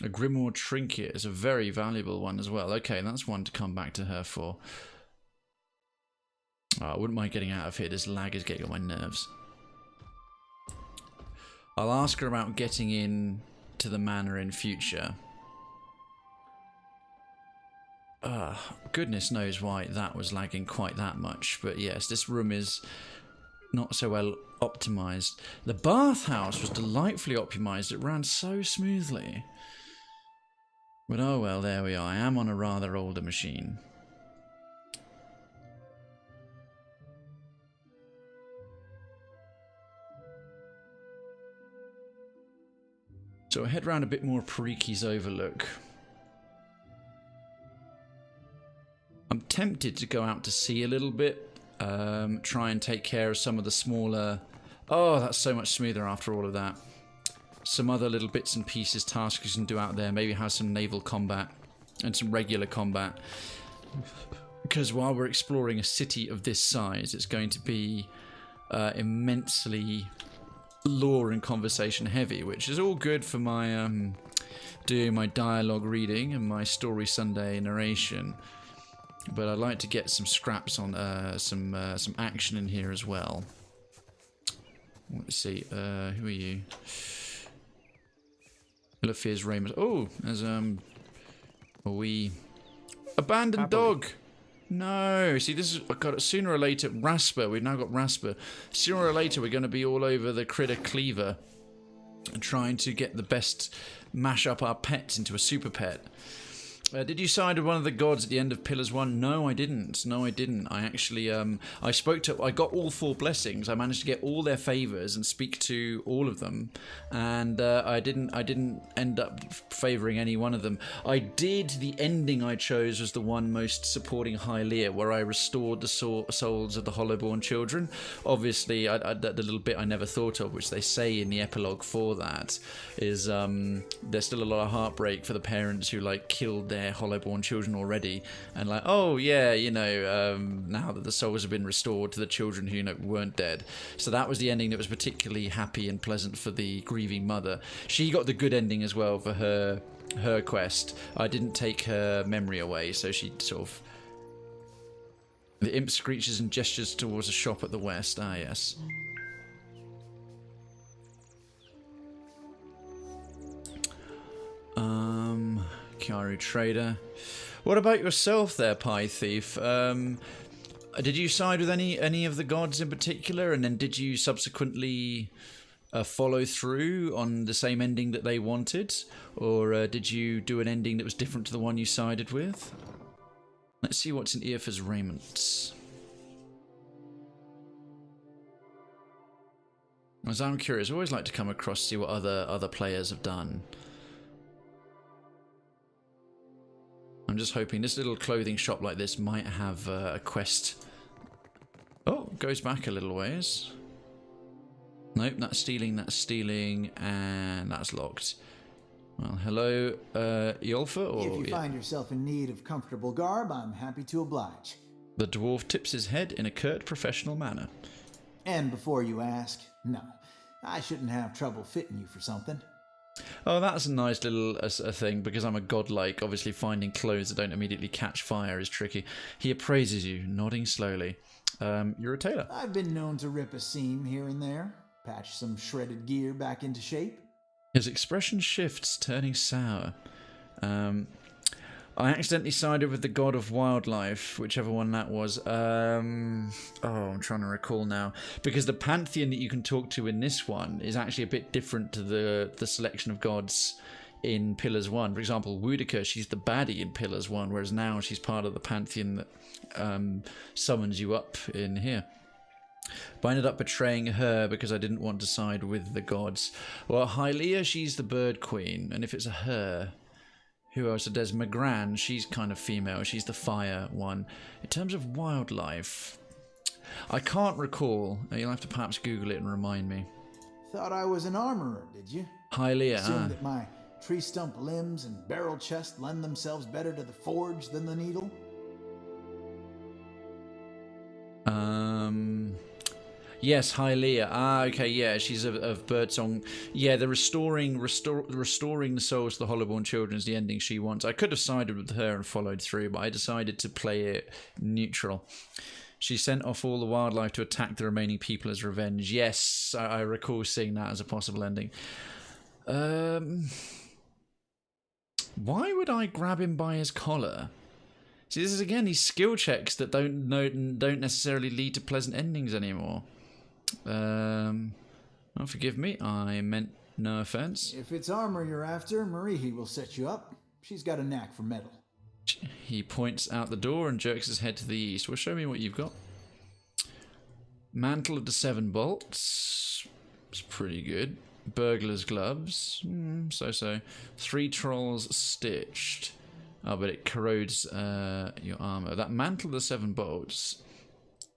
Grimoire Trinket. It's a very valuable one as well. Okay, that's one to come back to her for. Oh, I wouldn't mind getting out of here. This lag is getting on my nerves. I'll ask her about getting in to the manor in future. Goodness knows why that was lagging quite that much. But yes, this room is not so well optimized. The bathhouse was delightfully optimized. It ran so smoothly. But oh well, there we are. I am on a rather older machine. So I'll head round a bit more Periki's Overlook. I'm tempted to go out to sea a little bit, try and take care of some of the smaller... Oh, that's so much smoother after all of that. Some other little bits and pieces, tasks you can do out there. Maybe have some naval combat and some regular combat. Because while we're exploring a city of this size, it's going to be immensely lore and conversation heavy, which is all good for my doing my dialogue reading and my story Sunday narration. But I'd like to get some scraps on some action in here as well. Let's see, who are you? Lafier's Raymond. Oh, there's a wee abandoned dog. No, see, this is, I got it sooner or later. Rasper, we've now got Rasper. Sooner or later, we're going to be all over the critter Cleaver and trying to get the best, mash up our pets into a super pet. Did you side with one of the gods at the end of Pillars 1? No, I didn't. No, I didn't. I actually, I got all 4 blessings. I managed to get all their favors and speak to all of them. And I didn't end up favoring any one of them. The ending I chose was the one most supporting Hylia, where I restored the souls of the Hollowborn children. Obviously, the little bit I never thought of, which they say in the epilogue for that, is there's still a lot of heartbreak for the parents who, like, killed their Hollowborn children already, and like, oh yeah, you know, now that the souls have been restored to the children who, you know, weren't dead. So that was the ending that was particularly happy and pleasant for the grieving mother. She got the good ending as well for her quest. I didn't take her memory away, so she sort of... The imp screeches and gestures towards a shop at the west. Ah, yes. Kiaru Trader. What about yourself there, Pie Thief? Did you side with any of the gods in particular, and then did you subsequently follow through on the same ending that they wanted? Or did you do an ending that was different to the one you sided with? Let's see what's in Earth's raiments. As I'm curious, I always like to come across, see what other players have done. I'm just hoping this little clothing shop like this might have a quest Oh, goes back a little ways. Nope, that's stealing, and that's locked. Well, hello, Yolfa, or... If you find yourself in need of comfortable garb, I'm happy to oblige. The dwarf tips his head in a curt, professional manner. And before you ask, no, I shouldn't have trouble fitting you for something. Oh, that's a nice little a thing, because I'm a godlike. Obviously, finding clothes that don't immediately catch fire is tricky. He appraises you, nodding slowly. You're a tailor. I've been known to rip a seam here and there, patch some shredded gear back into shape. His expression shifts, turning sour. I accidentally sided with the god of wildlife, whichever one that was. I'm trying to recall now. Because the pantheon that you can talk to in this one is actually a bit different to the selection of gods in Pillars 1. For example, Wudica, she's the baddie in Pillars 1, whereas now she's part of the pantheon that summons you up in here. But I ended up betraying her because I didn't want to side with the gods. Well, Hylia, she's the bird queen, and if it's a her... Who else? There's Magran, she's kind of female, she's the fire one. In terms of wildlife, I can't recall. You'll have to perhaps Google it and remind me. Thought I was an armorer, did you? Hylia, Assumed that my tree stump limbs and barrel chest lend themselves better to the forge than the needle? Yes, Hylia. Okay, yeah, she's of Birdsong. Yeah, the restoring the souls to the Hollowborn children is the ending she wants. I could have sided with her and followed through, but I decided to play it neutral. She sent off all the wildlife to attack the remaining people as revenge. Yes, I recall seeing that as a possible ending. Why would I grab him by his collar? See, this is again these skill checks that don't necessarily lead to pleasant endings anymore. Oh, forgive me, I meant no offense. If it's armor you're after, Marihi will set you up. She's got a knack for metal. He points out the door and jerks his head to the east. Well, show me what you've got. Mantle of the Seven Bolts. It's pretty good. Burglar's gloves. So. 3 trolls stitched. Oh, but it corrodes your armor. That Mantle of the Seven Bolts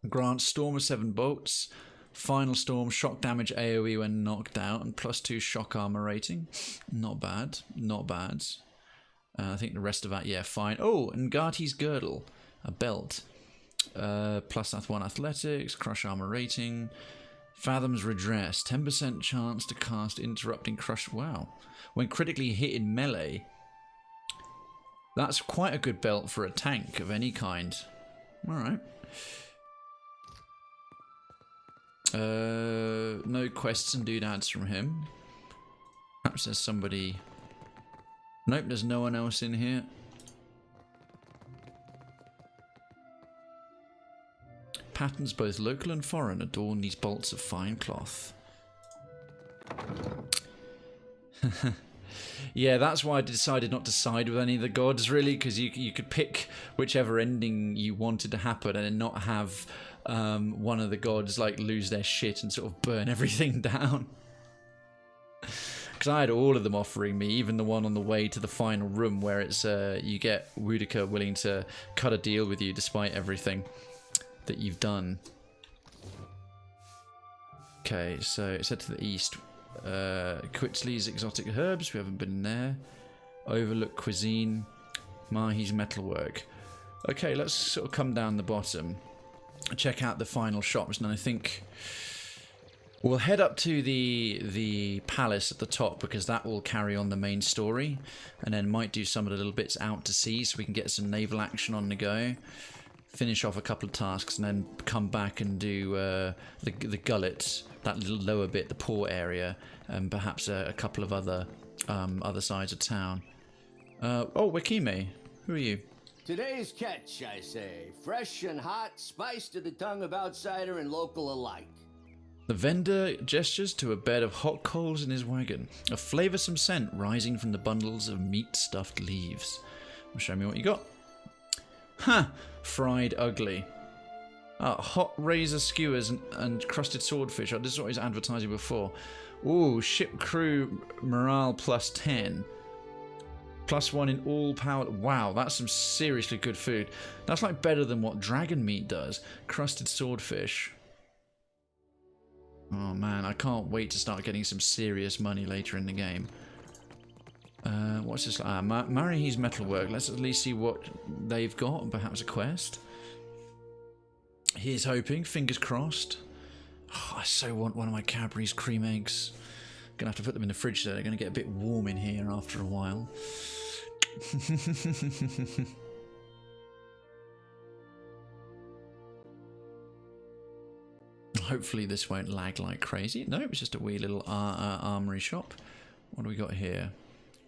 grants Storm of 7 bolts. Final Storm, shock damage AoE when knocked out, and +2 shock armor rating. Not bad, not bad. I think the rest of that, yeah, fine. Oh, and Ngati's Girdle, a belt. Plus that's 1 athletics, crush armor rating. Fathom's Redress, 10% chance to cast interrupting crush. Wow. When critically hit in melee. That's quite a good belt for a tank of any kind. Alright. No quests and doodads from him. Perhaps there's somebody... Nope, there's no one else in here. Patterns both local and foreign adorn these bolts of fine cloth. Yeah, that's why I decided not to side with any of the gods, really, because you could pick whichever ending you wanted to happen and then not have one of the gods like lose their shit and sort of burn everything down. Because I had all of them offering me, even the one on the way to the final room where it's you get Wudica willing to cut a deal with you despite everything that you've done. Okay, so it's head to the east. Quitzley's Exotic Herbs, we haven't been there. Overlook Cuisine. Mahi's Metalwork. Okay, let's sort of come down the bottom. Check out the final shops, and I think we'll head up to the palace at the top because that will carry on the main story, and then might do some of the little bits out to sea so we can get some naval action on the go. Finish off a couple of tasks and then come back and do the gullet, that little lower bit, the port area, and perhaps a couple of other sides of town. Oh, Wakime, who are you? Today's catch, I say. Fresh and hot, spiced to the tongue of outsider and local alike. The vendor gestures to a bed of hot coals in his wagon, a flavoursome scent rising from the bundles of meat-stuffed leaves. Well, show me what you got. Huh, fried ugly. Hot razor skewers and crusted swordfish. This is what he's advertising before. Ooh, ship crew morale +10. +1 in all power. Wow, that's some seriously good food. That's like better than what dragon meat does. Crusted swordfish. Oh man, I can't wait to start getting some serious money later in the game. What's this? Marihi's metalwork. Let's at least see what they've got and perhaps a quest. Here's hoping, fingers crossed. Oh, I so want one of my Cadbury's cream eggs. Gonna have to put them in the fridge though. They're gonna get a bit warm in here after a while. Hopefully this won't lag like crazy. No, it's just a wee little armory shop. What do we got here?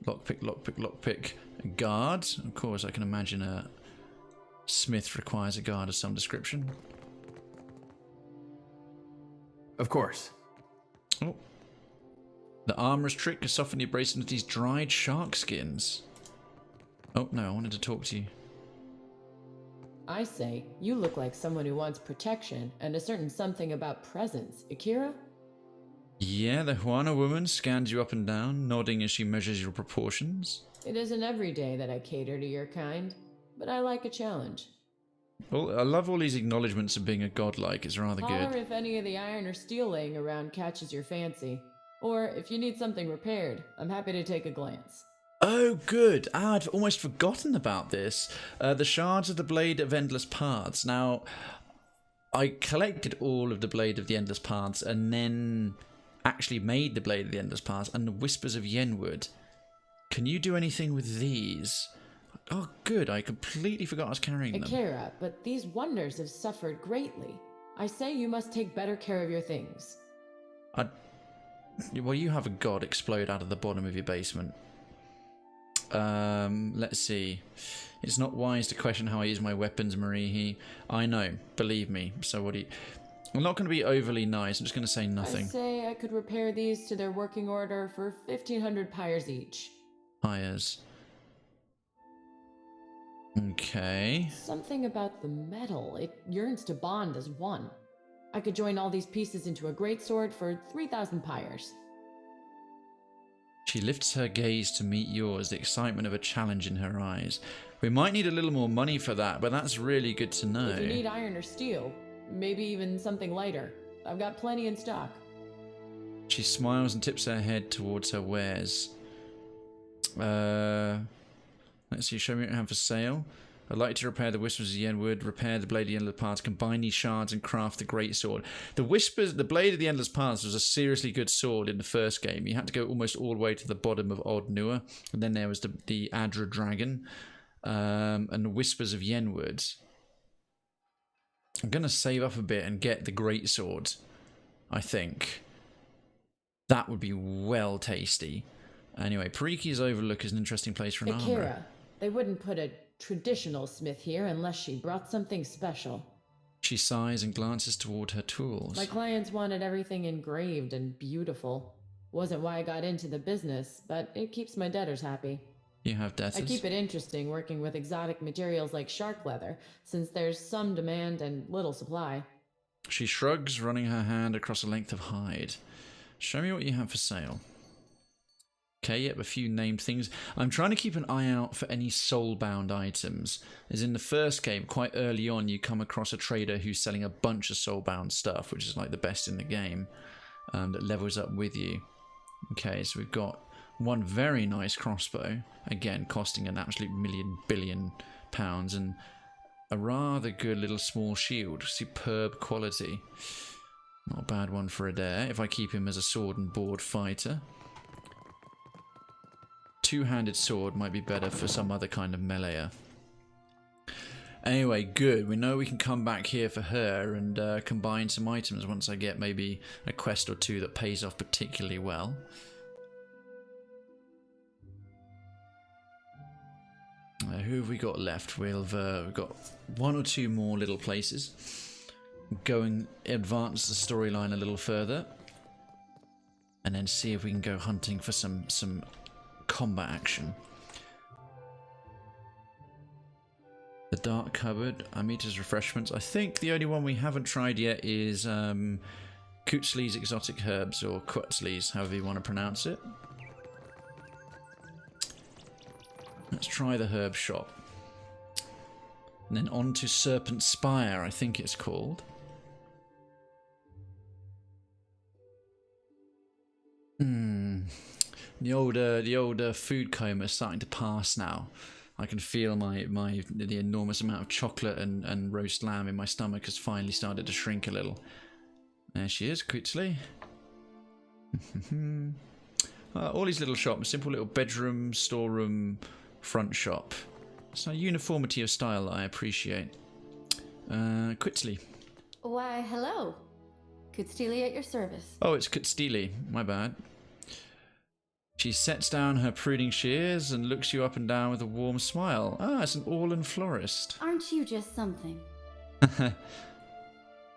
Lockpick, lockpick, lockpick. A guard. Of course, I can imagine a smith requires a guard of some description. Of course. Oh. The armorer's trick is soften the abrasiveness of these dried shark skins. Oh, no, I wanted to talk to you. I say, you look like someone who wants protection and a certain something about presence. Akira? Yeah, the Juana woman scans you up and down, nodding as she measures your proportions. It isn't every day that I cater to your kind, but I like a challenge. Well, I love all these acknowledgements of being a godlike. It's rather Holler good. if any of the iron or steel laying around catches your fancy. Or if you need something repaired, I'm happy to take a glance. Oh, good. I'd almost forgotten about this. The shards of the Blade of Endless Paths. Now, I collected all of the Blade of the Endless Paths and then actually made the Blade of the Endless Paths and the Whispers of Yenwood. Can you do anything with these? Oh, good. I completely forgot I was carrying them. Akira, but these wonders have suffered greatly. I say you must take better care of your things. Well, you have a god explode out of the bottom of your basement. Let's see. It's not wise to question how I use my weapons, Marihi. I know, believe me. So what do you... I'm not going to be overly nice. I'm just going to say nothing. I say I could repair these to their working order for 1,500 pyres each. Pyres. Okay. Something about the metal. It yearns to bond as one. I could join all these pieces into a greatsword for 3,000 pyres. She lifts her gaze to meet yours, the excitement of a challenge in her eyes. We might need a little more money for that, but that's really good to know. If you need iron or steel, maybe even something lighter, I've got plenty in stock. She smiles and tips her head towards her wares. Let's see, show me what you have for sale. I'd like to repair the Whispers of Yenwood, repair the Blade of the Endless Paths, combine these shards and craft the Great Sword. The Blade of the Endless Paths was a seriously good sword in the first game. You had to go almost all the way to the bottom of Odd Nua, and then there was the Adra Dragon, and the Whispers of Yenwood. I'm going to save up a bit and get the Great Sword, I think. That would be well tasty. Anyway, Periki's Overlook is an interesting place for an armor. Akira, they wouldn't put a traditional smith here unless she brought something special. She sighs and glances toward her tools. My clients wanted everything engraved and beautiful. Wasn't why I got into the business, but it keeps my debtors happy. You have debtors? I keep it interesting working with exotic materials like shark leather, since there's some demand and little supply. She shrugs, running her hand across a length of hide. Show me what you have for sale. Okay, yep, a few named things. I'm trying to keep an eye out for any soul-bound items. As in the first game, quite early on, you come across a trader who's selling a bunch of soul-bound stuff, which is like the best in the game, that levels up with you. Okay, so we've got one very nice crossbow, again, costing an absolute billion pounds, and a rather good little small shield, superb quality. Not a bad one for a dare, if I keep him as a sword and board fighter. Two-handed sword might be better for some other kind of meleeer. Anyway, good. We know we can come back here for her and combine some items once I get maybe a quest or two that pays off particularly well. Who have we got left? We've got one or two more little places. Go and advance the storyline a little further. And then see if we can go hunting for some combat action. The Dark Cupboard, Amita's Refreshments. I think the only one we haven't tried yet is Kutzley's Exotic Herbs, or Kutzley's, however you want to pronounce it. Let's try the herb shop. And then on to Serpents Spire, I think it's called. The older food coma is starting to pass now. I can feel the enormous amount of chocolate and roast lamb in my stomach has finally started to shrink a little. There she is, quickly. All these little shops, simple little bedroom, storeroom, front shop. It's a uniformity of style that I appreciate. Quickly. Why, hello. Kutstili at your service. Oh, it's Kutstili. My bad. She sets down her pruning shears and looks you up and down with a warm smile. Ah, it's an Orlan florist. Aren't you just something?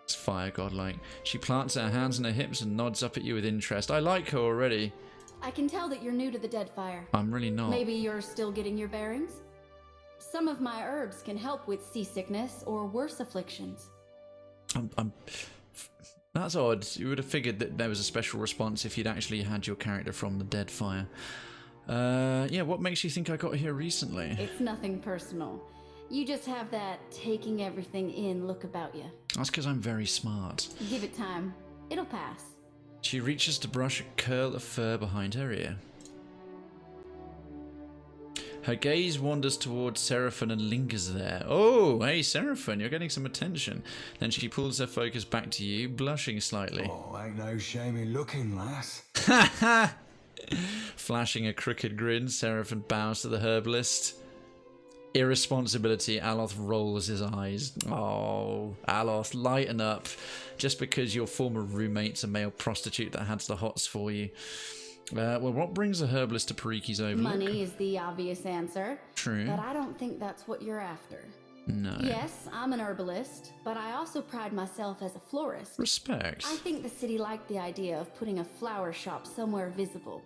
It's fire godlike. She plants her hands on her hips and nods up at you with interest. I like her already. I can tell that you're new to the Deadfire. I'm really not. Maybe you're still getting your bearings? Some of my herbs can help with seasickness or worse afflictions. That's odd. You would have figured that there was a special response if you'd actually had your character from the Deadfire. Yeah, what makes you think I got here recently? It's nothing personal. You just have that taking everything in look about you. That's because I'm very smart. Give it time. It'll pass. She reaches to brush a curl of fur behind her ear. Her gaze wanders towards Seraphim and lingers there. Oh, hey Seraphim, you're getting some attention. Then she pulls her focus back to you, blushing slightly. Oh, ain't no shame in looking, lass. Flashing a crooked grin, Seraphim bows to the herbalist. Irresponsibility, Aloth rolls his eyes. Oh, Aloth, lighten up. Just because your former roommate's a male prostitute that has the hots for you. Well, what brings a herbalist to Periki's Overlook? Money is the obvious answer. True. But I don't think that's what you're after. No. Yes, I'm an herbalist, but I also pride myself as a florist. Respect. I think the city liked the idea of putting a flower shop somewhere visible.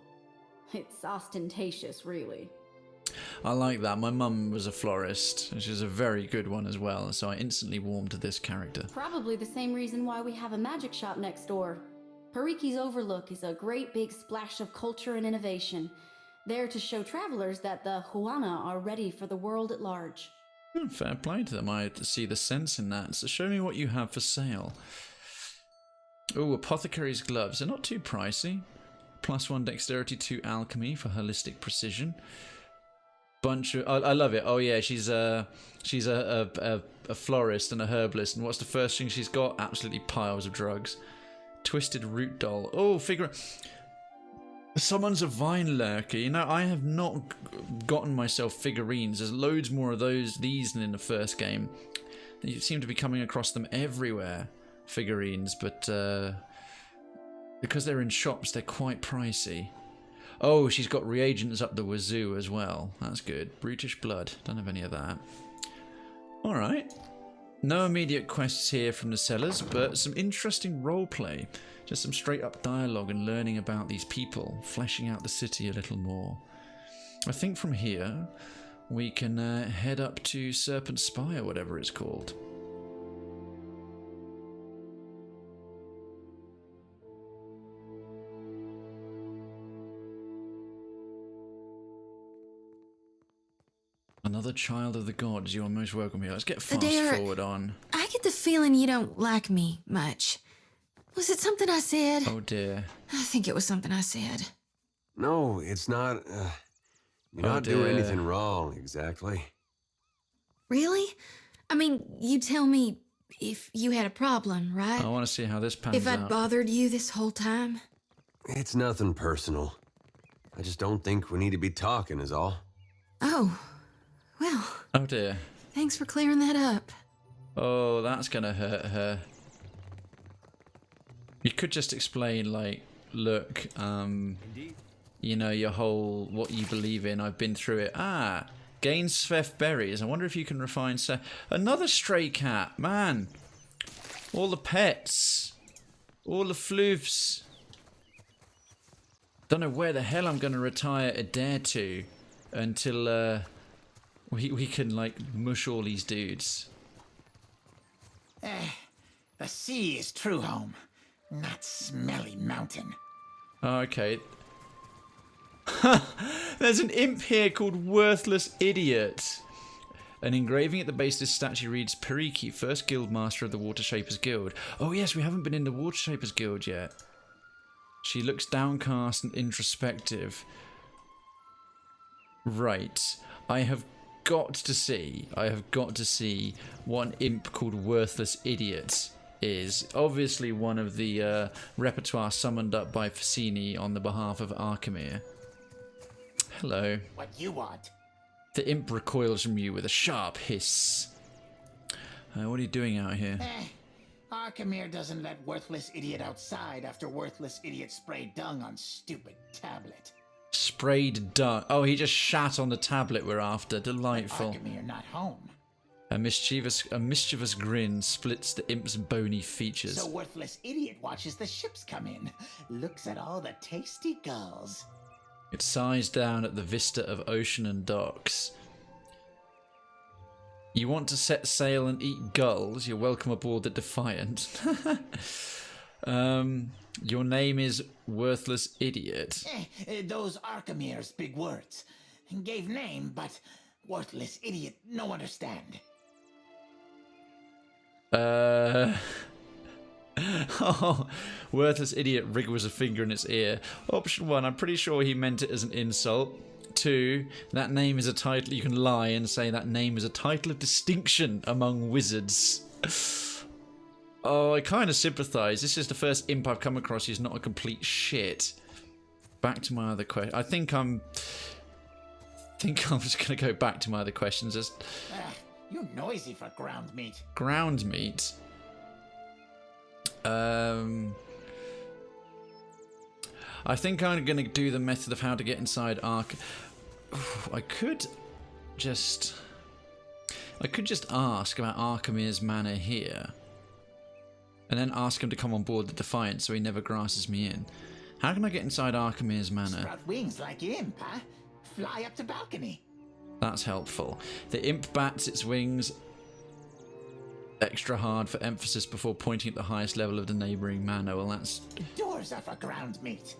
It's ostentatious, really. I like that. My mum was a florist, and she's a very good one as well, so I instantly warmed to this character. Probably the same reason why we have a magic shop next door. Periki's Overlook is a great big splash of culture and innovation, there to show travelers that the Huana are ready for the world at large. Fair play to them. I see the sense in that. So show me what you have for sale. Oh, apothecary's gloves. They're not too pricey. +1 dexterity to alchemy for holistic precision. Bunch of... I love it. Oh yeah, she's a florist and a herbalist. And what's the first thing she's got? Absolutely piles of drugs. Twisted root doll. Oh, figure. Someone's a vine lurker. You know, I have not gotten myself figurines. There's loads more of these than in the first game. You seem to be coming across them everywhere. Figurines, but because they're in shops, they're quite pricey. Oh, she's got reagents up the wazoo as well. That's good. Brutish blood. Don't have any of that. All right. No immediate quests here from the sellers, but some interesting roleplay. Just some straight up dialogue and learning about these people, fleshing out the city a little more. I think from here we can head up to Serpents Spire, whatever it's called. Another child of the gods, you are most welcome here. Let's get fast forward on. I get the feeling you don't like me much. Was it something I said? Oh dear. I think it was something I said. No, it's not. You're not doing anything wrong, exactly. Really? I mean, you tell me if you had a problem, right? I want to see how this pans out. If I'd bothered you this whole time? It's nothing personal. I just don't think we need to be talking is all. Oh. Well. Oh dear. Thanks for clearing that up. Oh, that's gonna hurt her. You could just explain, like, look, you know, your whole, what you believe in, I've been through it. Ah, gain Sveth berries. I wonder if you can refine another stray cat, man. All the pets. All the floofs. Don't know where the hell I'm gonna retire Adair to until, we can, like, mush all these dudes. The sea is true home, not smelly mountain. Oh, okay. There's an imp here called Worthless Idiot. An engraving at the base of this statue reads, Periki, first guild master of the Water Shapers Guild. Oh yes, we haven't been in the Water Shapers Guild yet. She looks downcast and introspective. Right. I have got to see what an imp called Worthless Idiot is. Obviously one of the repertoire summoned up by Facini on the behalf of Arkemir. Hello. What you want? The imp recoils from you with a sharp hiss. What are you doing out here? Arkemir doesn't let Worthless Idiot outside after Worthless Idiot sprayed dung on stupid tablet. Sprayed dung. Oh, he just shat on the tablet we're after. Delightful. Arkemir not home. A mischievous grin splits the imp's bony features. So Worthless Idiot watches the ships come in, looks at all the tasty gulls. It sighs down at the vista of ocean and docks. You want to set sail and eat gulls? You're welcome aboard the Defiant. Your name is Worthless Idiot. Those Arkemir's big words. Gave name, but Worthless Idiot no understand. Oh, Worthless Idiot wriggles a finger in its ear. Option 1, I'm pretty sure he meant it as an insult. 2, that name is a title. You can lie and say that name is a title of distinction among wizards. Oh, I kind of sympathise. This is the first imp I've come across who's not a complete shit. Back to my other question. I think I'm just going to go back to my other questions. You noisy for ground meat. Ground meat? I think I'm going to do the method of how to get inside Ark. I could just ask about Arkemir's manor here, and then ask him to come on board the Defiant so he never grasses me in. How can I get inside Arkemir's manor? Sprout wings like imp, huh? Fly up the balcony. That's helpful. The imp bats its wings extra hard for emphasis before pointing at the highest level of the neighbouring manor. Well, that's... Doors are for ground meat.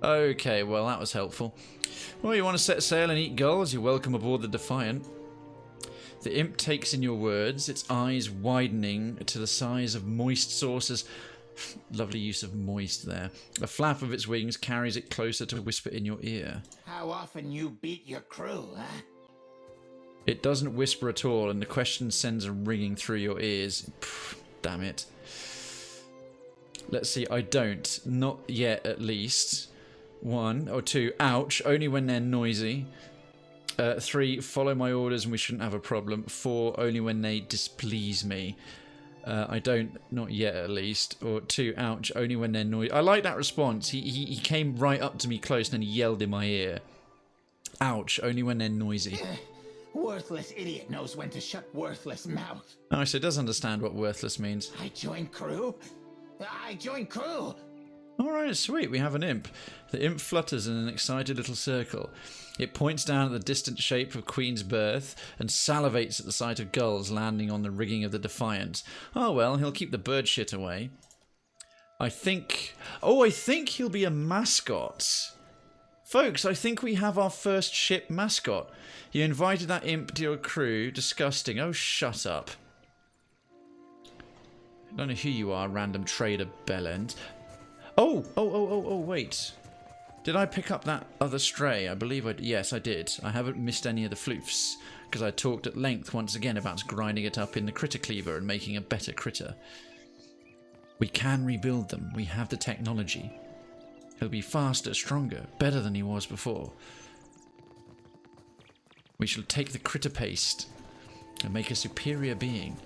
Okay, well, that was helpful. Well, you want to set sail and eat gulls? You're welcome aboard the Defiant. The imp takes in your words, its eyes widening to the size of moist saucers. Lovely use of moist there. A flap of its wings carries it closer to whisper in your ear. How often you beat your crew, huh? It doesn't whisper at all, and the question sends a ringing through your ears. Pff, damn it. Let's see, I don't. Not yet, at least. 1 or 2, ouch, only when they're noisy. 3, follow my orders and we shouldn't have a problem. 4, only when they displease me. I don't, not yet at least. Or 2, ouch, only when they're noisy. I like that response. He came right up to me close and then he yelled in my ear. Ouch, only when they're noisy. Worthless Idiot knows when to shut worthless mouth. Oh, so it does understand what worthless means. I join crew. Alright, sweet, we have an imp. The imp flutters in an excited little circle. It points down at the distant shape of Queens Berth and salivates at the sight of gulls landing on the rigging of the Defiant. Oh well, he'll keep the bird shit away. I think he'll be a mascot. Folks, I think we have our first ship mascot. You invited that imp to your crew. Disgusting. Oh, shut up. I don't know who you are, random trader bellend. Oh, wait. Did I pick up that other stray? I believe I did. Yes, I did. I haven't missed any of the floofs, because I talked at length once again about grinding it up in the critter cleaver and making a better critter. We can rebuild them. We have the technology. He'll be faster, stronger, better than he was before. We shall take the critter paste and make a superior being.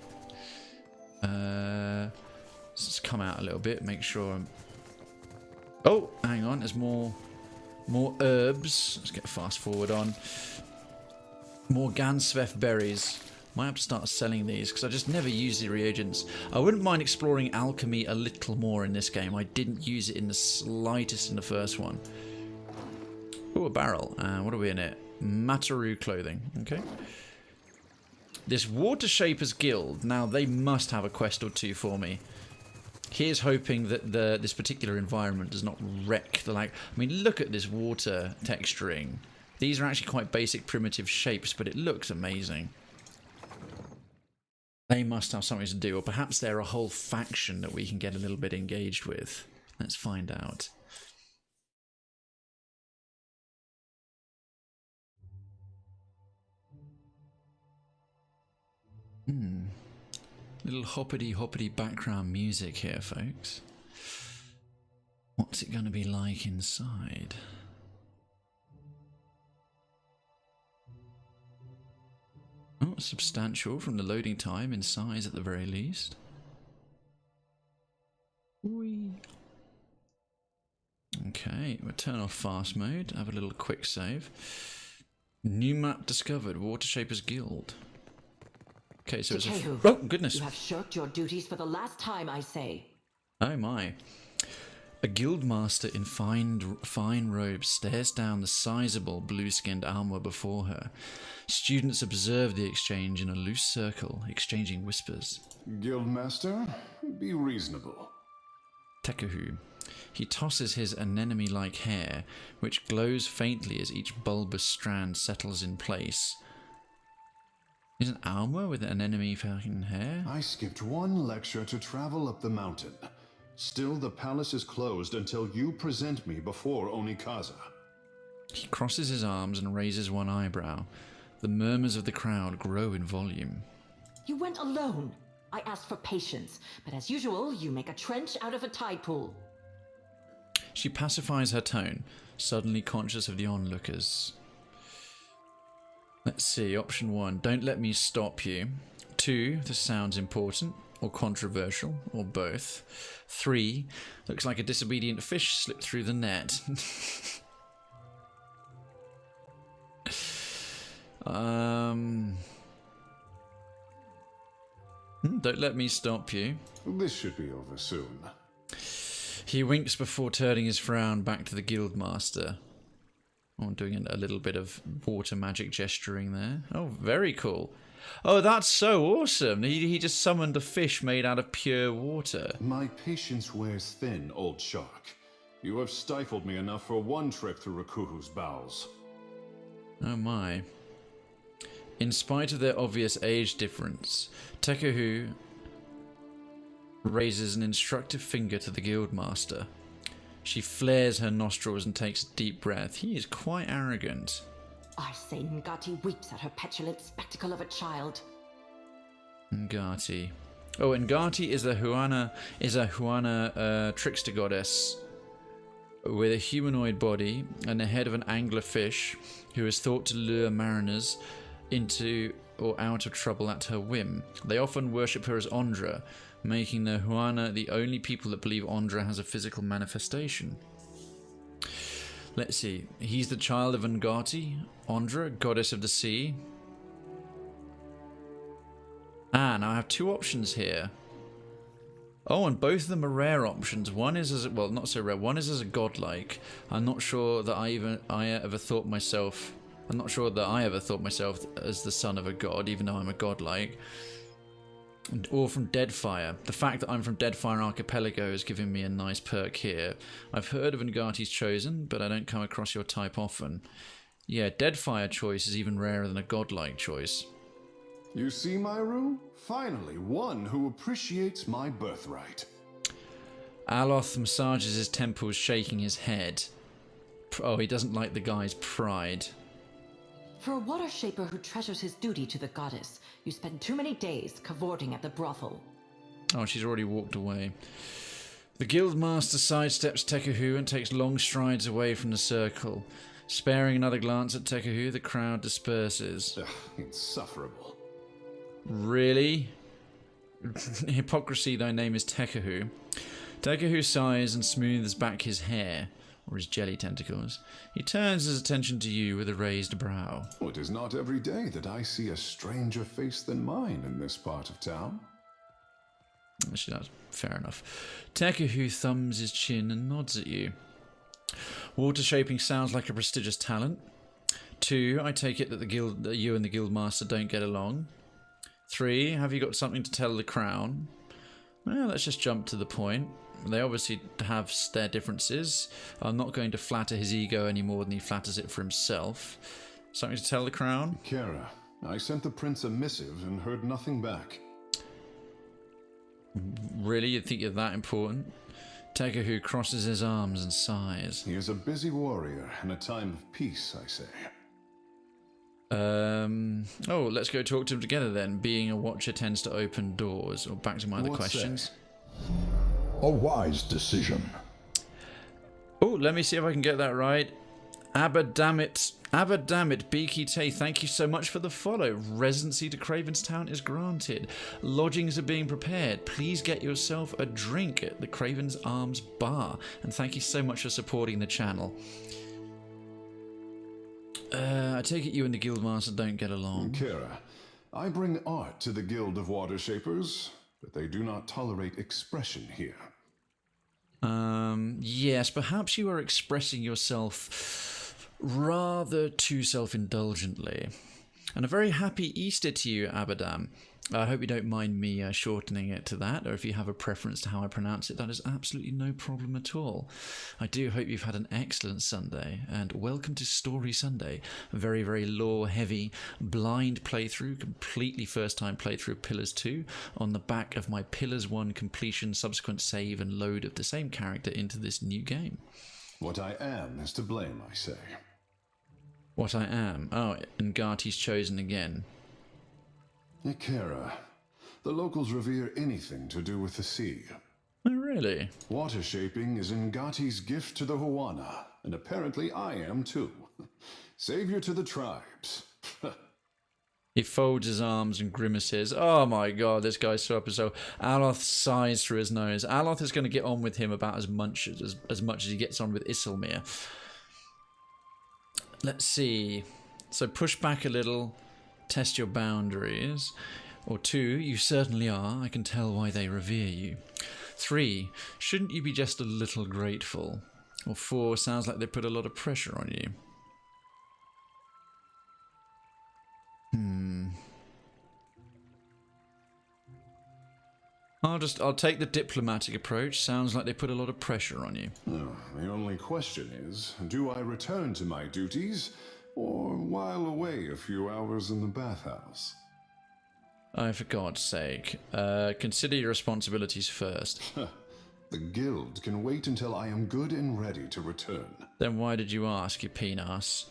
Let's come out a little bit, make sure I'm... Oh, hang on, there's more herbs. Let's get fast forward on. More Gansveth berries. Might have to start selling these because I just never use the reagents. I wouldn't mind exploring alchemy a little more in this game. I didn't use it in the slightest in the first one. Oh, a barrel. What are we in it? Mataru clothing. Okay. This Water Shapers Guild. Now, they must have a quest or two for me. Here's hoping that this particular environment does not wreck the I mean, look at this water texturing. These are actually quite basic, primitive shapes, but it looks amazing. They must have something to do, or perhaps they're a whole faction that we can get a little bit engaged with. Let's find out. Little hoppity background music here, folks. What's it going to be like inside? Oh, substantial from the loading time in size at the very least. Whee. Okay, we'll turn off fast mode, have a little quick save. New map discovered, Water Shapers Guild. Okay, so it's a... Oh, goodness. You have shirked your duties for the last time, I say. Oh my. A guildmaster in fine robes stares down the sizable blue-skinned Alma before her. Students observe the exchange in a loose circle, exchanging whispers. Guildmaster, be reasonable. Tekehu. He tosses his anemone-like hair, which glows faintly as each bulbous strand settles in place. Is an Alma with an anemone fucking hair? I skipped one lecture to travel up the mountain. Still, the palace is closed until you present me before Onikaza. He crosses his arms and raises one eyebrow. The murmurs of the crowd grow in volume. You went alone. I asked for patience, but as usual, you make a trench out of a tide pool. She pacifies her tone, suddenly conscious of the onlookers. Let's see, option 1, don't let me stop you. 2, this sounds important, or controversial, or both. 3, looks like a disobedient fish slipped through the net. Don't let me stop you. This should be over soon. He winks before turning his frown back to the guildmaster. Oh, doing a little bit of water magic gesturing there. Oh, very cool. Oh, that's so awesome. He just summoned a fish made out of pure water. My patience wears thin, old shark. You have stifled me enough for one trip through Rakuhu's bowels. Oh my. In spite of their obvious age difference, Tekehu raises an instructive finger to the guildmaster. She flares her nostrils and takes a deep breath. He is quite arrogant. I say Ngati weeps at her petulant spectacle of a child. Ngati. Oh, Ngati is a Huana trickster goddess with a humanoid body and the head of an angler fish who is thought to lure mariners into or out of trouble at her whim. They often worship her as Ondra, making the Huana the only people that believe Ondra has a physical manifestation. Let's see. He's the child of Ngati, Ondra, goddess of the sea. Ah, now I have 2 options here. Oh, and both of them are rare options. One is as well, not so rare. One is as a godlike. I'm not sure that I ever thought myself as the son of a god, even though I'm a godlike. Or from Deadfire. The fact that I'm from Deadfire Archipelago is giving me a nice perk here. I've heard of Ngati's Chosen, but I don't come across your type often. Yeah, Deadfire choice is even rarer than a godlike choice. You see, Myru? Finally, one who appreciates my birthright. Aloth massages his temples, shaking his head. Oh, he doesn't like the guy's pride. For a water shaper who treasures his duty to the goddess, you spend too many days cavorting at the brothel. Oh, she's already walked away. The guildmaster sidesteps Tekehu and takes long strides away from the circle. Sparing another glance at Tekehu, the crowd disperses. Ugh, insufferable. Really? Hypocrisy, thy name is Tekehu. Tekehu sighs and smooths back his hair, or his jelly tentacles. He turns his attention to you with a raised brow. Oh, it is not every day that I see a stranger face than mine in this part of town. Actually, that's fair enough. Tekehu thumbs his chin and nods at you. Water shaping sounds like a prestigious talent. 2, I take it that you and the guildmaster don't get along. 3, have you got something to tell the crown? Well, let's just jump to the point. They obviously have their differences. I'm not going to flatter his ego any more than he flatters it for himself. Something to tell the crown? Kara, I sent the prince a missive and heard nothing back. Really? You think you're that important? Tekehu crosses his arms and sighs. He is a busy warrior in a time of peace, I say. Oh, let's go talk to him together then. Being a watcher tends to open doors. Or back to my other questions. A wise decision. Oh, let me see if I can get that right. Abadammit, Beaky Tay, thank you so much for the follow. Residency to Krayven's Town is granted. Lodgings are being prepared. Please get yourself a drink at the Krayven's Arms Bar. And thank you so much for supporting the channel. I take it you and the Guildmaster don't get along. Kara, I bring art to the Guild of Water Shapers, but they do not tolerate expression here. Yes, perhaps you are expressing yourself rather too self-indulgently. And a very happy Easter to you, Abadam. I hope you don't mind me shortening it to that, or if you have a preference to how I pronounce it, that is absolutely no problem at all. I do hope you've had an excellent Sunday, and welcome to Story Sunday. A very, very lore-heavy, blind playthrough, completely first-time playthrough of Pillars 2, on the back of my Pillars 1 completion, subsequent save and load of the same character into this new game. What I am is to blame, I say. What I am? Oh, and Ngati's chosen again. Kara, the locals revere anything to do with the sea. Oh, really? Water shaping is Ngati's gift to the Huana, and apparently I am too. Savior to the tribes. He folds his arms and grimaces. Oh my god, this guy's so up. So Aloth sighs through his nose. Aloth is going to get on with him about as much as he gets on with Isilmir. Let's see. So push back a little. Test your boundaries. Or 2, you certainly are. I can tell why they revere you. 3, shouldn't you be just a little grateful? Or 4, sounds like they put a lot of pressure on you. I'll take the diplomatic approach. Sounds like they put a lot of pressure on you. Oh, the only question is, do I return to my duties, or while away a few hours in the bathhouse? Oh, for God's sake. Consider your responsibilities first. The guild can wait until I am good and ready to return. Then why did you ask, you peenass?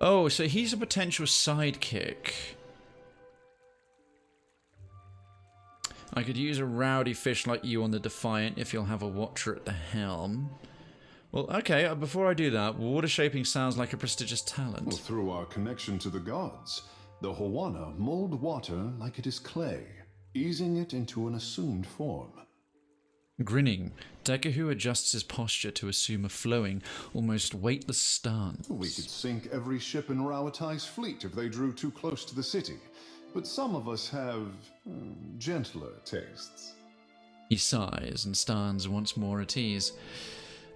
Oh, so he's a potential sidekick. I could use a rowdy fish like you on the Defiant if you'll have a watcher at the helm. Well, okay, before I do that, water shaping sounds like a prestigious talent. Well, through our connection to the gods, the Huana mold water like it is clay, easing it into an assumed form. Grinning, Tekehu adjusts his posture to assume a flowing, almost weightless stance. We could sink every ship in Rawatai's fleet if they drew too close to the city, but some of us have gentler tastes. He sighs and stands once more at ease.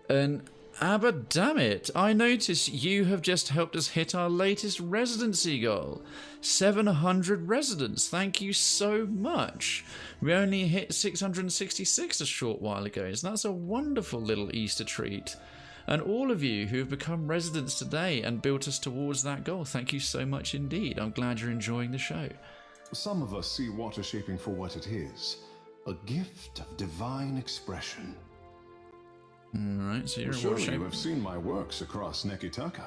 And Abadammit, I notice you have just helped us hit our latest residency goal. 700 residents, thank you so much. We only hit 666 a short while ago, so that's a wonderful little Easter treat. And all of you who have become residents today and built us towards that goal, thank you so much indeed. I'm glad you're enjoying the show. Some of us see water shaping for what it is, a gift of divine expression. Alright, so you're a Surely you have seen my works across Neketaka.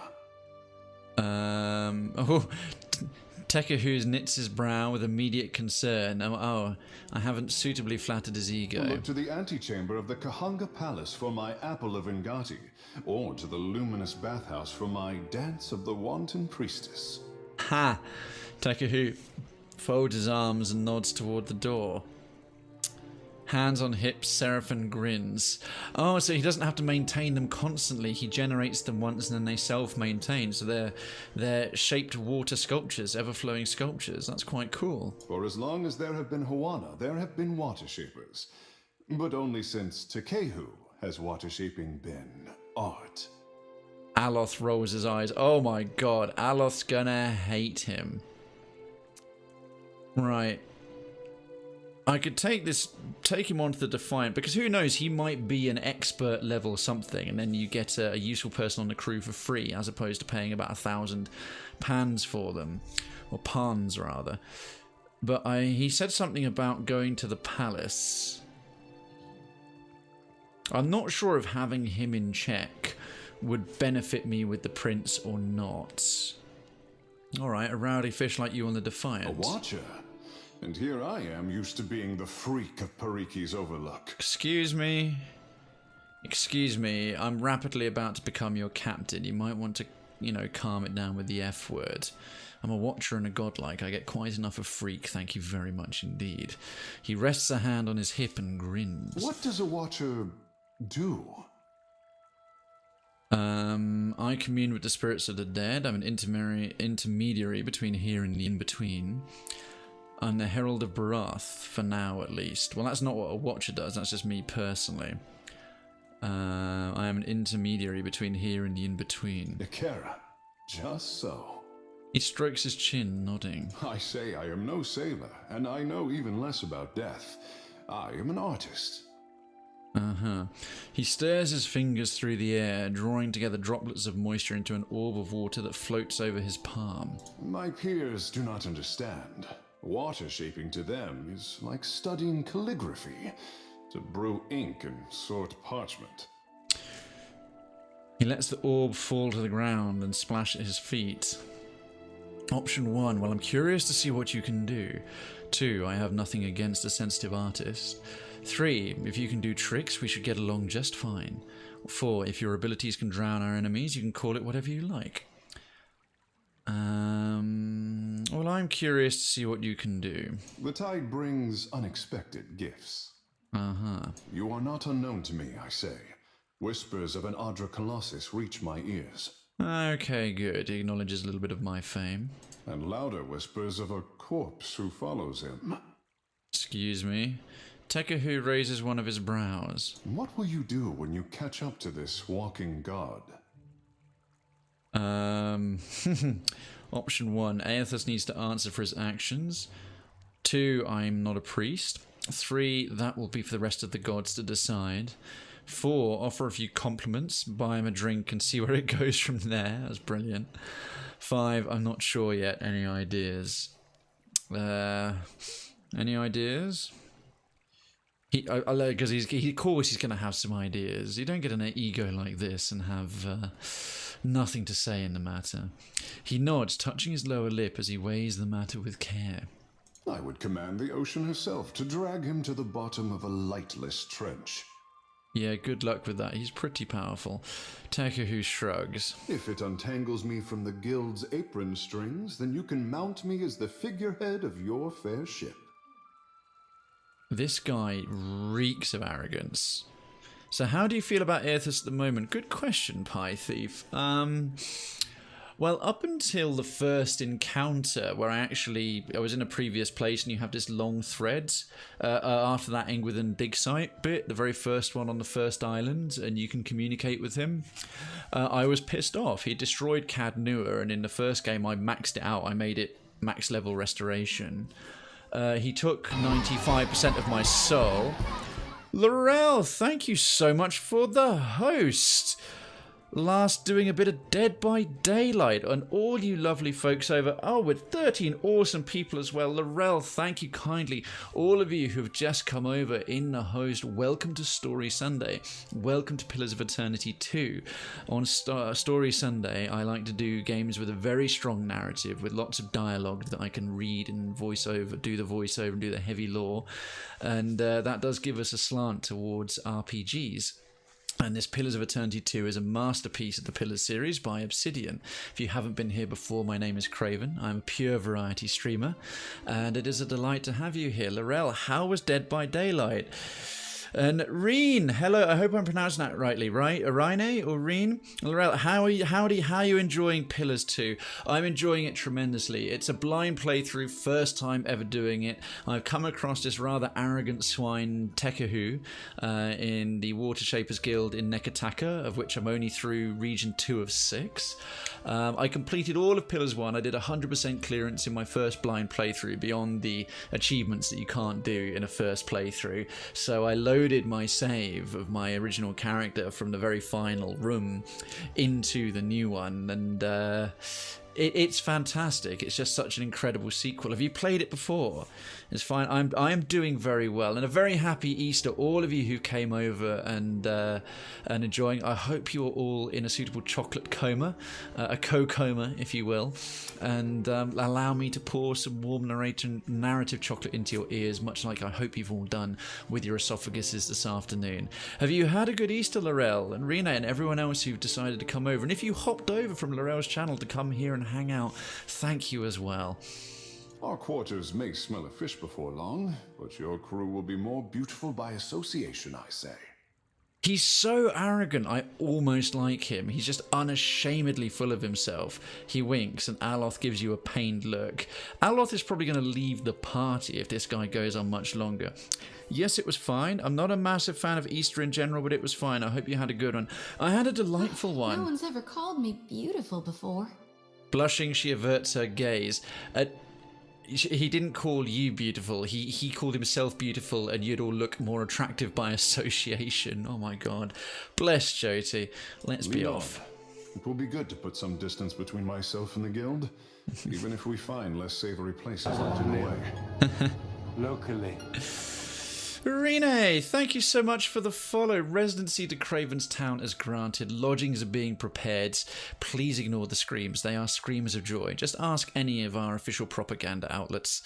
Tekehu knits his brow with immediate concern. Oh, I haven't suitably flattered his ego. Look to the antechamber of the Kahanga Palace for my Apple of Ngati, or to the luminous bathhouse for my Dance of the Wanton Priestess. Ha! Tekehu folds his arms and nods toward the door. Hands on hips, Seraphim grins. Oh, so he doesn't have to maintain them constantly. He generates them once and then they self-maintain. So they're shaped water sculptures, ever-flowing sculptures. That's quite cool. For as long as there have been Huana, there have been water shapers. But only since Tekehu has water shaping been art. Aloth rolls his eyes. Oh my god, Aloth's gonna hate him. Right. I could take him onto the Defiant, because who knows, he might be an expert level something, and then you get a useful person on the crew for free, as opposed to paying about 1,000 pans for them, or pans rather. But he said something about going to the palace. I'm not sure if having him in check would benefit me with the prince or not. Alright, a rowdy fish like you on the Defiant. A watcher? And here I am, used to being the freak of Periki's Overlook. Excuse me. Excuse me, I'm rapidly about to become your captain. You might want to, you know, calm it down with the F word. I'm a watcher and a godlike. I get quite enough of freak, thank you very much indeed. He rests a hand on his hip and grins. What does a watcher do? I commune with the spirits of the dead. I'm an intermediary between here and the in-between. I'm the Herald of Barath, for now at least. Well, that's not what a watcher does, that's just me personally. I am an intermediary between here and the in-between. Nekera, just so. He strokes his chin, nodding. I say I am no sailor, and I know even less about death. I am an artist. He stirs his fingers through the air, drawing together droplets of moisture into an orb of water that floats over his palm. My peers do not understand. Water shaping to them is like studying calligraphy, to brew ink and sort parchment. He lets the orb fall to the ground and splash at his feet. Option 1, well, I'm curious to see what you can do. 2, I have nothing against a sensitive artist. 3, if you can do tricks, we should get along just fine. 4, if your abilities can drown our enemies, you can call it whatever you like. Well, I'm curious to see what you can do. The tide brings unexpected gifts. You are not unknown to me, I say. Whispers of an Ardra Colossus reach my ears. Okay, good. He acknowledges a little bit of my fame. And louder whispers of a corpse who follows him. Excuse me. Tekehu raises one of his brows. What will you do when you catch up to this walking god? Option 1, Aethys needs to answer for his actions. 2, I'm not a priest. 3, that will be for the rest of the gods to decide. 4, offer a few compliments, buy him a drink and see where it goes from there. That's brilliant. 5, I'm not sure yet. Any ideas? Any ideas? Because of course he's going to have some ideas. You don't get an ego like this and have nothing to say in the matter. He nods, touching his lower lip as he weighs the matter with care. I would command the ocean herself to drag him to the bottom of a lightless trench. Yeah, good luck with that. He's pretty powerful. Tekehu shrugs. If it untangles me from the guild's apron strings, then you can mount me as the figurehead of your fair ship. This guy reeks of arrogance. So how do you feel about Aethys at the moment? Good question, Pie Thief. Well, up until the first encounter, where I was in a previous place and you have this long thread, after that Engwithan dig site bit, the very first one on the first island, and you can communicate with him, I was pissed off. He destroyed Cad Nua, and in the first game I maxed it out. I made it max level restoration. He took 95% of my soul. Laurel, thank you so much for the host. Last doing a bit of Dead by Daylight, and all you lovely folks over, with 13 awesome people as well. Laurel, thank you kindly. All of you who've just come over in the host, welcome to Story Sunday. Welcome to Pillars of Eternity 2. On Story Sunday, I like to do games with a very strong narrative, with lots of dialogue that I can read and do the voiceover and do the heavy lore. And that does give us a slant towards RPGs. And this Pillars of Eternity 2 is a masterpiece of the Pillars series by Obsidian. If you haven't been here before, my name is Krayven. I'm a pure variety streamer, and it is a delight to have you here. Laurel, how was Dead by Daylight? And Reen, hello. I hope I'm pronouncing that rightly, right? Rine or Reen? How are you? How are you enjoying Pillars 2? I'm enjoying it tremendously. It's a blind playthrough, first time ever doing it. I've come across this rather arrogant swine Tekehu in the Water Shapers Guild in Neketaka, of which I'm only through region 2 of 6. I completed all of Pillars 1. I did 100% clearance in my first blind playthrough, beyond the achievements that you can't do in a first playthrough. So I loaded my save of my original character from the very final room into the new one, and it's fantastic. It's just such an incredible sequel. Have you played it before? It's fine. I am doing very well, and a very happy Easter, all of you who came over and enjoying. I hope you are all in a suitable chocolate coma, a co-coma, if you will, and allow me to pour some warm narrative chocolate into your ears, much like I hope you've all done with your esophaguses this afternoon. Have you had a good Easter, Laurel and Rena and everyone else who've decided to come over? And if you hopped over from Laurel's channel to come here and hang out, thank you as well. Our quarters may smell of fish before long, but your crew will be more beautiful by association, I say. He's so arrogant, I almost like him. He's just unashamedly full of himself. He winks and Aloth gives you a pained look. Aloth is probably going to leave the party if this guy goes on much longer. Yes, it was fine. I'm not a massive fan of Easter in general, but it was fine. I hope you had a good one. I had a delightful one. No one's ever called me beautiful before. Blushing, she averts her gaze. He didn't call you beautiful. He called himself beautiful, and you'd all look more attractive by association. Oh my god. Bless Jyoti. Let's be off. It will be good to put some distance between myself and the guild, even if we find less savory places along the way. Locally. Rene, thank you so much for the follow. Residency to Krayven's town is granted. Lodgings are being prepared. Please ignore the screams. They are screams of joy. Just ask any of our official propaganda outlets.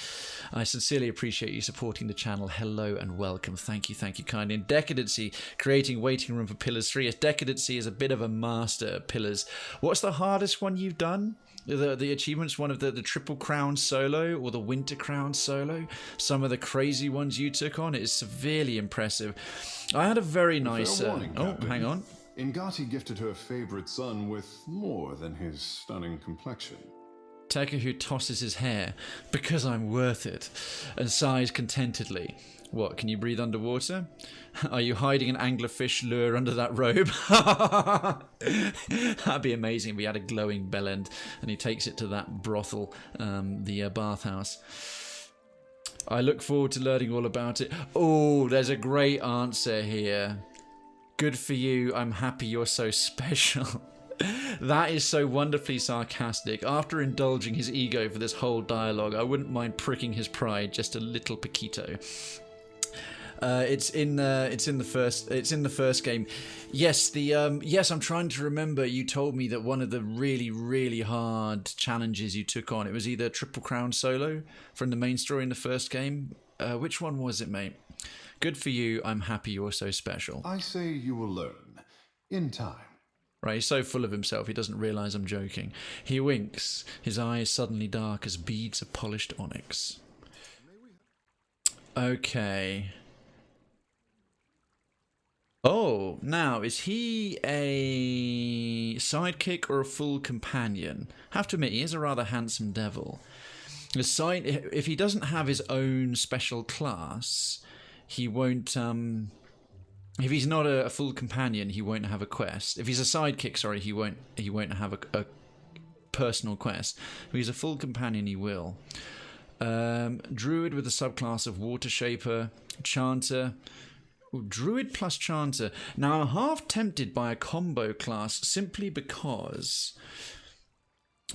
I sincerely appreciate you supporting the channel. Hello and welcome. Thank you kindly. And Decadency, creating waiting room for Pillars 3. Yes, Decadency is a bit of a master at Pillars. What's the hardest one you've done? The achievements, one of the Triple Crown solo or the Winter Crown solo. Some of the crazy ones you took on, it is severely impressive. I had a very nice... hang on. Ingati gifted her favorite son with more than his stunning complexion. Tekehu tosses his hair, because I'm worth it, and sighs contentedly. What, can you breathe underwater? Are you hiding an anglerfish lure under that robe? That'd be amazing if we had a glowing bell end and he takes it to that brothel, the bathhouse. I look forward to learning all about it. Oh, there's a great answer here. Good for you. I'm happy you're so special. That is so wonderfully sarcastic. After indulging his ego for this whole dialogue, I wouldn't mind pricking his pride just a little poquito. It's in the first game. Yes, yes, I'm trying to remember. You told me that one of the really hard challenges you took on, it was either Triple Crown solo from the main story in the first game. Which one was it, mate? Good for you. I'm happy you're so special. I say you will learn in time. Right, he's so full of himself he doesn't realise I'm joking. He winks, his eyes suddenly dark as beads of polished onyx. Okay. Oh, now, is he a sidekick or a full companion? Have to admit, he is a rather handsome devil. If he doesn't have his own special class, he won't... If he's not a full companion, he won't have a quest. If he's a sidekick, sorry, he won't have a personal quest. If he's a full companion, he will. Druid with a subclass of Water Shaper, Chanter... Druid plus Chanter. Now, I'm half tempted by a combo class simply because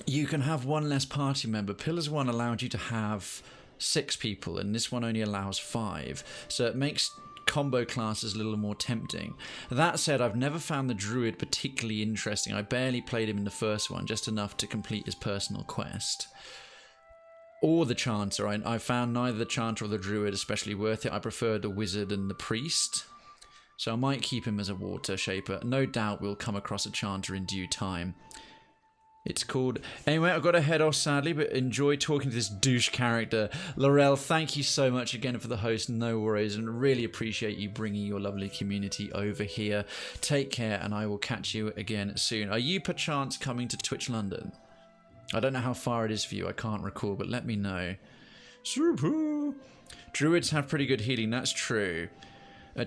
you can have one less party member. Pillars 1 allowed you to have 6 people, and this one only allows 5. So it makes combo classes a little more tempting. That said, I've never found the Druid particularly interesting. I barely played him in the first one, just enough to complete his personal quest. Or the Chanter. I found neither the Chanter or the Druid especially worth it. I prefer the Wizard and the Priest. So I might keep him as a Water Shaper. No doubt we'll come across a Chanter in due time. It's called... Anyway, I've got to head off, sadly, but enjoy talking to this douche character. Laurel, thank you so much again for the host. No worries, and really appreciate you bringing your lovely community over here. Take care, and I will catch you again soon. Are you, perchance, coming to Twitch London? I don't know how far it is for you. I can't recall, but let me know. Super. Druids have pretty good healing. That's true.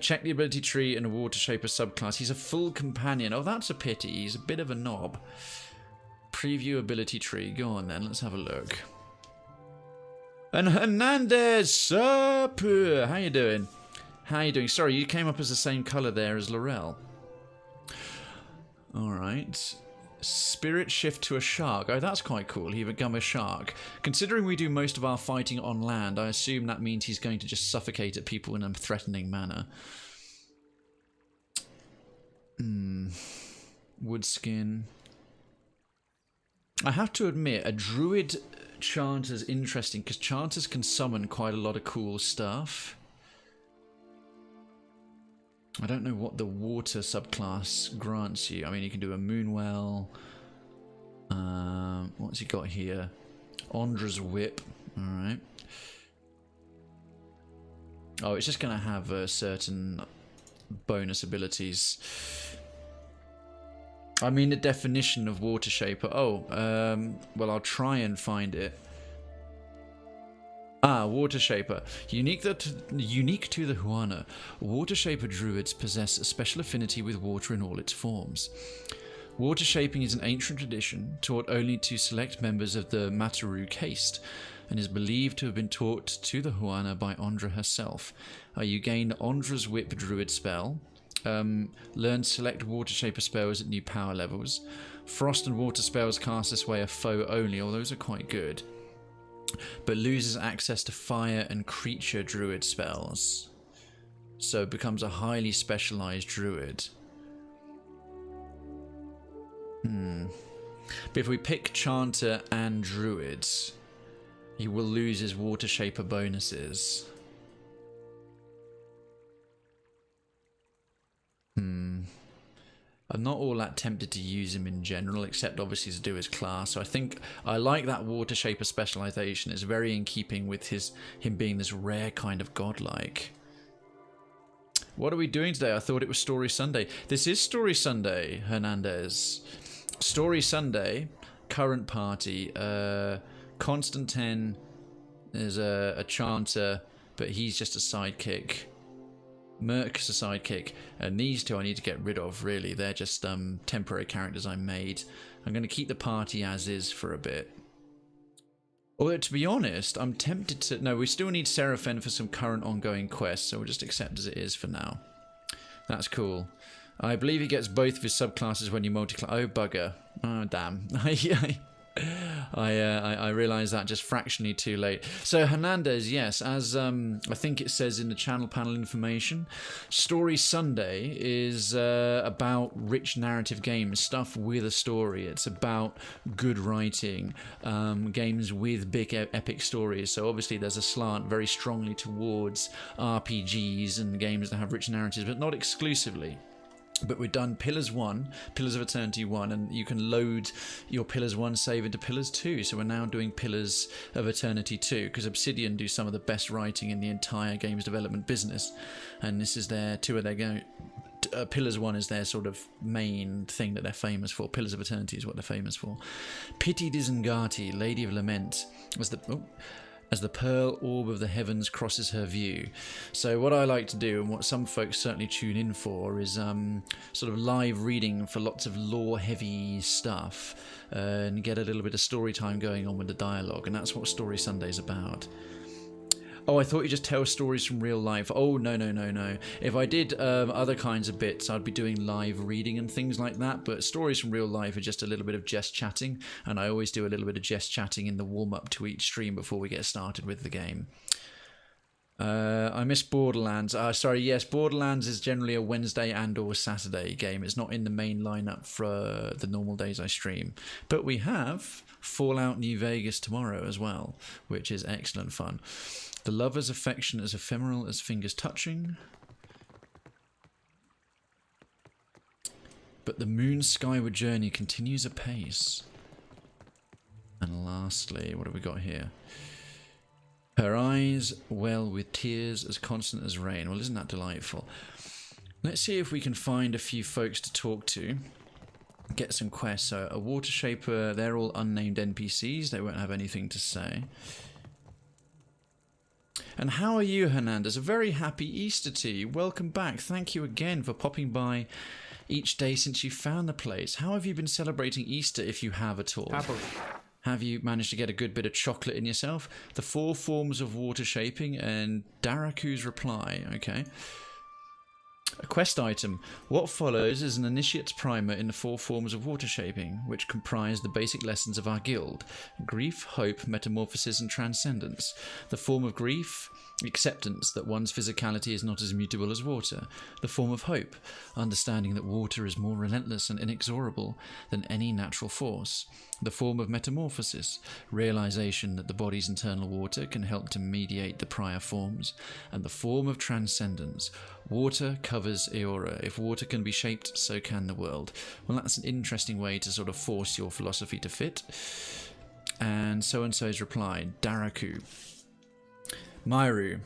Check the ability tree and a Water Shaper subclass. He's a full companion. Oh, that's a pity. He's a bit of a knob. Preview ability tree. Go on then, let's have a look. And Hernandez, Serpents, how you doing? How you doing? Sorry, you came up as the same colour there as Laurel. Alright. Spirit shift to a shark. Oh, that's quite cool. He become a shark. Considering we do most of our fighting on land, I assume that means he's going to just suffocate at people in a threatening manner. Wood skin. I have to admit, a druid chanter is interesting because chanters can summon quite a lot of cool stuff. I don't know what the water subclass grants you. I mean, you can do a moonwell. What's he got here? Ondra's whip. Alright. Oh, it's just going to have certain bonus abilities. I mean the definition of Water Shaper. Oh, well, I'll try and find it. Ah, Water Shaper. Unique to the Huana, Water Shaper druids possess a special affinity with water in all its forms. Water shaping is an ancient tradition taught only to select members of the Mataru caste, and is believed to have been taught to the Huana by Ondra herself. You gain Ondra's Whip druid spell. Learn select Water Shaper spells at new power levels. Frost and water spells cast this way are foe only, although those are quite good. But loses access to fire and creature druid spells. So it becomes a highly specialized druid. But if we pick Chanter and Druids, he will lose his Water Shaper bonuses. I'm not all that tempted to use him in general, except obviously to do his class. So I think I like that Water Shaper specialization. It's very in keeping with him being this rare kind of godlike. What are we doing today? I thought it was Story Sunday. This is Story Sunday, Hernandez. Story Sunday, current party. Constantine is a chanter, but he's just a sidekick. Merc's a sidekick, and these two I need to get rid of, really. They're just temporary characters I made. I'm going to keep the party as is for a bit. Although, to be honest, I'm tempted to... No, we still need Seraphin for some current ongoing quests, so we'll just accept as it is for now. That's cool. I believe he gets both of his subclasses when you multi-class... Oh, bugger. Oh, damn. I realised that just fractionally too late. So Hernandez, yes, as I think it says in the channel panel information, Story Sunday is about rich narrative games, stuff with a story. It's about good writing, games with big epic stories. So obviously there's a slant very strongly towards RPGs and games that have rich narratives, but not exclusively. But we've done Pillars 1, Pillars of Eternity 1, and you can load your Pillars 1 save into Pillars 2. So we're now doing Pillars of Eternity 2, because Obsidian do some of the best writing in the entire games development business. And this is their Pillars 1 is their sort of main thing that they're famous for. Pillars of Eternity is what they're famous for. Pity Dizengati, Lady of Lament, was the... Oh, as the pearl orb of the heavens crosses her view. So what I like to do, and what some folks certainly tune in for, is sort of live reading for lots of lore-heavy stuff, and get a little bit of story time going on with the dialogue, and that's what Story Sunday's about. Oh, I thought you just tell stories from real life. Oh, no. If I did other kinds of bits, I'd be doing live reading and things like that, but stories from real life are just a little bit of jest chatting, and I always do a little bit of jest chatting in the warm-up to each stream before we get started with the game. I miss Borderlands. Sorry, yes, Borderlands is generally a Wednesday and or Saturday game. It's not in the main lineup for the normal days I stream. But we have Fallout New Vegas tomorrow as well, which is excellent fun. The lover's affection as ephemeral as fingers touching. But the moon's skyward journey continues apace. lastly, what have we got here? Her eyes well with tears as constant as rain. Well, isn't that delightful? Let's see if we can find a few folks to talk to. Get some quests. So a water shaper, they're all unnamed NPCs. They won't have anything to say. And how are you, Hernandez? A very happy Easter to you. Welcome back. Thank you again for popping by each day since you found the place. How have you been celebrating Easter, if you have at all? Happily. Have you managed to get a good bit of chocolate in yourself? The 4 forms of water shaping and Daraku's reply. Okay. A quest item. What follows is an initiate's primer in the 4 forms of water shaping, which comprise the basic lessons of our guild: grief, hope, metamorphosis, and transcendence. The form of grief, acceptance that one's physicality is not as mutable as water. The form of hope, understanding that water is more relentless and inexorable than any natural force. The form of metamorphosis, realization that the body's internal water can help to mediate the prior forms. And the form of transcendence, water covers Eora. If water can be shaped, so can the world. Well, that's an interesting way to sort of force your philosophy to fit. And so-and-so's replied, Daraku. Myru.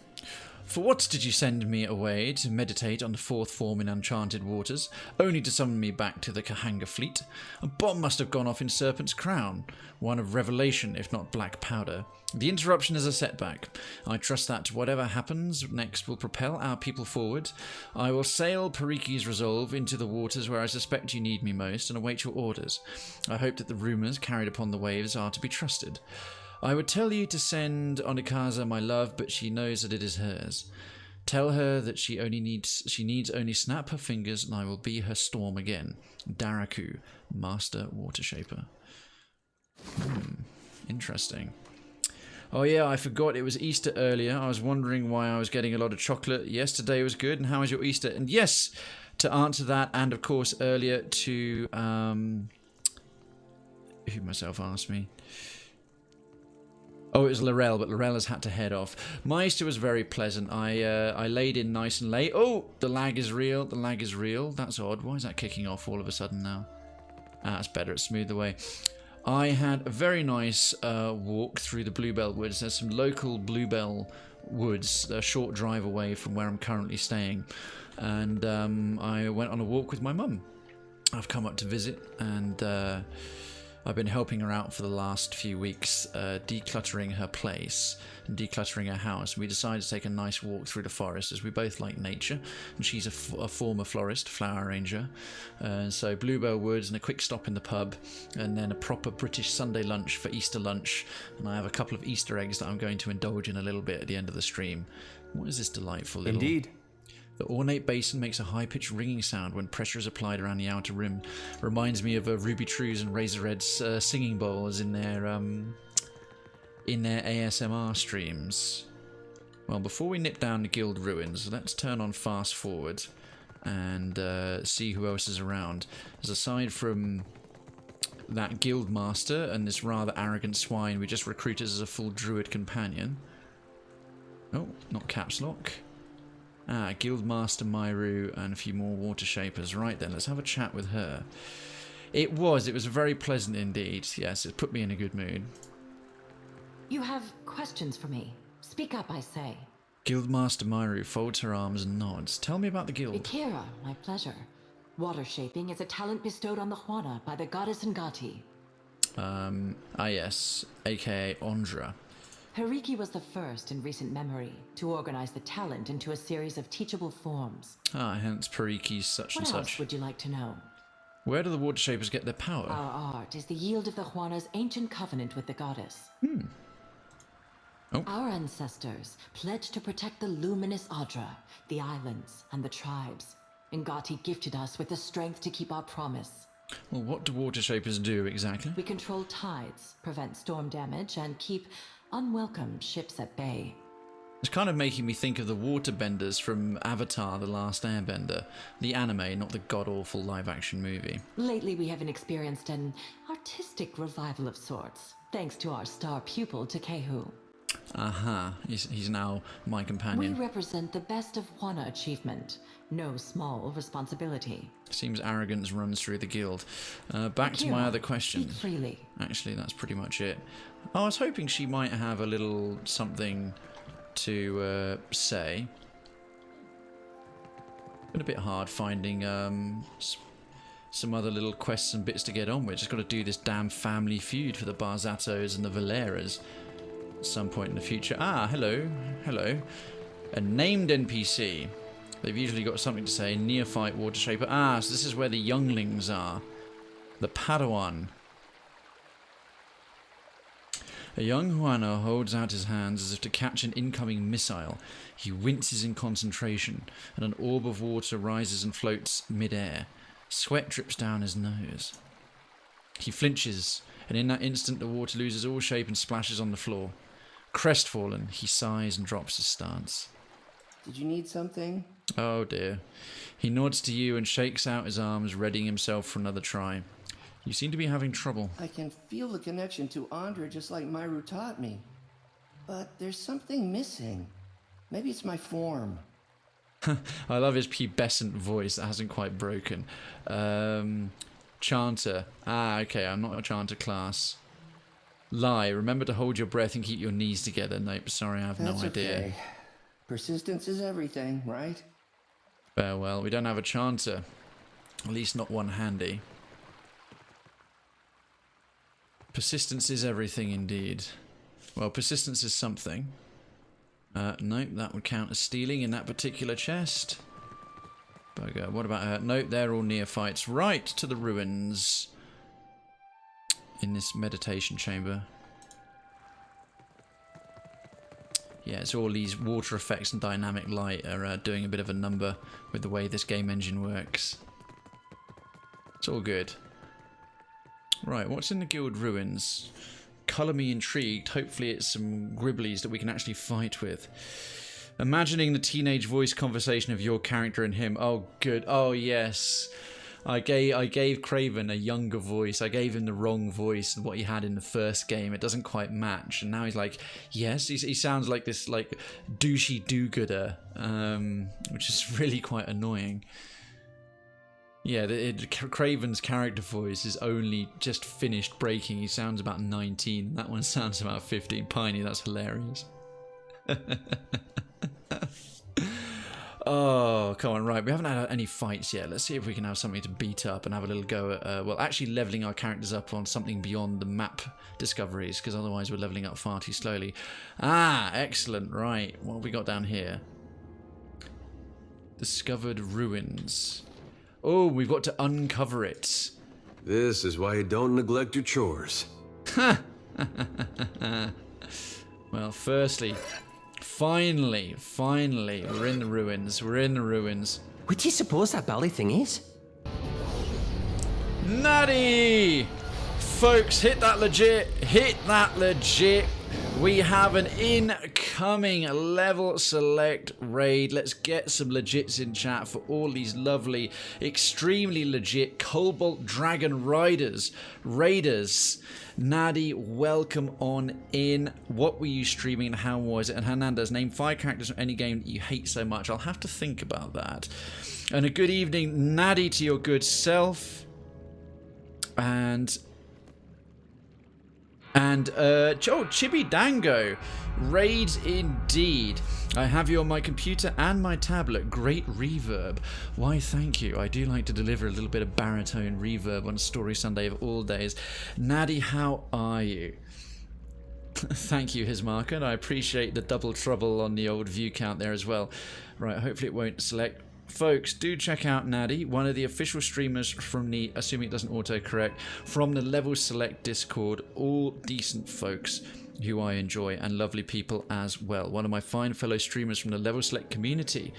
For what did you send me away to meditate on the 4th form in Enchanted Waters, only to summon me back to the Kahanga fleet? A bomb must have gone off in Serpent's Crown, one of revelation, if not black powder. The interruption is a setback. I trust that whatever happens next will propel our people forward. I will sail Periki's resolve into the waters where I suspect you need me most and await your orders. I hope that the rumours carried upon the waves are to be trusted. I would tell you to send Onikaza my love, but she knows that it is hers. Tell her that she needs only snap her fingers and I will be her storm again. Daraku, Master Water Shaper. Interesting. Oh yeah, I forgot it was Easter earlier. I was wondering why I was getting a lot of chocolate. Yesterday was good, and how was your Easter? And yes, to answer that, and of course earlier to who myself asked me. Oh, it was Laurel, but Laurel has had to head off. My Easter was very pleasant. I laid in nice and late. Oh, the lag is real. The lag is real. That's odd. Why is that kicking off all of a sudden now? Ah, that's better. It's smoothed away. I had a very nice walk through the Bluebell Woods. There's some local Bluebell Woods, a short drive away from where I'm currently staying. And I went on a walk with my mum. I've come up to visit, and I've been helping her out for the last few weeks, decluttering her place and decluttering her house. We decided to take a nice walk through the forest, as we both like nature, and she's a former florist, flower arranger. So Bluebell Woods and a quick stop in the pub, and then a proper British Sunday lunch for Easter lunch. And I have a couple of Easter eggs that I'm going to indulge in a little bit at the end of the stream. What is this delightful little... Indeed. The ornate basin makes a high-pitched ringing sound when pressure is applied around the outer rim. Reminds me of Ruby True's and Razor Red's singing bowls in their ASMR streams. Well, before we nip down the guild ruins, let's turn on fast forward and see who else is around. As aside from that guild master and this rather arrogant swine we just recruited as a full druid companion. Oh, not caps lock. Ah, Guildmaster Myru and a few more water shapers. Right then, let's have a chat with her. It was very pleasant indeed. Yes, it put me in a good mood. You have questions for me. Speak up, I say. Guildmaster Myru folds her arms and nods. Tell me about the guild. Ikira, my pleasure. Water shaping is a talent bestowed on the Huana by the goddess Ngati. Yes, aka Ondra. Periki was the first in recent memory to organize the talent into a series of teachable forms. Ah, hence Periki's such and such. What else would you like to know? Where do the water shapers get their power? Our art is the yield of the Huana's ancient covenant with the goddess. Oh. Our ancestors pledged to protect the luminous Adra, the islands, and the tribes. Ngati gifted us with the strength to keep our promise. Well, what do water shapers do exactly? We control tides, prevent storm damage, and keep unwelcome ships at bay. It's kind of making me think of the waterbenders from Avatar: The Last Airbender, the anime, not the god-awful live-action movie. Lately we have experienced an artistic revival of sorts, thanks to our star pupil Tekehu. Aha, he's now my We companion. represent the Best of Juana achievement. No small responsibility. Seems arrogance runs through the guild. Back to my other question. Speak freely. Actually, that's pretty much it. I was hoping she might have a little something to say. Been a bit hard finding some other little quests and bits to get on with. Just got to do this damn family feud for the Barzatos and the Valeras at some point in the future. Ah, hello. Hello. A named NPC. They've usually got something to say. Neophyte, Water Shaper. Ah, so this is where the younglings are. The Padawan. A young Juana holds out his hands as if to catch an incoming missile. He winces in concentration, and an orb of water rises and floats mid-air. Sweat drips down his nose. He flinches, and in that instant the water loses all shape and splashes on the floor. Crestfallen, he sighs and drops his stance. Did you need something? Oh dear. He nods to you and shakes out his arms, readying himself for another try. You seem to be having trouble. I can feel the connection to Andra just like Myru taught me. But there's something missing. Maybe it's my form. I love his pubescent voice that hasn't quite broken. Chanter. Ah, okay, I'm not a Chanter class. Lie. Remember to hold your breath and keep your knees together. Nope, sorry, I have no idea. Okay. Persistence is everything, right? Well, we don't have a Chanter. At least not one handy. Persistence is everything indeed. Well, persistence is something. Nope, that would count as stealing in that particular chest. Bugger, what about her? Nope, they're all neophytes. Right to the ruins. In this meditation chamber. Yeah, it's all these water effects and dynamic light are doing a bit of a number with the way this game engine works. It's all good. Right, what's in the guild ruins? Colour me intrigued. Hopefully it's some gribblies that we can actually fight with. Imagining the teenage voice conversation of your character and him. Oh, good. Oh, yes. I gave Krayven a younger voice. I gave him the wrong voice than what he had in the first game. It doesn't quite match. And now he's like, yes, he sounds like this like douchey do-gooder, which is really quite annoying. Yeah, Krayven's character voice is only just finished breaking. He sounds about 19. That one sounds about 15. Piney, that's hilarious. Oh, come on, right. We haven't had any fights yet. Let's see if we can have something to beat up and have a little go at, well, actually leveling our characters up on something beyond the map discoveries, because otherwise we're leveling up far too slowly. Ah, excellent. Right, what have we got down here? Discovered ruins. Oh, we've got to uncover it. This is why you don't neglect your chores. Well, firstly, finally, we're in the ruins. We're in the ruins. What do you suppose that belly thing is? Natty! Folks, hit that legit. Hit that legit. We have an incoming level select raid. Let's get some legits in chat for all these lovely, extremely legit Cobalt Dragon Raiders. Nadi, welcome on in. What were you streaming and how was it? And Hernandez, name 5 characters from any game that you hate so much. I'll have to think about that. And a good evening, Nadi, to your good self. And Chibi Dango, raids indeed. I have you on my computer and my tablet. Great reverb. Why, thank you. I do like to deliver a little bit of baritone reverb on Story Sunday of all days. Nadi, how are you? Thank you, Hismarket. I appreciate the double trouble on the old view count there as well. Right, hopefully it won't select. Folks, do check out Nadi, one of the official streamers from the, assuming it doesn't autocorrect, from the Level Select Discord. All decent folks who I enjoy and lovely people as well. One of my fine fellow streamers from the Level Select community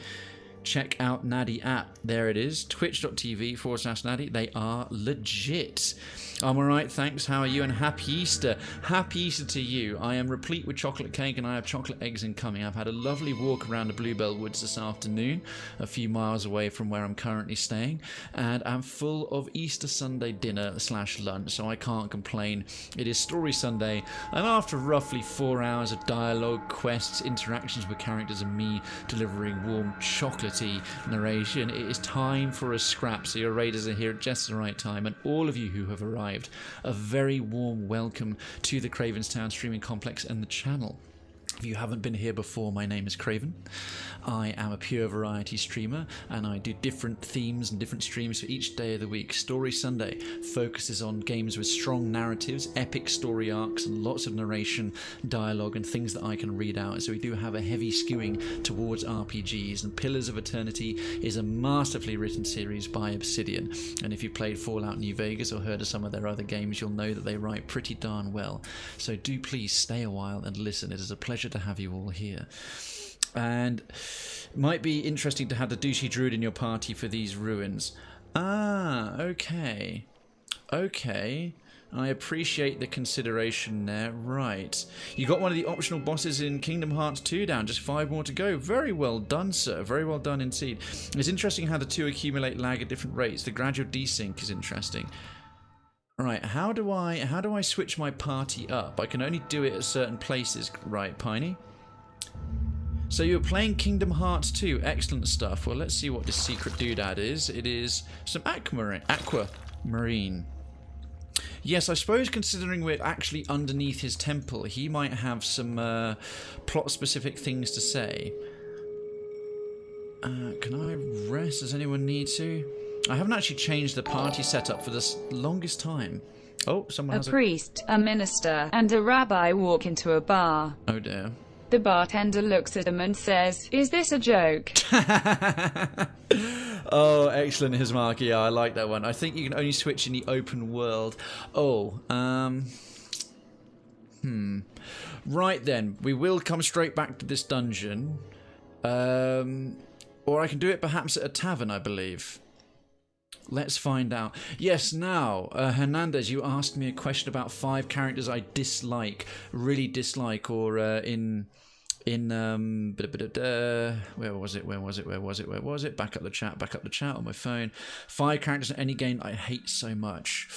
check out Naddy app. There it is, twitch.tv/Naddy. They are legit. I'm alright, thanks. How are you? And happy Easter. Happy Easter to you. I am replete with chocolate cake and I have chocolate eggs incoming. I've had a lovely walk around the Bluebell Woods this afternoon, a few miles away from where I'm currently staying, and I'm full of Easter Sunday dinner/lunch, so I can't complain. It is Story Sunday, and after roughly 4 hours of dialogue, quests, interactions with characters, and me delivering warm, chocolatey narration, it is time for a scrap. So your raiders are here at just the right time, and all of you who have arrived, a very warm welcome to the Cravenstown streaming complex and the channel. If you haven't been here before, my name is Krayven. I am a pure variety streamer, and I do different themes and different streams for each day of the week. Story Sunday focuses on games with strong narratives, epic story arcs, and lots of narration, dialogue, and things that I can read out. So we do have a heavy skewing towards RPGs, and Pillars of Eternity is a masterfully written series by Obsidian. And if you played Fallout New Vegas or heard of some of their other games, you'll know that they write pretty darn well. So do please stay a while and listen. It is a pleasure to have you all here. And it might be interesting to have the douchey druid in your party for these ruins. Okay. I appreciate the consideration there. Right. You got one of the optional bosses in Kingdom Hearts 2 down. Just 5 more to go. Very well done, sir. Very well done indeed. It's interesting how the two accumulate lag at different rates. The gradual desync is interesting. Right, how do I switch my party up? I can only do it at certain places, right, Piney? So you're playing Kingdom Hearts 2, excellent stuff. Well, let's see what this secret doodad is. It is some aquamarine. Yes, I suppose considering we're actually underneath his temple, he might have some plot-specific things to say. Can I rest? Does anyone need to? I haven't actually changed the party setup for the longest time. Oh, someone has a priest, a minister, and a rabbi walk into a bar. Oh dear. The bartender looks at him and says, "Is this a joke?" Oh, excellent, Hismark. Yeah, I like that one. I think you can only switch in the open world. Oh, Right then, we will come straight back to this dungeon. Or I can do it perhaps at a tavern, I believe. Let's find out. Yes, now, Hernandez, you asked me a question about 5 characters I dislike, really dislike, or where was it? Back up the chat on my phone. 5 characters in any game I hate so much.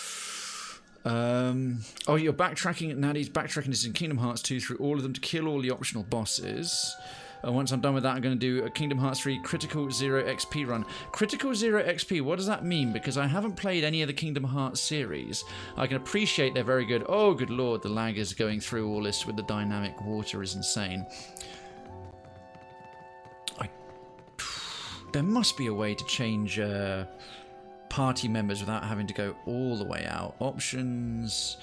Oh, you're backtracking at Naddy's. Backtracking is in Kingdom Hearts 2 through all of them to kill all the optional bosses. Once I'm done with that, I'm going to do a Kingdom Hearts 3 Critical 0 XP run. Critical 0 XP, what does that mean? Because I haven't played any of the Kingdom Hearts series. I can appreciate they're very good. Oh, good lord, the lag is going through all this with the dynamic water is insane. There must be a way to change party members without having to go all the way out. Options,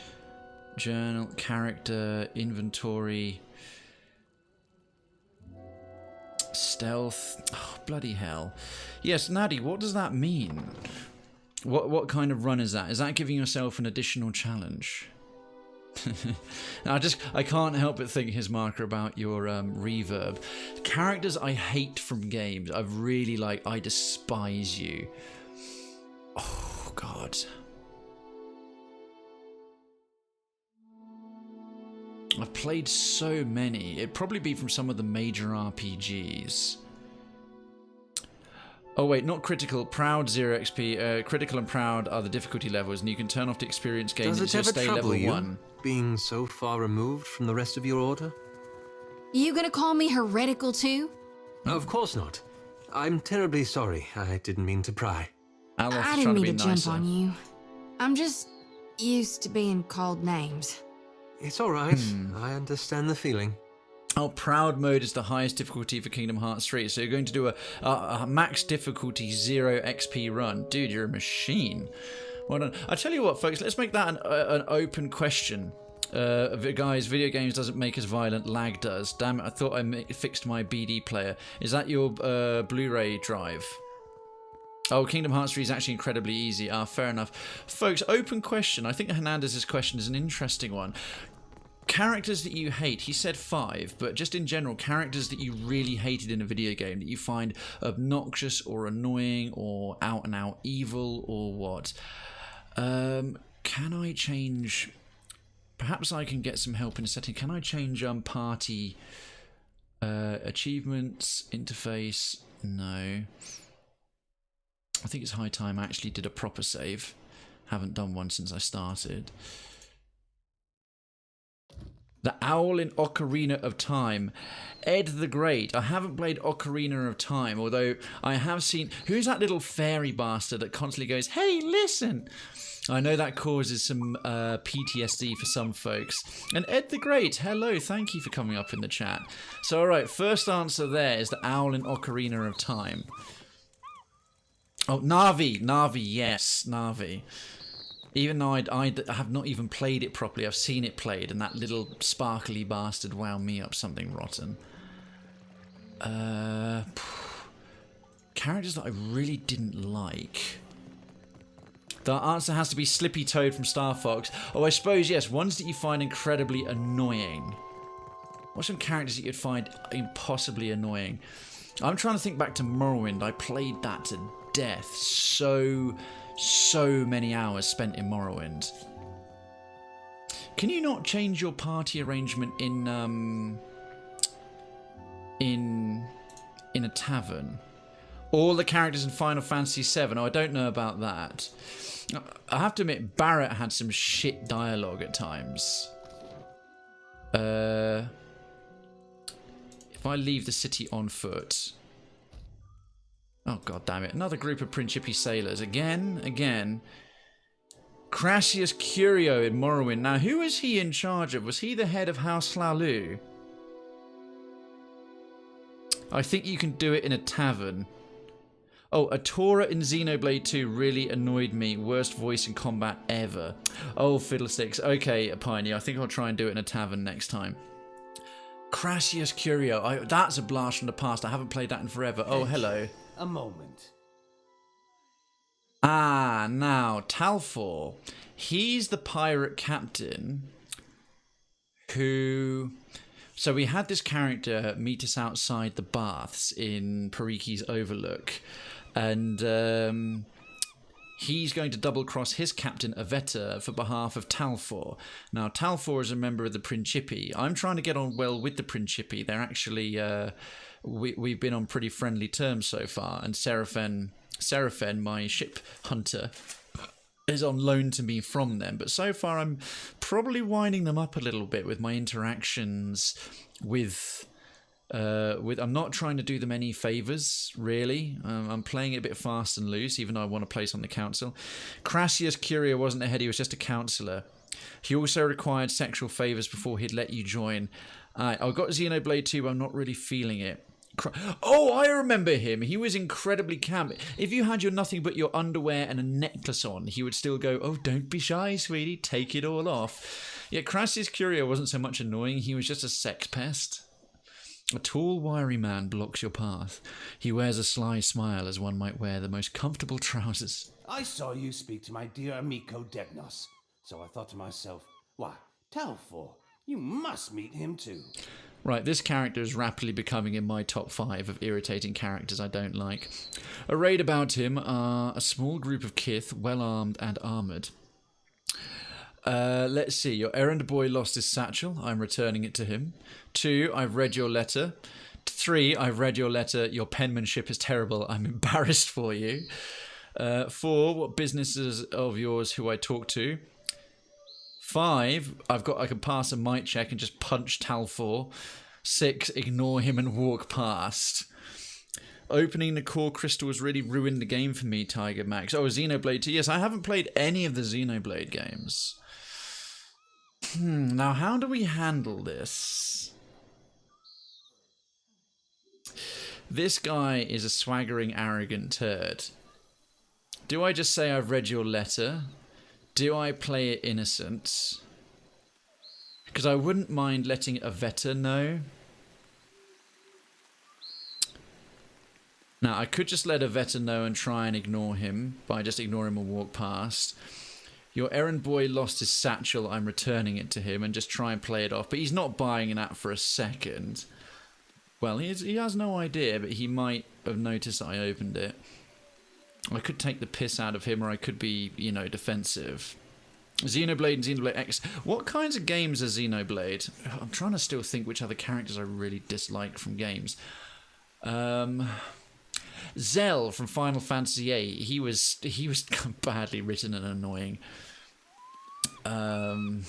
journal, character, inventory... Stealth. Oh, bloody hell. Yes, Naddy, what does that mean? What kind of run is that? Is that giving yourself an additional challenge? I can't help but think, Hismarker, about your reverb. Characters I hate from games. I despise you. Oh, God. I've played so many. It'd probably be from some of the major RPGs. Oh wait, not critical. Proud 0 XP. Critical and proud are the difficulty levels, and you can turn off the experience gain. Does it ever stay trouble level you, 1. being so far removed from the rest of your order? You gonna call me heretical too? Of course not. I'm terribly sorry. I didn't mean to pry. I didn't mean to jump on you. I'm just used to being called names. It's all right. I understand the feeling. Oh, Proud mode is the highest difficulty for Kingdom Hearts 3. So you're going to do a max difficulty 0 XP run. Dude, you're a machine. Well done. I tell you what, folks, let's make that an open question. Guys, video games doesn't make us violent, lag does. Damn it, I thought I fixed my BD player. Is that your Blu-ray drive? Oh, Kingdom Hearts 3 is actually incredibly easy. Fair enough. Folks, open question. I think Hernandez's question is an interesting one. characters that you hate. He said 5, but just in general, characters that you really hated in a video game, that you find obnoxious or annoying or out and out evil or what. Can I change... Perhaps I can get some help in a setting. Can I change party achievements, interface? No. I think it's high time I actually did a proper save. Haven't done one since I started. The Owl in Ocarina of Time. Ed the Great. I haven't played Ocarina of Time, although I have seen... Who's that little fairy bastard that constantly goes, hey, listen? I know that causes some PTSD for some folks. And Ed the Great, hello, thank you for coming up in the chat. So, alright, first answer there is the Owl in Ocarina of Time. Oh, Navi. Navi, yes, Navi. Even though I have not even played it properly, I've seen it played, and that little sparkly bastard wound me up something rotten. Characters that I really didn't like. The answer has to be Slippy Toad from Star Fox. Oh, I suppose, yes, ones that you find incredibly annoying. What's some characters that you'd find impossibly annoying? I'm trying to think back to Morrowind. I played that to death. So many hours spent in Morrowind. Can you not change your party arrangement in a tavern? All the characters in Final Fantasy VII. Oh, I don't know about that. I have to admit, Barrett had some shit dialogue at times. If I leave the city on foot... Oh, god damn it. Another group of Principi sailors. Again. Crassius Curio in Morrowind. Now, who was he in charge of? Was he the head of House Hlalu? I think you can do it in a tavern. Oh, Atora in Xenoblade 2 really annoyed me. Worst voice in combat ever. Oh, fiddlesticks. Okay, Piney, I think I'll try and do it in a tavern next time. Crassius Curio. That's a blast from the past. I haven't played that in forever. Oh, hello. A moment. Ah, now, Talfor. He's the pirate captain who... So we had this character meet us outside the baths in Periki's Overlook. And he's going to double-cross his captain, Aveta, for behalf of Talfor. Now, Talfor is a member of the Principi. I'm trying to get on well with the Principi. They're actually... We've been on pretty friendly terms so far. And Seraphen, my ship hunter, is on loan to me from them. But so far, I'm probably winding them up a little bit with my interactions with... I'm not trying to do them any favours, really. I'm playing it a bit fast and loose, even though I want to place on the council. Crassius Curio wasn't a head, he was just a councillor. He also required sexual favours before he'd let you join. I've got Xenoblade 2, but I'm not really feeling it. Oh, I remember him. He was incredibly camp. If you had nothing but your underwear and a necklace on, he would still go, oh, don't be shy, sweetie, take it all off. Yet Crassius Curio wasn't so much annoying, he was just a sex pest. A tall, wiry man blocks your path. He wears a sly smile as one might wear the most comfortable trousers. I saw you speak to my dear amico Degnos, so I thought to myself, why, Talfor, you must meet him too. Right, this character is rapidly becoming in my top 5 of irritating characters I don't like. Arrayed about him are a small group of kith, well-armed and armoured. Let's see. Your errand boy lost his satchel. I'm returning it to him. 2, I've read your letter. 3, I've read your letter. Your penmanship is terrible. I'm embarrassed for you. 4, what businesses of yours who I talk to? 5, I can pass a might check and just punch Talfor. 6, ignore him and walk past. Opening the core crystals really ruined the game for me, Tiger Max. Oh, Xenoblade 2. Yes, I haven't played any of the Xenoblade games. Now, how do we handle this? This guy is a swaggering, arrogant turd. Do I just say I've read your letter? Do I play it innocent? Because I wouldn't mind letting Aveta know. Now, I could just let Aveta know and try and ignore him by just ignoring him and walk past. Your errand boy lost his satchel. I'm returning it to him, and just try and play it off. But he's not buying that for a second. Well, he has no idea, but he might have noticed that I opened it. I could take the piss out of him, or I could be, you know, defensive. Xenoblade and Xenoblade X. What kinds of games are Xenoblade? I'm trying to still think which other characters I really dislike from games. Zell from Final Fantasy VIII. He was badly written and annoying. Oh,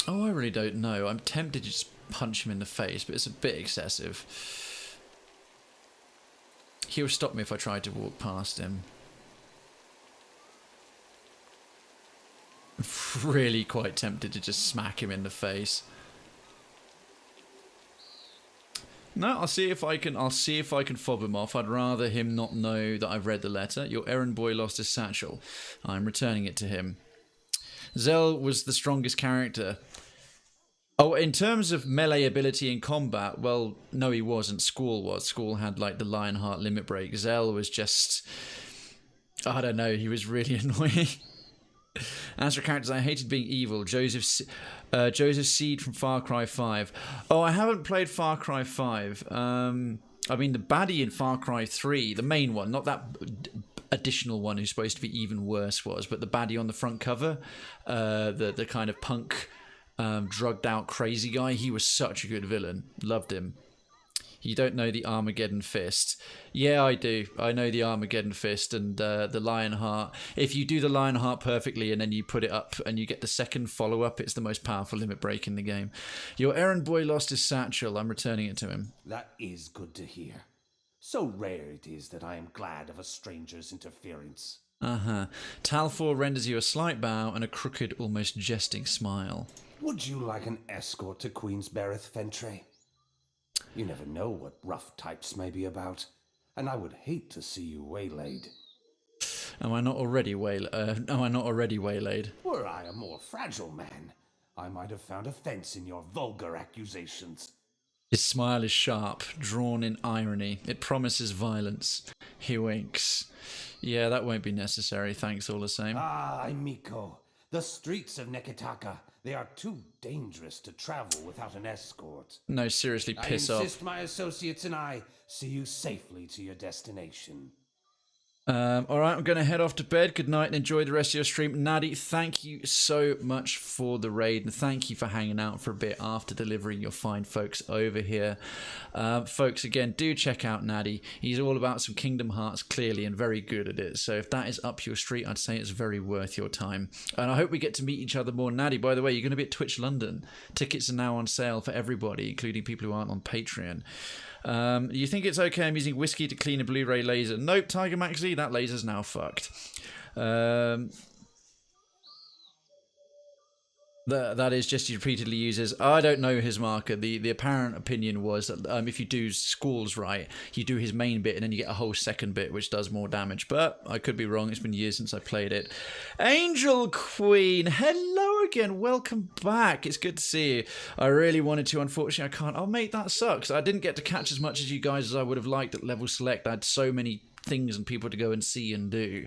I really don't know. I'm tempted to just punch him in the face, but it's a bit excessive. He would stop me if I tried to walk past him. Really quite tempted to just smack him in the face. No, I'll see if I can fob him off. I'd rather him not know that I've read the letter. Your errand boy lost his satchel. I'm returning it to him. Zell was the strongest character. Oh, in terms of melee ability in combat, well, no, he wasn't. Squall was. Squall had, like, the Lionheart limit break. Zell was just... I don't know, he was really annoying. As for characters, I hated being evil. Joseph Seed from Far Cry 5. Oh, I haven't played Far Cry 5. I mean, the baddie in Far Cry 3, the main one, not that additional one who's supposed to be even worse was, but the baddie on the front cover, the kind of punk... drugged out crazy guy. He was such a good villain. Loved him. You don't know the Armageddon Fist. Yeah, I do. I know the Armageddon Fist and the Lionheart. If you do the Lionheart perfectly and then you put it up and you get the second follow-up, it's the most powerful limit break in the game. Your errand boy lost his satchel. I'm returning it to him. That is good to hear. So rare it is that I am glad of a stranger's interference. Talfor renders you a slight bow and a crooked, almost jesting smile. Would you like an escort to Queens Berth, Fentrey? You never know what rough types may be about, and I would hate to see you waylaid. Am I not already waylaid? Were I a more fragile man, I might have found offense in your vulgar accusations. His smile is sharp, drawn in irony. It promises violence. He winks. Yeah, that won't be necessary, thanks all the same. Ah, Miko. The streets of Neketaka. They are too dangerous to travel without an escort. No, seriously, piss off. I insist my associates and I see you safely to your destination. Alright, I'm going to head off to bed. Good night and enjoy the rest of your stream. Nadi, thank you so much for the raid, and thank you for hanging out for a bit after delivering your fine folks over here. Folks, again, do check out Nadi. He's all about some Kingdom Hearts, clearly, and very good at it. So if that is up your street, I'd say it's very worth your time. And I hope we get to meet each other more. Nadi, by the way, you're going to be at Twitch London. Tickets are now on sale for everybody, including people who aren't on Patreon. You think it's okay I'm using whiskey to clean a Blu-ray laser? Nope, Tiger Maxi, that laser's now fucked. That is just he repeatedly uses. I don't know his marker. The apparent opinion was that if you do Squalls right, you do his main bit and then you get a whole second bit which does more damage. But I could be wrong. It's been years since I played it. Angel Queen, hello again. Welcome back. It's good to see you. I really wanted to. Unfortunately, I can't. Oh, mate, that sucks. I didn't get to catch as much as you guys as I would have liked at Level Select. I had so many things and people to go and see and do.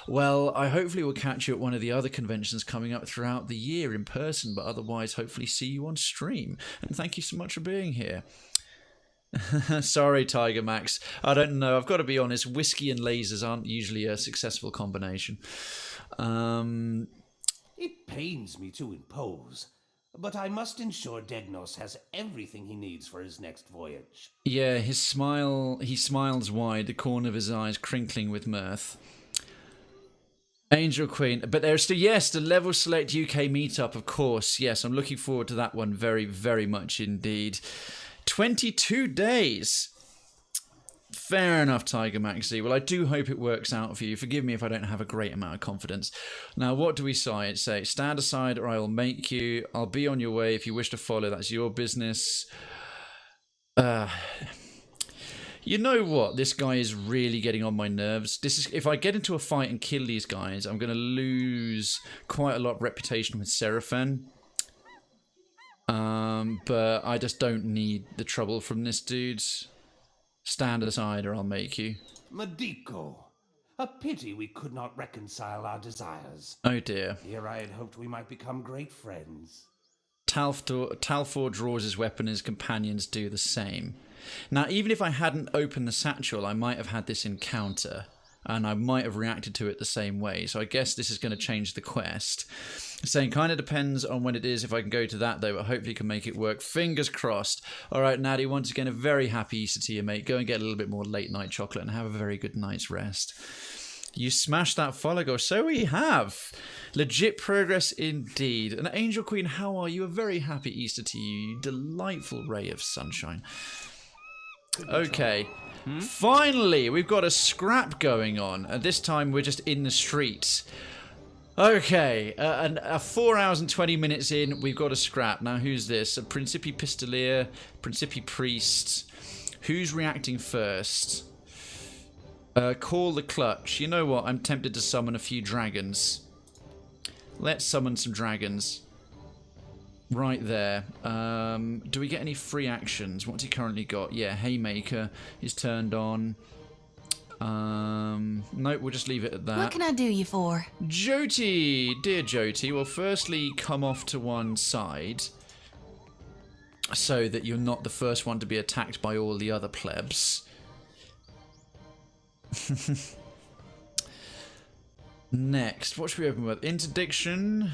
Well, I hopefully will catch you at one of the other conventions coming up throughout the year in person, but otherwise hopefully see you on stream. And thank you so much for being here. Sorry, Tiger Max. I don't know. I've got to be honest. Whiskey and lasers aren't usually a successful combination. It pains me to impose, but I must ensure Degnos has everything he needs for his next voyage. Yeah, he smiles wide, the corner of his eyes crinkling with mirth. Angel Queen, but there's still, yes, the Level Select UK meetup, of course. Yes, I'm looking forward to that one very, very much indeed. 22 days. Fair enough, Tiger Maxi. Well, I do hope it works out for you. Forgive me if I don't have a great amount of confidence. Now, what do we say? Stand aside or I will make you. I'll be on your way if you wish to follow. That's your business. You know what? This guy is really getting on my nerves. If I get into a fight and kill these guys, I'm going to lose quite a lot of reputation with Seraphin. But I just don't need the trouble from this dude. Stand aside or I'll make you. Madiko, A pity we could not reconcile our desires. Oh dear. Here I had hoped we might become great friends. Talfor draws his weapon, his companions do the same. Now, even if I hadn't opened the satchel, I might have had this encounter, and I might have reacted to it the same way. So I guess this is going to change the quest. Saying kind of depends on when it is, if I can go to that though, but hopefully can make it work. Fingers crossed. All right, Natty, once again, a very happy Easter to you, mate. Go and get a little bit more late night chocolate and have a very good night's rest. You smashed that follow goal. So we have. Legit progress indeed. And Angel Queen, how are you? A very happy Easter to you. You delightful ray of sunshine. Okay. Finally, we've got a scrap going on. And this time we're just in the streets. Okay. 4 hours and 20 minutes in, we've got a scrap. Now, who's this? A Principi Pistolier, Principi Priest. Who's reacting first? Call the clutch. You know what? I'm tempted to summon a few dragons. Let's summon some dragons. Right there. Do we get any free actions? What's he currently got? Yeah, Haymaker is turned on. Nope, we'll just leave it at that. What can I do you for? Jyoti! Dear Jyoti, well, firstly, come off to one side so that you're not the first one to be attacked by all the other plebs. Next, what should we open with? Interdiction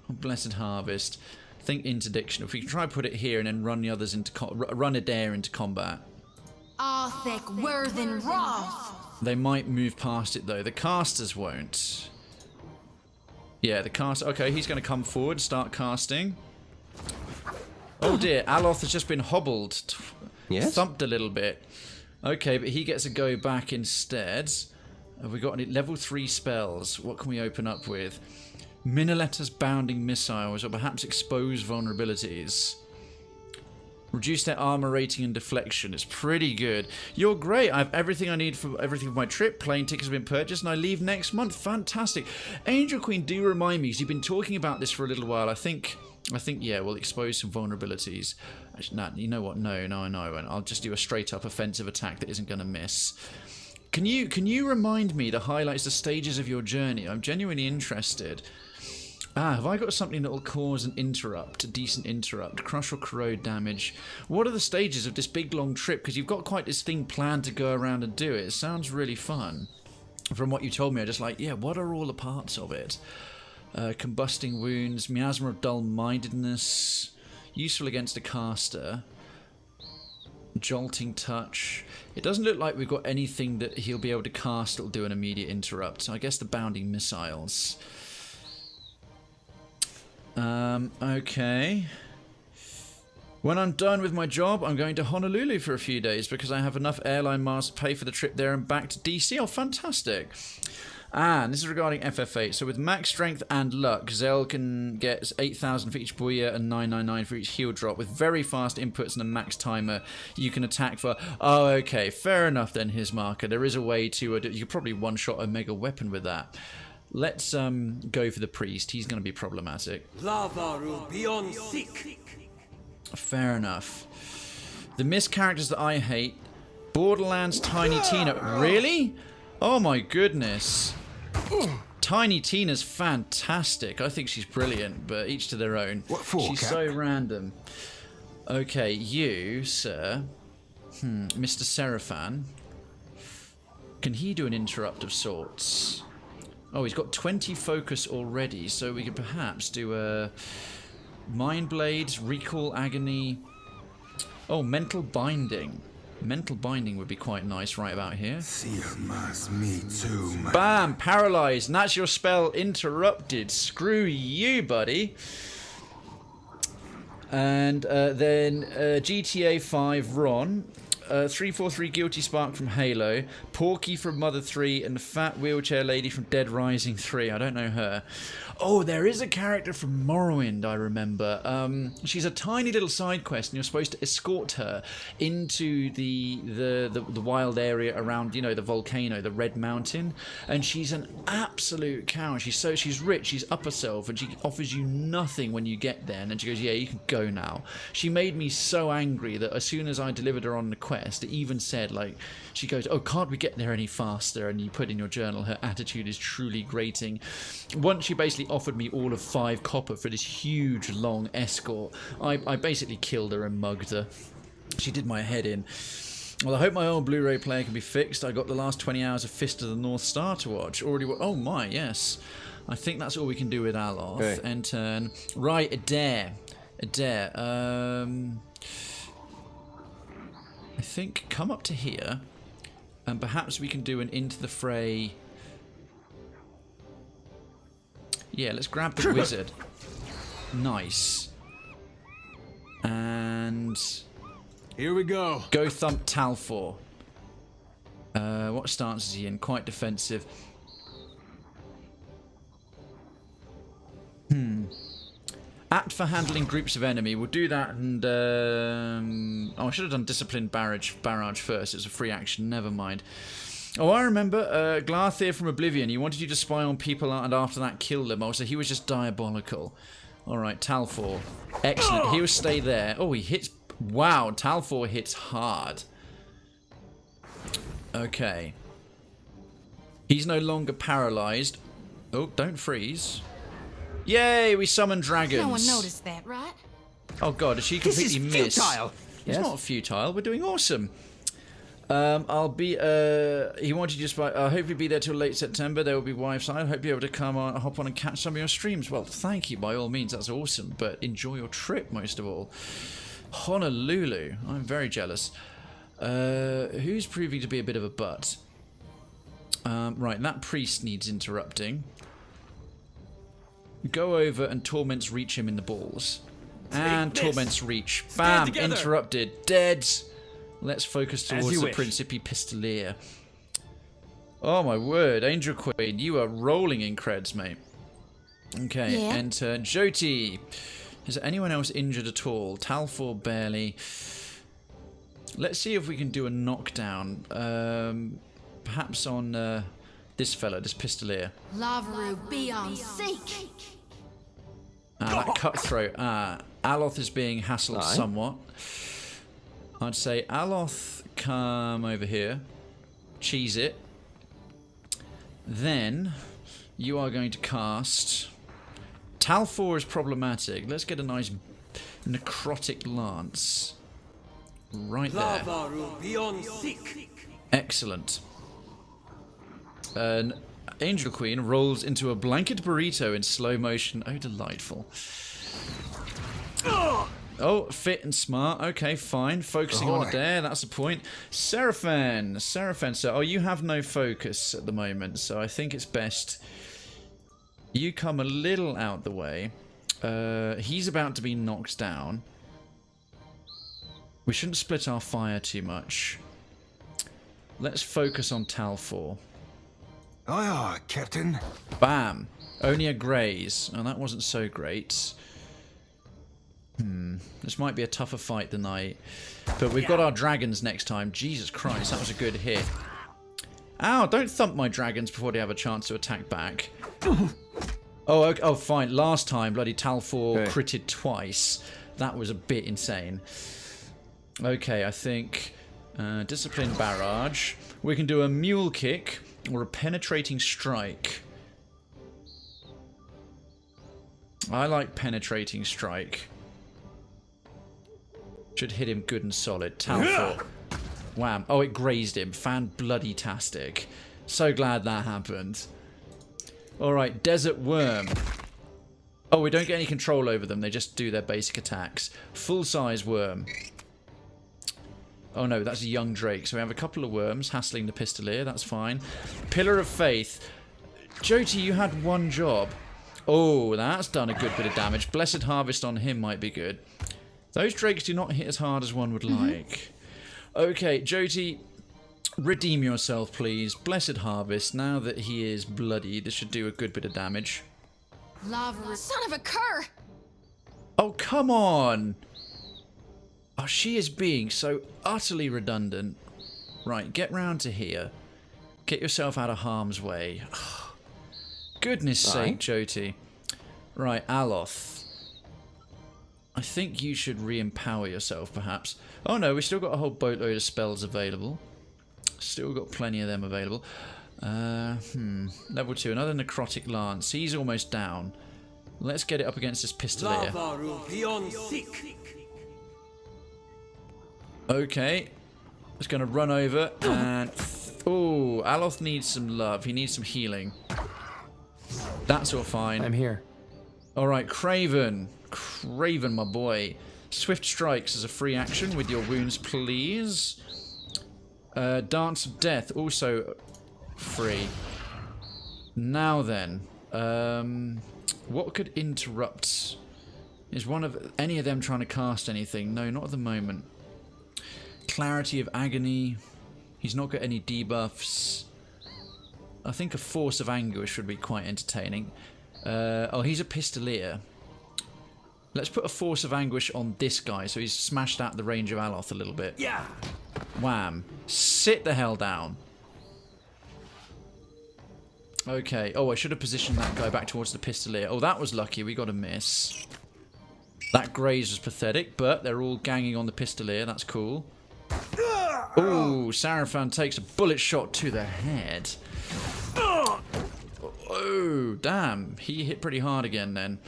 or Blessed Harvest? I think Interdiction. If we can try and put it here and then run the others into run Adair into combat. Arthek Worthen Roth. They might move past it though. The casters won't. Yeah, the cast. Okay, he's going to come forward, start casting. Oh dear, Aloth has just been hobbled. Yes? Thumped a little bit. Okay, but he gets a go back instead. Have we got any level 3 spells? What can we open up with? Minoleta's bounding missiles, or perhaps expose vulnerabilities. Reduce their armor rating and deflection. It's pretty good. You're great. I have everything I need for everything for my trip. Plane tickets have been purchased and I leave next month. Fantastic. Angel Queen, do remind me, because you've been talking about this for a little while. I think, yeah, we'll expose some vulnerabilities. Actually, nah, you know what? No, I won't. I'll just do a straight up offensive attack that isn't going to miss. Can you remind me the highlights, the stages of your journey? I'm genuinely interested. Have I got something that will cause an interrupt, a decent interrupt, crush or corrode damage? What are the stages of this big long trip? Because you've got quite this thing planned to go around and do it. It sounds really fun. From what you told me, I'm just like, yeah, what are all the parts of it? Combusting wounds, miasma of dull-mindedness, useful against a caster, jolting touch. It doesn't look like we've got anything that he'll be able to cast that will do an immediate interrupt. So I guess the bounding missiles. Okay. When I'm done with my job, I'm going to Honolulu for a few days because I have enough airline miles to pay for the trip there and back to DC. Oh, fantastic. And this is regarding FF8. So with max strength and luck, Zell can get 8,000 for each Booyah and 999 for each heal drop. With very fast inputs and a max timer, you can attack for... Oh, okay. Fair enough then, his marker. There is a way to... you could probably one-shot a mega weapon with that. Let's go for the priest. He's going to be problematic. Fair enough. The missed characters that I hate. Borderlands Tiny Tina. Really? Oh my goodness. Tiny Tina's fantastic. I think she's brilliant, but each to their own. What for, she's Cap? so random. Okay, you, sir. Mr. Seraphan. Can he do an interrupt of sorts? Oh, he's got 20 focus already, so we could perhaps do a Mind Blades, Recall Agony. Oh, Mental Binding. Mental Binding would be quite nice right about here. Me too, man. Bam! Paralyzed. And that's your spell interrupted. Screw you, buddy. And then GTA 5 Ron. 343 Guilty Spark from Halo, Porky from Mother 3, and the Fat Wheelchair Lady from Dead Rising 3. I don't know her. Oh, there is a character from Morrowind, I remember. She's a tiny little side quest, and you're supposed to escort her into the wild area around, you know, the volcano, the Red Mountain. And she's an absolute cow. She's rich, she's up herself, and she offers you nothing when you get there. And then she goes, yeah, you can go now. She made me so angry that as soon as I delivered her on the quest, quest. It even said, like, she goes, oh, can't we get there any faster? And you put in your journal, her attitude is truly grating. Once she basically offered me all of 5 copper for this huge, long escort. I basically killed her and mugged her. She did my head in. Well, I hope my old Blu-ray player can be fixed. I got the last 20 hours of Fist of the North Star to watch. Oh my, yes. I think that's all we can do with Aloth. Okay. End turn. Right, Adair. I think come up to here, and perhaps we can do an into the fray. Yeah, let's grab the wizard. Nice. And here we go. Go thump Talfor. What stance is he in? Quite defensive. Apt for handling groups of enemy. We'll do that, and I should have done disciplined barrage first. It's a free action. Never mind. Oh, I remember. Glarthir from Oblivion. He wanted you to spy on people, and after that, kill them. Oh, so he was just diabolical. All right, Talfor. Excellent. He will stay there. Oh, he hits. Wow, Talfor hits hard. Okay. He's no longer paralyzed. Oh, don't freeze. Yay, we summon dragons. No one noticed that, right? Oh god, did she completely miss? Futile. It's not futile, we're doing awesome. I'll be, he wanted you to hopefully be there till late September. There will be Wi-Fi. I hope you're able to come on, hop on and catch some of your streams. Well, thank you by all means, that's awesome. But enjoy your trip most of all. Honolulu, I'm very jealous. Who's proving to be a bit of a butt? Right, that priest needs interrupting. Go over and Torment's reach him in the balls. And Torment's reach. Bam! Interrupted. Dead! Let's focus towards the Principi Pistolier. Oh my word, Angel Queen, you are rolling in creds, mate. Okay, enter Jyoti. Is there anyone else injured at all? Talfor barely. Let's see if we can do a knockdown. Perhaps on this fella, this Pistolier. Lavaru, be on seek. That cutthroat. Aloth is being hassled somewhat. I'd say Aloth, come over here. Cheese it. Then you are going to cast. Talfor is problematic. Let's get a nice necrotic lance. Right there. Excellent. An Angel Queen rolls into a blanket burrito in slow motion. Oh, delightful. Oh, fit and smart. Okay, fine. Focusing on Adair. That's the point. Seraphan. So, oh, you have no focus at the moment, so I think it's best you come a little out the way. He's about to be knocked down. We shouldn't split our fire too much. Let's focus on Talfor. Aye, aye, Captain. Bam. Only a graze. Oh, that wasn't so great. This might be a tougher fight than But we've got our dragons next time. Jesus Christ, that was a good hit. Ow, don't thump my dragons before they have a chance to attack back. Oh, okay. Oh, fine. Last time, bloody Talfor critted twice. That was a bit insane. Okay, I think disciplined barrage. We can do a mule kick or a penetrating strike. I like penetrating strike. Should hit him good and solid. Talfor. Wham. Oh, it grazed him. Fan-bloody-tastic. So glad that happened. Alright, Desert Worm. Oh, we don't get any control over them. They just do their basic attacks. Full-size worm. Oh no, that's a young drake. So we have a couple of worms hassling the Pistolier. That's fine. Pillar of Faith. Jyoti, you had one job. Oh, that's done a good bit of damage. Blessed Harvest on him might be good. Those drakes do not hit as hard as one would like. Okay, Jyoti, redeem yourself, please. Blessed Harvest. Now that he is bloody, this should do a good bit of damage. Lava, son of a cur! Oh, come on! Oh, she is being so utterly redundant. Right, get round to here. Get yourself out of harm's way. Goodness sake, Jyoti. Right, Aloth. I think you should re-empower yourself, perhaps. Oh no, we still got a whole boatload of spells available. Still got plenty of them available. Level 2, another necrotic lance. He's almost down. Let's get it up against this pistolier. Okay. Just going to run over and... Oh, Aloth needs some love. He needs some healing. That's all fine. I'm here. Alright, Krayven. Krayven, my boy. Swift Strikes as a free action with your wounds, please. Dance of Death, also free. Now then, what could interrupt? Is one of any of them trying to cast anything? No, not at the moment. Clarity of Agony. He's not got any debuffs. I think a Force of Anguish would be quite entertaining. Oh, he's a Pistolier. Let's put a Force of Anguish on this guy, so he's smashed out the range of Aloth a little bit. Yeah. Wham. Sit the hell down. Okay. Oh, I should have positioned that guy back towards the Pistolier. Oh, that was lucky. We got a miss. That graze was pathetic, but they're all ganging on the Pistolier. That's cool. Oh, Sarafan takes a bullet shot to the head. Oh, damn. He hit pretty hard again then.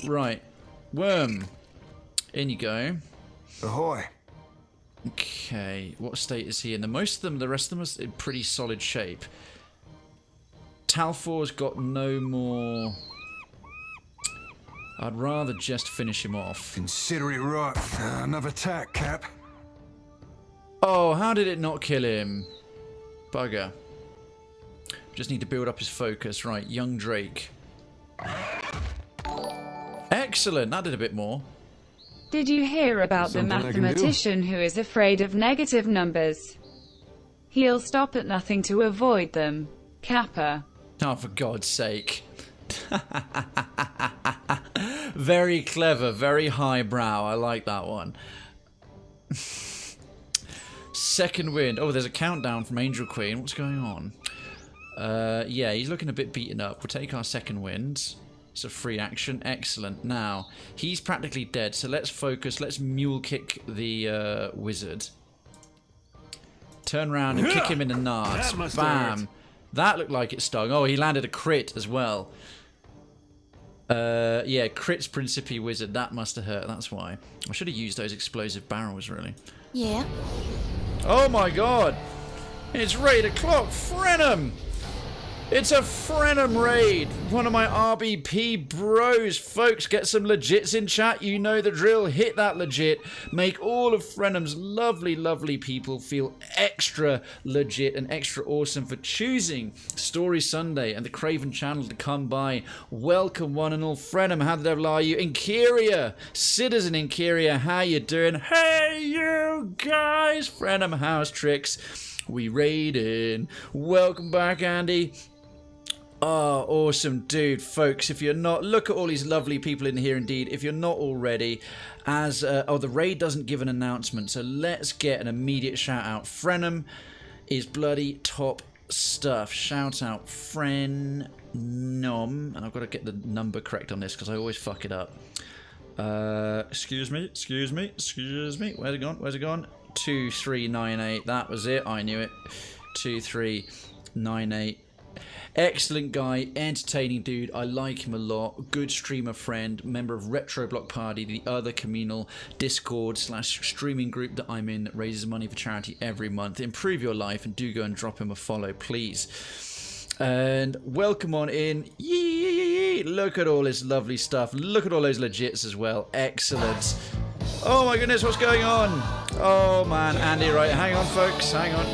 Right. Worm. In you go. Ahoy. Okay. What state is he in? The rest of them are in pretty solid shape. Talfor's got no more... I'd rather just finish him off. Consider it right. Another attack, Cap. Oh, how did it not kill him? Bugger. Just need to build up his focus. Right, young Drake. Excellent, that did a bit more. Did you hear about the mathematician who is afraid of negative numbers? He'll stop at nothing to avoid them. Kappa. Oh, for God's sake. Very clever, very highbrow. I like that one. Second wind. Oh, there's a countdown from Angel Queen. What's going on? Yeah, he's looking a bit beaten up. We'll take our second wind. It's a free action. Excellent. Now, he's practically dead, so let's focus. Let's mule kick the wizard. Turn around and kick him in the nards. Bam. That looked like it stung. Oh, he landed a crit as well. Yeah, crits Principi Wizard. That must have hurt. That's why. I should have used those explosive barrels, really. Yeah. Oh my god. It's raid o'clock. Frenum. It's a Frenum raid. One of my RBP bros. Folks, get some legits in chat. You know the drill. Hit that legit. Make all of Frenum's lovely, lovely people feel extra legit and extra awesome for choosing Story Sunday and the Krayven channel to come by. Welcome one and all. Frenum, how the devil are you? Inkeria, Citizen Inkeria, how you doing? Hey you guys. Frenum House Tricks. We raiding. Welcome back, Andy. Oh, awesome, dude. Folks, if you're not, look at all these lovely people in here indeed. If you're not already, as the raid doesn't give an announcement, so let's get an immediate shout out. Frenum is bloody top stuff. Shout out Frenum, and I've got to get the number correct on this because I always fuck it up. Excuse me. Where's it gone? 2398. That was it. I knew it. 2398. Excellent guy, entertaining dude. I like him a lot. Good streamer friend, member of Retro Block Party, the other communal Discord/streaming group that I'm in that raises money for charity every month. Improve your life and do go and drop him a follow, please. And welcome on in. Yee! Look at all this lovely stuff. Look at all those legits as well. Excellent. Oh my goodness, what's going on? Oh man, Andy, right, hang on folks, hang on.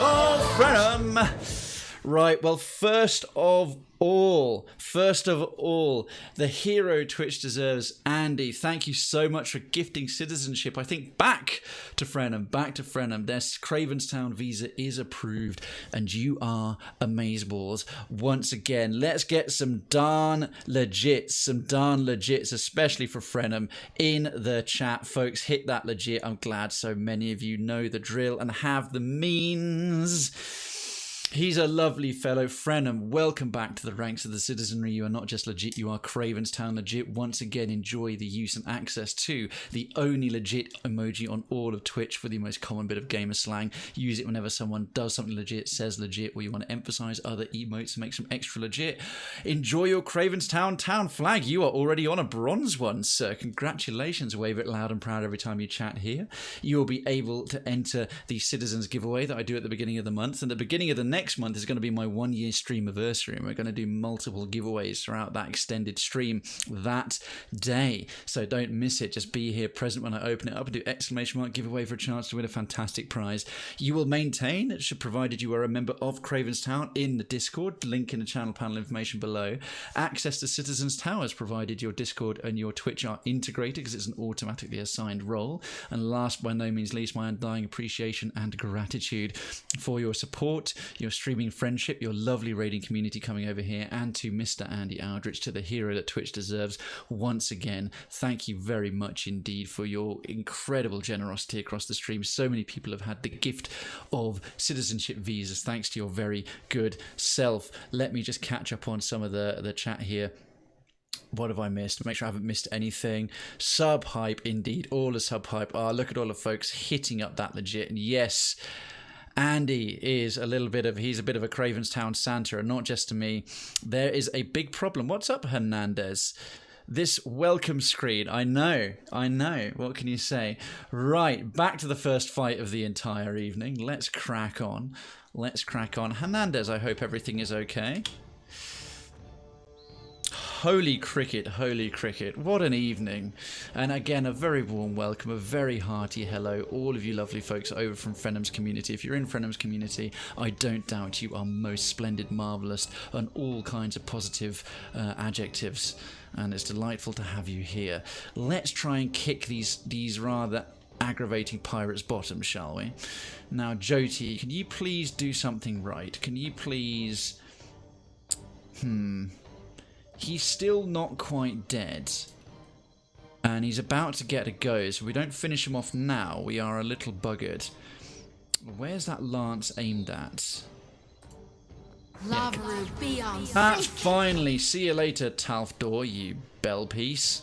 Oh, Frenum! Right, well, first of all, the hero Twitch deserves, Andy. Thank you so much for gifting citizenship, I think, back to Frenham. Their Krayven's Town visa is approved, and you are amazeballs once again. Let's get some darn legits, especially for Frenham, in the chat. Folks, hit that legit. I'm glad so many of you know the drill and have the means. He's a lovely fellow. Frenham, welcome back to the ranks of the citizenry. You are not just legit, you are Krayven's Town legit. Once again, enjoy the use and access to the only legit emoji on all of Twitch for the most common bit of gamer slang. Use it whenever someone does something legit, says legit, or you want to emphasize other emotes and make some extra legit. Enjoy your Krayven's Town flag. You are already on a bronze one, sir. Congratulations. Wave it loud and proud every time you chat here. You will be able to enter the Citizens giveaway that I do at the beginning of the month. And the beginning of the next month is going to be my 1 year stream anniversary, and we're going to do multiple giveaways throughout that extended stream that day. So don't miss it. Just be here present when I open it up and do exclamation mark giveaway for a chance to win a fantastic prize. You will maintain, provided you are a member of Krayven's Town, in the Discord, link in the channel panel information below, access to Citizens Towers provided your Discord and your Twitch are integrated because it's an automatically assigned role. And last by no means least, my undying appreciation and gratitude for your support, your streaming friendship, your lovely raiding community coming over here, and to Mr. Andy Aldrich, to the hero that Twitch deserves. Once again, thank you very much indeed for your incredible generosity across the stream. So many people have had the gift of citizenship visas thanks to your very good self. Let me just catch up on some of the chat here. What have I missed? Make sure I haven't missed anything. Sub hype indeed, all the sub hype. Look at all the folks hitting up that legit. And yes, Andy is he's a bit of a Krayven's Town Santa, and not just to me. There is a big problem. What's up, Hernandez? This welcome screen. I know. What can you say? Right, back to the first fight of the entire evening. Let's crack on. Hernandez, I hope everything is okay. Holy cricket, what an evening. And again, a very warm welcome, a very hearty hello, all of you lovely folks over from Frenham's community. If you're in Frenham's community, I don't doubt you are most splendid, marvellous, and all kinds of positive adjectives. And it's delightful to have you here. Let's try and kick these rather aggravating pirates' bottom, shall we? Now, Jyoti, can you please do something right? Can you please... He's still not quite dead. And he's about to get a go, so if we don't finish him off now, we are a little buggered. Where's that lance aimed at? That's finally. See you later, Talfdor, you bell piece.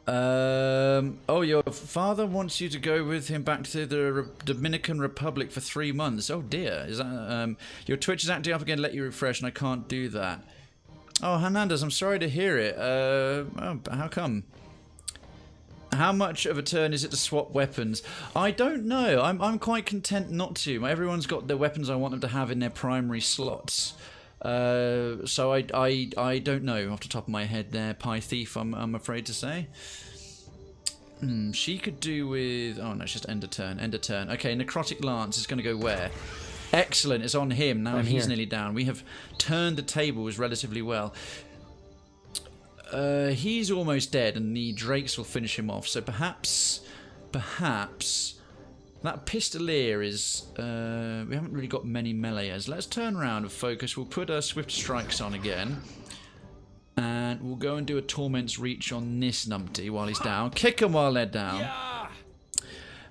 Oh, your father wants you to go with him back to the Dominican Republic for 3 months. Oh dear, is that your Twitch is acting up again? Let you refresh, and I can't do that. Oh, Hernandez, I'm sorry to hear it. How come? How much of a turn is it to swap weapons? I don't know. I'm quite content not to. Everyone's got the weapons I want them to have in their primary slots. So I don't know off the top of my head there, Pie Thief, I'm afraid to say. She could do with... Oh no, it's just end of turn. Okay, Necrotic Lance is going to go where? Excellent, it's on him. Now he's nearly down. We have turned the tables relatively well. He's almost dead, and the Drakes will finish him off. So perhaps... That Pistolier is... we haven't really got many meleeers. Let's turn around and focus. We'll put our Swift Strikes on again. And we'll go and do a Torment's Reach on this numpty while he's down. Kick him while they're down. Yeah.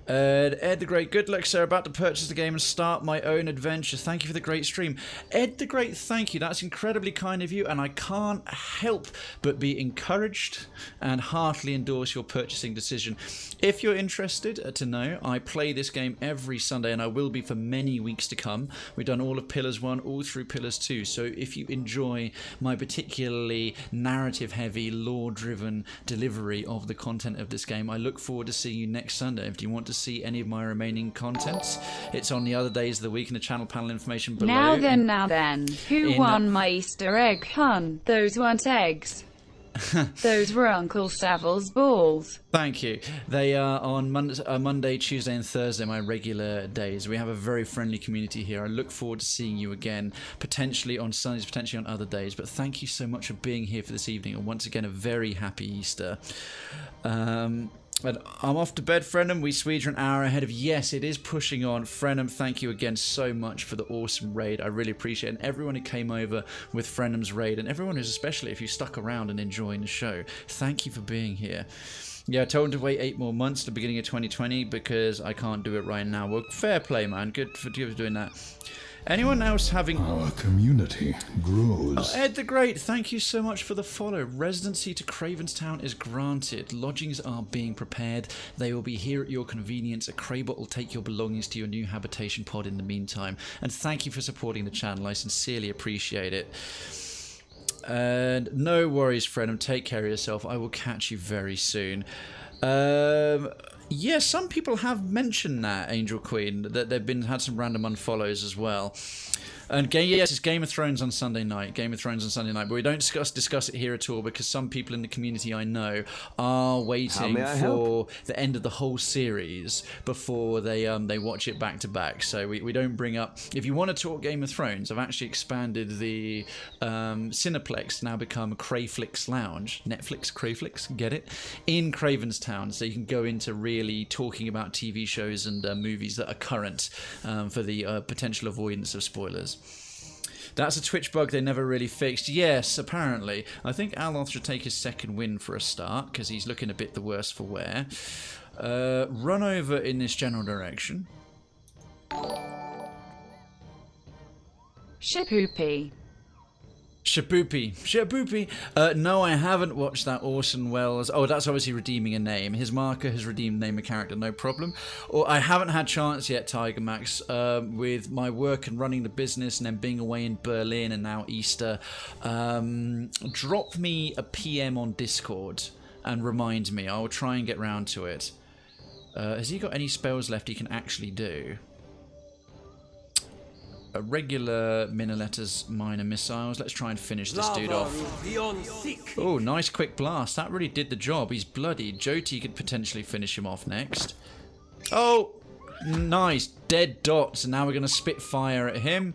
Ed the Great, good luck, sir. About to purchase the game and start my own adventure. Thank you for the great stream. Ed the Great, thank you. That's incredibly kind of you, and I can't help but be encouraged and heartily endorse your purchasing decision. If you're interested to know, I play this game every Sunday, and I will be for many weeks to come. We've done all of Pillars 1, all through Pillars 2, so if you enjoy my particularly narrative-heavy, lore-driven delivery of the content of this game, I look forward to seeing you next Sunday. If you want to see any of my remaining contents, it's on the other days of the week in the channel panel information below. Now then, who won my Easter egg hunt? Those weren't eggs. Those were Uncle Savil's balls. Thank you. They are on Monday, Tuesday, and Thursday, my regular days. We have a very friendly community here. I look forward to seeing you again, potentially on Sundays, potentially on other days. But thank you so much for being here for this evening, and once again, a very happy Easter. And I'm off to bed, Frenham. We Swedes are an hour ahead of... Yes, it is pushing on. Frenham, thank you again so much for the awesome raid. I really appreciate it. And everyone who came over with Frenham's raid, and everyone who's, especially if you stuck around and enjoying the show, thank you for being here. Yeah, I told him to wait 8 more months to the beginning of 2020 because I can't do it right now. Well, fair play, man. Good for you for doing that. Anyone else having... Our community grows. Oh, Ed the Great, thank you so much for the follow. Residency to Krayven's Town is granted. Lodgings are being prepared. They will be here at your convenience. A Kraybot will take your belongings to your new habitation pod in the meantime. And thank you for supporting the channel. I sincerely appreciate it. And no worries, Frenham. Take care of yourself. I will catch you very soon. Yeah, some people have mentioned that, Angel Queen, that they've had some random unfollows as well. And yes, it's Game of Thrones on Sunday night. Game of Thrones on Sunday night, but we don't discuss it here at all because some people in the community I know are waiting for the end of the whole series before they watch it back to back. So we don't bring up. If you want to talk Game of Thrones, I've actually expanded the Cineplex to now become Crayflix Lounge. Netflix, Crayflix, get it? In Krayven's Town, so you can go into really talking about TV shows and movies that are current for the potential avoidance of spoilers. That's a Twitch bug they never really fixed. Yes, apparently. I think Aloth should take his second win for a start, because he's looking a bit the worse for wear. Run over in this general direction. Shapoopy. Shapoopy. No, I haven't watched that Orson Welles. Oh, that's obviously redeeming a name. His marker has redeemed name a character, no problem. Or I haven't had chance yet, Tiger Max, with my work and running the business and then being away in Berlin and now Easter. Drop me a PM on Discord and remind me. I will try and get round to it. Has he got any spells left he can actually do? A regular Minoletter's minor missiles. Let's try and finish this dude off. Oh, nice quick blast. That really did the job. He's bloodied. Jyoti could potentially finish him off next. Oh, nice. Dead dots. And now we're going to spit fire at him.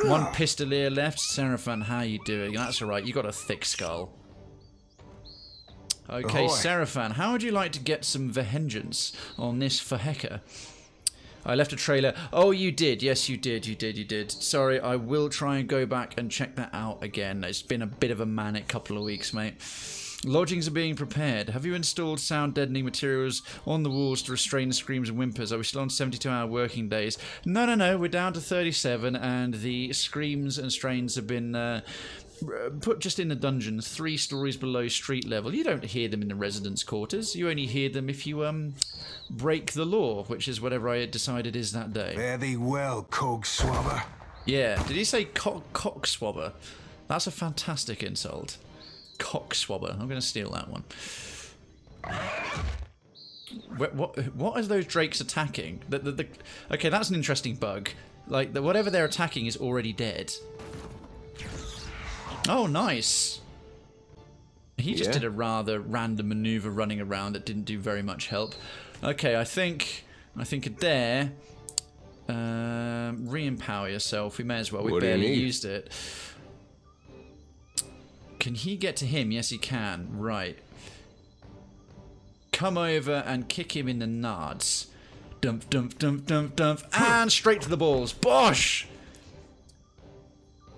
One pistolier left. Seraphan, how you doing? That's all right. You got a thick skull. Okay, Ahoy. Seraphan, how would you like to get some vengeance on this Faheka? I left a trailer. Oh, you did. Yes, you did. You did. Sorry, I will try and go back and check that out again. It's been a bit of a manic couple of weeks, mate. Lodgings are being prepared. Have you installed sound deadening materials on the walls to restrain the screams and whimpers? Are we still on 72-hour working days? No. We're down to 37, and the screams and strains have been put just in the dungeons, 3 stories below street level. You don't hear them in the residence quarters. You only hear them if you break the law, which is whatever I had decided is that day. Fare thee well, cog swabber. Yeah, did he say cock swabber? That's a fantastic insult. Cock swabber. I'm going to steal that one. What are those drakes attacking? Okay, that's an interesting bug. Like, whatever they're attacking is already dead. Oh, nice. He just did a rather random maneuver running around that didn't do very much help. Okay, I think Adair, re-empower yourself. We may as well. We barely used it. Can he get to him? Yes, he can. Right. Come over and kick him in the nards. Dump, dump, dump, dump, dump. And straight to the balls. Bosh!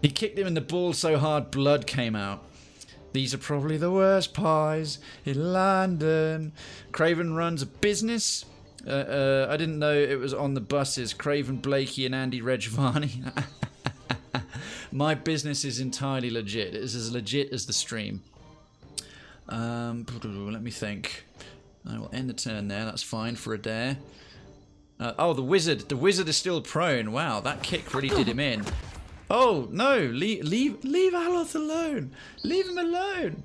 He kicked him in the balls so hard blood came out. These are probably the worst pies in London. Krayven runs a business. I didn't know it was on the buses. Krayven, Blakey and Andy Regvani. My business is entirely legit. It is as legit as the stream. Let me think. I will end the turn there. That's fine for Adair. Oh, the wizard. The wizard is still prone. Wow, that kick really did him in. Oh, no, leave Aloth alone. Leave him alone.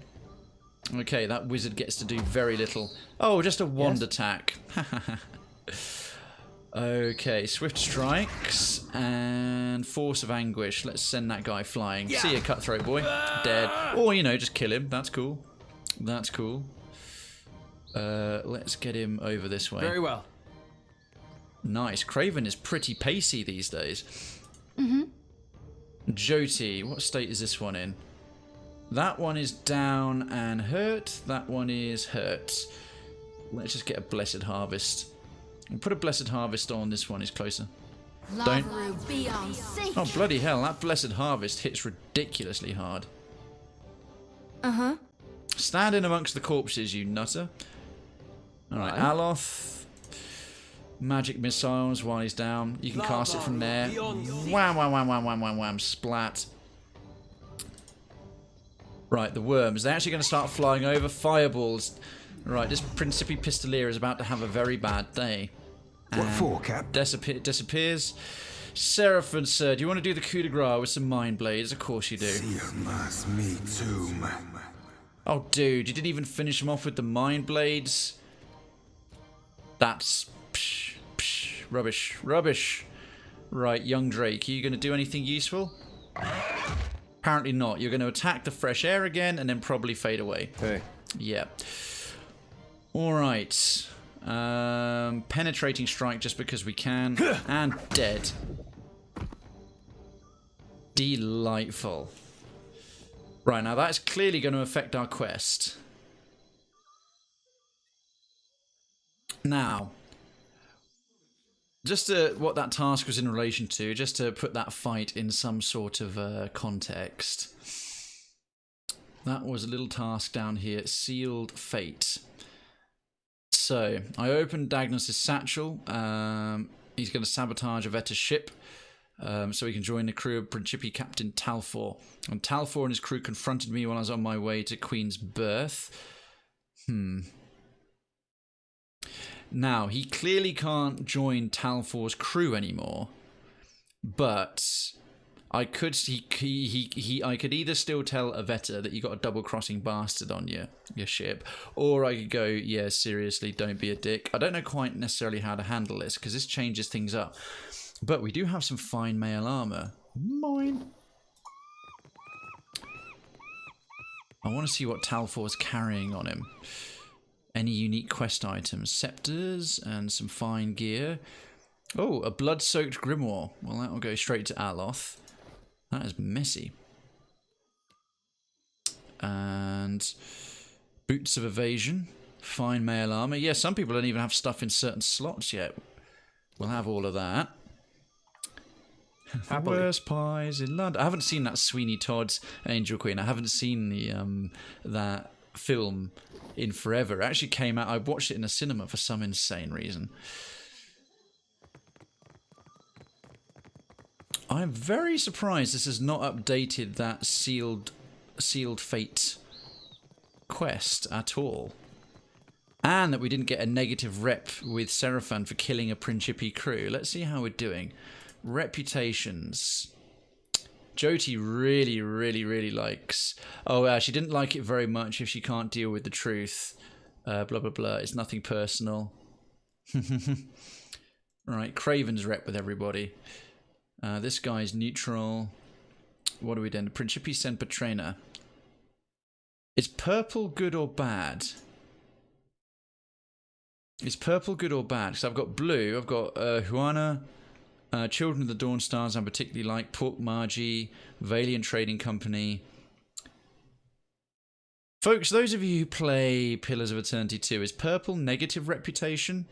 Okay, that wizard gets to do very little. Oh, just a wand attack. Okay, swift strikes and force of anguish. Let's send that guy flying. See ya, cutthroat boy. Dead. Or, you know, just kill him. That's cool. That's cool. Let's get him over this way. Very well. Nice. Krayven is pretty pacey these days. Jyoti, what state is this one in? That one is down and hurt. That one is hurt. Let's just get a Blessed Harvest. We'll put a Blessed Harvest on. This one is closer. Don't. Oh, bloody hell. That Blessed Harvest hits ridiculously hard. Stand in amongst the corpses, you nutter. Alright, Aloth. Magic missiles while he's down. You can cast it from there. Wham, wham, wham, wham, wham, wham, wham. Splat. Right, the worms. They're actually going to start flying over. Fireballs. Right, this Principi Pistolier is about to have a very bad day. What for, Cap? Disappears. Seraphim, sir, do you want to do the coup de grace with some mind blades? Of course you do. Me too, man. Oh, dude, you didn't even finish him off with the mind blades. That's rubbish. Rubbish. Right, young Drake, are you going to do anything useful? Apparently not. You're going to attack the fresh air again and then probably fade away. Hey. Yeah. Alright. Penetrating strike just because we can. And dead. Delightful. Right, now that's clearly going to affect our quest. Now, just what that task was in relation to, just to put that fight in some sort of context. That was a little task down here, Sealed Fate. So, I opened Dagnus' satchel. He's going to sabotage Avetta's ship, so he can join the crew of Principi Captain Talfor. And Talfor and his crew confronted me while I was on my way to Queens Berth. Now, he clearly can't join Talfor's crew anymore, but I could I could either still tell Avetta that you got a double-crossing bastard on your ship, or I could go, yeah, seriously, don't be a dick. I don't know quite necessarily how to handle this, because this changes things up. But we do have some fine mail armor. Mine. I want to see what Talfor's carrying on him. Any unique quest items? Scepters and some fine gear. Oh, a blood-soaked grimoire. Well, that will go straight to Aloth. That is messy. And boots of evasion. Fine mail armor. Yeah, some people don't even have stuff in certain slots yet. We'll have all of that. The worst pies in London. I haven't seen that Sweeney Todd's Angel Queen. I haven't seen the that film in forever. It actually came out. I watched it in a cinema for some insane reason. I'm very surprised this has not updated that sealed fate quest at all. And that we didn't get a negative rep with Seraphim for killing a Principi crew. Let's see how we're doing. Reputations. Jyoti really, really, really likes... Oh, she didn't like it very much if she can't deal with the truth. Blah, blah, blah. It's nothing personal. Right, Krayven's rep with everybody. This guy's neutral. What are we doing? Principi Semper Trainer. Is purple good or bad? Is purple good or bad? Because I've got blue. I've got Huana... Children of the Dawn Stars I particularly like. Port Margie, Valiant Trading Company. Folks, those of you who play Pillars of Eternity 2, is purple negative reputation?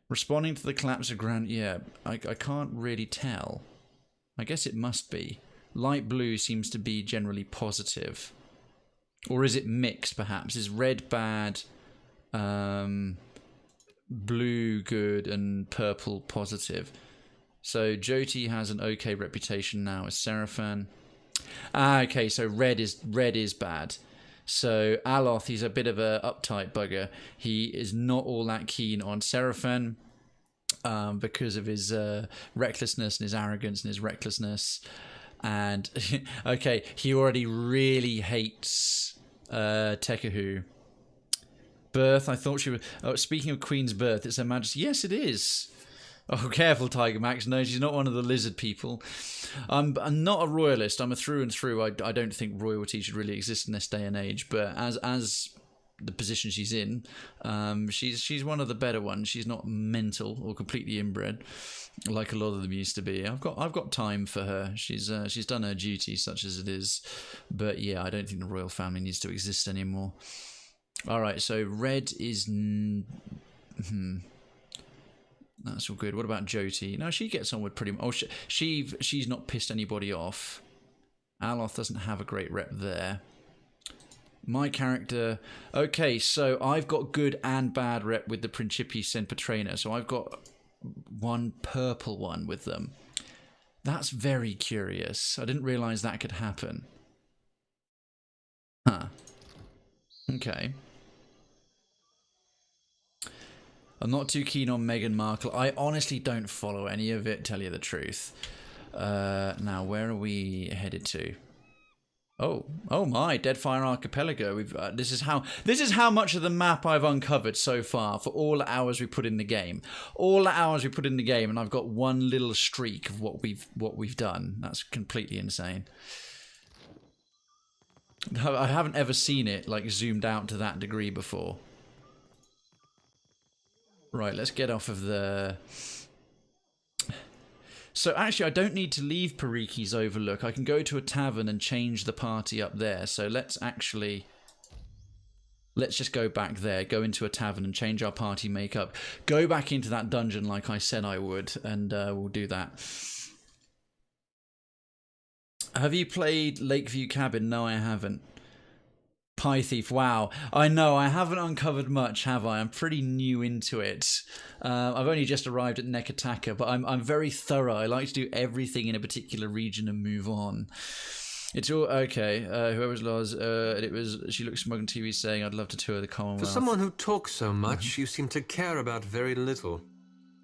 Responding to the collapse of Grand... Yeah, I can't really tell. I guess it must be. Light blue seems to be generally positive. Or is it mixed, perhaps? Is red bad, blue good, and purple positive? So Jyoti has an okay reputation now as Seraphim. Okay, so red is bad. So Aloth, he's a bit of a uptight bugger. He is not all that keen on Seraphim because of his recklessness and his arrogance and his recklessness. And okay, he already really hates Tekehu. Berth, I thought she was... Oh, speaking of Queen's Berth, it's Her Majesty. Yes, it is. Oh, careful, Tiger Max. No, she's not one of the lizard people. I'm not a royalist. I'm a through and through. I don't think royalty should really exist in this day and age. But as the position she's in, she's one of the better ones. She's not mental or completely inbred like a lot of them used to be. I've got time for her. She's done her duty, such as it is. But yeah, I don't think the royal family needs to exist anymore. All right, so red is. That's all good. What about Jyoti? No, she gets on with pretty much. Oh, she's not pissed anybody off. Aloth doesn't have a great rep there. My character. Okay, so I've got good and bad rep with the Principi Sempiterna. So I've got one purple one with them. That's very curious. I didn't realise that could happen. Huh. Okay. I'm not too keen on Meghan Markle. I honestly don't follow any of it, tell you the truth. Now, where are we headed to? Oh my, Deadfire Archipelago. This is how much of the map I've uncovered so far for all the hours we put in the game. All the hours we put in the game, and I've got one little streak of what we've done. That's completely insane. I haven't ever seen it like zoomed out to that degree before. Right, let's get off of the... So actually, I don't need to leave Periki's Overlook. I can go to a tavern and change the party up there. So let's just go back there, go into a tavern and change our party makeup. Go back into that dungeon like I said I would, and we'll do that. Have you played Lakeview Cabin? No, I haven't. Pie Thief, wow. I know, I haven't uncovered much, have I? I'm pretty new into it. I've only just arrived at Neketaka, but I'm very thorough. I like to do everything in a particular region and move on. It's all okay. Whoever's Lars, she looked smug on TV saying, I'd love to tour the Commonwealth. For someone who talks so much, you seem to care about very little.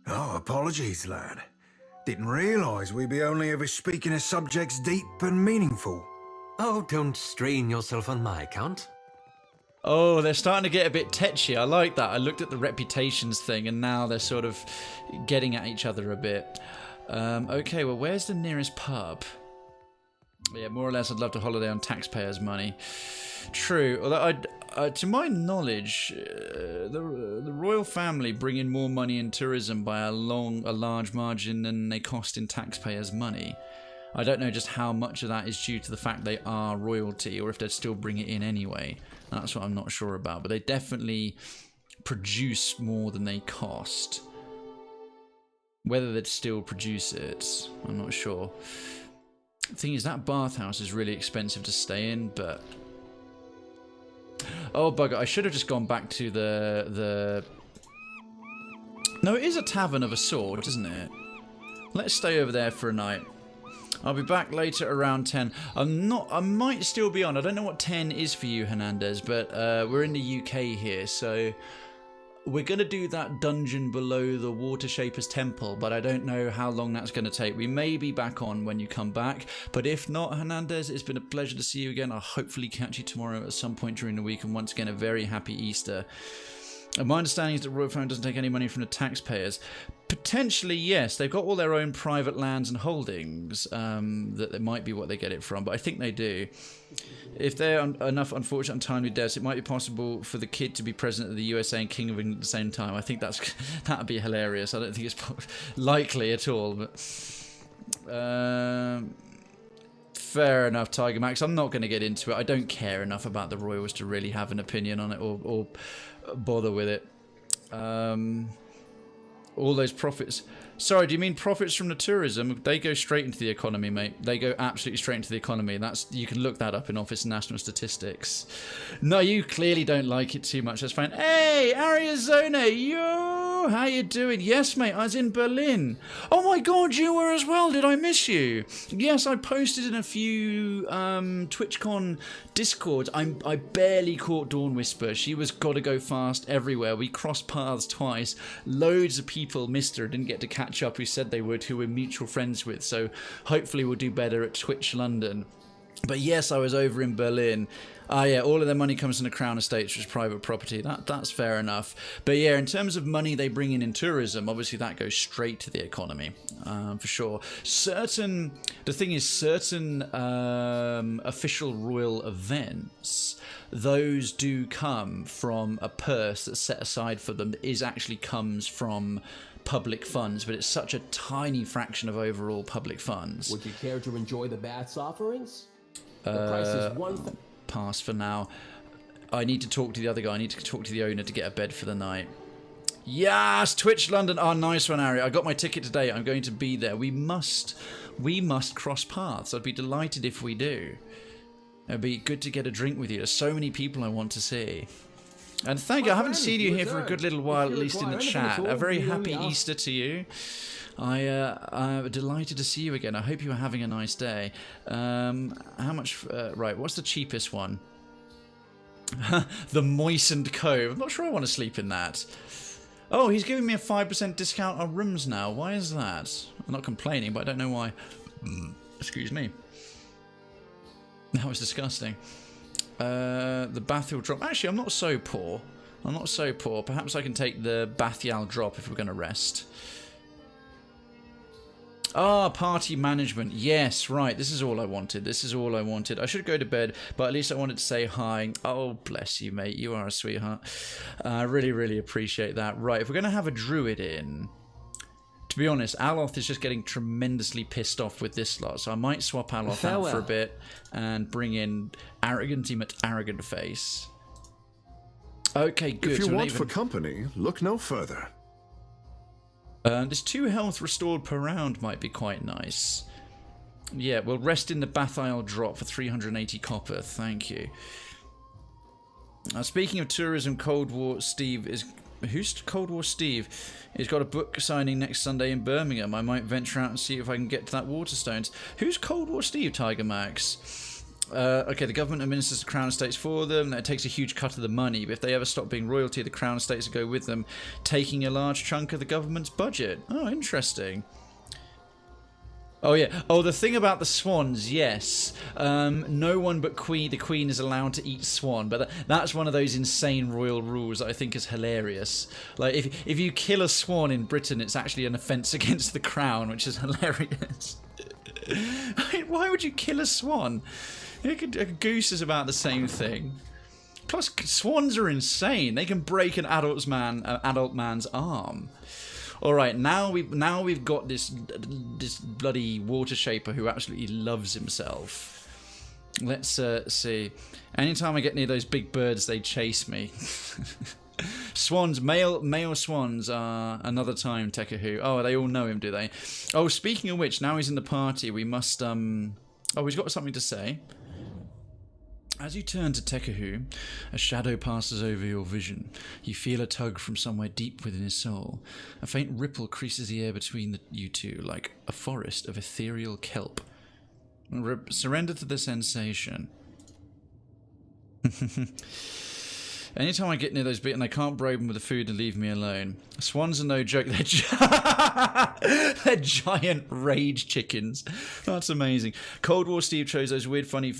Oh, apologies, lad. Didn't realise we'd be only ever speaking of subjects deep and meaningful. Oh, don't strain yourself on my account. Oh, they're starting to get a bit tetchy. I like that. I looked at the reputations thing, and now they're sort of getting at each other a bit. Okay, well, where's the nearest pub? Yeah, more or less, I'd love to holiday on taxpayers' money. True, although to my knowledge, the royal family bring in more money in tourism by a large margin than they cost in taxpayers' money. I don't know just how much of that is due to the fact they are royalty, or if they'd still bring it in anyway. That's what I'm not sure about. But they definitely produce more than they cost. Whether they'd still produce it, I'm not sure. The thing is, that bathhouse is really expensive to stay in, but... Oh, bugger, I should have just gone back to the... No, it is a tavern of a sort, isn't it? Let's stay over there for a night. I'll be back later around 10. I might still be on. I don't know what 10 is for you, Hernandez, but we're in the UK here, so we're going to do that dungeon below the Water Shaper's Temple, but I don't know how long that's going to take. We may be back on when you come back, but if not, Hernandez, it's been a pleasure to see you again. I'll hopefully catch you tomorrow at some point during the week, and once again, a very happy Easter. And my understanding is that Royal Family doesn't take any money from the taxpayers. Potentially, yes. They've got all their own private lands and holdings. That might be what they get it from, but I think they do. If they're enough unfortunate and timely deaths, it might be possible for the kid to be president of the USA and King of England at the same time. I think that'd be hilarious. I don't think it's likely at all, but... fair enough, Tiger Max. I'm not going to get into it. I don't care enough about the Royals to really have an opinion on it or bother with it. All those profits. Sorry, do you mean profits from the tourism? They go straight into the economy, mate. They go absolutely straight into the economy. You can look that up in Office of National Statistics. No, you clearly don't like it too much. That's fine. Hey, Arizona, yo, how you doing? Yes, mate, I was in Berlin. Oh my God, you were as well. Did I miss you? Yes, I posted in a few TwitchCon Discords. I barely caught Dawn Whisper. She was gotta go fast everywhere. We crossed paths twice. Loads of people missed her, didn't get to catch up who said they would, who we're mutual friends with, so hopefully we'll do better at Twitch London. But yes, I was over in Berlin. Yeah, all of their money comes from the Crown Estates, which is private property. That's fair enough. But yeah, in terms of money they bring in tourism, obviously that goes straight to the economy, for sure. Certain official royal events, those do come from a purse that's set aside for them that actually comes from public funds, but it's such a tiny fraction of overall public funds. Would you care to enjoy the bath's offerings? The price is one. Pass for now. I need to talk to the other guy. I need to talk to the owner to get a bed for the night. Yes, Twitch London. Oh, nice one, Ari. I got my ticket today. I'm going to be there. We must cross paths. I'd be delighted if we do. It'd be good to get a drink with you. There's so many people I want to see. And thank you. I haven't seen you here for a good little while, at least in the chat. A very happy Easter to you. I'm delighted to see you again. I hope you are having a nice day. How much... right, what's the cheapest one? The Moistened Cove. I'm not sure I want to sleep in that. Oh, he's giving me a 5% discount on rooms now. Why is that? I'm not complaining, but I don't know why. Excuse me. That was disgusting. The Bathial drop. Actually, I'm not so poor. I'm not so poor. Perhaps I can take the Bathial drop if we're going to rest. Ah, party management. Yes, right. This is all I wanted. This is all I wanted. I should go to bed, but at least I wanted to say hi. Oh, bless you, mate. You are a sweetheart. I really, really appreciate that. Right, if we're going to have a druid in... To be honest, Aloth is just getting tremendously pissed off with this lot, so I might swap Aloth out for a bit and bring in Arrogant Face. Okay, good. If you want for company, look no further. There's 2 health restored per round might be quite nice. Yeah, we'll rest in the Bathial drop for 380 copper. Thank you. Speaking of tourism, Cold War Steve is... Who's Cold War Steve? He's got a book signing next Sunday in Birmingham. I might venture out and see if I can get to that Waterstones. Who's Cold War Steve, Tiger Max? Okay, the government administers the Crown Estates for them. That takes a huge cut of the money. But if they ever stop being royalty, the Crown Estates will go with them, taking a large chunk of the government's budget. Oh, interesting. Oh, yeah. Oh, the thing about the swans, yes. No one but the Queen is allowed to eat swan. But that's one of those insane royal rules that I think is hilarious. Like, if you kill a swan in Britain, it's actually an offence against the Crown, which is hilarious. I mean, why would you kill a swan? A goose is about the same thing. Plus, swans are insane. They can break an adult man's arm. All right, now we've got this bloody water shaper who absolutely loves himself. Let's see. Anytime I get near those big birds, they chase me. Swans, male swans are another time, Tekehu. Oh, they all know him, do they? Oh, speaking of which, now he's in the party, we must, oh, he's got something to say. As you turn to Tekehu, a shadow passes over your vision. You feel a tug from somewhere deep within his soul. A faint ripple creases the air between you two, like a forest of ethereal kelp. Surrender to the sensation. Anytime I get near those bits and I can't bribe them with the food and leave me alone. Swans are no joke. They're giant rage chickens. That's amazing. Cold War Steve chose those weird, funny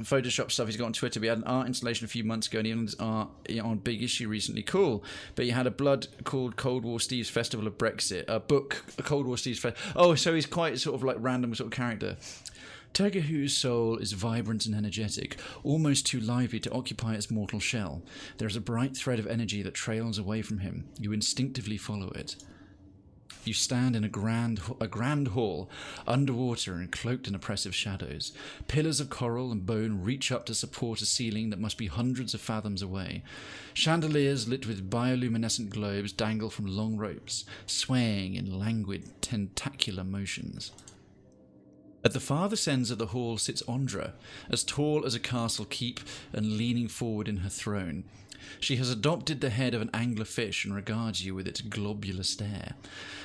Photoshop stuff he's got on Twitter. We had an art installation a few months ago and he had his art on Big Issue recently. Cool. But he had a blood called Cold War Steve's Festival of Brexit. A book, Cold War Steve's Festival. Oh, so he's quite sort of like random sort of character. Tekehu's soul is vibrant and energetic, almost too lively to occupy its mortal shell. There is a bright thread of energy that trails away from him. You instinctively follow it. You stand in a grand hall, underwater and cloaked in oppressive shadows. Pillars of coral and bone reach up to support a ceiling that must be hundreds of fathoms away. Chandeliers lit with bioluminescent globes dangle from long ropes, swaying in languid, tentacular motions. At the farthest ends of the hall sits Ondra, as tall as a castle keep and leaning forward in her throne. She has adopted the head of an anglerfish and regards you with its globular stare.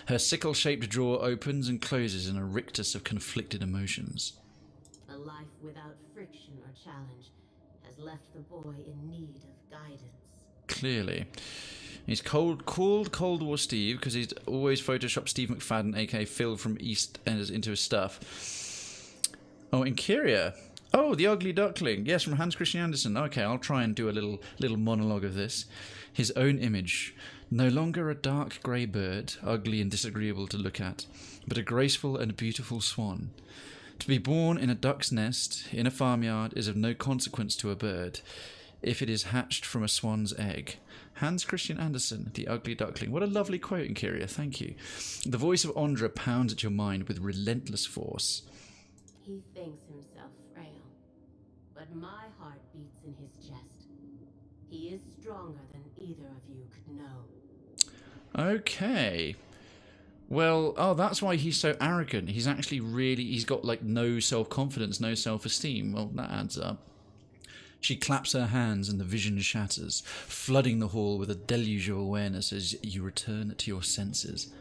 Her sickle-shaped jaw opens and closes in a rictus of conflicted emotions. A life without friction or challenge has left the boy in need of guidance. Clearly. He's called Cold War Steve because he's always photoshopped Steve McFadden, aka Phil from EastEnders, into his stuff. Oh, Inkyria. Oh, the ugly duckling. Yes, from Hans Christian Andersen. Okay, I'll try and do a little monologue of this. His own image. No longer a dark grey bird, ugly and disagreeable to look at, but a graceful and beautiful swan. To be born in a duck's nest, in a farmyard, is of no consequence to a bird, if it is hatched from a swan's egg. Hans Christian Andersen, the ugly duckling. What a lovely quote, Inkyria, thank you. The voice of Andra pounds at your mind with relentless force. He thinks himself frail, but my heart beats in his chest. He is stronger than either of you could know. Okay. Well, oh, that's why he's so arrogant. He's actually he's got like no self-confidence, no self-esteem. Well, that adds up. She claps her hands and the vision shatters, flooding the hall with a deluge of awareness as you return to your senses.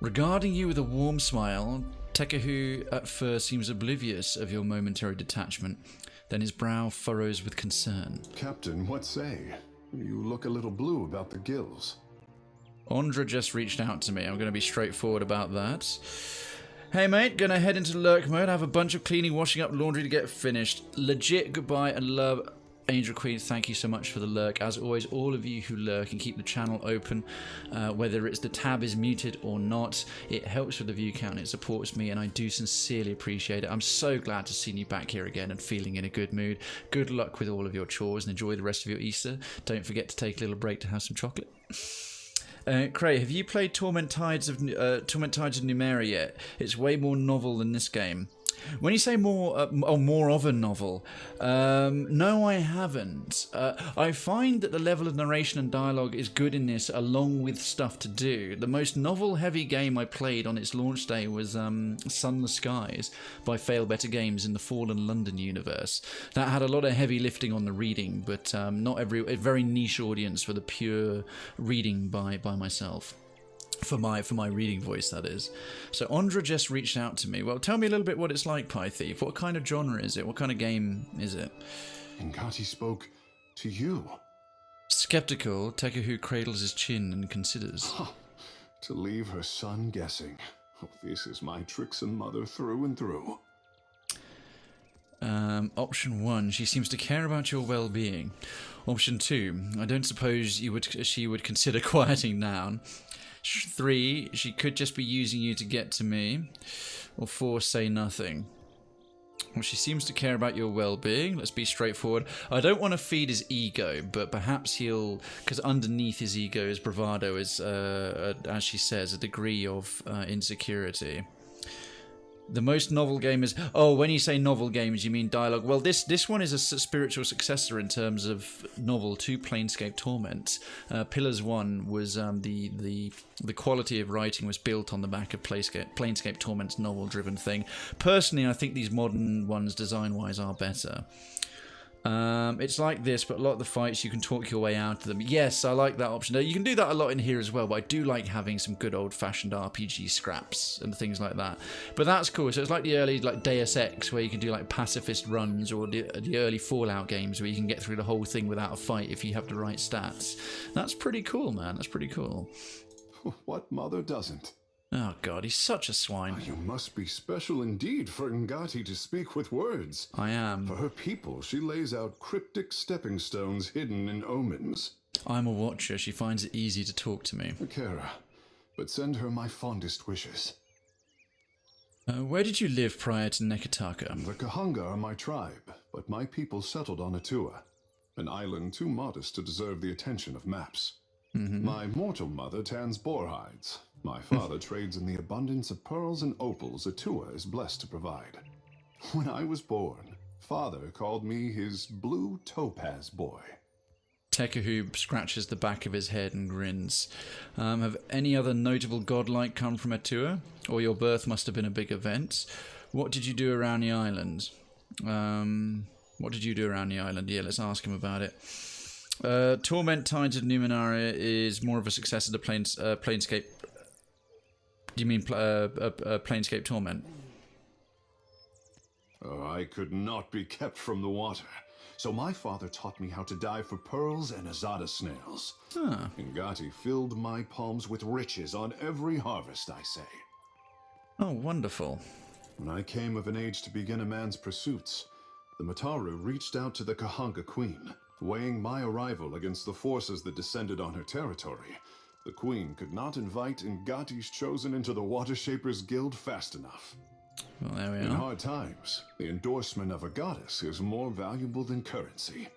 Regarding you with a warm smile, Tekehu at first seems oblivious of your momentary detachment, then his brow furrows with concern. Captain, what say? You look a little blue about the gills. Andra just reached out to me. I'm going to be straightforward about that. Hey mate, gonna head into lurk mode. I have a bunch of cleaning, washing up, laundry to get finished. Legit goodbye and love, Angel Queen. Thank you so much for the lurk. As always, all of you who lurk and keep the channel open, whether it's the tab is muted or not, it helps with the view count. It supports me and I do sincerely appreciate it. I'm so glad to see you back here again and feeling in a good mood. Good luck with all of your chores and enjoy the rest of your Easter. Don't forget to take a little break to have some chocolate. Cray, have you played Torment Tides of Numeria yet? It's way more novel than this game. When you say more of a novel, no, I haven't. I find that the level of narration and dialogue is good in this, along with stuff to do. The most novel-heavy game I played on its launch day was Sunless Skies by Fail Better Games in the Fallen London universe. That had a lot of heavy lifting on the reading, but not a very niche audience for the pure reading by myself. For my reading voice, that is. So Andra just reached out to me. Well, tell me a little bit what it's like, Pie Thief. What kind of genre is it? What kind of game is it? Ngati spoke to you. Skeptical, Tekehu cradles his chin and considers. Huh. To leave her son guessing. Oh, this is my tricksome mother through and through. Option 1, she seems to care about your well-being. Option 2, I don't suppose she would consider quieting down. 3, she could just be using you to get to me. Or 4, say nothing. Well, she seems to care about your well-being. Let's be straightforward. I don't want to feed his ego, but perhaps he'll... Because underneath his ego is bravado, is, as she says, a degree of insecurity. The most novel game is... Oh, when you say novel games, you mean dialogue. Well, this one is a spiritual successor in terms of novel to Planescape Torment. Pillars 1 was the quality of writing was built on the back of Planescape Torment's novel-driven thing. Personally, I think these modern ones, design-wise, are better. It's like this, but a lot of the fights you can talk your way out of them. Yes, I like that option. You can do that a lot in here as well, but I do like having some good old-fashioned RPG scraps and things like that. But that's cool. So it's like the early Deus Ex, where you can do like pacifist runs, or the early Fallout games where you can get through the whole thing without a fight if you have the right stats. That's pretty cool, man. That's pretty cool. What mother doesn't? Oh god, he's such a swine. You must be special indeed for Ngati to speak with words. I am. For her people, she lays out cryptic stepping stones hidden in omens. I'm a watcher. She finds it easy to talk to me. Kara, but send her my fondest wishes. Where did you live prior to Neketaka? The Kahanga are my tribe, but my people settled on Atua, an island too modest to deserve the attention of maps. My mortal mother tans boar hides. My father trades in the abundance of pearls and opals Atua is blessed to provide. When I was born, father called me his blue topaz boy. Tekehu scratches the back of his head and grins. Have any other notable godlike come from Atua? Or your birth must have been a big event. What did you do around the island? What did you do around the island? Yeah, let's ask him about it. Torment Tides of Numenaria is more of a successor to Planescape. Do you mean Planescape Torment? Oh, I could not be kept from the water, so my father taught me how to dive for pearls and azada snails. Ngati filled my palms with riches on every harvest, I say. Oh, wonderful. When I came of an age to begin a man's pursuits, the Mataru reached out to the Kahanga Queen, weighing my arrival against the forces that descended on her territory. The Queen could not invite Ngati's Chosen into the Water Shapers Guild fast enough. Well, there we In are. hard times, the endorsement of a goddess is more valuable than currency.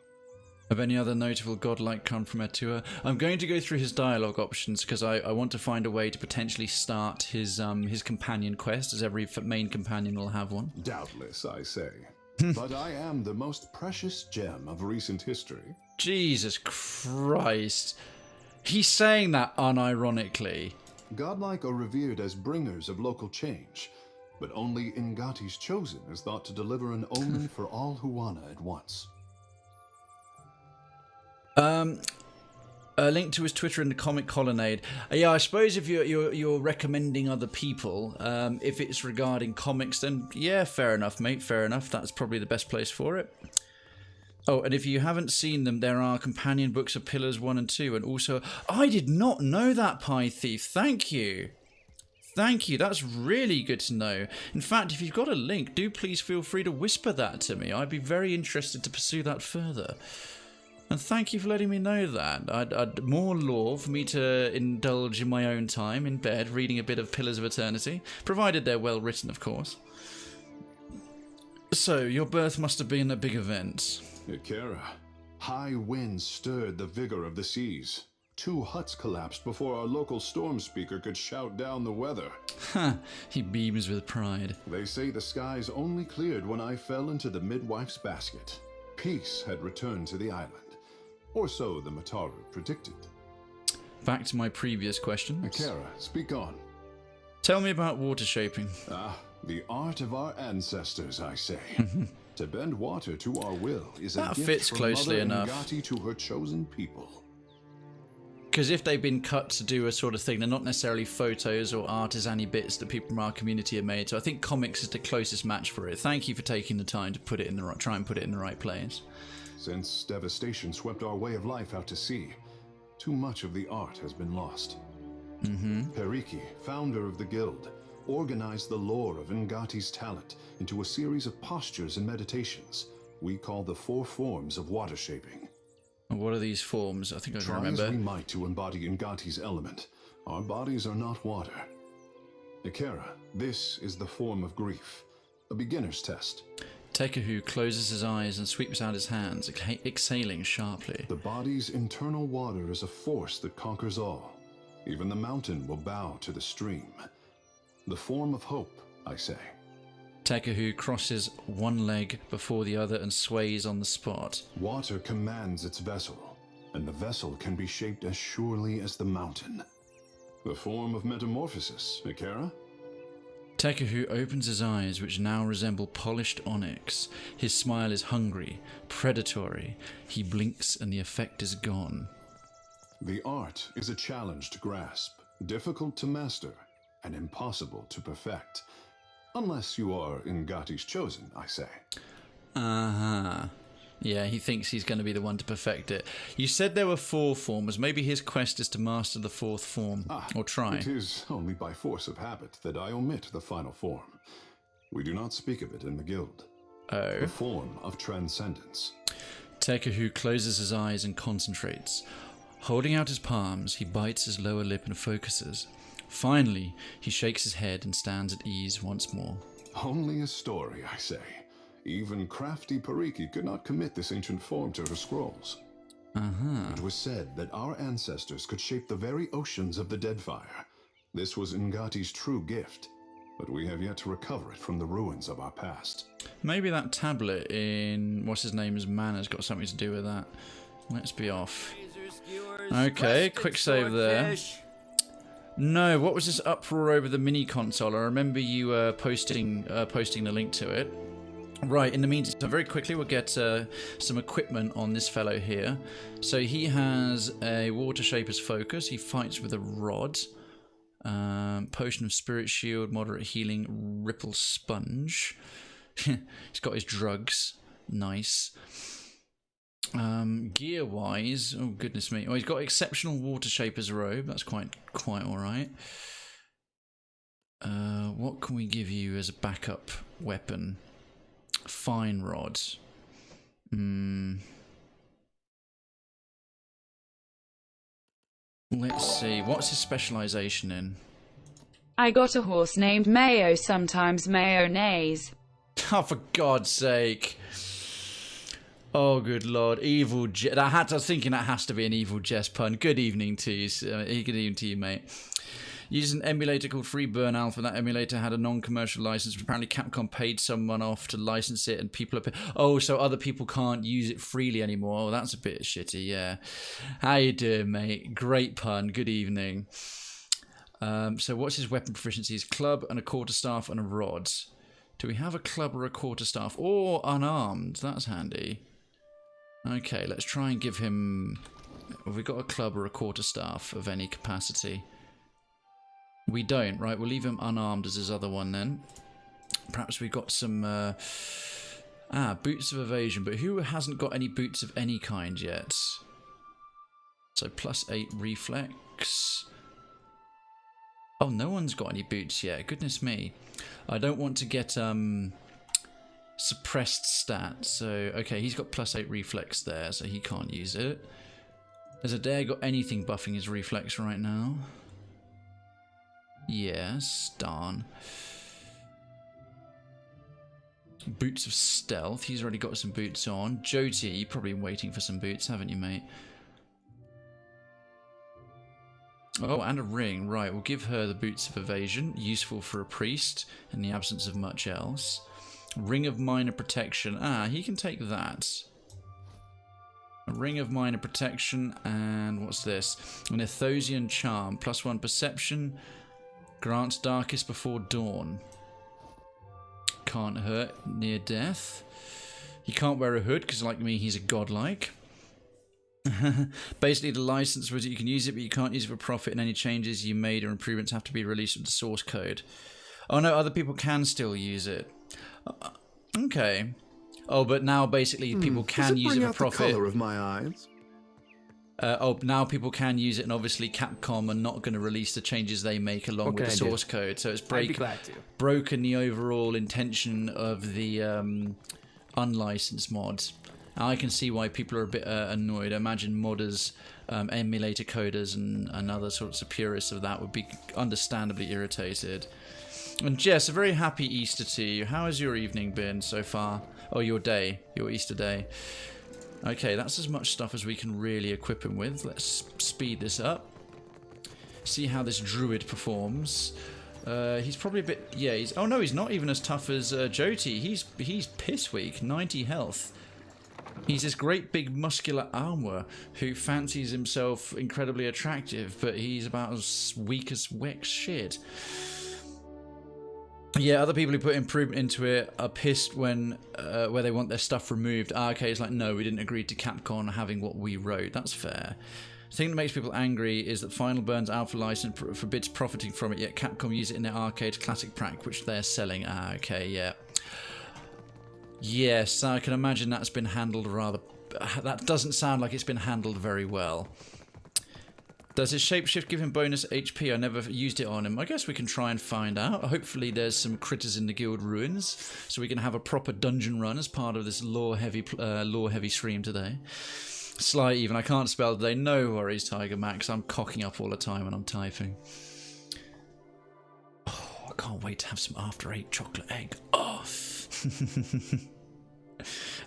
Have any other notable godlike come from our tour? I'm going to go through his dialogue options because I want to find a way to potentially start his companion quest, as every main companion will have one. Doubtless, I say. But I am the most precious gem of recent history. Jesus Christ. He's saying that unironically. Godlike are revered as bringers of local change, but only Ngati's Chosen is thought to deliver an omen for all Huana at once. A link to his Twitter in the Comic Colonnade. Yeah, I suppose if you're recommending other people, if it's regarding comics, then yeah, fair enough, mate, fair enough. That's probably the best place for it. Oh, and if you haven't seen them, there are companion books of Pillars 1 and 2, and also, I did not know that, Pie Thief. Thank you. Thank you, that's really good to know. In fact, if you've got a link, do please feel free to whisper that to me. I'd be very interested to pursue that further. And thank you for letting me know that. I'd more lore for me to indulge in my own time in bed, reading a bit of Pillars of Eternity, provided they're well written, of course. So, your birth must have been a big event. Ikera, high winds stirred the vigor of the seas. 2 huts collapsed before our local storm speaker could shout down the weather. Ha! He beams with pride. They say the skies only cleared when I fell into the midwife's basket. Peace had returned to the island. Or so the Mataru predicted. Back to my previous questions. Ikera, speak on. Tell me about water shaping. Ah, the art of our ancestors, I say. To bend water to our will is a that gift fits from closely Mother enough. Ngati to her chosen people. Because if they've been cut to do a sort of thing, they're not necessarily photos or artisan-y bits that people from our community have made. So I think comics is the closest match for it. Thank you for taking the time to put it in the right, try and put it in the right place. Since devastation swept our way of life out to sea, too much of the art has been lost. Periki, founder of the guild, organized the lore of Ngati's talent into a series of postures and meditations we call the 4 forms of water shaping. And what are these forms? I think I can remember. Try as we might to embody Ngati's element, our bodies are not water. Ikera, this is the form of grief, a beginner's test. Tekehu closes his eyes and sweeps out his hands, exhaling sharply. The body's internal water is a force that conquers all. Even the mountain will bow to the stream. The form of hope, I say. Tekehu crosses one leg before the other and sways on the spot. Water commands its vessel, and the vessel can be shaped as surely as the mountain. The form of metamorphosis, Ikera? Tekehu opens his eyes, which now resemble polished onyx. His smile is hungry, predatory. He blinks and the effect is gone. The art is a challenge to grasp, difficult to master, and impossible to perfect. Unless you are Ngati's Chosen, I say. Yeah, he thinks he's going to be the one to perfect it. You said there were 4 forms. Maybe his quest is to master the 4th form. Or try. It is only by force of habit that I omit the final form. We do not speak of it in the guild. Oh. The form of transcendence. Tekehu closes his eyes and concentrates. Holding out his palms, he bites his lower lip and focuses. Finally, he shakes his head and stands at ease once more. Only a story, I say. Even crafty Periki could not commit this ancient form to her scrolls. It was said that our ancestors could shape the very oceans of the Deadfire. This was Ngati's true gift, but we have yet to recover it from the ruins of our past. Maybe that tablet in what's-his-name's Mana's got something to do with that. Let's be off. Okay, quick save there. No, what was this uproar over the mini console? I remember you posting the link to it. Right, in the meantime, very quickly we'll get some equipment on this fellow here. So he has a water shaper's focus. He fights with a rod. Potion of spirit shield, moderate healing, ripple sponge. He's got his drugs. Nice. Gear wise, oh goodness me. Oh, he's got exceptional water shaper's robe. That's quite alright. What can we give you as a backup weapon? Fine rod. Let's see. What's his specialization in? I got a horse named Mayo, sometimes mayonnaise. Oh, for God's sake. Oh, good lord. Evil jest. I was thinking that has to be an evil jest pun. Good evening to you. Good evening to you, mate. Used an emulator called Freeburn Alpha. That emulator had a non-commercial license. Apparently Capcom paid someone off to license it, and people are oh, so other people can't use it freely anymore. Oh, that's a bit shitty, yeah. How you doing, mate? Great pun. Good evening. So what's his weapon proficiencies? Club and a quarterstaff and a rod. Do we have a club or a quarterstaff? Or unarmed? That's handy. Okay, let's try and give him... Have we got a club or a quarterstaff of any capacity? We don't, right? We'll leave him unarmed as his other one then. Perhaps we got some... boots of evasion. But who hasn't got any boots of any kind yet? So +8 reflex. Oh, no one's got any boots yet. Goodness me. I don't want to get suppressed stats. So, okay, he's got +8 reflex there, so he can't use it. Has Adair got anything buffing his reflex right now? Yes, darn. Boots of stealth. He's already got some boots on. Jyoti, you've probably been waiting for some boots, haven't you, mate? Oh, and a ring. Right, we'll give her the boots of evasion. Useful for a priest in the absence of much else. Ring of minor protection. He can take that. A ring of minor protection. And what's this? An Ethosian charm. +1 perception. Grants darkest before dawn. Can't hurt near death. He can't wear a hood because, like me, he's a godlike. Basically, the license was that you can use it, but you can't use it for profit, and any changes you made or improvements have to be released with the source code. Oh no, other people can still use it. Okay. Oh, but now basically people can use it for profit. The colour of my eyes? Now people can use it, and obviously Capcom are not going to release the changes they make along with the source code, so it's broken the overall intention of the unlicensed mods. I can see why people are a bit annoyed. I imagine modders, emulator coders, and other sorts of purists of that would be understandably irritated. And Jess, a very happy Easter to you. How has your evening been so far? Oh, your day, your Easter day. Okay, that's as much stuff as we can really equip him with. Let's speed this up. See how this druid performs. He's probably a bit... Yeah, he's... Oh no, he's not even as tough as Jyoti. He's piss weak. 90 health. He's this great big muscular armor who fancies himself incredibly attractive, but he's about as weak as Wex shit. Yeah, other people who put improvement into it are pissed when where they want their stuff removed. Okay, it's like, no, we didn't agree to Capcom having what we wrote. That's fair. The thing that makes people angry is that Final Burn's alpha license forbids profiting from it, yet Capcom use it in their arcade classic pack, which they're selling. Okay, yeah. Yes, I can imagine that's been handled rather... That doesn't sound like it's been handled very well. Does his shapeshift give him bonus HP? I never used it on him. I guess we can try and find out. Hopefully there's some critters in the guild ruins, so we can have a proper dungeon run as part of this lore-heavy stream today. Sly even. I can't spell today. No worries, Tiger Max. I'm cocking up all the time when I'm typing. Oh, I can't wait to have some After 8 chocolate egg. Oh!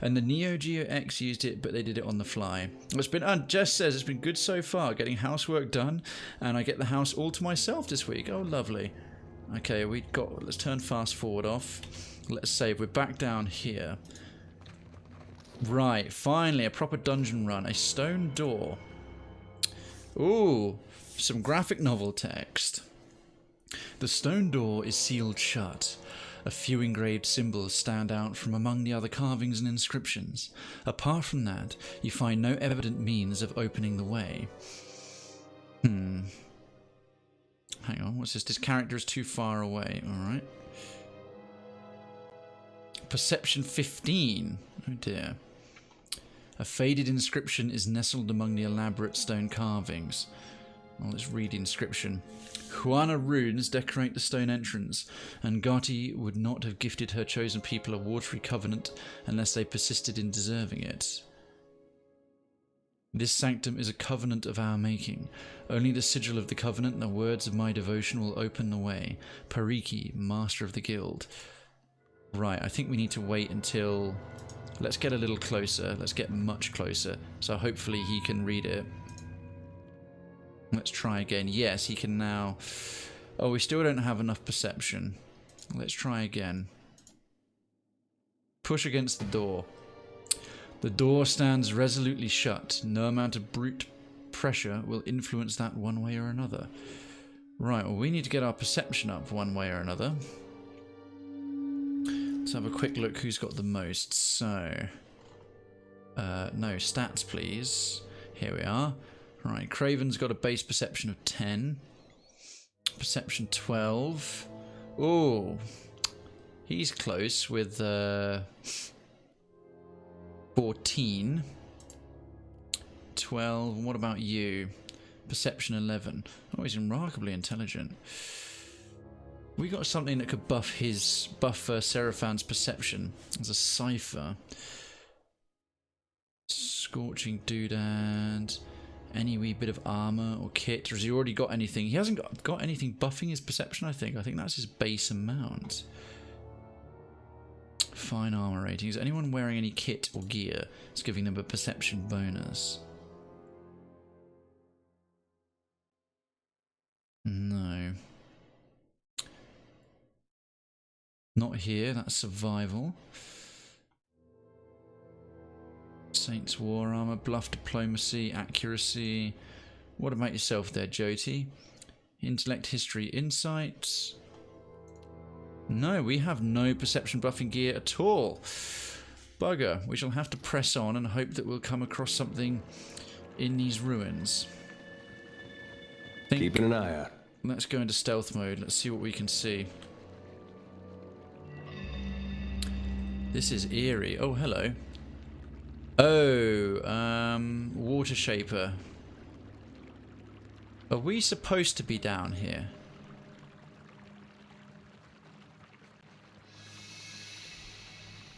And the Neo Geo X used it, but they did it on the fly. It's been, Jess says it's been good so far, getting housework done, and I get the house all to myself this week. Oh, lovely. Okay, let's turn fast forward off. Let's save. We're back down here. Right, finally, a proper dungeon run. A stone door. Ooh, some graphic novel text. The stone door is sealed shut. A few engraved symbols stand out from among the other carvings and inscriptions. Apart from that, you find no evident means of opening the way. Hang on, what's this? This character is too far away. Alright. Perception 15. Oh dear. A faded inscription is nestled among the elaborate stone carvings. Well, let's read the inscription. Juana runes decorate the stone entrance, and Gati would not have gifted her chosen people a watery covenant unless they persisted in deserving it. This sanctum is a covenant of our making. Only the sigil of the covenant and the words of my devotion will open the way. Periki, master of the guild. Right, I think we need to wait until... Let's get a little closer. Let's get much closer. So hopefully he can read it. Let's try again. Yes, he can now... Oh, we still don't have enough perception. Let's try again. Push against the door. The door stands resolutely shut. No amount of brute pressure will influence that one way or another. Right, well, we need to get our perception up one way or another. Let's have a quick look who's got the most. So, no, stats please. Here we are. Right, Krayven's got a base perception of 10. Perception 12. Oh, he's close with 14. 12. What about you? Perception 11. Oh, he's remarkably intelligent. We got something that could buff Seraphan's perception as a cipher. Scorching doodad. Any wee bit of armor or kit, or has he already got anything? He hasn't got anything buffing his perception, I think. I think that's his base amount. Fine armor rating. Is anyone wearing any kit or gear? It's giving them a perception bonus. No. Not here, that's survival. Saints War Armor, Bluff Diplomacy, Accuracy. What about yourself there, Jyoti? Intellect, History, Insight. No, we have no perception buffing gear at all. Bugger. We shall have to press on and hope that we'll come across something in these ruins. Keeping an eye out. Let's go into stealth mode. Let's see what we can see. This is eerie. Oh, hello. Oh, Water Shaper. Are we supposed to be down here?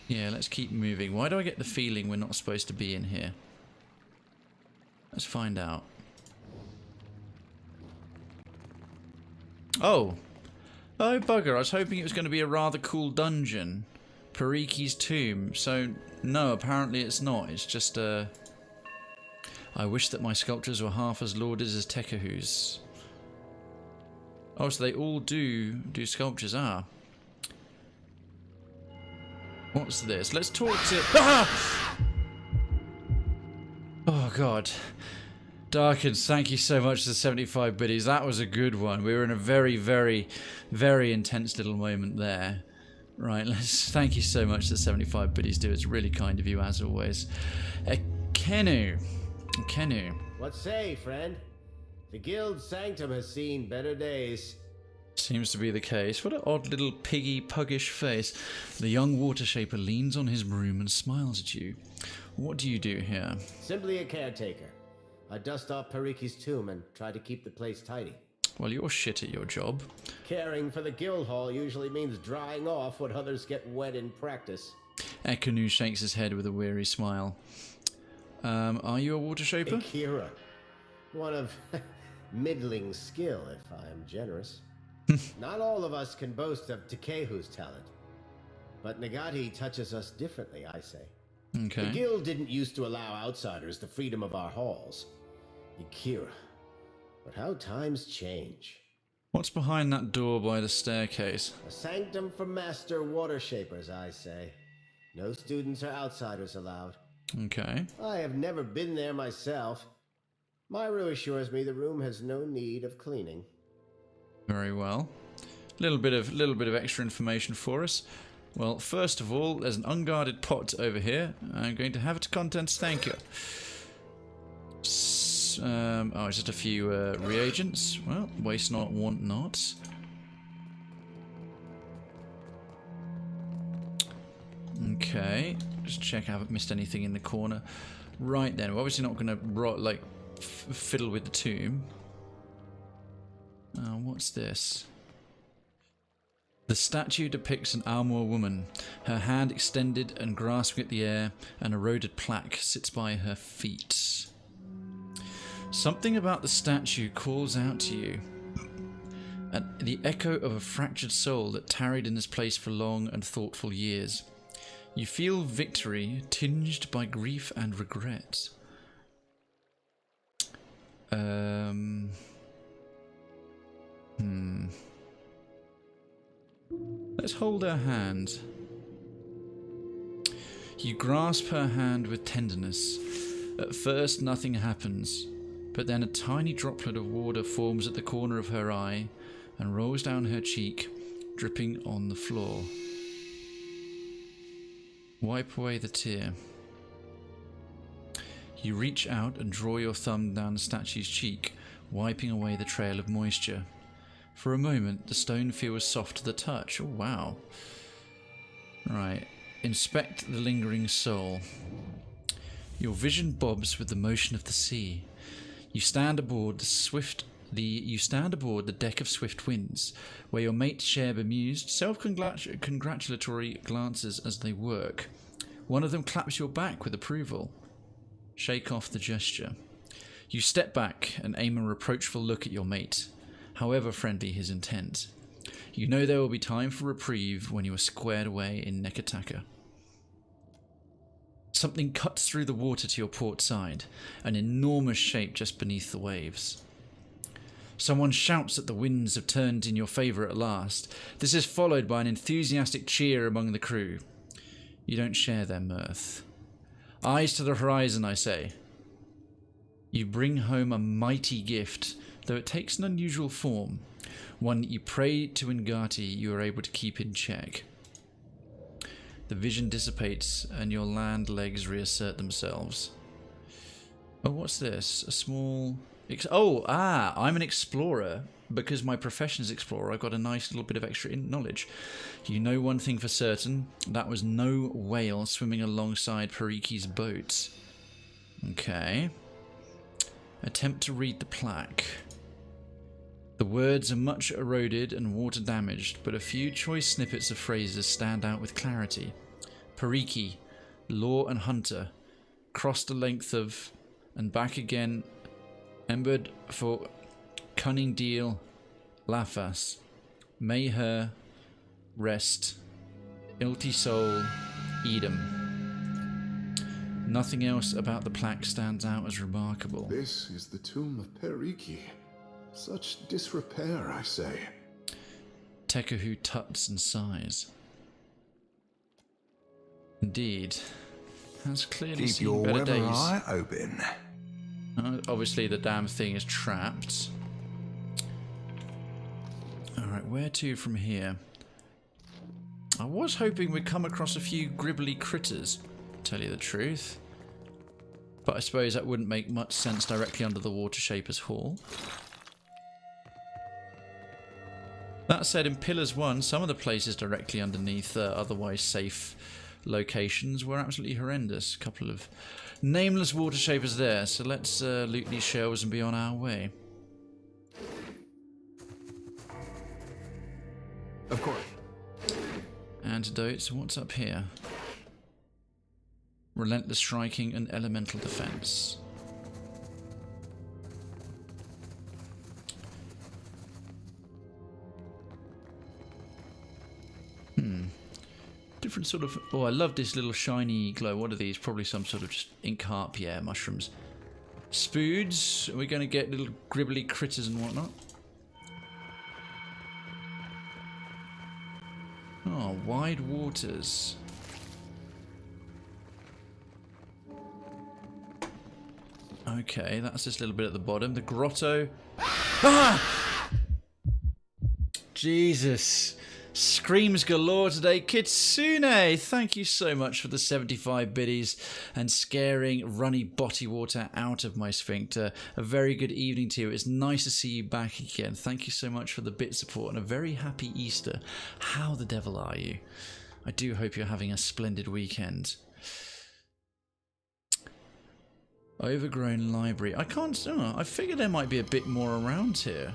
Yeah, let's keep moving. Why do I get the feeling we're not supposed to be in here? Let's find out. Oh. Oh, bugger. I was hoping it was going to be a rather cool dungeon. Periki's tomb. So, no, apparently it's not. It's just a... I wish that my sculptures were half as lauded as Tekehu's. Oh, so they all do sculptures. Ah. What's this? Let's talk to... Ah! Oh, God. Darkens, thank you so much for the 75 biddies. That was a good one. We were in a very, very, very intense little moment there. Right, thank you so much for the 75 biddies, dude. It's really kind of you, as always. Kenu. What say, friend? The guild's sanctum has seen better days. Seems to be the case. What an odd little piggy, puggish face. The young water shaper leans on his broom and smiles at you. What do you do here? Simply a caretaker. I dust off Periki's tomb and try to keep the place tidy. Well, you're shit at your job. Caring for the guild hall usually means drying off what others get wet in practice. Ekanu shakes his head with a weary smile. Are you a water shaper? Akira. One of middling skill, if I am generous. Not all of us can boast of Tekehu's talent. But Nagati touches us differently, I say. Okay. The guild didn't used to allow outsiders the freedom of our halls. Akira. But how times change. What's behind that door by the staircase? A sanctum for master water shapers, I say. No students or outsiders allowed. Okay. I have never been there myself. Myru assures me the room has no need of cleaning. Very well. Little bit of extra information for us. Well, first of all, there's an unguarded pot over here. I'm going to have its contents, thank you. Oh, it's just a few reagents. Well, waste not, want not. Okay, just check I haven't missed anything in the corner. Right then, we're obviously not going to fiddle with the tomb. What's this? The statue depicts an Almor woman, her hand extended and grasping at the air. An eroded plaque sits by her feet. Something about the statue calls out to you. The echo of a fractured soul that tarried in this place for long and thoughtful years. You feel victory tinged by grief and regret. Let's hold her hand. You grasp her hand with tenderness. At first nothing happens, but then a tiny droplet of water forms at the corner of her eye and rolls down her cheek, dripping on the floor. Wipe away the tear. You reach out and draw your thumb down the statue's cheek, wiping away the trail of moisture. For a moment, the stone feels soft to the touch. Oh, wow. Right. Inspect the lingering soul. Your vision bobs with the motion of the sea. You stand aboard the deck of swift winds, where your mates share bemused, self-congratulatory glances as they work. One of them claps your back with approval. Shake off the gesture. You step back and aim a reproachful look at your mate, however friendly his intent. You know there will be time for reprieve when you are squared away in Neketaka. Something cuts through the water to your port side, an enormous shape just beneath the waves. Someone shouts that the winds have turned in your favour at last. This is followed by an enthusiastic cheer among the crew. You don't share their mirth. Eyes to the horizon, I say. You bring home a mighty gift, though it takes an unusual form. One that you pray to Ngati you are able to keep in check. The vision dissipates and your land legs reassert themselves. Oh, what's this? A small... I'm an explorer. Because my profession is explorer, I've got a nice little bit of extra knowledge. You know one thing for certain. That was no whale swimming alongside Periki's boat. Okay. Attempt to read the plaque. The words are much eroded and water damaged, but a few choice snippets of phrases stand out with clarity. Periki, law and hunter, crossed the length of and back again, embered for cunning deal, Lafas, may her rest, Ilti soul, Edom. Nothing else about the plaque stands out as remarkable. This is the tomb of Periki. Such disrepair, I say. Tekehu tuts and sighs. Indeed. Has clearly Keep seen your better weather days. eye open. Obviously the damn thing is trapped. Alright, where to from here? I was hoping we'd come across a few gribbly critters, to tell you the truth. But I suppose that wouldn't make much sense directly under the Water Shaper's Hall. That said, in Pillars 1, some of the places directly underneath otherwise safe locations were absolutely horrendous. A couple of nameless water shapers there, so let's loot these shells and be on our way. Of course. Antidotes, what's up here? Relentless striking and elemental defense. Different sort of... Oh, I love this little shiny glow. What are these? Probably some sort of just ink harpier mushrooms. Spoods. Are we going to get little gribbly critters and whatnot? Oh, wide waters. Okay, that's this little bit at the bottom. The grotto. Ah! Jesus. Screams galore today. Kitsune, thank you so much for the 75 biddies and scaring runny body water out of my sphincter. A very good evening to you. It's nice to see you back again. Thank you so much for the bit support and a very happy Easter. How the devil are you? I do hope you're having a splendid weekend. Overgrown library. I can't... Oh, I figured there might be a bit more around here.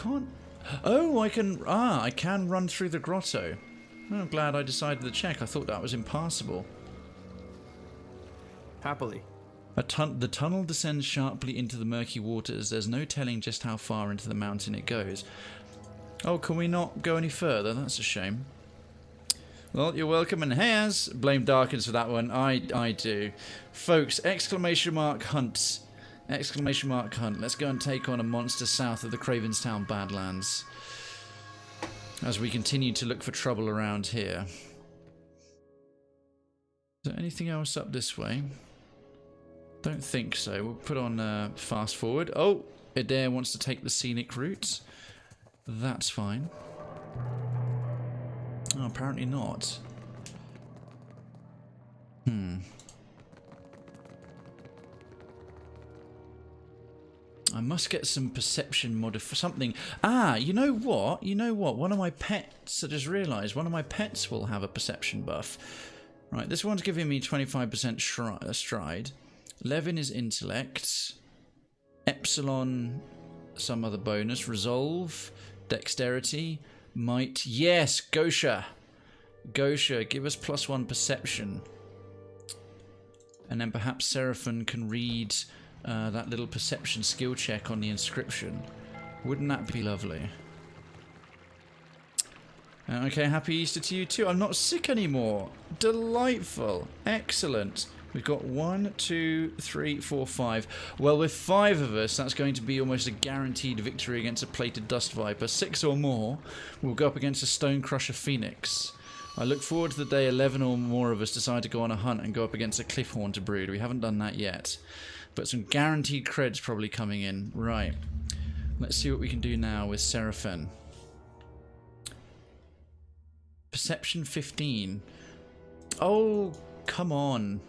can't... Oh, I can... Ah, I can run through the grotto. I'm glad I decided to check. I thought that was impassable. Happily. The tunnel descends sharply into the murky waters. There's no telling just how far into the mountain it goes. Oh, can we not go any further? That's a shame. Well, you're welcome, and Hares. Blame Darkins for that one. I do. Folks, exclamation mark hunt. Exclamation mark hunt. Let's go and take on a monster south of the Cravenstown Badlands. As we continue to look for trouble around here. Is there anything else up this way? Don't think so. We'll put on fast forward. Oh, Adair wants to take the scenic route. That's fine. Oh, apparently not. I must get some perception for something. Ah, you know what? You know what? One of my pets, I just realised, one of my pets will have a perception buff. Right, this one's giving me 25% stride. Levin is intellect. Epsilon, some other bonus. Resolve, dexterity, might. Yes, Gosha. Gosha, give us +1 perception. And then perhaps Seraphon can read that little perception skill check on the inscription. Wouldn't that be lovely? Okay, happy Easter to you too. I'm not sick anymore. Delightful. Excellent. We've got 1, 2, 3, 4, 5. Well, with 5 of us, that's going to be almost a guaranteed victory against a plated dust viper. 6 or more, we'll go up against a stone crusher phoenix. I look forward to the day 11 or more of us decide to go on a hunt and go up against a cliff haunter brood. We haven't done that yet. But some guaranteed creds probably coming in. Right. Let's see what we can do now with Seraphon. Perception 15. Oh, come on.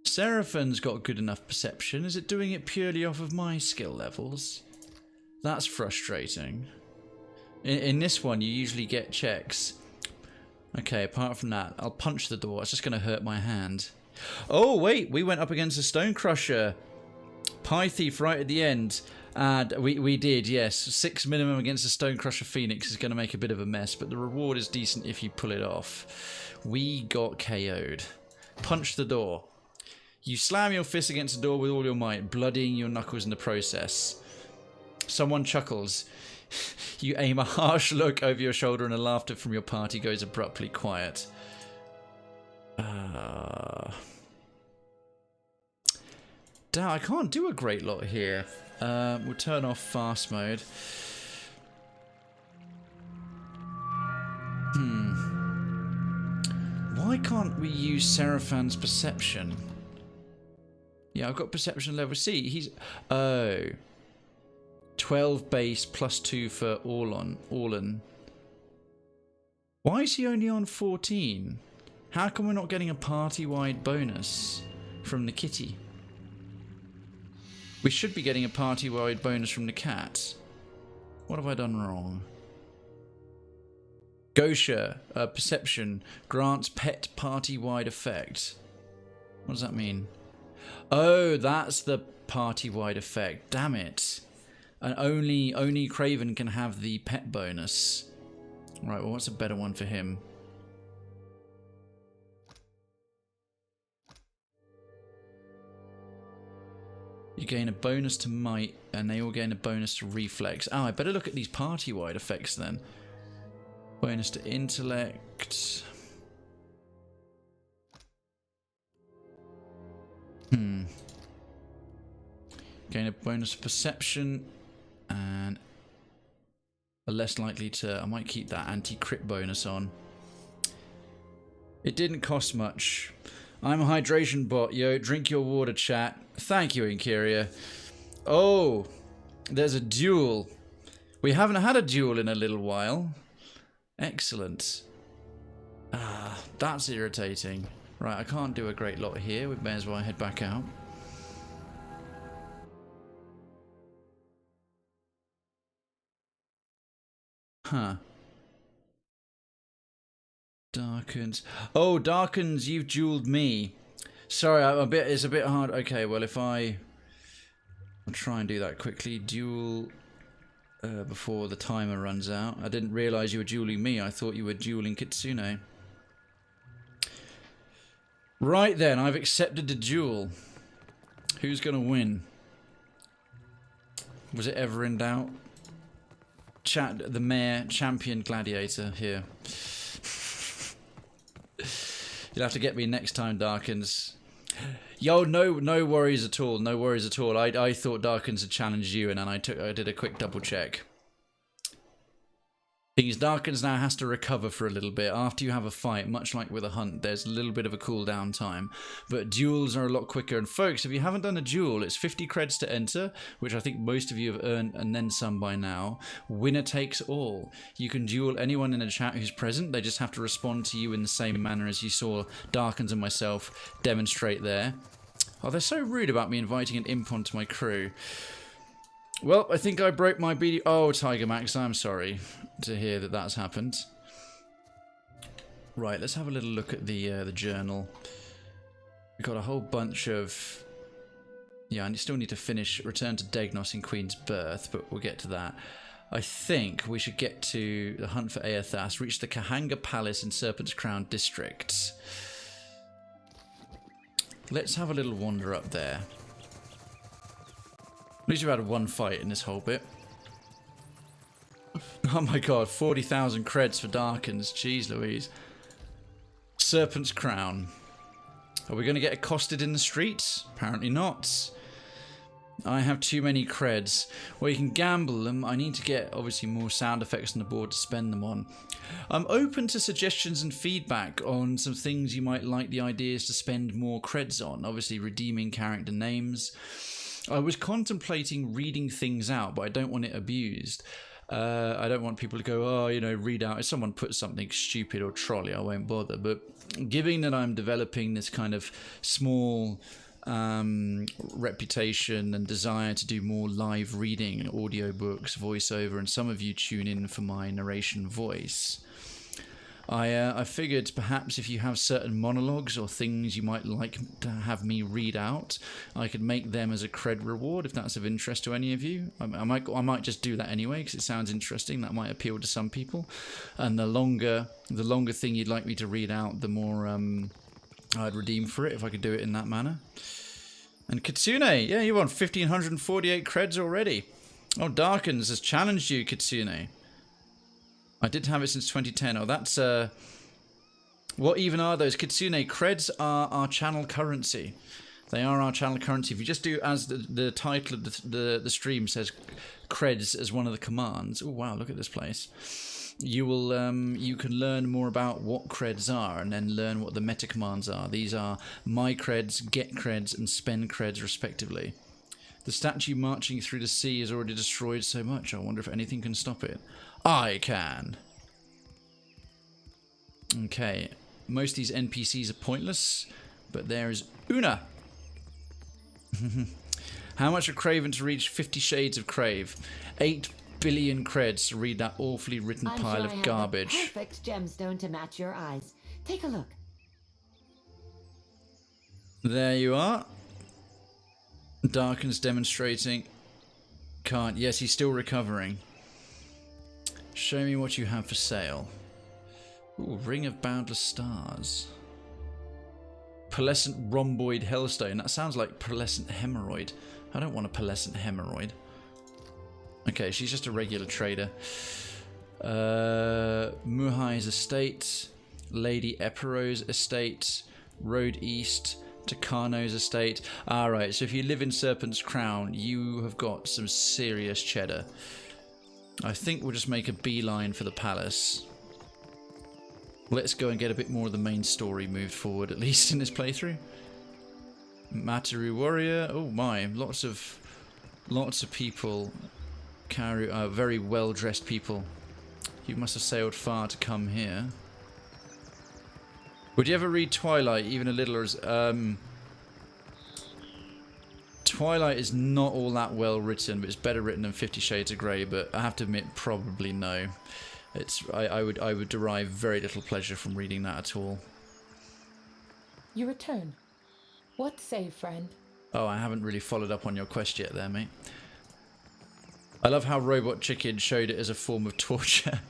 Seraphon's got good enough perception. Is it doing it purely off of my skill levels? That's frustrating. In this one, you usually get checks. Okay, apart from that, I'll punch the door. It's just going to hurt my hand. Oh, wait. We went up against a stone crusher. Pie thief right at the end. And we did, yes. 6 minimum against a stone crusher phoenix is going to make a bit of a mess. But the reward is decent if you pull it off. We got KO'd. Punch the door. You slam your fist against the door with all your might, bloodying your knuckles in the process. Someone chuckles. You aim a harsh look over your shoulder and a laughter from your party goes abruptly quiet. Damn, I can't do a great lot here. We'll turn off fast mode. Why can't we use Seraphon's perception? Yeah, I've got perception level C. He's... Oh. 12 base +2 for Orlan. Why is he only on 14? How come we're not getting a party-wide bonus from the kitty? We should be getting a party-wide bonus from the cat. What have I done wrong? Gosha, perception, grants pet party-wide effect. What does that mean? Oh, that's the party-wide effect. Damn it. And only Krayven can have the pet bonus. Right, well, what's a better one for him? You gain a bonus to might, and they all gain a bonus to reflex. Oh, I better look at these party-wide effects then. Bonus to intellect. Gain a bonus to perception. And are less likely to... I might keep that anti-crit bonus on. It didn't cost much. I'm a hydration bot, yo. Drink your water, chat. Thank you, Inkyria. Oh, there's a duel. We haven't had a duel in a little while. Excellent. Ah, that's irritating. Right, I can't do a great lot here. We may as well head back out. Huh. Darkens. Oh, Darkens, you've dueled me. Sorry, it's a bit hard. Okay, well, if I... I'll try and do that quickly. Duel before the timer runs out. I didn't realise you were dueling me. I thought you were dueling Kitsune. Right then, I've accepted the duel. Who's going to win? Was it ever in doubt? The mayor, champion gladiator here. You'll have to get me next time, Darkins. Yo, no worries at all. No worries at all. I thought Darkins had challenged you, and then I did a quick double check. Thing is, Darkins now has to recover for a little bit. After you have a fight, much like with a hunt, there's a little bit of a cooldown time. But duels are a lot quicker. And folks, if you haven't done a duel, it's 50 creds to enter, which I think most of you have earned, and then some by now. Winner takes all. You can duel anyone in the chat who's present. They just have to respond to you in the same manner as you saw Darkins and myself demonstrate there. Oh, they're so rude about me inviting an imp onto my crew. Well, I think I broke my BD... Oh, Tiger Max, I'm sorry to hear that that's happened. Right, let's have a little look at the journal. We've got a whole bunch of... Yeah, I still need to finish Return to Degnos in Queens Berth, but we'll get to that. I think we should get to the hunt for Aethas, reach the Kahanga Palace in Serpents Crown District. Let's have a little wander up there. At least we've had one fight in this whole bit. Oh my god, 40,000 creds for Darkins. Jeez Louise. Serpent's Crown. Are we going to get accosted in the streets? Apparently not. I have too many creds. Well, you can gamble them. I need to get, obviously, more sound effects on the board to spend them on. I'm open to suggestions and feedback on some things you might like the ideas to spend more creds on. Obviously, redeeming character names. I was contemplating reading things out, but I don't want it abused. I don't want people to go, oh, you know, read out. If someone puts something stupid or trolly, I won't bother. But given that I'm developing this kind of small reputation and desire to do more live reading, audiobooks, voiceover, and some of you tune in for my narration voice, I figured perhaps if you have certain monologues or things you might like to have me read out, I could make them as a cred reward if that's of interest to any of you. I might just do that anyway because it sounds interesting. That might appeal to some people. And the longer thing you'd like me to read out, the more I'd redeem for it if I could do it in that manner. And Kitsune, yeah, you won 1,548 creds already. Oh, Darkins has challenged you, Kitsune. I did have it since 2010. Oh, that's... what even are those? Kitsune, creds are our channel currency. They are our channel currency. If you just do as the title of the stream says, creds as one of the commands. Oh, wow, look at this place. You will you can learn more about what creds are and then learn what the meta commands are. These are my creds, get creds, and spend creds respectively. The statue marching through the sea has already destroyed so much. I wonder if anything can stop it. I can. Okay. Most of these NPCs are pointless, but there is Una. How much for Krayven to reach 50 Shades of Crave? 8 billion creds to read that awfully written pile of garbage. The perfect gemstone to match your eyes. Take a look. There you are. Darken's demonstrating. Can't. Yes, he's still recovering. Show me what you have for sale. Ooh, Ring of Boundless Stars. Pearlescent Rhomboid Hellstone. That sounds like Pearlescent Hemorrhoid. I don't want a Pearlescent Hemorrhoid. Okay, she's just a regular trader. Muhai's estate. Lady Epiro's estate. Road East. Takano's estate. Alright, so if you live in Serpent's Crown, you have got some serious cheddar. I think we'll just make a beeline for the palace. Let's go and get a bit more of the main story moved forward, at least in this playthrough. Mataru Warrior. Oh my, lots of people. Very well-dressed people. You must have sailed far to come here. Would you ever read Twilight, even a little? Twilight is not all that well written, but it's better written than 50 Shades of Grey. But I have to admit, probably no. I would derive very little pleasure from reading that at all. You return. What say, friend? Oh, I haven't really followed up on your quest yet there, mate. I love how Robot Chicken showed it as a form of torture.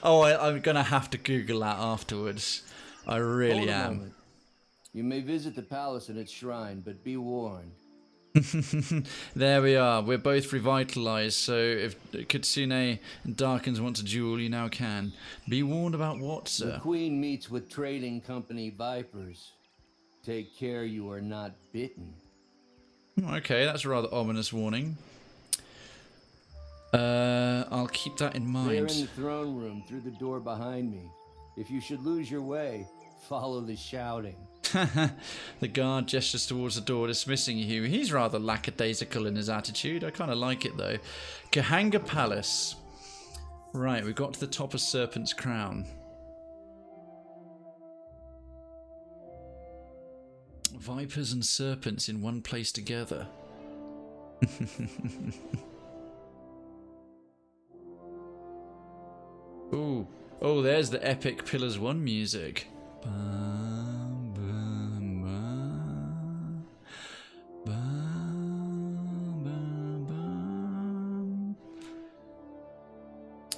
Oh, I'm going to have to Google that afterwards. I really am. Moment. You may visit the palace and its shrine, but be warned. There we are. We're both revitalized, so if Kitsune and Darkins want to duel, you now can. Be warned about what, sir? The Queen meets with trading company Vipers. Take care you are not bitten. Okay, that's a rather ominous warning. I'll keep that in mind. They're in the throne room through the door behind me. If you should lose your way, follow the shouting. The guard gestures towards the door, dismissing you. He's rather lackadaisical in his attitude. I kind of like it, though. Kahanga Palace. Right, we've got to the top of Serpent's Crown. Vipers and serpents in one place together. Ooh. Oh, there's the epic Pillars 1 music.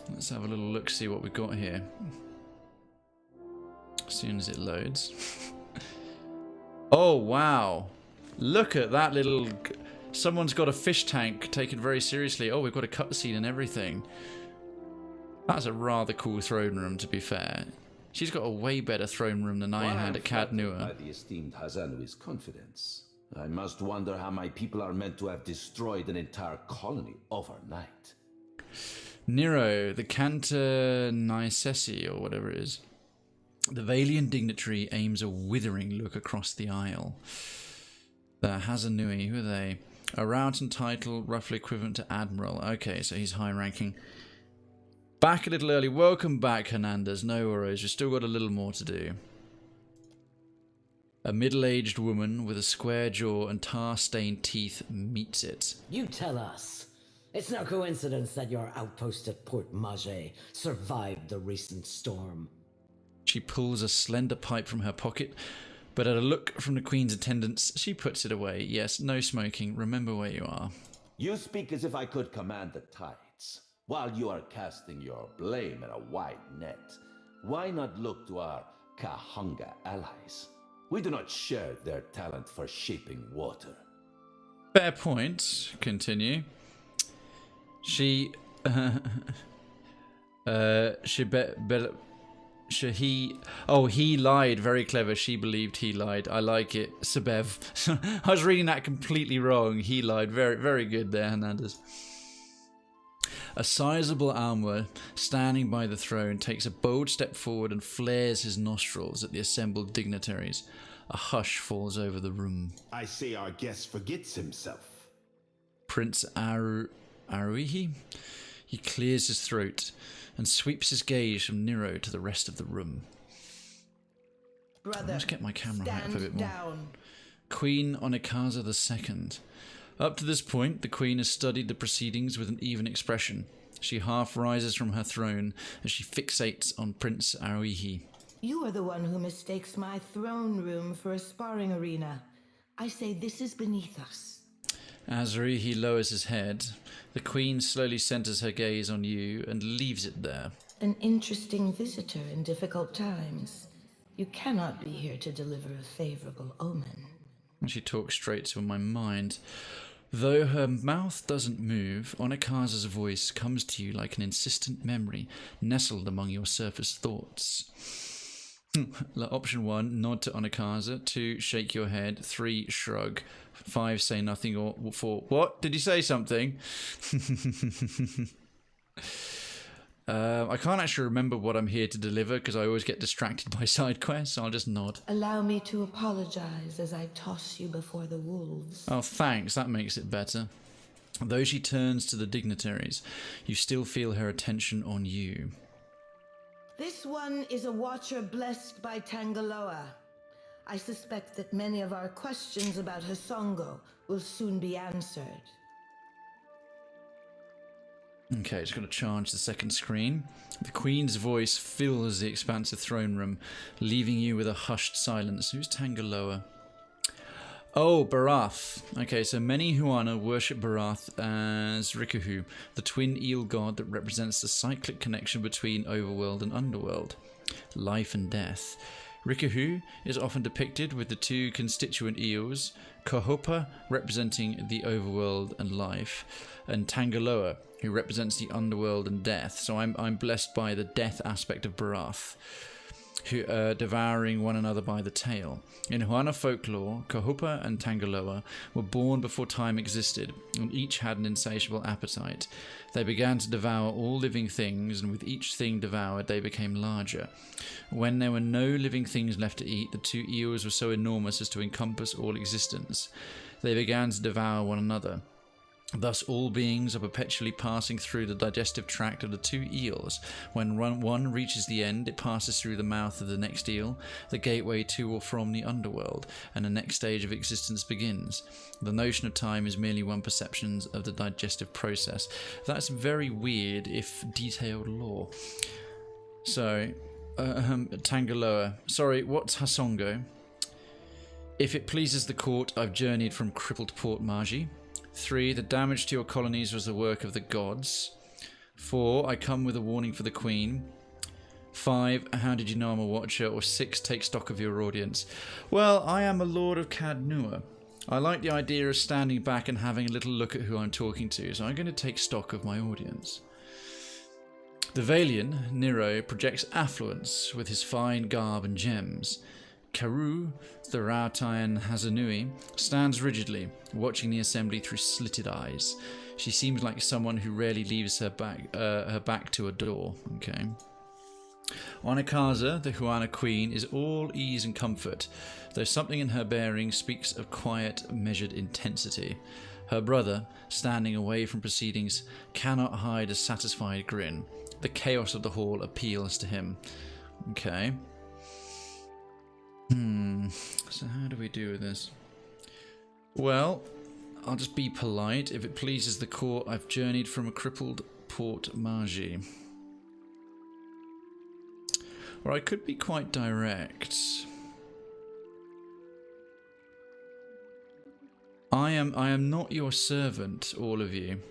Let's have a little look, see what we've got here. As soon as it loads. Oh, wow. Look at that little... Someone's got a fish tank taken very seriously. Oh, we've got a cutscene and everything. That's a rather cool throne room, to be fair. She's got a way better throne room than I had at Cad Nua. By the esteemed Hazanui's confidence, I must wonder how my people are meant to have destroyed an entire colony overnight. Nero, the Cantor Nicesi, or whatever it is. The Valian dignitary aims a withering look across the aisle. The Hazanui, who are they? A route and title roughly equivalent to Admiral. Okay, so he's high ranking. Back a little early. Welcome back, Hernandez. No worries, you've still got a little more to do. A middle-aged woman with a square jaw and tar-stained teeth meets it. You tell us. It's no coincidence that your outpost at Port Mage survived the recent storm. She pulls a slender pipe from her pocket, but at a look from the Queen's attendants, she puts it away. Yes, no smoking. Remember where you are. You speak as if I could command the tides. While you are casting your blame in a wide net, why not look to our Kahanga allies? We do not share their talent for shaping water. Fair point. Continue. He lied. Very clever. She believed he lied. I like it. Sabev. I was reading that completely wrong. He lied. Very, very good there, Hernandez. A sizable Alma, standing by the throne, takes a bold step forward and flares his nostrils at the assembled dignitaries. A hush falls over the room. I say our guest forgets himself. Prince Aruihi? He clears his throat and sweeps his gaze from Nero to the rest of the room. Brother, let's get my camera right up a bit more. Down. Queen Onikaza II. Up to this point, the Queen has studied the proceedings with an even expression. She half rises from her throne as she fixates on Prince Aruihi. You are the one who mistakes my throne room for a sparring arena. I say this is beneath us. As Aruihi lowers his head, the Queen slowly centers her gaze on you and leaves it there. An interesting visitor in difficult times. You cannot be here to deliver a favorable omen. And she talks straight to my mind. Though her mouth doesn't move, Onikaza's voice comes to you like an insistent memory, nestled among your surface thoughts. Option 1, nod to Onikaza. 2, shake your head. 3, shrug. 5, say nothing. Or 4, what? Did you say something? I can't actually remember what I'm here to deliver because I always get distracted by side quests, so I'll just nod. Allow me to apologize as I toss you before the wolves. Oh, thanks. That makes it better. Though she turns to the dignitaries, you still feel her attention on you. This one is a watcher blessed by Tangaloa. I suspect that many of our questions about Hasongo will soon be answered. Okay, just got to charge the second screen. The Queen's voice fills the expansive throne room, leaving you with a hushed silence. Who's Tangaloa? Oh, Barath. Okay, so many Huana worship Barath as Rikahu, the twin eel god that represents the cyclic connection between overworld and underworld, life and death. Rikahu is often depicted with the two constituent eels, Kohopa representing the overworld and life, and Tangaloa, who represents the underworld and death. So I'm blessed by the death aspect of Barath, who are devouring one another by the tail. In Huana folklore, Kohopa and Tangaloa were born before time existed, and each had an insatiable appetite. They began to devour all living things, and with each thing devoured, they became larger. When there were no living things left to eat, the two eels were so enormous as to encompass all existence. They began to devour one another. Thus, all beings are perpetually passing through the digestive tract of the two eels. When one reaches the end, it passes through the mouth of the next eel, the gateway to or from the underworld, and the next stage of existence begins. The notion of time is merely one perception of the digestive process. That's very weird, if detailed lore. So, Tangaloa. Sorry, what's Hasongo? If it pleases the court, I've journeyed from crippled Port Margie. 3. The damage to your colonies was the work of the gods. 4. I come with a warning for the Queen. 5. How did you know I'm a watcher? Or 6. Take stock of your audience. Well, I am a Lord of Cadnua. I like the idea of standing back and having a little look at who I'm talking to, so I'm going to take stock of my audience. The Valian, Nero, projects affluence with his fine garb and gems. Karu, the Rautayan Hazanui, stands rigidly, watching the assembly through slitted eyes. She seems like someone who rarely leaves her back to a door. Okay. Onikaza, the Huana queen, is all ease and comfort, though something in her bearing speaks of quiet, measured intensity. Her brother, standing away from proceedings, cannot hide a satisfied grin. The chaos of the hall appeals to him. Okay. So how do we do with this? Well, I'll just be polite. If it pleases the court, I've journeyed from a crippled Port Margie. Or I could be quite direct. I am not your servant, all of you.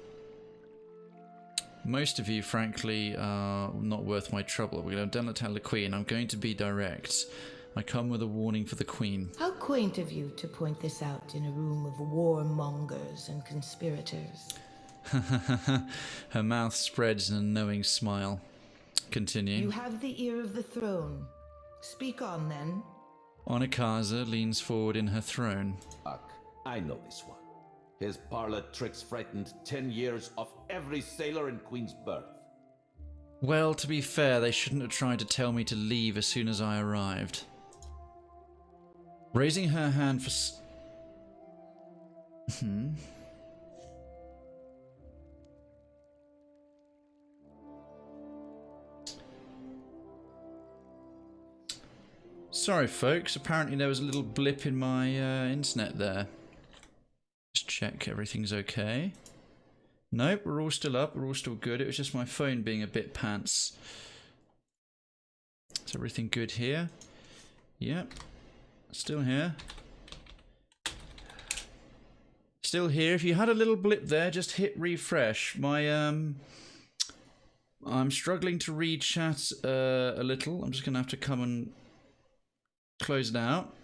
Most of you, frankly, are not worth my trouble. We're going to tell the Queen. I'm going to be direct. I come with a warning for the Queen. How quaint of you to point this out in a room of warmongers and conspirators. Her mouth spreads in a knowing smile. Continue. You have the ear of the throne. Speak on, then. Onikaza leans forward in her throne. I know this one. His parlor tricks frightened 10 years of every sailor in Queens Berth. Well, to be fair, they shouldn't have tried to tell me to leave as soon as I arrived. Raising her hand for... Sorry, folks. Apparently there was a little blip in my internet there. Just check everything's okay. Nope, we're all still up. We're all still good. It was just my phone being a bit pants. Is everything good here? Yep. Still here. Still here. If you had a little blip there, just hit refresh. My I'm struggling to read chat a little. I'm just gonna have to come and close it out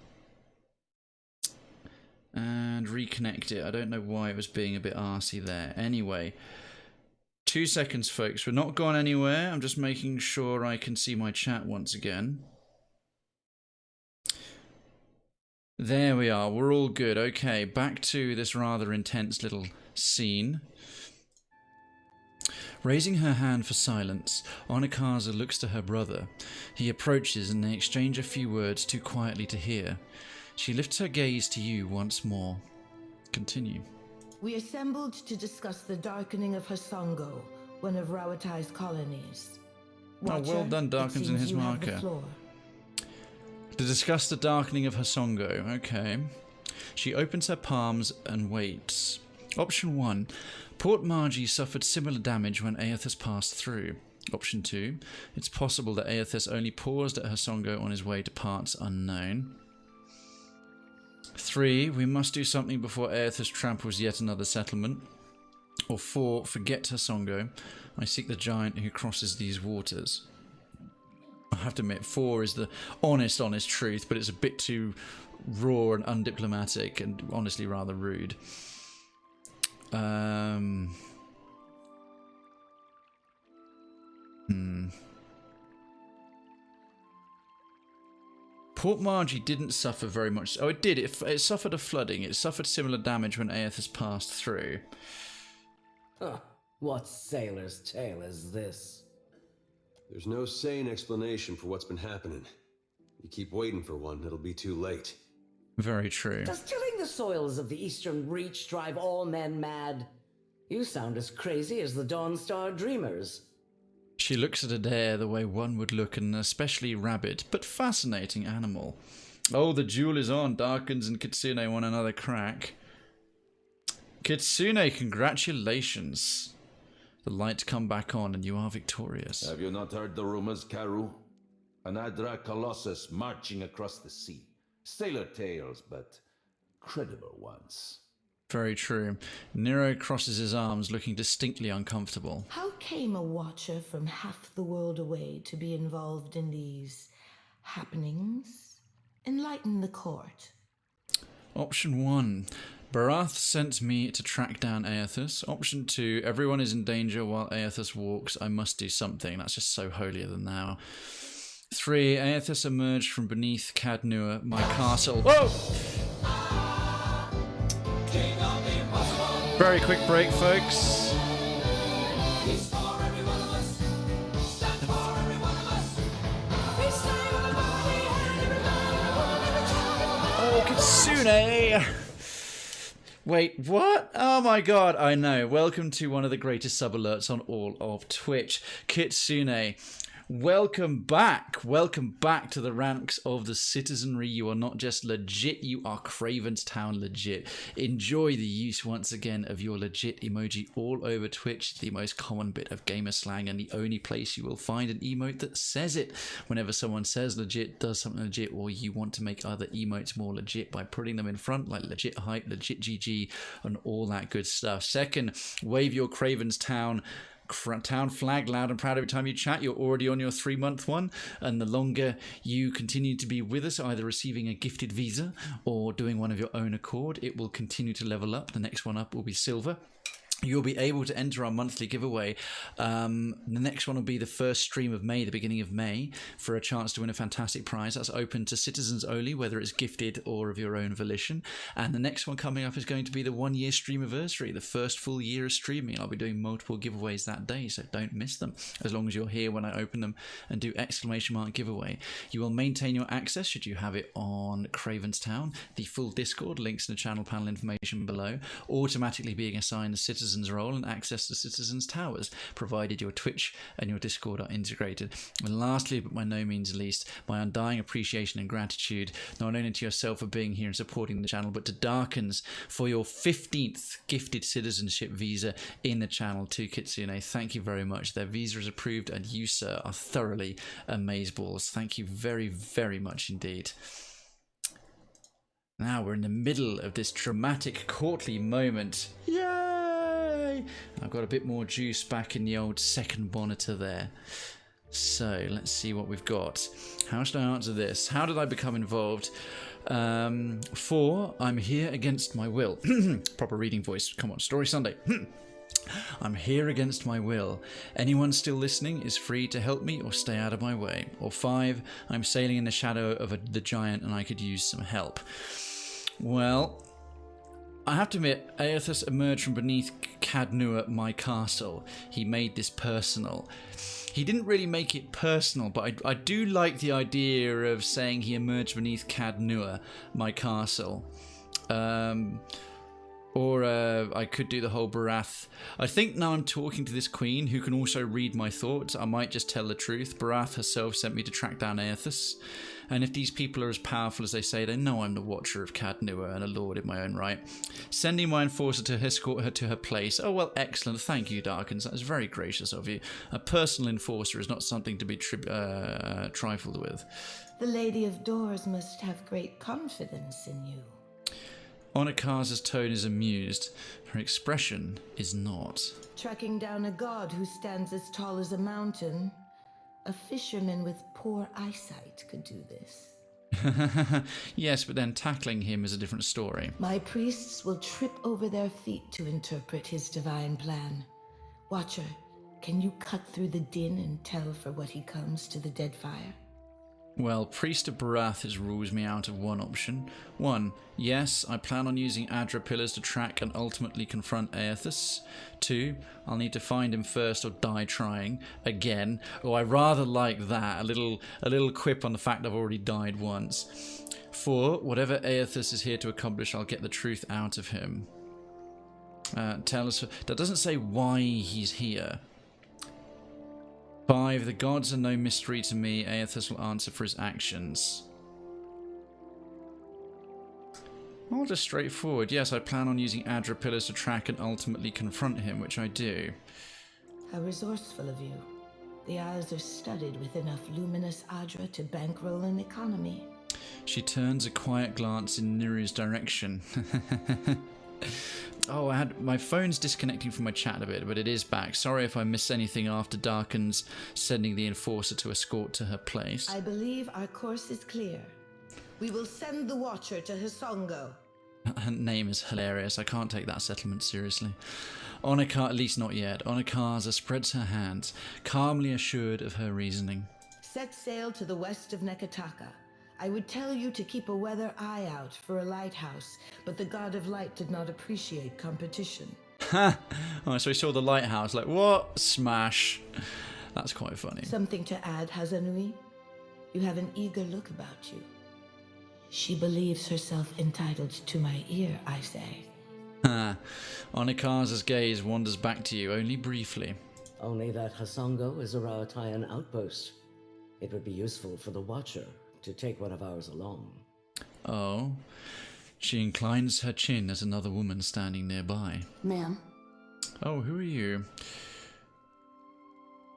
and reconnect it. I don't know why it was being a bit arsey there. Anyway, 2 seconds, folks. We're not gone anywhere. I'm just making sure I can see my chat once again. There we are. We're all good. Okay, back to this rather intense little scene. Raising her hand for silence, Onikaza looks to her brother. He approaches and they exchange a few words too quietly to hear. She lifts her gaze to you once more. Continue. We assembled to discuss the darkening of Hasongo, one of Rawatai's colonies. Watcher, well done, Darkins in his marker. To discuss the darkening of Hasongo. Okay. She opens her palms and waits. Option 1. Port Margie suffered similar damage when Aethys passed through. Option 2. It's possible that Aethys only paused at Hasongo on his way to parts unknown. 3, we must do something before Aethys tramples yet another settlement. Or 4, forget Hasongo. I seek the giant who crosses these waters. I have to admit, 4 is the honest truth, but it's a bit too raw and undiplomatic and honestly rather rude. Port Margie didn't suffer very much. Oh, it did. It suffered a flooding. It suffered similar damage when Aethys passed through. Huh. What sailor's tale is this? There's no sane explanation for what's been happening. You keep waiting for one, it'll be too late. Very true. Does tilling the soils of the Eastern Reach drive all men mad? You sound as crazy as the Dawnstar Dreamers. She looks at Adair the way one would look at an especially rabid but fascinating animal. Oh, the duel is on. Darkens and Kitsune want another crack. Kitsune, congratulations. The lights come back on and you are victorious. Have you not heard the rumors, Karu? An Adra Colossus marching across the sea. Sailor tales, but credible ones. Very true. Nero crosses his arms, looking distinctly uncomfortable. How came a watcher from half the world away to be involved in these happenings? Enlighten the court. Option 1. Barath sent me to track down Aethys. Option 2. Everyone is in danger while Aethys walks. I must do something. That's just so holier than thou. 3. Aethys emerged from beneath Cadnua, my castle. Whoa! Very quick break, folks. Oh, Kitsune! Wait, what? Oh my god, I know. Welcome to one of the greatest sub-alerts on all of Twitch. Kitsune, welcome back. Welcome back to the ranks of the citizenry. You are not just legit, you are Krayven's Town legit. Enjoy the use once again of your legit emoji all over Twitch, the most common bit of gamer slang and the only place you will find an emote that says it. Whenever someone says legit, does something legit, or you want to make other emotes more legit by putting them in front, like legit hype, legit GG, and all that good stuff. Second, wave your Krayven's Town flag loud and proud every time you chat. You're already on your 3-month one, and the longer you continue to be with us, either receiving a gifted visa or doing one of your own accord, it will continue to level up. The next one up will be silver. You'll be able to enter our monthly giveaway. The next one will be the first stream of May, the beginning of May, for a chance to win a fantastic prize. That's open to citizens only, whether it's gifted or of your own volition. And the next one coming up is going to be the 1-year streamiversary, the first full year of streaming. I'll be doing multiple giveaways that day, so don't miss them, as long as you're here when I open them and do ! Giveaway. You will maintain your access, should you have it, on Krayven's Town, the full Discord, links in the channel panel information below, automatically being assigned a citizen's role and access to citizens' towers, provided your Twitch and your Discord are integrated. And lastly, but by no means least, my undying appreciation and gratitude, not only to yourself for being here and supporting the channel, but to Darkens for your 15th gifted citizenship visa in the channel to Kitsune. Thank you very much. Their visa is approved, and you, sir, are thoroughly amazeballs. Thank you very, very much indeed. Now we're in the middle of this dramatic courtly moment. Yay! I've got a bit more juice back in the old second monitor there. So let's see what we've got. How should I answer this? How did I become involved? 4, I'm here against my will. Proper reading voice. Come on, Story Sunday. I'm here against my will. Anyone still listening is free to help me or stay out of my way. Or 5, I'm sailing in the shadow of the giant and I could use some help. Well, I have to admit, Aethys emerged from beneath Cadnua, my castle. He made this personal. He didn't really make it personal, but I do like the idea of saying he emerged beneath Cadnua, my castle. Or I could do the whole Barath. I think now I'm talking to this queen who can also read my thoughts. I might just tell the truth. Barath herself sent me to track down Aethys. And if these people are as powerful as they say, they know I'm the Watcher of Cadnua and a lord in my own right. Sending my enforcer to escort her to her place. Oh, well, excellent. Thank you, Darkens. That is very gracious of you. A personal enforcer is not something to be trifled with. The Lady of Doors must have great confidence in you. Onikaza's tone is amused. Her expression is not. Tracking down a god who stands as tall as a mountain. A fisherman with poor eyesight could do this. Yes, but then tackling him is a different story. My priests will trip over their feet to interpret his divine plan. Watcher, can you cut through the din and tell for what he comes to the dead fire? Well, Priest of Barathis rules me out of one option. 1. Yes, I plan on using Adra pillars to track and ultimately confront Aethys. 2. I'll need to find him first or die trying. Again. Oh, I rather like that. A little quip on the fact I've already died once. 4. Whatever Aethys is here to accomplish, I'll get the truth out of him. Tell us... That doesn't say why he's here. 5. The gods are no mystery to me. Aethys will answer for his actions. All just straightforward. Yes, I plan on using Adra pillars to track and ultimately confront him, which I do. How resourceful of you. The Isles are studded with enough luminous Adra to bankroll an economy. She turns a quiet glance in Niru's direction. Oh, my phone's disconnecting from my chat a bit, but it is back. Sorry if I miss anything after Darken's sending the enforcer to escort to her place. I believe our course is clear. We will send the Watcher to Hisongo. Her name is hilarious. I can't take that settlement seriously. Onika, at least not yet. Onikaza spreads her hands, calmly assured of her reasoning. Set sail to the west of Neketaka. I would tell you to keep a weather eye out for a lighthouse, but the God of Light did not appreciate competition. Ha! Oh, so he saw the lighthouse, like, what? Smash. That's quite funny. Something to add, Hazanui? You have an eager look about you. She believes herself entitled to my ear, I say. Ha! Onikaza's gaze wanders back to you, only briefly. Only that Hisongo is a Rauatayan outpost. It would be useful for the Watcher to take one of ours along. Oh. She inclines her chin as another woman standing nearby. Ma'am. Oh, who are you?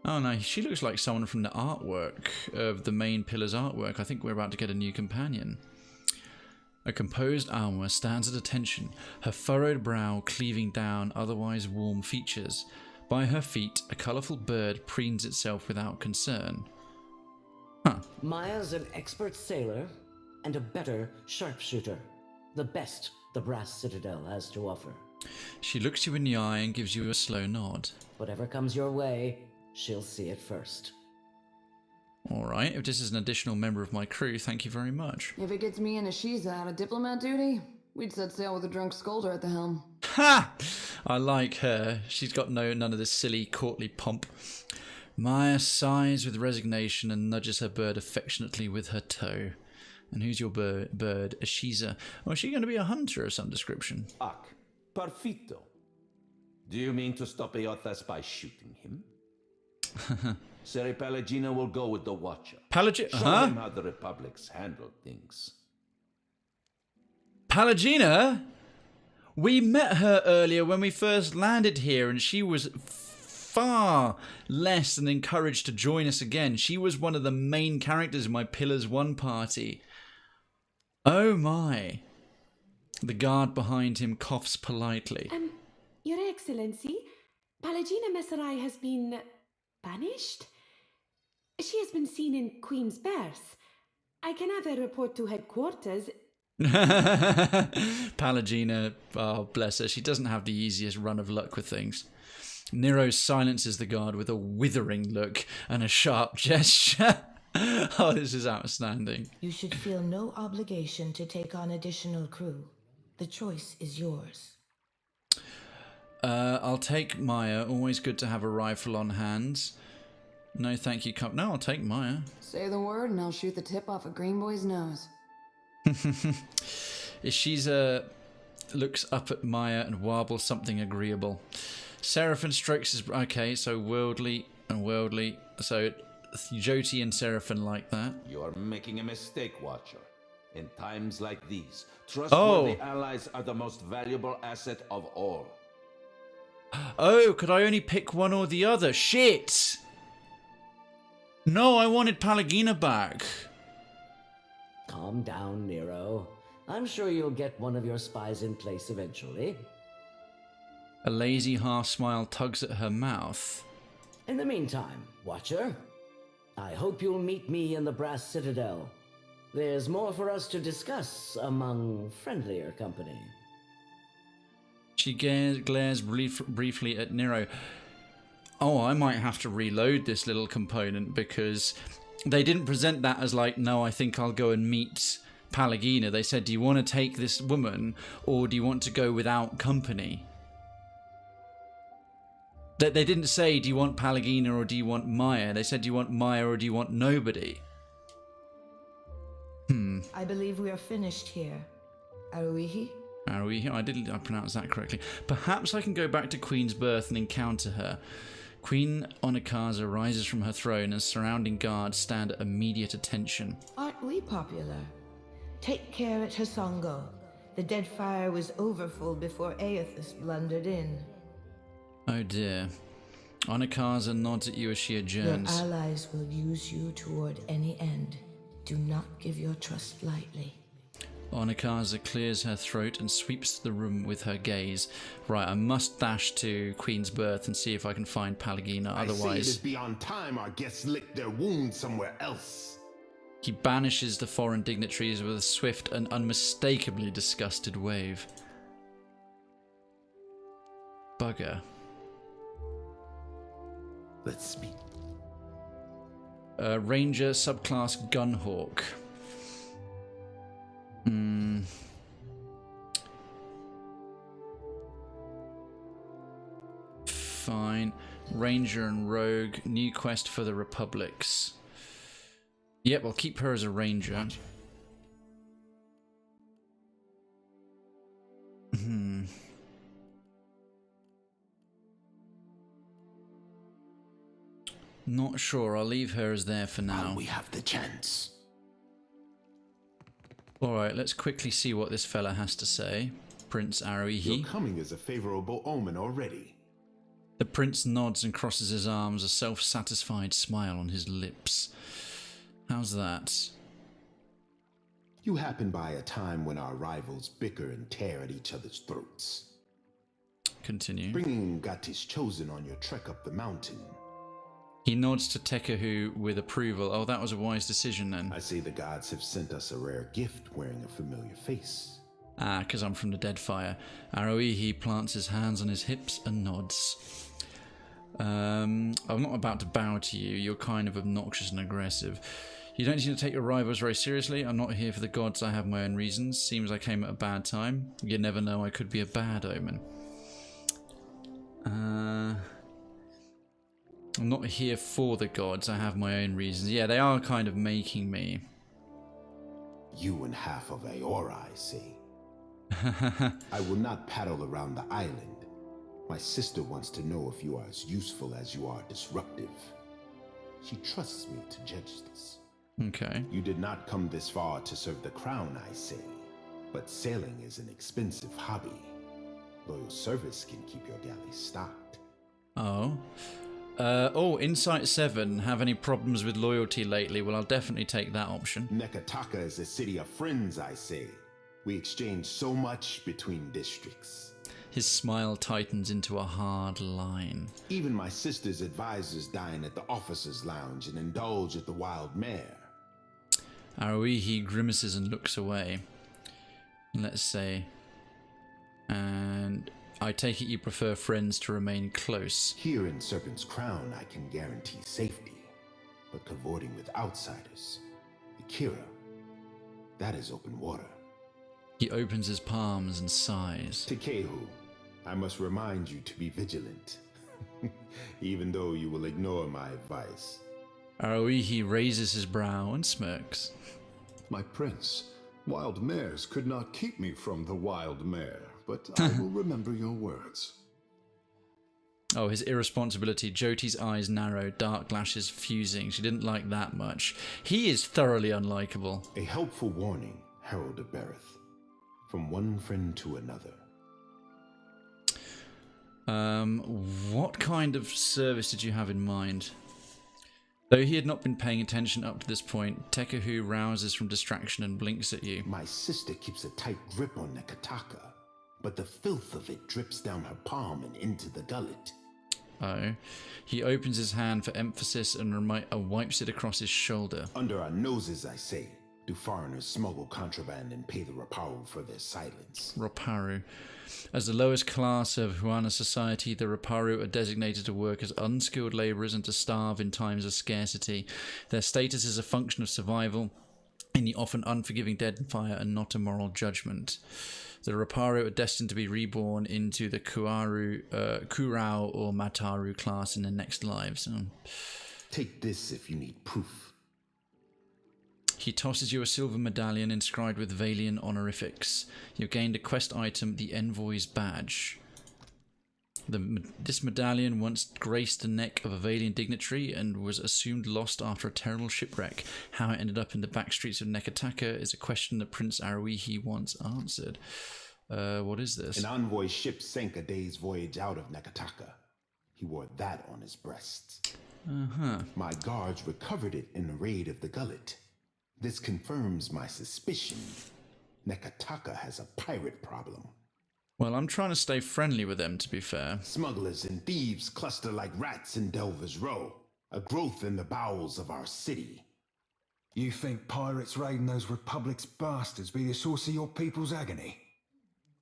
Oh no, she looks like someone from the artwork, of the main pillar's artwork. I think we're about to get a new companion. A composed Alma stands at attention, her furrowed brow cleaving down otherwise warm features. By her feet, a colourful bird preens itself without concern. Huh. Maya's an expert sailor and a better sharpshooter. The best the Brass Citadel has to offer. She looks you in the eye and gives you a slow nod. Whatever comes your way, she'll see it first. Alright, if this is an additional member of my crew, thank you very much. If it gets me and Ashiza out of diplomat duty, we'd set sail with a drunk scolder at the helm. Ha! I like her. She's got none of this silly, courtly pomp. Maya sighs with resignation and nudges her bird affectionately with her toe. And who's your bird? Ashiza. Oh, is she going to be a hunter of some description? Ak, perfito. Do you mean to stop Aethys by shooting him? Seri Palagina will go with the Watcher. Show him how the Republic's handled things. Palagina? We met her earlier when we first landed here, and she was far less than encouraged to join us again. She was one of the main characters in my Pillars 1 party. Oh my. The guard behind him coughs politely. Your Excellency, Palagina Messerai has been banished? She has been seen in Queens Berth. I can have a report to headquarters. Palagina, oh bless her, she doesn't have the easiest run of luck with things. Nero silences the guard with a withering look and a sharp gesture. Oh, this is outstanding. You should feel no obligation to take on additional crew. The choice is yours. I'll take Maya. Always good to have a rifle on hand. No, thank you. No, I'll take Maya. Say the word and I'll shoot the tip off a green boy's nose. Ishiza looks up at Maya and warbles something agreeable. Seraphim strokes his... Okay, so worldly and worldly. So Jyoti and Seraphim like that. You are making a mistake, Watcher. In times like these, trustworthy allies are the most valuable asset of all. Oh, could I only pick one or the other? Shit! No, I wanted Palagina back. Calm down, Nero. I'm sure you'll get one of your spies in place eventually. A lazy half-smile tugs at her mouth. In the meantime, Watcher, I hope you'll meet me in the Brass Citadel. There's more for us to discuss among friendlier company. She glares briefly at Nero. Oh, I might have to reload this little component because they didn't present that as like, no, I think I'll go and meet Pallegina. They said, do you want to take this woman or do you want to go without company? They didn't say, do you want Pallegina or do you want Maya? They said, do you want Maya or do you want nobody? I believe we are finished here. Aruihi? Aruihi, I pronounced that correctly. Perhaps I can go back to Queen's Berth and encounter her. Queen Onikaza rises from her throne and surrounding guards stand at immediate attention. Aren't we popular? Take care at Hasongo. The dead fire was overfull before Aethys blundered in. Oh dear. Onikaza nods at you as she adjourns. Your allies will use you toward any end. Do not give your trust lightly. Onikaza clears her throat and sweeps the room with her gaze. Right, I must dash to Queen's Berth and see if I can find Pallegina, otherwise... I say it is beyond time our guests lick their wounds somewhere else. He banishes the foreign dignitaries with a swift and unmistakably disgusted wave. Bugger. Let's speak. Ranger subclass Gunhawk. Fine. Ranger and Rogue. New quest for the Republics. Yep, I'll keep her as a Ranger. Not sure. I'll leave her as there for now. While we have the chance. Alright, let's quickly see what this fella has to say. Prince Aruihi. Your coming is a favorable omen already. The prince nods and crosses his arms, a self-satisfied smile on his lips. How's that? You happen by a time when our rivals bicker and tear at each other's throats. Continue. Bringing Ngati's chosen on your trek up the mountain. He nods to Tekehu with approval. Oh, that was a wise decision then. I see the gods have sent us a rare gift wearing a familiar face. Ah, because I'm from the Deadfire. Aruihi plants his hands on his hips and nods. I'm not about to bow to you. You're kind of obnoxious and aggressive. You don't seem to take your rivals very seriously. I'm not here for the gods. I have my own reasons. Seems I came at a bad time. You never know. I could be a bad omen. I'm not here for the gods. I have my own reasons. Yeah, they are kind of making me. You and half of Aora, I see. I will not paddle around the island. My sister wants to know if you are as useful as you are disruptive. She trusts me to judge this. Okay. You did not come this far to serve the crown, I say. But sailing is an expensive hobby. Loyal service can keep your galley stocked. Oh. Insight 7. Have any problems with loyalty lately? Well, I'll definitely take that option. Neketaka is a city of friends, I say. We exchange so much between districts. His smile tightens into a hard line. Even my sister's advisors dine at the officers' lounge and indulge at the wild mare. Aruihi grimaces and looks away. Let's say. And I take it you prefer friends to remain close. Here in Serpent's Crown, I can guarantee safety. But cavorting with outsiders, Akira, that is open water. He opens his palms and sighs. Tekehu, I must remind you to be vigilant. Even though you will ignore my advice. Aruihi raises his brow and smirks. My prince, wild mares could not keep me from the wild mare, but I will remember your words. Oh, his irresponsibility. Jyoti's eyes narrow, dark lashes fusing. She didn't like that much. He is thoroughly unlikable. A helpful warning, Herald of Berth. From one friend to another. What kind of service did you have in mind? Though he had not been paying attention up to this point, Tekehu rouses from distraction and blinks at you. My sister keeps a tight grip on Neketaka, but the filth of it drips down her palm and into the gullet. Oh. He opens his hand for emphasis and wipes it across his shoulder. Under our noses, I say, do foreigners smuggle contraband and pay the Raparu for their silence? Raparu. As the lowest class of Huana society, the Raparu are designated to work as unskilled labourers and to starve in times of scarcity. Their status is a function of survival in the often unforgiving dead and fire and not a moral judgment. The Raparu are destined to be reborn into the Kurao or Mataru class in their next lives. Take this if you need proof. He tosses you a silver medallion inscribed with Valian honorifics. You've gained a quest item, the Envoy's Badge. This medallion once graced the neck of a Valian dignitary and was assumed lost after a terrible shipwreck. How it ended up in the back streets of Neketaka is a question that Prince Aruihi once answered. What is this? An envoy ship sank a day's voyage out of Neketaka. He wore that on his breast. My guards recovered it in a raid of the gullet. This confirms my suspicion. Neketaka has a pirate problem. Well, I'm trying to stay friendly with them, to be fair. Smugglers and thieves cluster like rats in Delver's Row, a growth in the bowels of our city. You think pirates raiding those Republic's bastards be the source of your people's agony?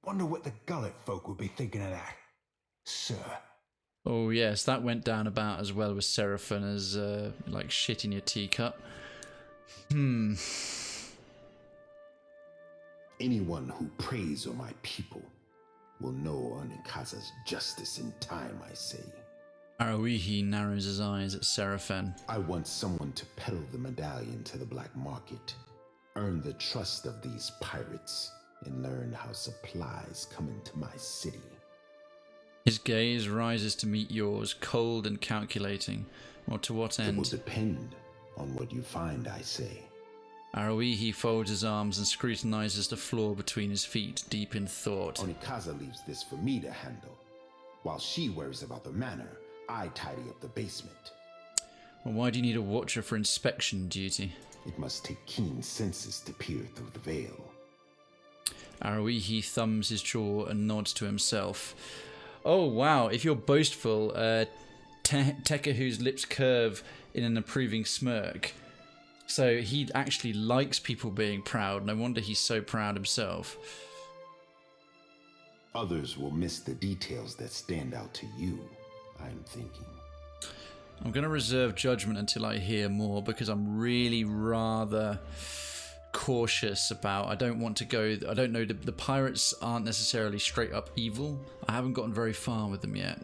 Wonder what the Gullet folk would be thinking of that, sir. Oh yes, that went down about as well with Seraphin as like shit in your teacup. Anyone who preys on my people will know Onikaza's justice in time, I say. Aruihi narrows his eyes at Seraphin. I want someone to peddle the medallion to the black market, earn the trust of these pirates, and learn how supplies come into my city. His gaze rises to meet yours, cold and calculating. Or to what end? It will depend on what you find, I say. Aruihi folds his arms and scrutinizes the floor between his feet, deep in thought. Onikaza leaves this for me to handle. While she worries about the manor, I tidy up the basement. Well, why do you need a watcher for inspection duty? It must take keen senses to peer through the veil. Aruihi thumbs his jaw and nods to himself. Oh wow, if you're boastful, Tekehu's lips curve in an approving smirk. So he actually likes people being proud. No wonder he's so proud himself. Others will miss the details that stand out to you, I'm thinking. I'm going to reserve judgment until I hear more because I'm really rather cautious about. I don't want to go. I don't know. The pirates aren't necessarily straight up evil. I haven't gotten very far with them yet.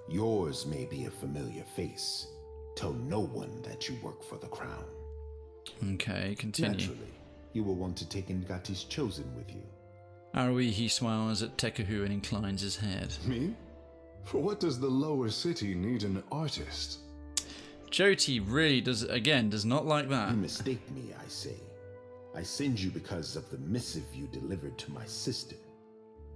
Yours may be a familiar face. Tell no one that you work for the crown. Okay, continue. Naturally, you will want to take Ngati's chosen with you. Aruihi smiles at Tekehu and inclines his head. Me? For what does the lower city need an artist? Jyoti really does not like that. You mistake me, I say. I send you because of the missive you delivered to my sister.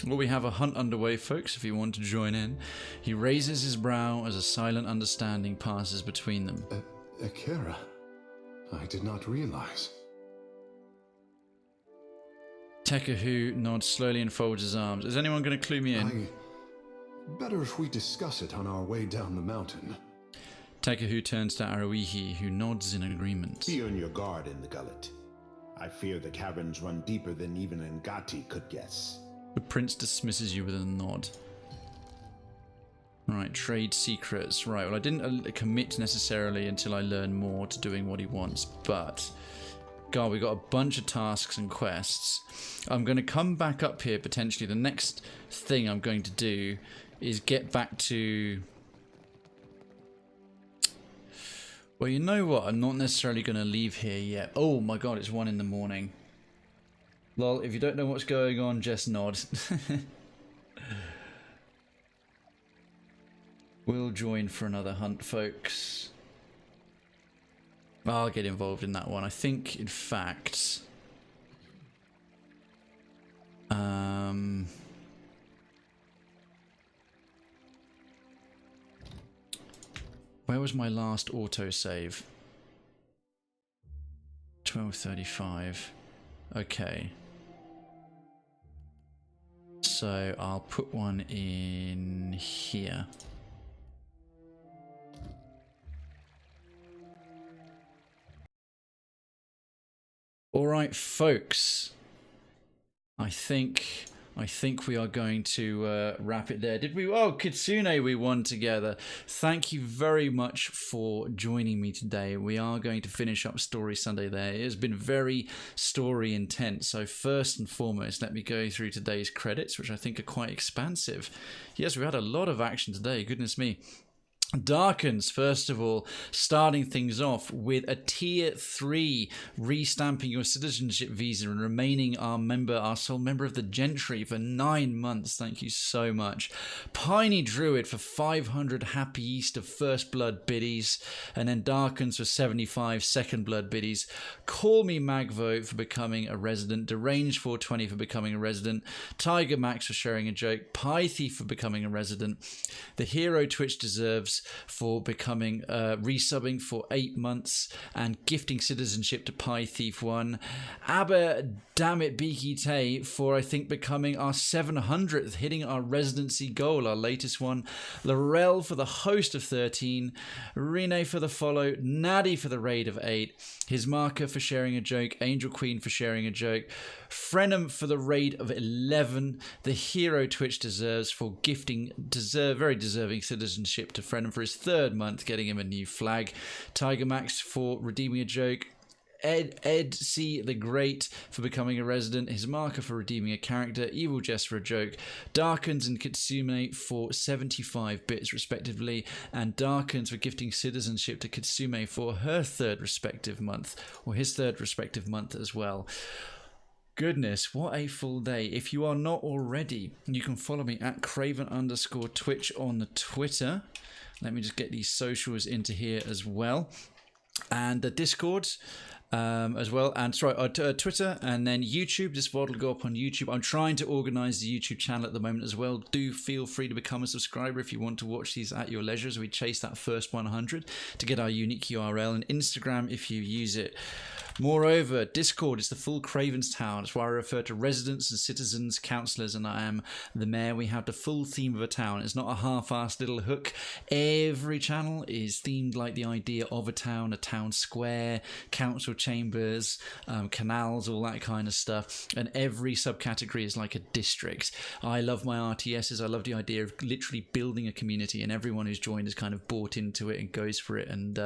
Well, we have a hunt underway, folks, if you want to join in. He raises his brow as a silent understanding passes between them. Akira, I did not realize. Tekehu nods slowly and folds his arms. Is anyone going to clue me in? Better if we discuss it on our way down the mountain. Tekehu turns to Aruihi, who nods in agreement. Be on your guard in the gullet. I fear the caverns run deeper than even Ngati could guess. The prince dismisses you with a nod. Right, trade secrets. Right, well I didn't commit necessarily until I learn more to doing what he wants, but God, we got a bunch of tasks and quests. I'm going to come back up here potentially. The next thing I'm going to do is get back to... Well, you know what? I'm not necessarily going to leave here yet. Oh my God, it's 1 in the morning. Lol, if you don't know what's going on, just nod. We'll join for another hunt, folks. I'll get involved in that one. I think, in fact... Where was my last autosave? 12:35. Okay. So I'll put one in here. All right, folks. I think we are going to wrap it there. Did we? Oh, Kitsune, we won together. Thank you very much for joining me today. We are going to finish up Story Sunday there. It has been very story intense. So first and foremost, let me go through today's credits, which I think are quite expansive. Yes, we had a lot of action today. Goodness me. Darkens, first of all, starting things off with a tier 3, restamping your citizenship visa and remaining our sole member of the gentry for 9 months. Thank you so much. Piney Druid for 500 Happy Easter First Blood biddies, and then Darkens for 75 Second Blood biddies. Call Me Magvo for becoming a resident. Deranged 420 for becoming a resident. Tiger Max for sharing a joke. Pie Thief for becoming a resident. The Hero Twitch Deserves for becoming resubbing for 8 months and gifting citizenship to Pie Thief 1. Aber Dammit Beaky Tay for, I think, becoming our 700th, hitting our residency goal, our latest one. Laurel for the host of 13. Rene for the follow. Naddy for the raid of 8. His marker for sharing a joke. Angel Queen for sharing a joke. Frenham for the raid of 11. The Hero Twitch Deserves for gifting very deserving citizenship to Frenham for his 3rd month, getting him a new flag. Tiger Max for redeeming a joke. Ed C. the Great for becoming a resident, his marker for redeeming a character, Evil Jess for a joke, Darkens and Kitsune for 75 bits respectively, and Darkens for gifting citizenship to Kitsune for her 3rd respective month, or his 3rd respective month as well. Goodness, what a full day. If you are not already, you can follow me at Krayven_Twitch on the Twitter. Let me just get these socials into here as well. And the Discord as well. And sorry, Twitter and then YouTube. This VOD will go up on YouTube. I'm trying to organize the YouTube channel at the moment as well. Do feel free to become a subscriber if you want to watch these at your leisure as we chase that first 100 to get our unique URL. And Instagram if you use it. Moreover, Discord is the full Krayven's Town. It's where I refer to residents and citizens, councillors, and I am the mayor. We have the full theme of a town. It's not a half-assed little hook. Every channel is themed like the idea of a town square, council chambers, canals, all that kind of stuff. And every subcategory is like a district. I love my RTSs. I love the idea of literally building a community, and everyone who's joined is kind of bought into it and goes for it. And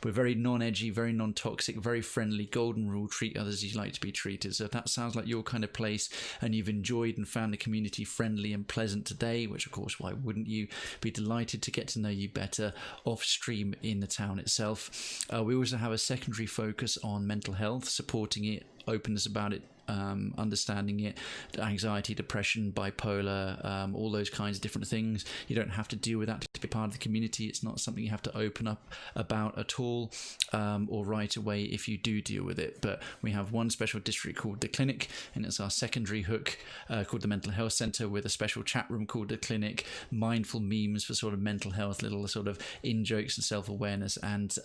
we're very non-edgy, very non-toxic, very friendly. Golden rule, treat others as you like to be treated. So if that sounds like your kind of place and you've enjoyed and found the community friendly and pleasant today, which of course why wouldn't you, be delighted to get to know you better off stream in the town itself. We also have a secondary focus on mental health, supporting it, openness about it, understanding it, anxiety, depression, bipolar, all those kinds of different things. You don't have to deal with that to be part of the community. It's not something you have to open up about at all, or right away if you do deal with it. But we have one special district called the Clinic, and it's our secondary hook called the Mental Health Centre, with a special chat room called the Clinic, mindful memes for sort of mental health, little sort of in-jokes and self-awareness, and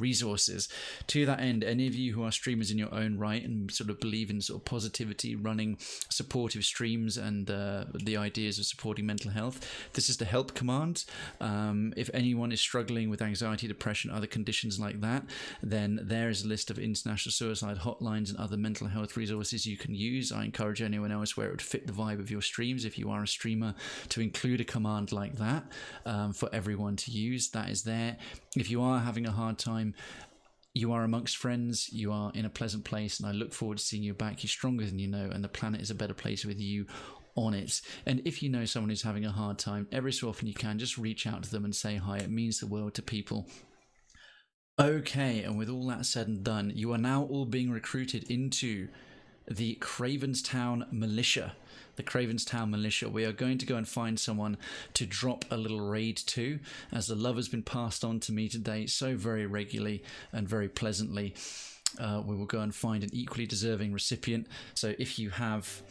resources. To that end, any of you who are streamers in your own right and sort of believe in sort of positivity, running supportive streams and the ideas of supporting mental health, this is the help command. If anyone is struggling with anxiety, depression, other conditions like that, then there is a list of international suicide hotlines and other mental health resources you can use. I encourage anyone else where it would fit the vibe of your streams, if you are a streamer, to include a command like that for everyone to use. That is there. If you are having a hard time, you are amongst friends, you are in a pleasant place, and I look forward to seeing you back. You're stronger than you know, and the planet is a better place with you on it. And if you know someone who's having a hard time, every so often you can just reach out to them and say hi. It means the world to people. Okay, and with all that said and done, you are now all being recruited into the Krayven's Town Militia. The Krayven's Town Militia. We are going to go and find someone to drop a little raid to, as the love has been passed on to me today so very regularly and very pleasantly. We will go and find an equally deserving recipient. So if you have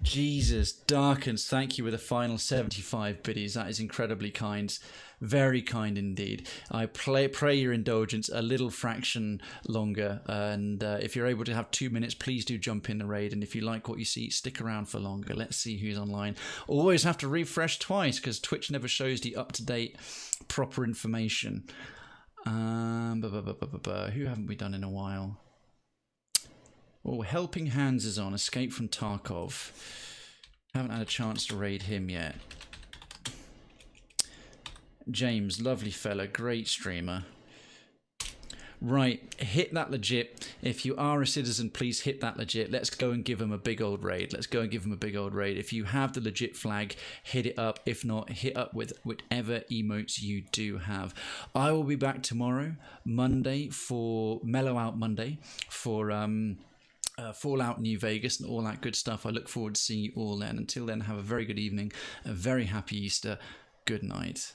Jesus, Darkens, thank you with a final 75 biddies. That is incredibly kind. Very kind indeed. I pray your indulgence a little fraction longer. And if you're able to have 2 minutes, please do jump in the raid. And if you like what you see, stick around for longer. Let's see who's online. Always have to refresh twice because Twitch never shows the up-to-date, proper information. Who haven't we done in a while? Oh, Helping Hands is on. Escape from Tarkov. Haven't had a chance to raid him yet. James, lovely fella, great streamer. Right, hit that legit. If you are a citizen, please hit that legit. Let's go and give him a big old raid. Let's go and give him a big old raid. If you have the legit flag, hit it up. If not, hit up with whatever emotes you do have. I will be back tomorrow, Monday, for Mellow Out Monday, for Fallout New Vegas and all that good stuff. I look forward to seeing you all then. Until then, have a very good evening, a very happy Easter. Good night.